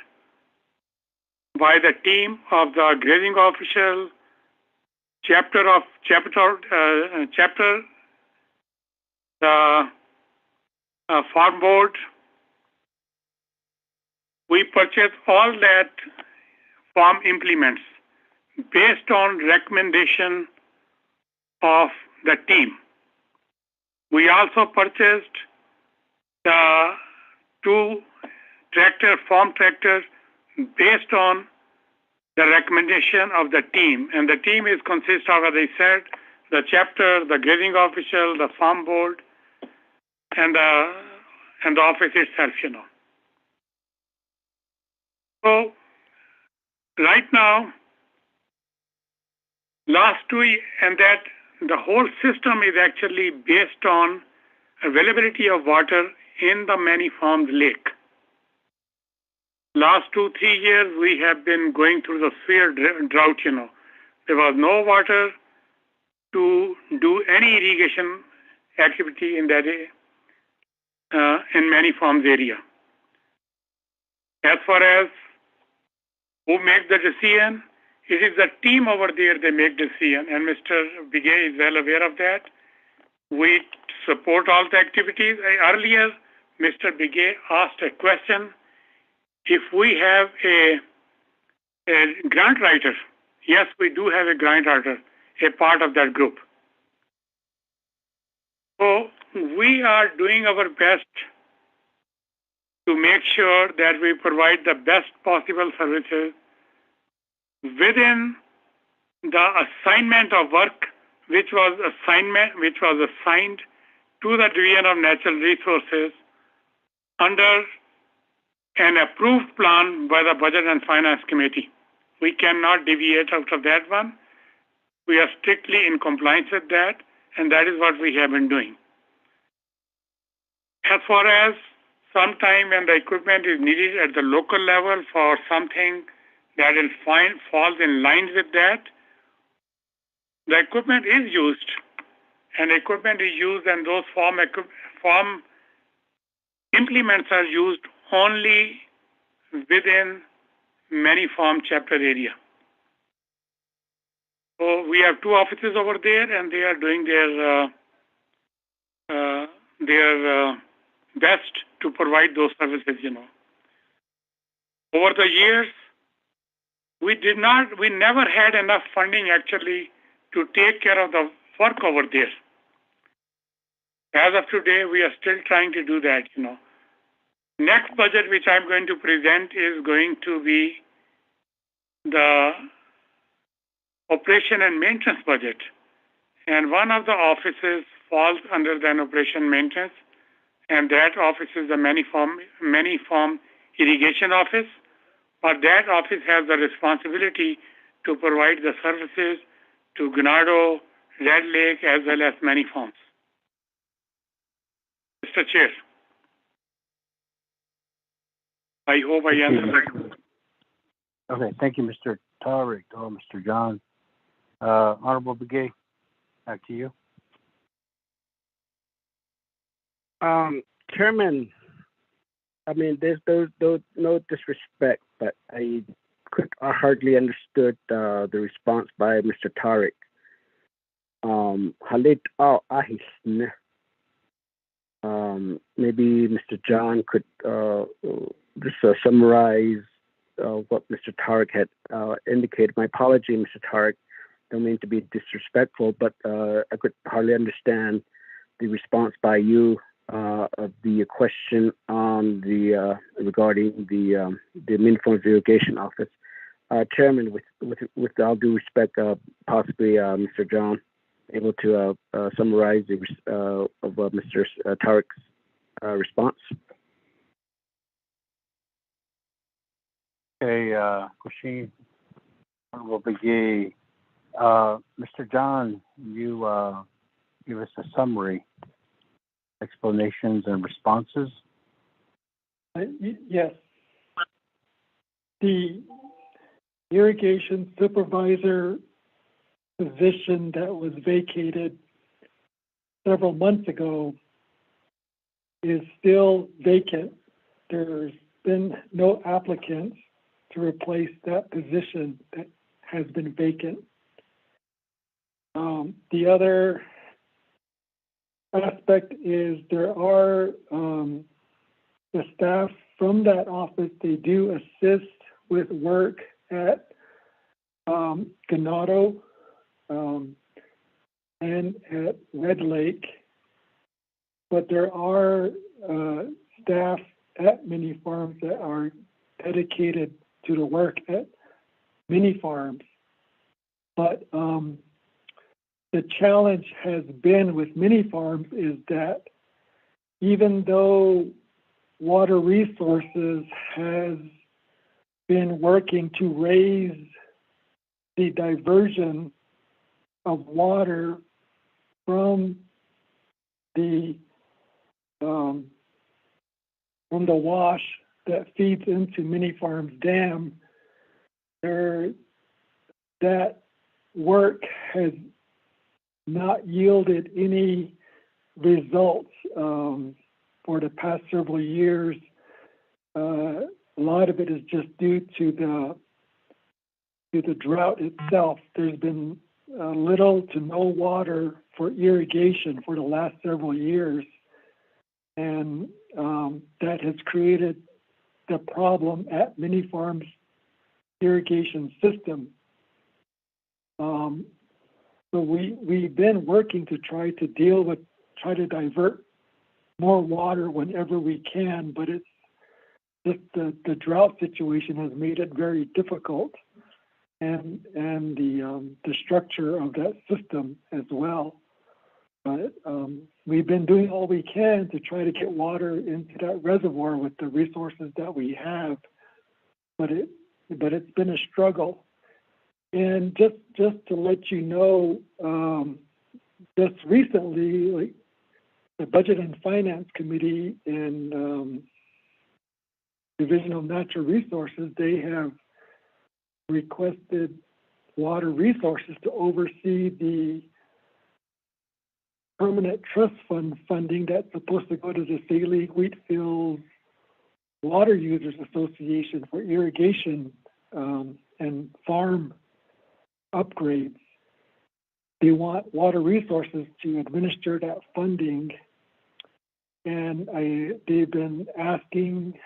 by the team of the grazing official, chapter, the farm board. We purchased all that farm implements based on recommendation of the team. We also purchased the two farm tractors based on the recommendation of the team. And the team is consists of, as I said, the chapter, the grazing official, the farm board, and the office itself, So right now, last 2 years, and that the whole system is actually based on availability of water in the Many Farms lake. Last 2-3 years, we have been going through the severe drought, There was no water to do any irrigation activity in that in Many Farms area. As far as who makes the decision, it is the team over there they make decision, and Mr. Begay is well aware of that. We support all the activities. Earlier, Mr. Begay asked a question, if we have a grant writer. Yes, we do have a grant writer, a part of that group. So we are doing our best to make sure that we provide the best possible services within the assignment of work which was assigned to the Division of Natural Resources under an approved plan by the Budget and Finance Committee. We cannot deviate out of that one. We are strictly in compliance with that, and that is what we have been doing. As far as sometime when the equipment is needed at the local level for something that falls in line with that, the equipment is used, and those farm implements are used only within Many Farm chapter area. So we have two offices over there, and they are doing their best to provide those services, Over the years, we never had enough funding actually to take care of the work over there. As of today, we are still trying to do that, Next budget which I'm going to present is going to be the operation and maintenance budget. And one of the offices falls under the operation maintenance, and that office is the many-farm irrigation office. But that office has the responsibility to provide the services to Ganado, Red Lake, as well as many farms. Mr. Chair, I hope I answered that. Okay, thank you, Mr. Tariq or Mr. John. Honorable Begay, back to you. Chairman, I mean, there's no disrespect, but I hardly understood the response by Mr. Tariq. Halit al ahisne. Maybe Mr. John could just summarize what Mr. Tariq had indicated. My apology, Mr. Tariq. Don't mean to be disrespectful, but I could hardly understand the response by you of the question on the regarding the Mini-Farms Irrigation Office. Chairman, with all due respect, possibly Mr. John, able to summarize the of Mr. Tariq's response. Okay, Kwashin, Honorable Begay. Mr. John, you give us a summary, explanations and responses. Yes. The irrigation supervisor position that was vacated several months ago is still vacant. There's been no applicants to replace that position that has been vacant. The other aspect is there are the staff from that office, they do assist with work at Ganado and at Red Lake, but there are staff at mini farms that are dedicated to the work at mini farms. But the challenge has been with mini farms is that even though Water Resources has been working to raise the diversion of water from the wash that feeds into Mini Farms Dam, that work has not yielded any results for the past several years. A lot of it is just due to the drought itself. There's been little to no water for irrigation for the last several years, and that has created the problem at Mini Farms irrigation system. So we've been working to try to divert more water whenever we can, but it's just the drought situation has made it very difficult, and the structure of that system as well. But we've been doing all we can to try to get water into that reservoir with the resources that we have, but it's been a struggle. And just to let you know, just recently, like the Budget and Finance Committee and Division of Natural Resources, they have requested Water Resources to oversee the permanent trust fund funding that's supposed to go to the Saline Wheatfields Water Users Association for irrigation and farm upgrades. They want Water Resources to administer that funding, and they've been asking,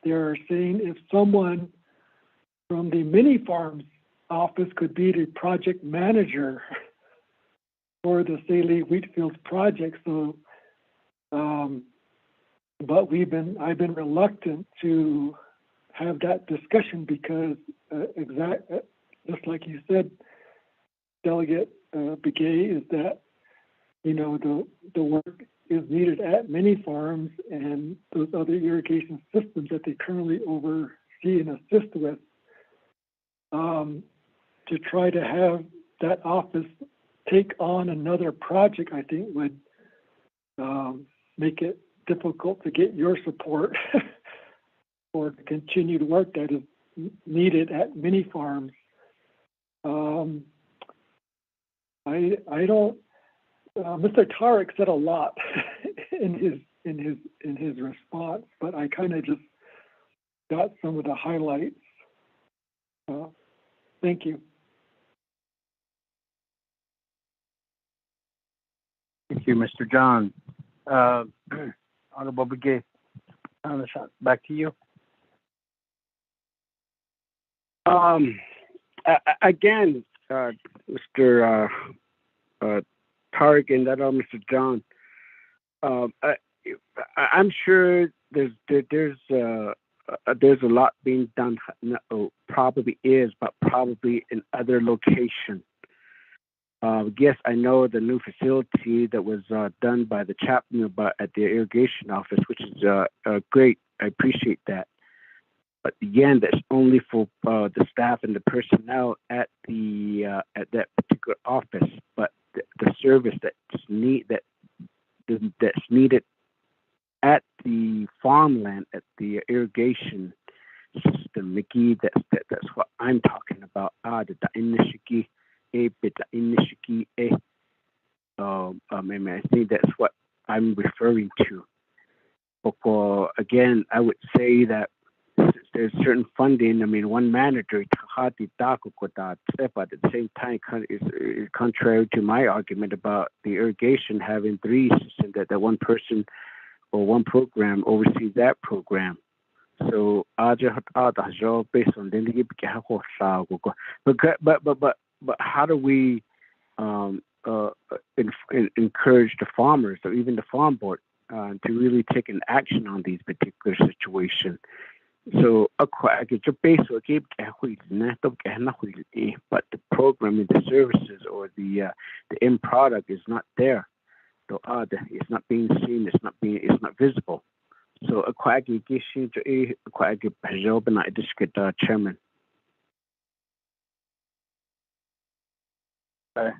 they're saying if someone from the Mini Farms office could be the project manager for the Saline Wheatfields project. So but I've been reluctant to have that discussion because just like you said, Delegate Begay, is that, you know, the work is needed at many farms, and those other irrigation systems that they currently oversee and assist with, to try to have that office take on another project, I think would make it difficult to get your support for the continued work that is needed at many farms. I don't. Mr. Tarek said a lot in his response, but I kind of just got some of the highlights. Thank you. Thank you, Mr. John. Honorable Begay, back to you. Again, Mr. Tarek and that Mr. John, I'm sure there's a lot being done. No, probably is, but probably in other locations. Yes, I know the new facility that was done by the chaplain at the irrigation office, which is great. I appreciate that. But again, that's only for the staff and the personnel at that particular office. But the service that's needed at the farmland, at the irrigation system, Mickey, that's what I'm talking about. I think that's what I'm referring to. Because again, I would say that there's certain funding. I mean, one manager, but at the same time, is contrary to my argument about the irrigation having three systems, that one person or one program oversees that program. So based on but how do we encourage the farmers or even the farm board to really take an action on these particular situations? So but the program and the services or the end product is not there. So it's not being seen, it's not visible. So Chairman. Okay.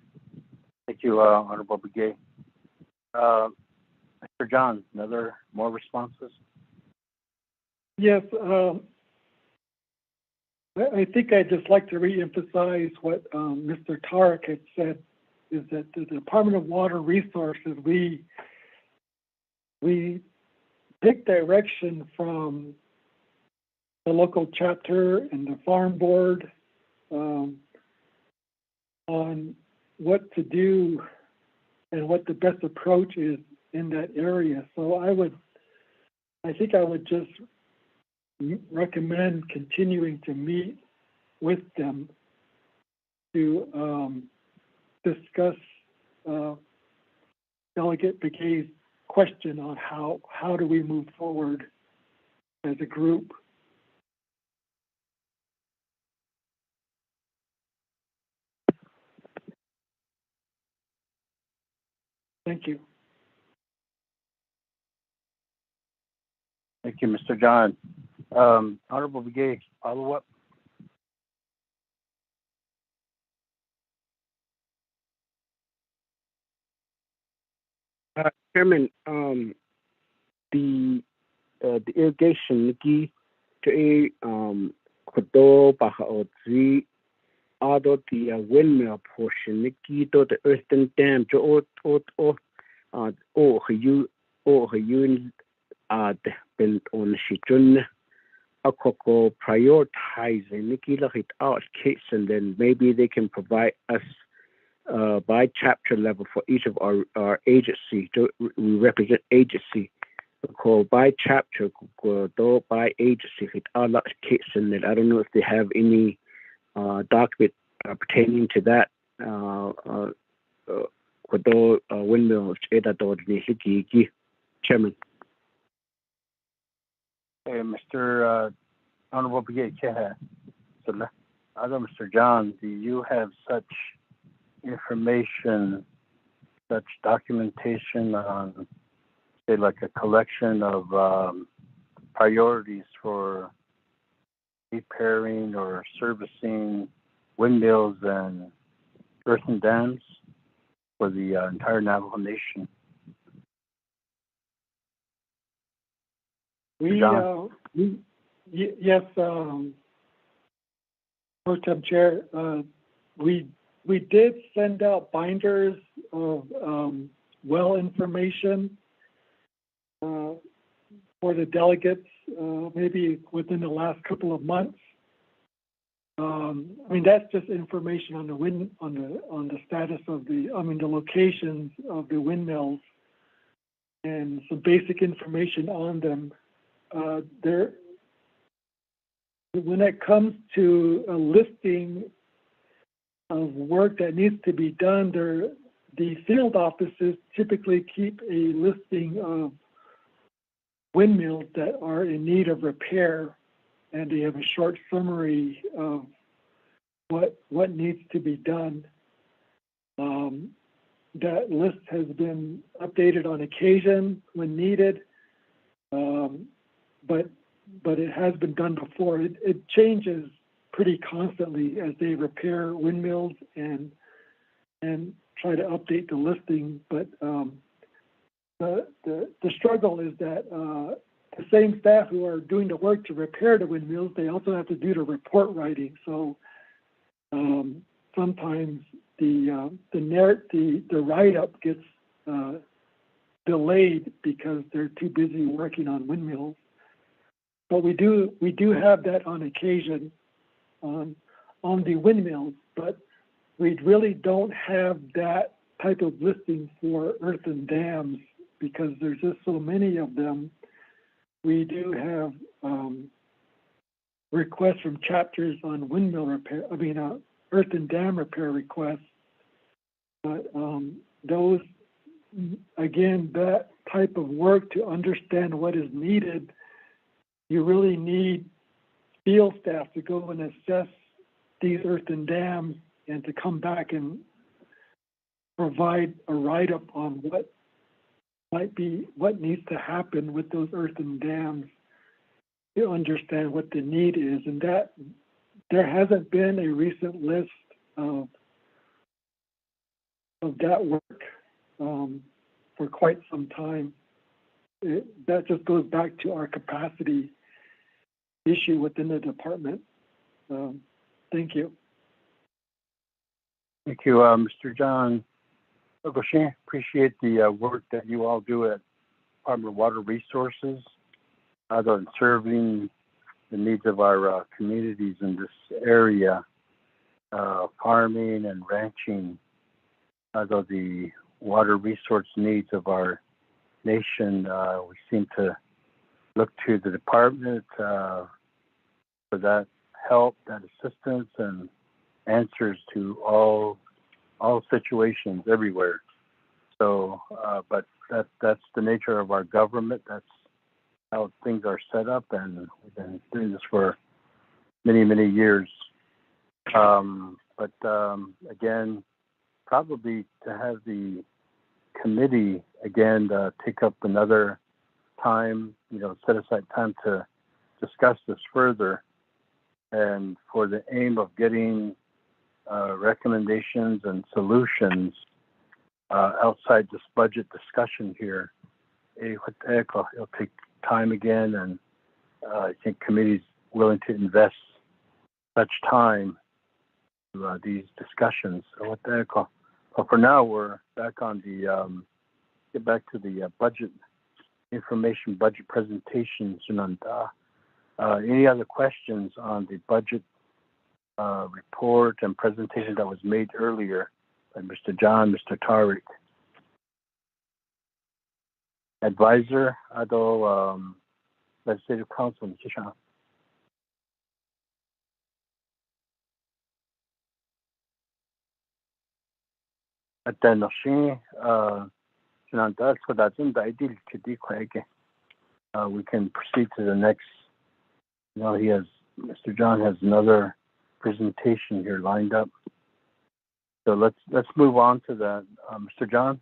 Thank you, Honorable Begay. Mr. John, more responses? Yes, I think I'd just like to reemphasize what Mr. Tarek had said, is that the Department of Water Resources, we take direction from the local chapter and the farm board on what to do and what the best approach is in that area. So I think I would just recommend continuing to meet with them to discuss Delegate Begay's question on how do we move forward as a group. Thank you. Thank you, Mr. John. Honorable Begay, follow up. Chairman, the irrigation niki to kodo bahaozi ado the windmill portion niki to the earthen dam to hayun been on shijun akoko prioritizing niki lahit out case, and then maybe they can provide us by chapter level for each of our agency. We represent agency. Called by chapter, by agency. I don't know if they have any document pertaining to that. Windmill, Chairman. Hey, Mr. Honorable Brigadier, Mr. John, do you have such information, such documentation on, say, like a collection of priorities for repairing or servicing windmills and earthen dams for the entire Navajo Nation? Yes, Pro Tem Chair, we did send out binders of well information for the delegates, maybe within the last couple of months. I mean, that's just information on the status of the locations of the windmills and some basic information on them. When it comes to a listing of work that needs to be done, the field offices typically keep a listing of windmills that are in need of repair, and they have a short summary of what needs to be done. That list has been updated on occasion when needed, but it has been done before. It changes pretty constantly as they repair windmills and try to update the listing. But the struggle is that the same staff who are doing the work to repair the windmills, they also have to do the report writing. So sometimes the write-up gets delayed because they're too busy working on windmills. But we do have that on occasion on the windmills, but we really don't have that type of listing for earthen dams because there's just so many of them. We do have requests from chapters on windmill repair, earthen dam repair requests. But those, again, that type of work to understand what is needed, you really need field staff to go and assess these earthen dams and to come back and provide a write-up on what needs to happen with those earthen dams to understand what the need is. And that there hasn't been a recent list of that work for quite some time. That just goes back to our capacity issue within the department. Thank you. Thank you, Mr. John. Appreciate the work that you all do at Department of Water Resources, in serving the needs of our communities in this area, farming and ranching, the water resource needs of our nation. We seem to look to the department for that help, that assistance, and answers to all situations everywhere. So, but that's the nature of our government. That's how things are set up, and we've been doing this for many, many years. But again, probably to have the committee again take up another time, set aside time to discuss this further, and for the aim of getting recommendations and solutions outside this budget discussion here. It'll take time again, and I think committee's willing to invest such time to these discussions. So but for now, we're back on get back to the budget information, budget presentation, Sunanda. Any other questions on the budget report and presentation that was made earlier by Mr. John, Mr. Tariq? Advisor, Legislative Council, Mr. Shah. Attention, Sunanda, so that's in the ideal to declare. we can proceed to the next. Mr. John has another presentation here lined up. So let's move on to that. Mr. John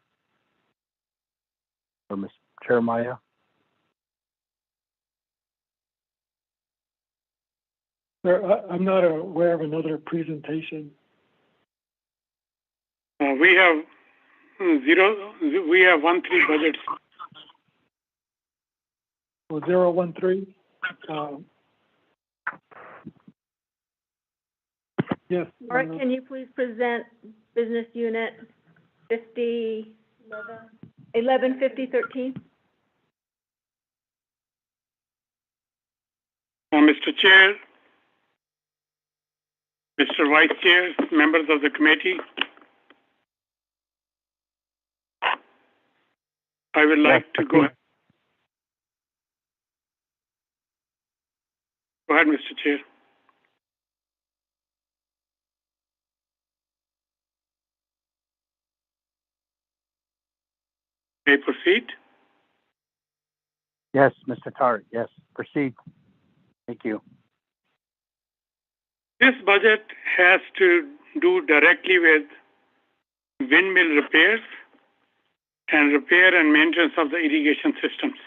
or Ms. Chair Maya. I'm not aware of another presentation. We have 13 budgets. 013. Yes. Art, can you please present business unit 115013? Mr. Chair, Mr. Vice Chair, members of the committee, I would like to go ahead. Go ahead, Mr. Chair. May I proceed? Yes, Mr. Tariq. Yes, proceed. Thank you. This budget has to do directly with windmill repairs and repair and maintenance of the irrigation systems.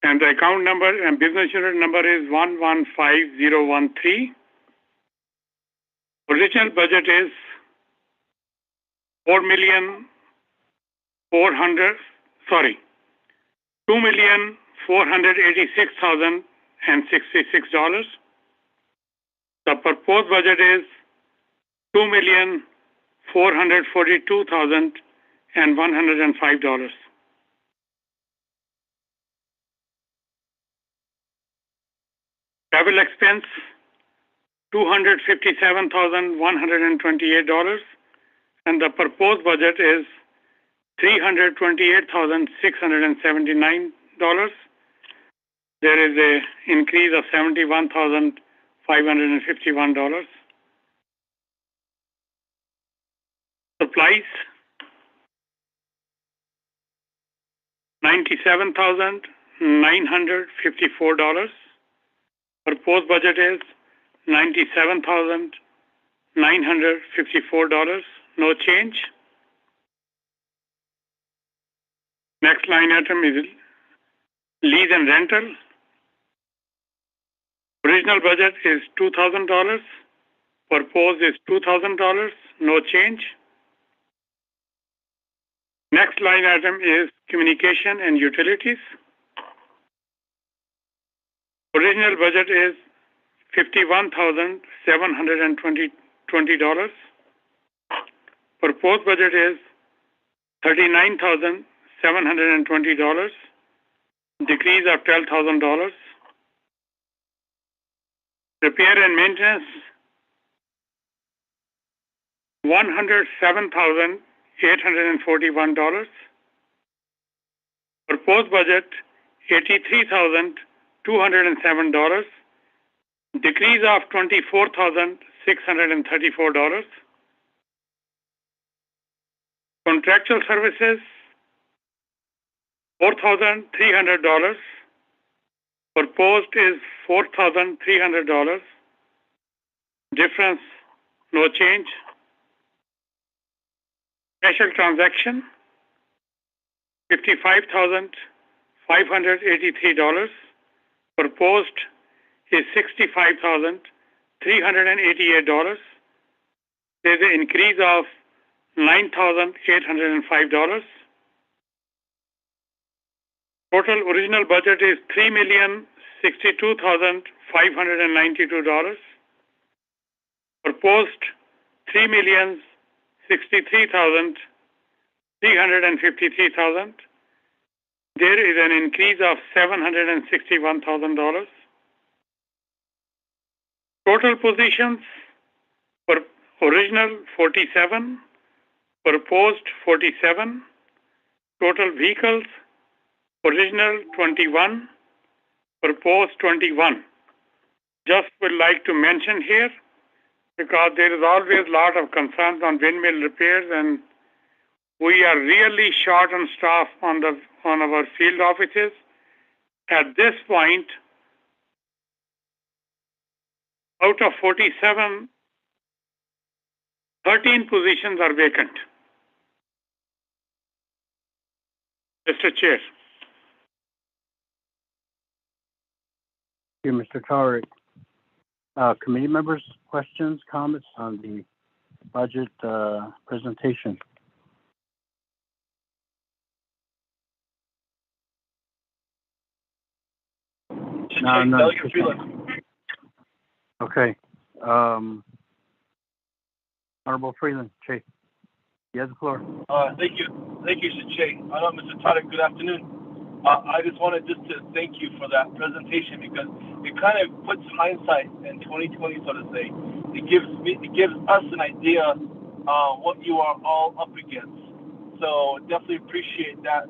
And the account number and business unit number is 115013. Original budget is $2,486,066. The proposed budget is $2,442,105. Travel expense $257,128, and the proposed budget is $328,679. There is an increase of $71,551. Supplies $97,954. Proposed budget is $97,954. No change. Next line item is lease and rental. Original budget is $2,000. Proposed is $2,000. No change. Next line item is communication and utilities. Original budget is $51,720. Proposed budget is $39,720. Decrease of $12,000. Repair and maintenance $107,841. Proposed budget $83,207. Decrease of $24,634. Contractual services $4,300. Proposed is $4,300. Difference, no change. Special transaction $55,583. Proposed is $65,388. There's an increase of $9,805. Total original budget is $3,062,592. Proposed $3,063,353,000. There is an increase of $761,000. Total positions for original 47, proposed 47. Total vehicles original 21, proposed 21. Just would like to mention here, because there is always a lot of concerns on windmill repairs, and We are really short on staff on our field offices. At this point, out of 47, 13 positions are vacant. Mr. Chair. Thank you, Mr. Tarek. Committee members, questions, comments on the budget presentation? No. Okay. Honorable Freeland, Che, you have the floor. Thank you, Mr. Che. Mr. Tarek, good afternoon. I just wanted to thank you for that presentation because it kind of puts hindsight in 2020, so to say. It gives us an idea what you are all up against. So definitely appreciate that,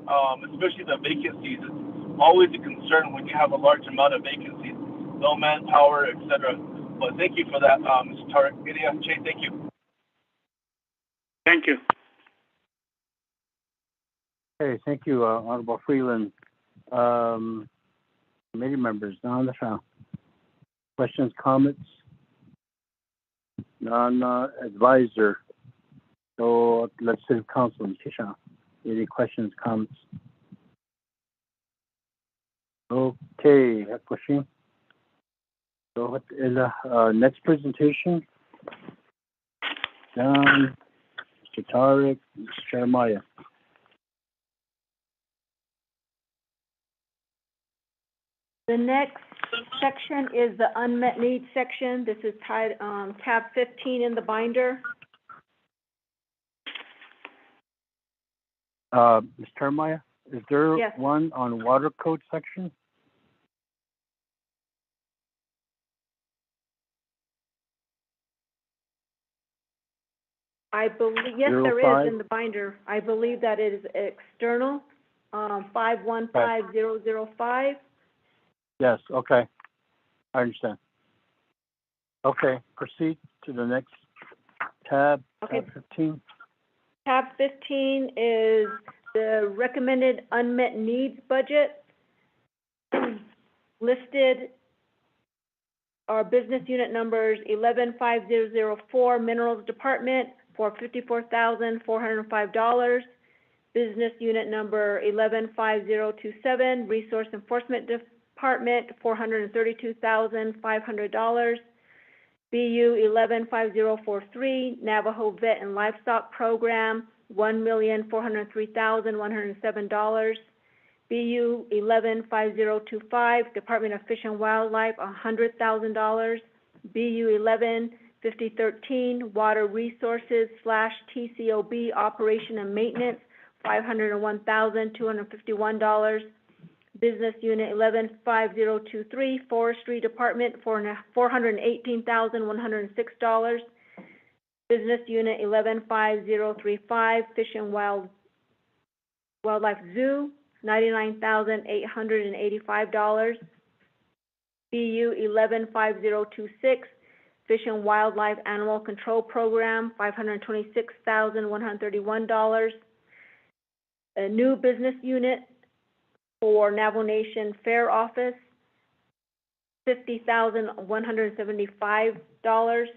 especially the vacancies. It's always a concern when you have a large amount of vacancies, no manpower, etc. But thank you for that, Mr. Tarek. Che, thank you. Thank you. Okay, thank you, Honorable Freeland. Committee members, Navajo. Questions, comments? Non-advisor. So let's say council, Kisha. Any questions, comments? Okay, Hakushi. So what is the next presentation? John, Mr. Tarek, Mr. Jeremiah. The next section is the unmet needs section. This is tab 15 in the binder. Ms. Jeremiah, is there Yes. one on water code section? I believe, yes, there is in the binder. I believe that it is external, 515005. Yes, okay. I understand. Okay, proceed to the next tab, Okay. tab 15. Tab 15 is the recommended unmet needs budget. Listed are business unit numbers 115004 Minerals Department for $54,405. Business unit number 115027 Resource Enforcement Department, $432,500. BU 115043 Navajo Vet and Livestock Program, $1,403,107. BU 115025 Department of Fish and Wildlife, $100,000. BU 115013 Water Resources / TCOB Operation and Maintenance, $501,251. Business Unit 115023 Forestry Department for $418,106. Business Unit 115035 Fish and Wildlife Zoo, $99,885. BU 115026 Fish and Wildlife Animal Control Program, $526,131. A new business unit for Navajo Nation Fair Office, $50,175.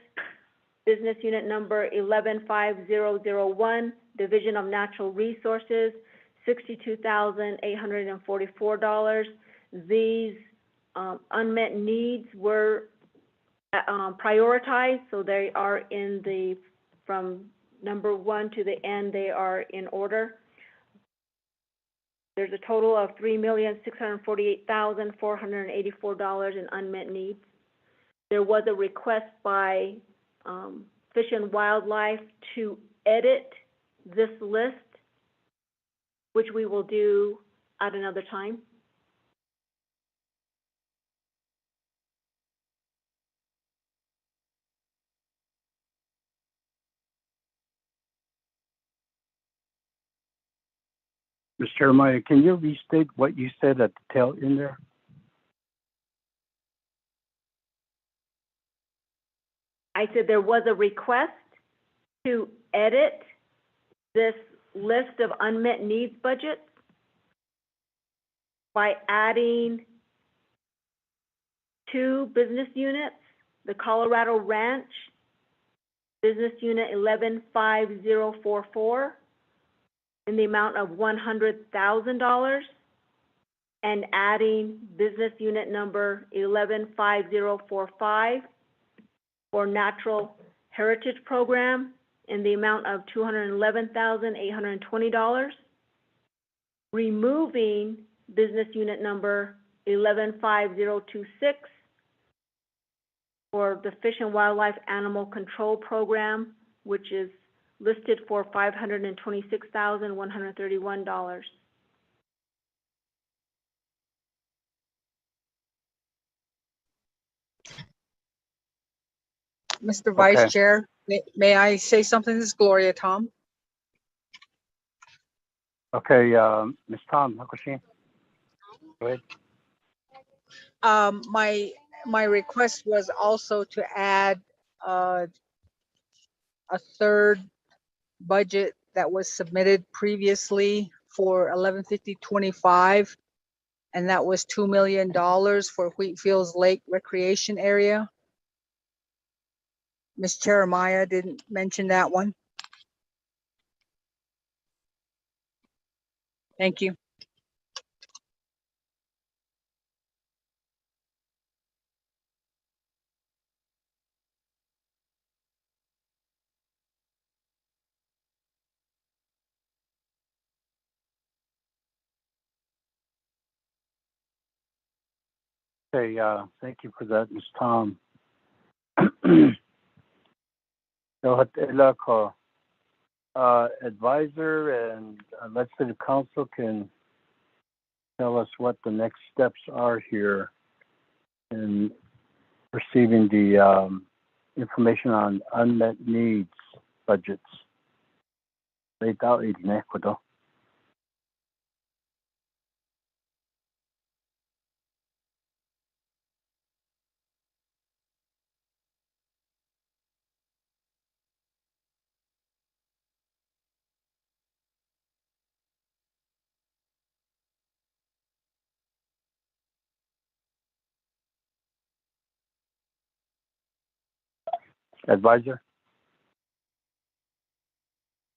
Business unit number 115001 Division of Natural Resources, $62,844. These unmet needs were prioritized, so they are from number 1 to the end, they are in order. There's a total of $3,648,484 in unmet needs. There was a request by Fish and Wildlife to edit this list, which we will do at another time. Mr. Jeremiah, can you restate what you said at the tail end there? I said there was a request to edit this list of unmet needs budgets by adding 2 business units, the Colorado Ranch, Business Unit 115044, in the amount of $100,000, and adding Business Unit number 115045 for Natural Heritage Program in the amount of $211,820, removing Business Unit number 115026 for the Fish and Wildlife Animal Control Program, which is listed for $526,131. Mr. Vice Okay. Chair, may I say something? This is Gloria Tom. Okay, Ms. Tom, Hakushi. Go ahead. My request was also to add a third budget that was submitted previously for 115025, and that was $2 million for Wheatfields Lake Recreation Area. Ms. Jeremiah didn't mention that one. Thank you. Okay, thank you for that, Ms. Tom. Advisor and legislative council can tell us what the next steps are here in receiving the information on unmet needs budgets. Advisor?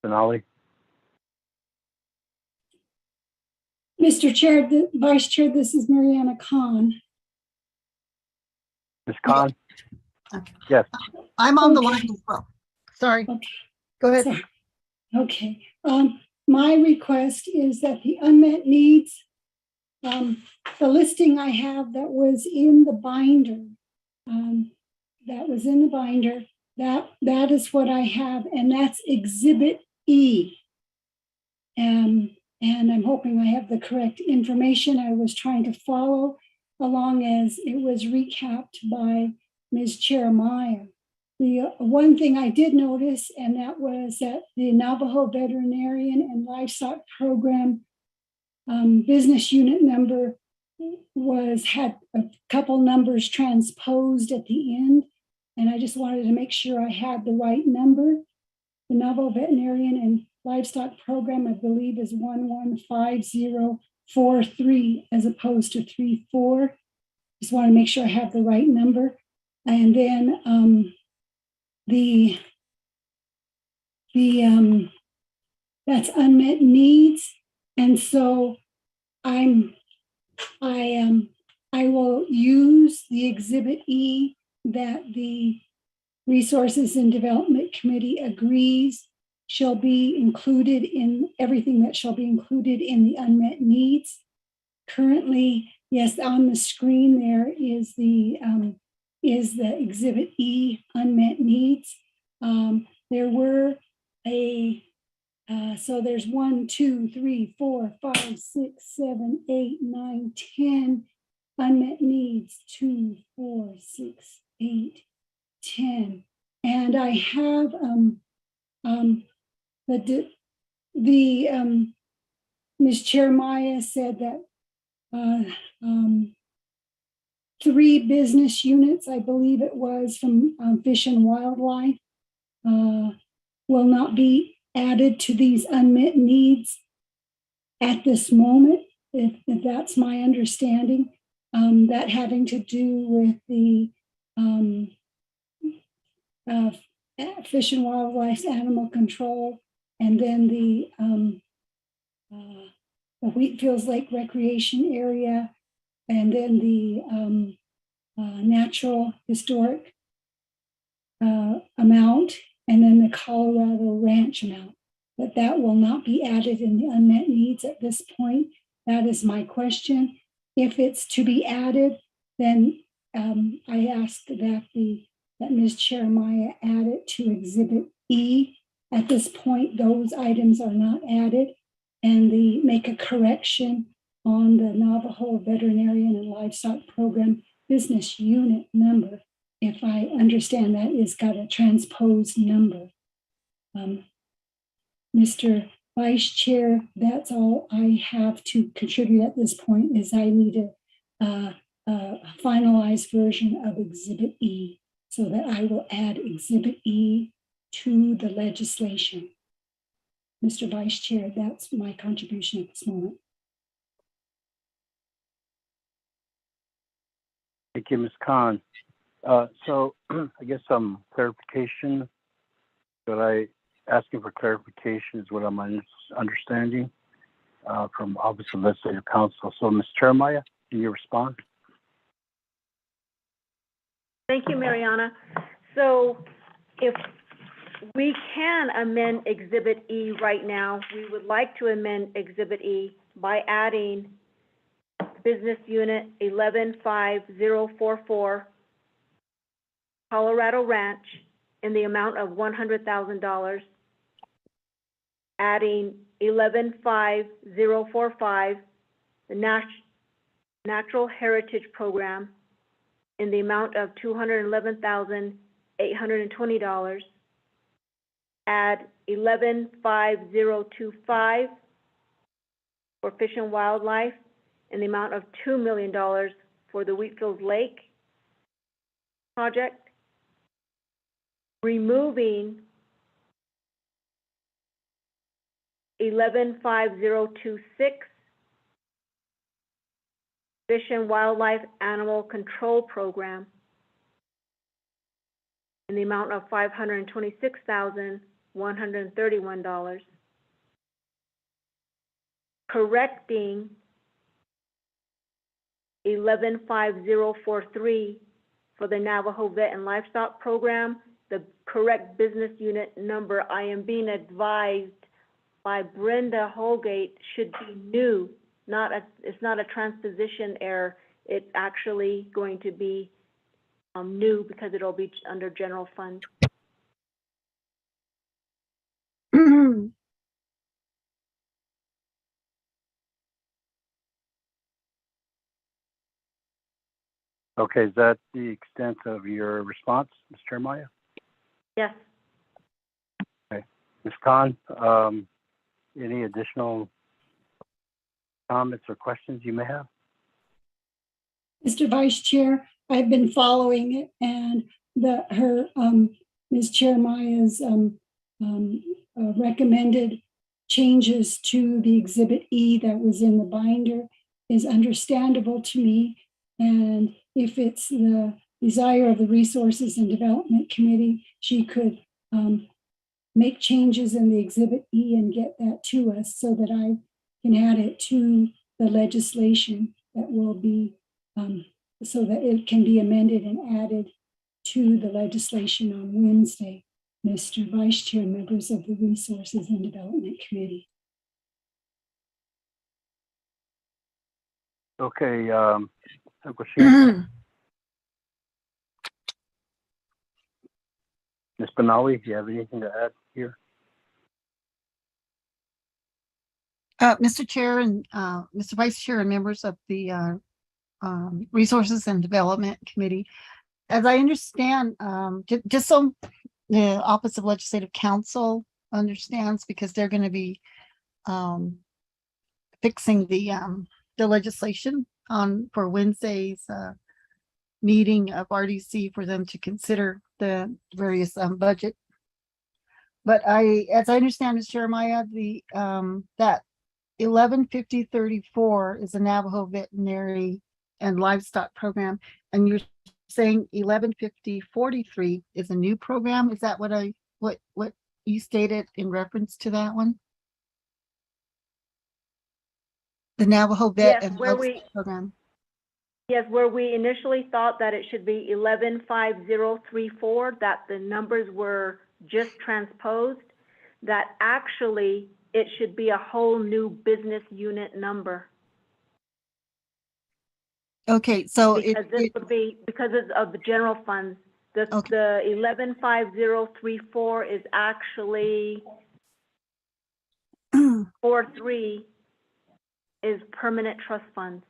Finale? Mr. Chair, Vice Chair, this is Mariana Khan. Ms. Khan? Okay. Yes. I'm on the line as well. Sorry. Okay. Go ahead. Sorry. Okay. My request is that the unmet needs, the listing I have that was in the binder, that is what I have, and that's Exhibit E. And I'm hoping I have the correct information. I was trying to follow along as it was recapped by Ms. Jeremiah. The one thing I did notice, and that was that the Navajo Veterinarian and Livestock Program business unit number had a couple numbers transposed at the end, and I just wanted to make sure I had the right number. The Navajo Veterinarian and Livestock Program, I believe, is 115043 as opposed to 34. Just want to make sure I have the right number. And then that's unmet needs, and so I will use the Exhibit E that the Resources and Development Committee agrees shall be included in everything that shall be included in the unmet needs. Currently, yes, on the screen there is the Exhibit E unmet needs. There were so there's 1, 2, 3, 4, 5, 6, 7, 8, 9, 10 unmet needs. 2, 4, 6, 8, 10. And I have Ms. Jeremiah said that 3 business units, I believe it was from Fish and Wildlife, will not be added to these unmet needs at this moment, if that's my understanding. That having to do with the Fish and Wildlife Animal Control, and then the Wheatfields Lake Recreation Area, and then the Natural Historic amount, and then the Colorado Ranch amount. But that will not be added in the unmet needs at this point. That is my question. If it's to be added, then I ask that Ms. Jeremiah add it to Exhibit E. At this point, those items are not added, and make a correction on the Navajo Veterinarian and Livestock Program business unit number. If I understand that, it's got a transposed number. Mr. Vice Chair, that's all I have to contribute at this point. Is I need a finalized version of Exhibit E, so that I will add Exhibit E to the legislation. Mr. Vice Chair, that's my contribution at this moment. Thank you, Ms. Khan. So I guess some clarification. Asking for clarification is what I'm understanding from Office of Legislative Counsel. So, Ms. Jeremiah, can you respond? Thank you, Mariana. So if we can amend Exhibit E right now, we would like to amend Exhibit E by adding Business Unit 115044, Colorado Ranch, in the amount of $100,000, adding 115045, the Natural Heritage Program, in the amount of $211,820, add 115025 for Fish and Wildlife, in the amount of $2 million for the Wheatfields Lake project, removing 115026 Fish and Wildlife Animal Control Program in the amount of $526,131, correcting 115043 for the Navajo Vet and Livestock Program. The correct business unit number, I am being advised by Brenda Holgate, should be new. It's not a transposition error. It's actually going to be new because it'll be under general fund. Okay, is that the extent of your response, Ms. Jeremiah? Yes. Okay. Ms. Khan, any additional comments or questions you may have? Mr. Vice Chair, I've been following it, and Ms. Jeremiah's recommended changes to the Exhibit E that was in the binder is understandable to me. And if it's the desire of the Resources and Development Committee, she could make changes in the Exhibit E and get that to us so that I can add it to the legislation that will be, so that it can be amended and added to the legislation on Wednesday, Mr. Vice Chair, members of the Resources and Development Committee. Okay, Ms. Benawi, do you have anything to add here? Mr. Chair and Mr. Vice Chair and members of the Resources and Development Committee, as I understand, just so the Office of Legislative Counsel understands, because they're going to be fixing the legislation for Wednesday's meeting of RDC for them to consider the various budget But as I understand it, Jeremiah, that 115034 is a Navajo veterinary and livestock program, and you're saying 115043 is a new program. Is that what you stated in reference to that one? The Navajo Vet Yes, and where Livestock Program. Yes, where we initially thought that it should be 115034, that the numbers were just transposed, that actually it should be a whole new business unit number. Okay, so Because this would be, because it's of the general funds, the 115034 is actually 43 is permanent trust funds.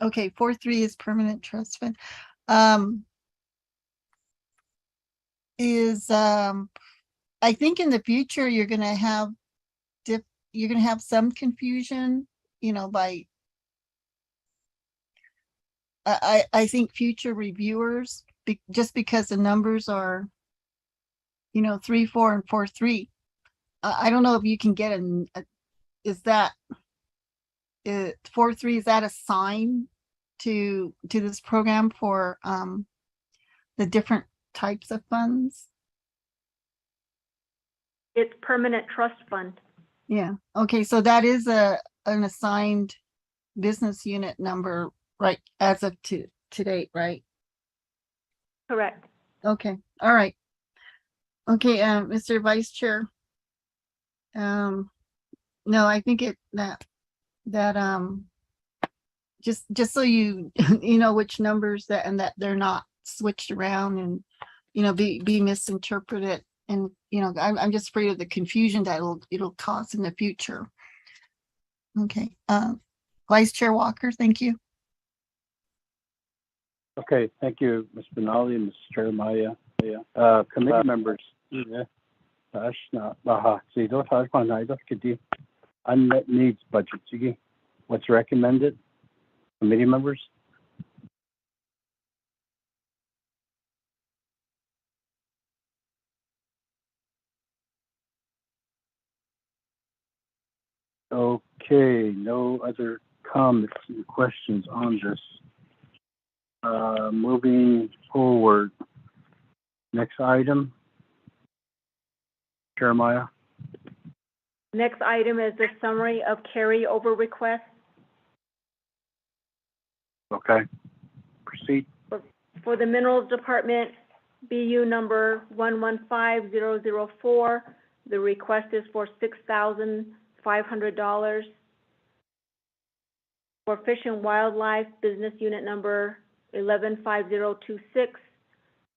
Okay, 43 is permanent trust fund. I think in the future you're gonna have some confusion, by I think future reviewers, just because the numbers are 3, 4, and 4, 3. I don't know if you can get is that 4, 3, is that a sign to this program for the different types of funds? It's permanent trust fund. Yeah. Okay. So that is an assigned business unit number, right? As of to date, right? Correct. Okay. All right. Okay. Mr. Vice Chair. No, I think that just so you know which numbers that they're not switched around and be misinterpreted, and I'm just afraid of the confusion that it'll cause in the future. Okay, Vice Chair Walker, thank you. Okay, thank you, Ms. Benali and Ms. Jeremiah. Committee members, unmet needs budget. What's recommended? Committee members? Okay, no other comments and questions on this. Moving forward, next item, Jeremiah. Next item is the summary of carryover requests. Okay, proceed. For the Minerals Department, BU number 115004, the request is for $6,500. For Fish and Wildlife, business unit number 115026,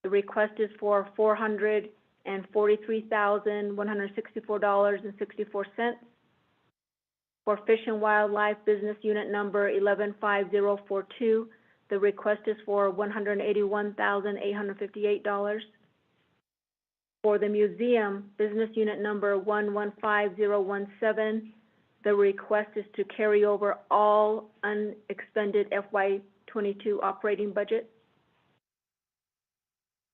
the request is for $443,164.64. For Fish and Wildlife, business unit number 115042, the request is for $181,858. For the museum, business unit number 115017, the request is to carry over all unexpended FY22 operating budget.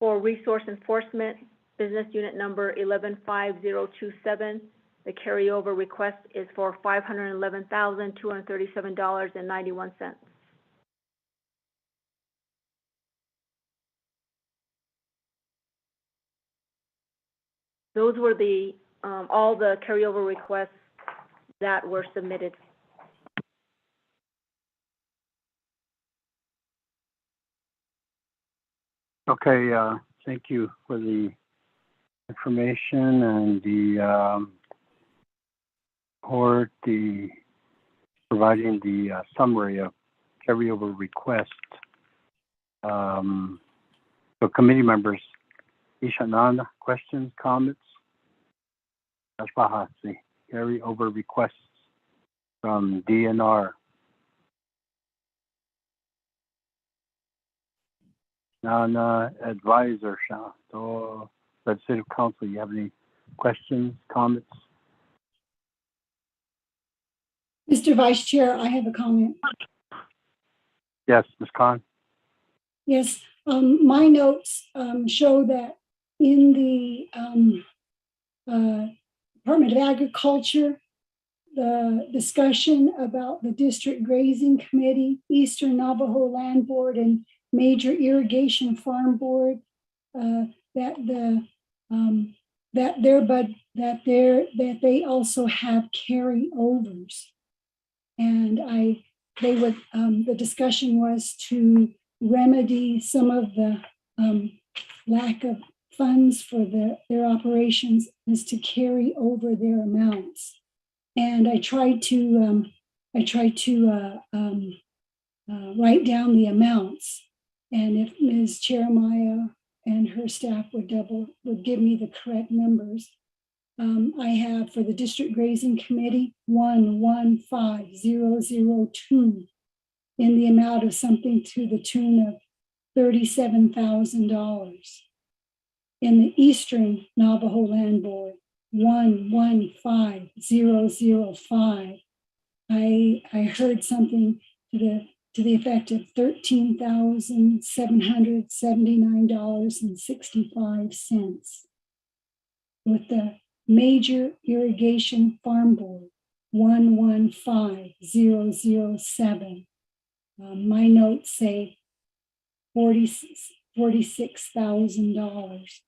For resource enforcement, business unit number 115027, the carryover request is for $511,237.91. Those were the all the carryover requests that were submitted. Okay, thank you for the information and the providing the summary of carryover requests. So committee members, Ishananda, questions, comments? Carryover requests from DNR. Nana advisor, so legislative council, you have any questions, comments? Mr. Vice Chair, I have a comment. Yes, Ms. Khan. Yes, my notes show that in the Department of Agriculture, the discussion about the District Grazing Committee, Eastern Navajo Land Board, and Major Irrigation Farm Board, that they also have carryovers. And the discussion was to remedy some of the lack of funds for their operations is to carry over their amounts. And I tried to write down the amounts. And if Ms. Jeremiah and her staff would give me the correct numbers. I have for the District Grazing Committee 115,002 in the amount of something to the tune of $37,000. In the Eastern Navajo Land Board, 115,005. I heard something to the effect of $13,779.65. With the Major Irrigation Farm Board, 115,007. My notes say $46,000.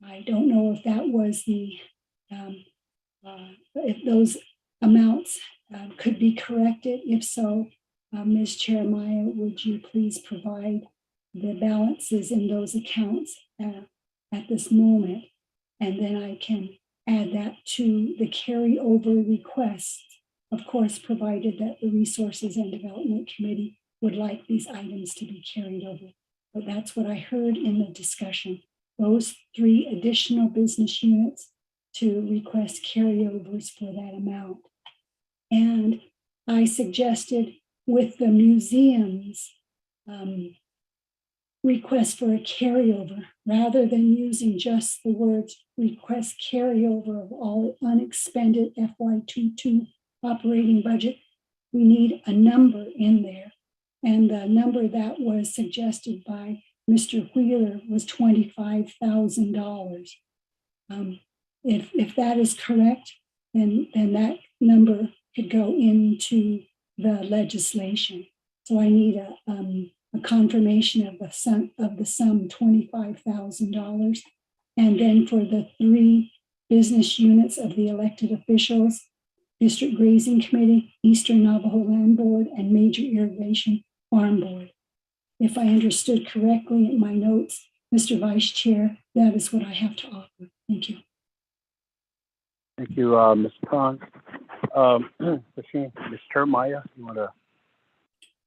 I don't know if that was if those amounts could be corrected. If so, Ms. Jeremiah, would you please provide the balances in those accounts at this moment? And then I can add that to the carryover request, of course, provided that the Resources and Development Committee would like these items to be carried over. But that's what I heard in the discussion. Those 3 additional business units to request carryovers for that amount. And I suggested with the museums request for a carryover, rather than using just the words request carryover of all unexpended FY22 operating budget, we need a number in there. And the number that was suggested by Mr. Wheeler was $25,000. If that is correct, then that number could go into the legislation. So I need a confirmation of the sum $25,000. And then for the 3 business units of the elected officials, District Grazing Committee, Eastern Navajo Land Board, and Major Irrigation Farm Board. If I understood correctly in my notes, Mr. Vice Chair, that is what I have to offer. Thank you. Thank you, Ms. Khan. Ms. Jeremiah, you want to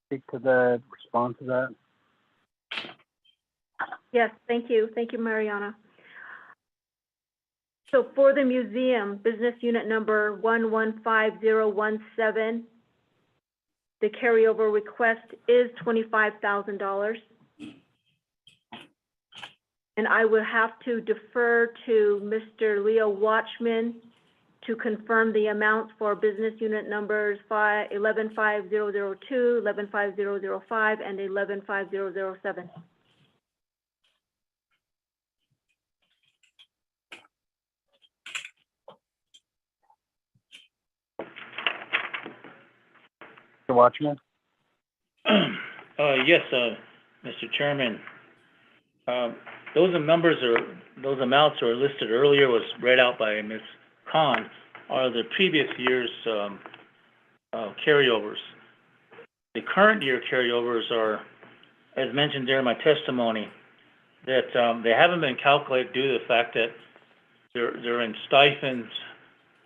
speak to that, respond to that? Yes, thank you. Thank you, Mariana. So for the museum, business unit number 115017, the carryover request is $25,000. And I will have to defer to Mr. Leo Watchman to confirm the amounts for business unit numbers 115002, 115005, and 115007. Mr. Watchman? Yes, Mr. Chairman. Those amounts are listed earlier, was read out by Ms. Khan, are the previous year's carryovers. The current year carryovers are, as mentioned during my testimony, that they haven't been calculated due to the fact that they're in stipends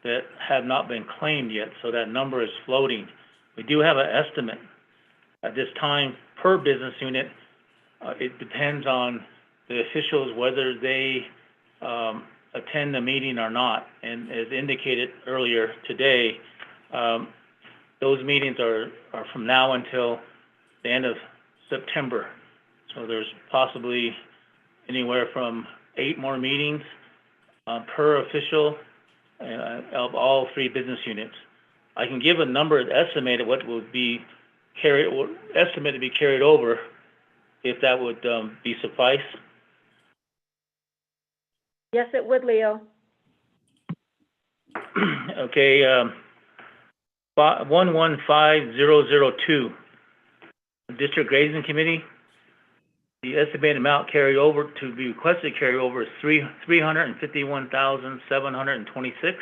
that have not been claimed yet, so that number is floating. We do have an estimate at this time per business unit. It depends on the officials whether they attend the meeting or not. And as indicated earlier today, those meetings are from now until the end of September. So there's possibly anywhere from 8 more meetings per official of all 3 business units. I can give a number estimated what would be estimated to be carried over, if that would be suffice. Yes, it would, Leo. Okay, 115002, District Grazing Committee. The estimated amount carried over to be requested carry over is $351,726.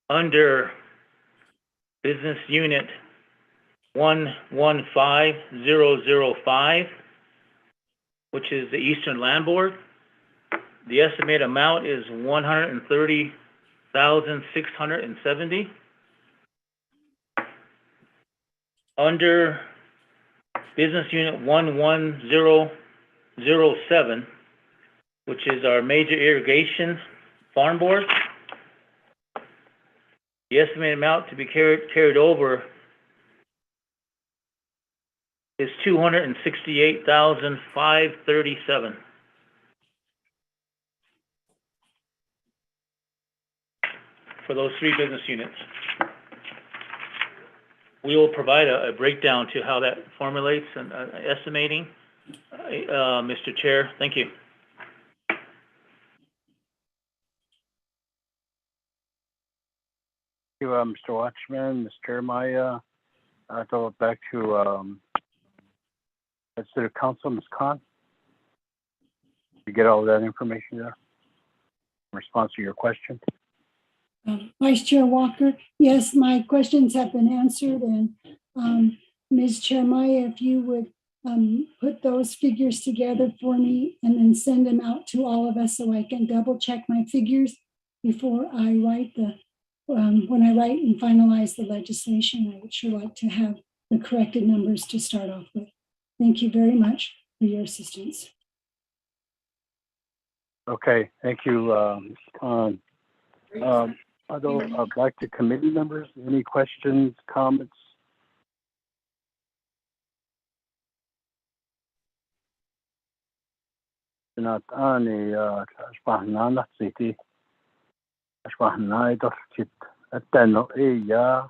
Under Business Unit 115005, which is the Eastern Land Board, the estimated amount is $130,670. Under Business Unit 11007, which is our Major Irrigation Farm Board, the estimated amount to be carried over is $268,537. For those three business units. We will provide a breakdown to how that formulates and estimating. Mr. Chair, thank you. Thank you, Mr. Watchman, Ms. Jeremiah. I'll go back to City Council, Ms. Khan. You get all that information there in response to your question? Vice Chair Walker, yes, my questions have been answered, and Ms. Jeremiah, if you would put those figures together for me and then send them out to all of us so I can double check my figures before I write when I write and finalize the legislation. I would sure like to have the corrected numbers to start off with. Thank you very much for your assistance. Okay, thank you, Ms. Khan. Back to committee members, any questions, comments? Not any Ashbahnana City. Ashbahnai Dorchit at Dano ya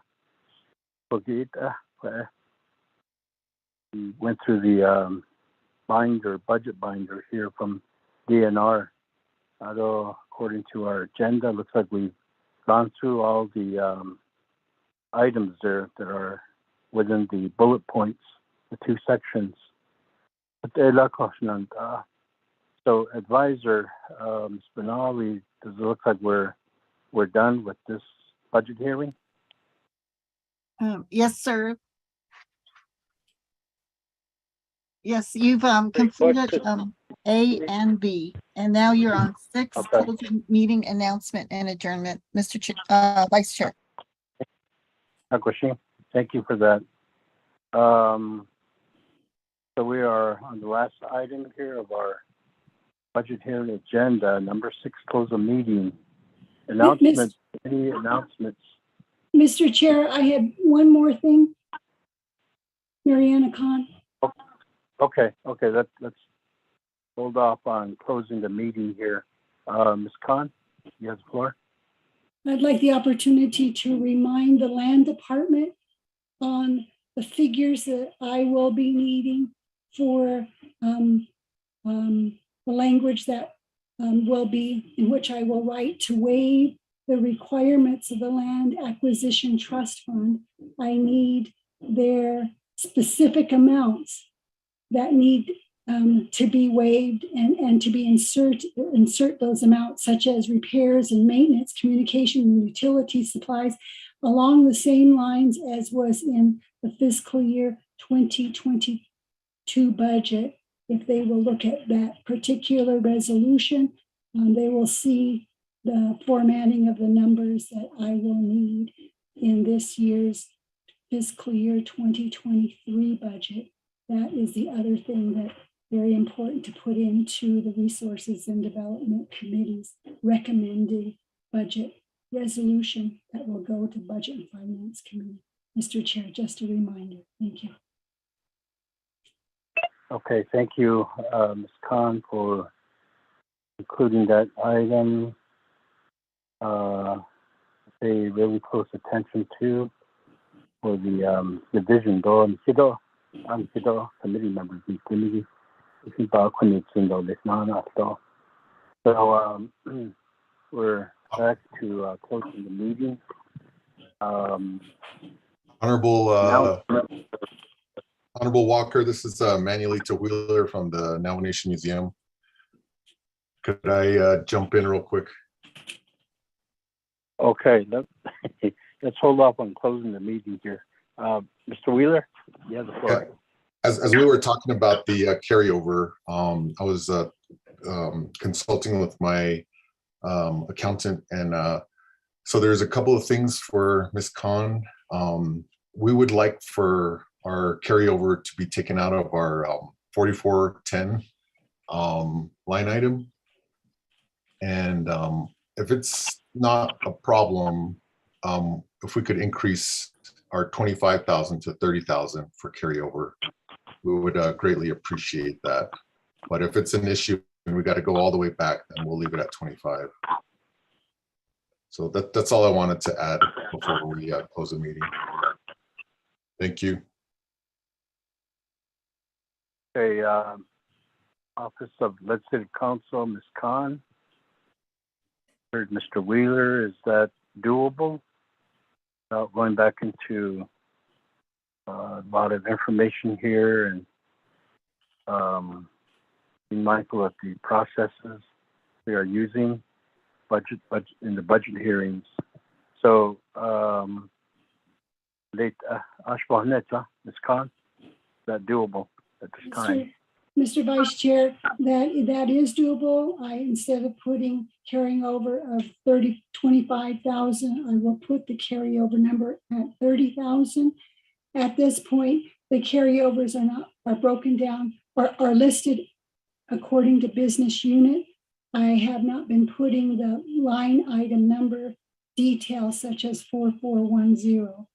forget we went through the budget binder here from DNR. Although according to our agenda, looks like we've gone through all the items there that are within the bullet points, the two sections. So, Advisor, Ms. Benali, does it look like we're done with this budget hearing? Yes, sir. Yes, you've completed A and B, and now you're on 6, Okay. closing meeting announcement and adjournment. Mr. Vice Chair. Akweshin, thank you for that. So we are on the last item here of our budget hearing agenda, number 6, close the meeting. Announcements, any announcements? Mr. Chair, I had one more thing. Mariana Khan. Okay, let's hold off on closing the meeting here. Ms. Khan, you have the floor. I'd like the opportunity to remind the Land Department on the figures that I will be needing for the language that will be, in which I will write to waive the requirements of the Land Acquisition Trust Fund. I need their specific amounts that need to be waived and to be insert those amounts, such as repairs and maintenance, communication and utility supplies, along the same lines as was in the fiscal year 2022 budget. If they will look at that particular resolution, they will see the formatting of the numbers that I will need in this year's fiscal year 2023 budget. That is the other thing that very important to put into the Resources and Development Committee's recommended budget resolution that will go to Budget and Finance Committee. Mr. Chair, just a reminder. Thank you. Okay, thank you, Ms. Khan, for including that item. Pay really close attention to for the division door and committee members in committee. So we're back to closing the meeting. Honorable Walker, this is Manuelito Wheeler from the Navajo Nation Museum. Could I jump in real quick? Okay, let's hold off on closing the meeting here. Mr. Wheeler, you have the floor. As we were talking about the carryover, I was consulting with my accountant, and so there's a couple of things for Ms. Khan. We would like for our carryover to be taken out of our 4410 line item. And if it's not a problem, if we could increase our 25,000 to 30,000 for carryover, we would greatly appreciate that. But if it's an issue and we got to go all the way back, then we'll leave it at 25. So that's all I wanted to add before we close the meeting. Thank you. Okay, Office of Legislative Counsel, Ms. Khan. Heard Mr. Wheeler, is that doable? Without going back into a lot of information here and be mindful of the processes we are using in the budget hearings. So, late Ashwahneta, Ms. Khan, is that doable at this time? Mr. Vice Chair, that is doable. Instead of carrying over of 25,000, I will put the carryover number at 30,000. At this point, the carryovers are broken down or are listed according to business unit. I have not been putting the line item number details such as 4410.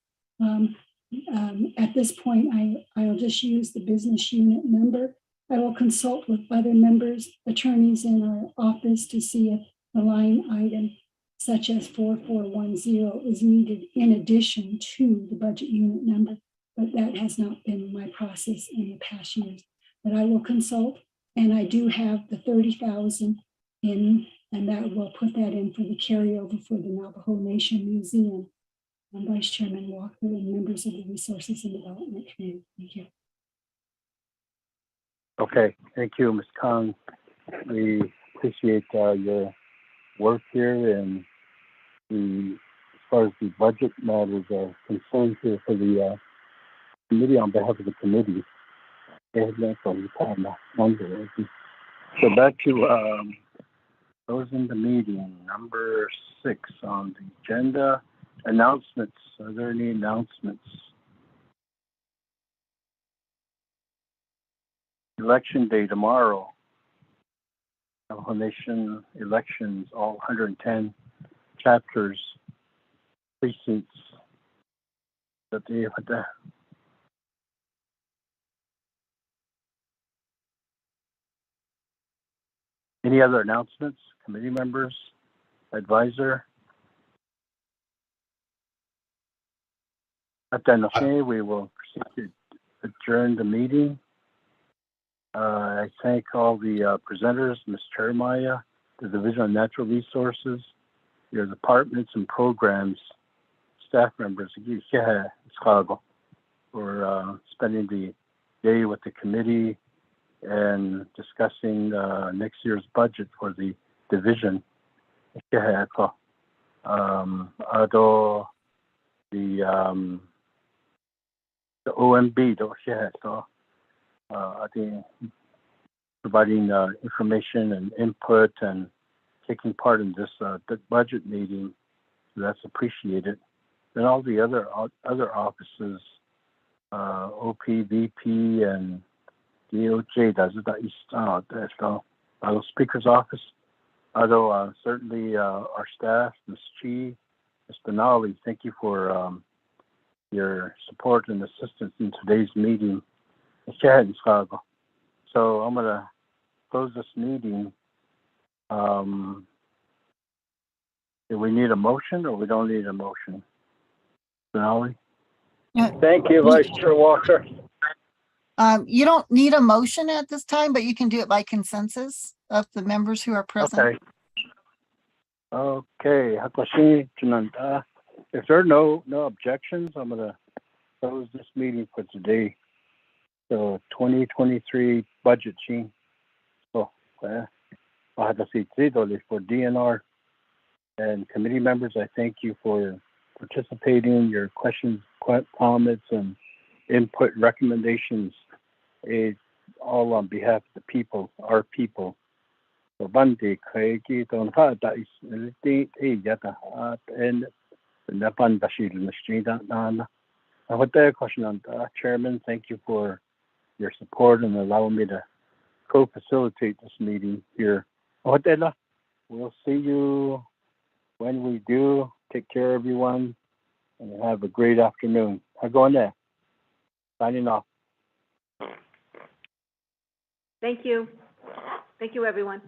At this point, I'll just use the business unit number. I will consult with other members, attorneys in our office to see if the line item such as 4410 is needed in addition to the budget unit number, but that has not been my process in the past years. But I will consult, and I do have the 30,000 in, and that will put that in for the carryover for the Navajo Nation Museum. I'm Vice Chairman Walker and members of the Resources and Development Committee. Thank you. Okay, thank you, Ms. Khan. We appreciate your work here, and as far as the budget matters are concerned here for the committee, on behalf of the committee. So back to closing the meeting, number 6 on the agenda. Announcements. Are there any announcements? Election day tomorrow. Navajo Nation elections, all 110 chapters, precincts. Any other announcements? Committee members, advisor? At the end of the day, we will proceed to adjourn the meeting. I thank all the presenters, Ms. Jeremiah, the Division of Natural Resources, your departments and programs, staff members, for spending the day with the committee and discussing next year's budget for the division. The OMB, I think providing information and input and taking part in this budget meeting, so that's appreciated. Then all the other offices, OP, VP, and DOJ, the Speaker's Office. Although certainly our staff, Ms. Chi, Mr. Nolly, thank you for your support and assistance in today's meeting. So I'm going to close this meeting. Do we need a motion or we don't need a motion? Denali? Thank you, Vice Chair Walker. You don't need a motion at this time, but you can do it by consensus. of the members who are present. Okay. Okay, Hakoshi Chinanta. If there are no objections, I'm gonna close this meeting for today. So 2023 budget sheet. So I have to see for DNR and committee members. I thank you for participating, your questions, comments, and input recommendations. All on behalf of the people, our people. So Bandi Kaiki don't have that is the yata and the Napan Bashir Nashida Nana. And with that question on Chairman, thank you for your support and allowing me to co-facilitate this meeting here. We'll see you when we do. Take care, everyone, and have a great afternoon. I'm going there. Signing off. Thank you. Thank you, everyone.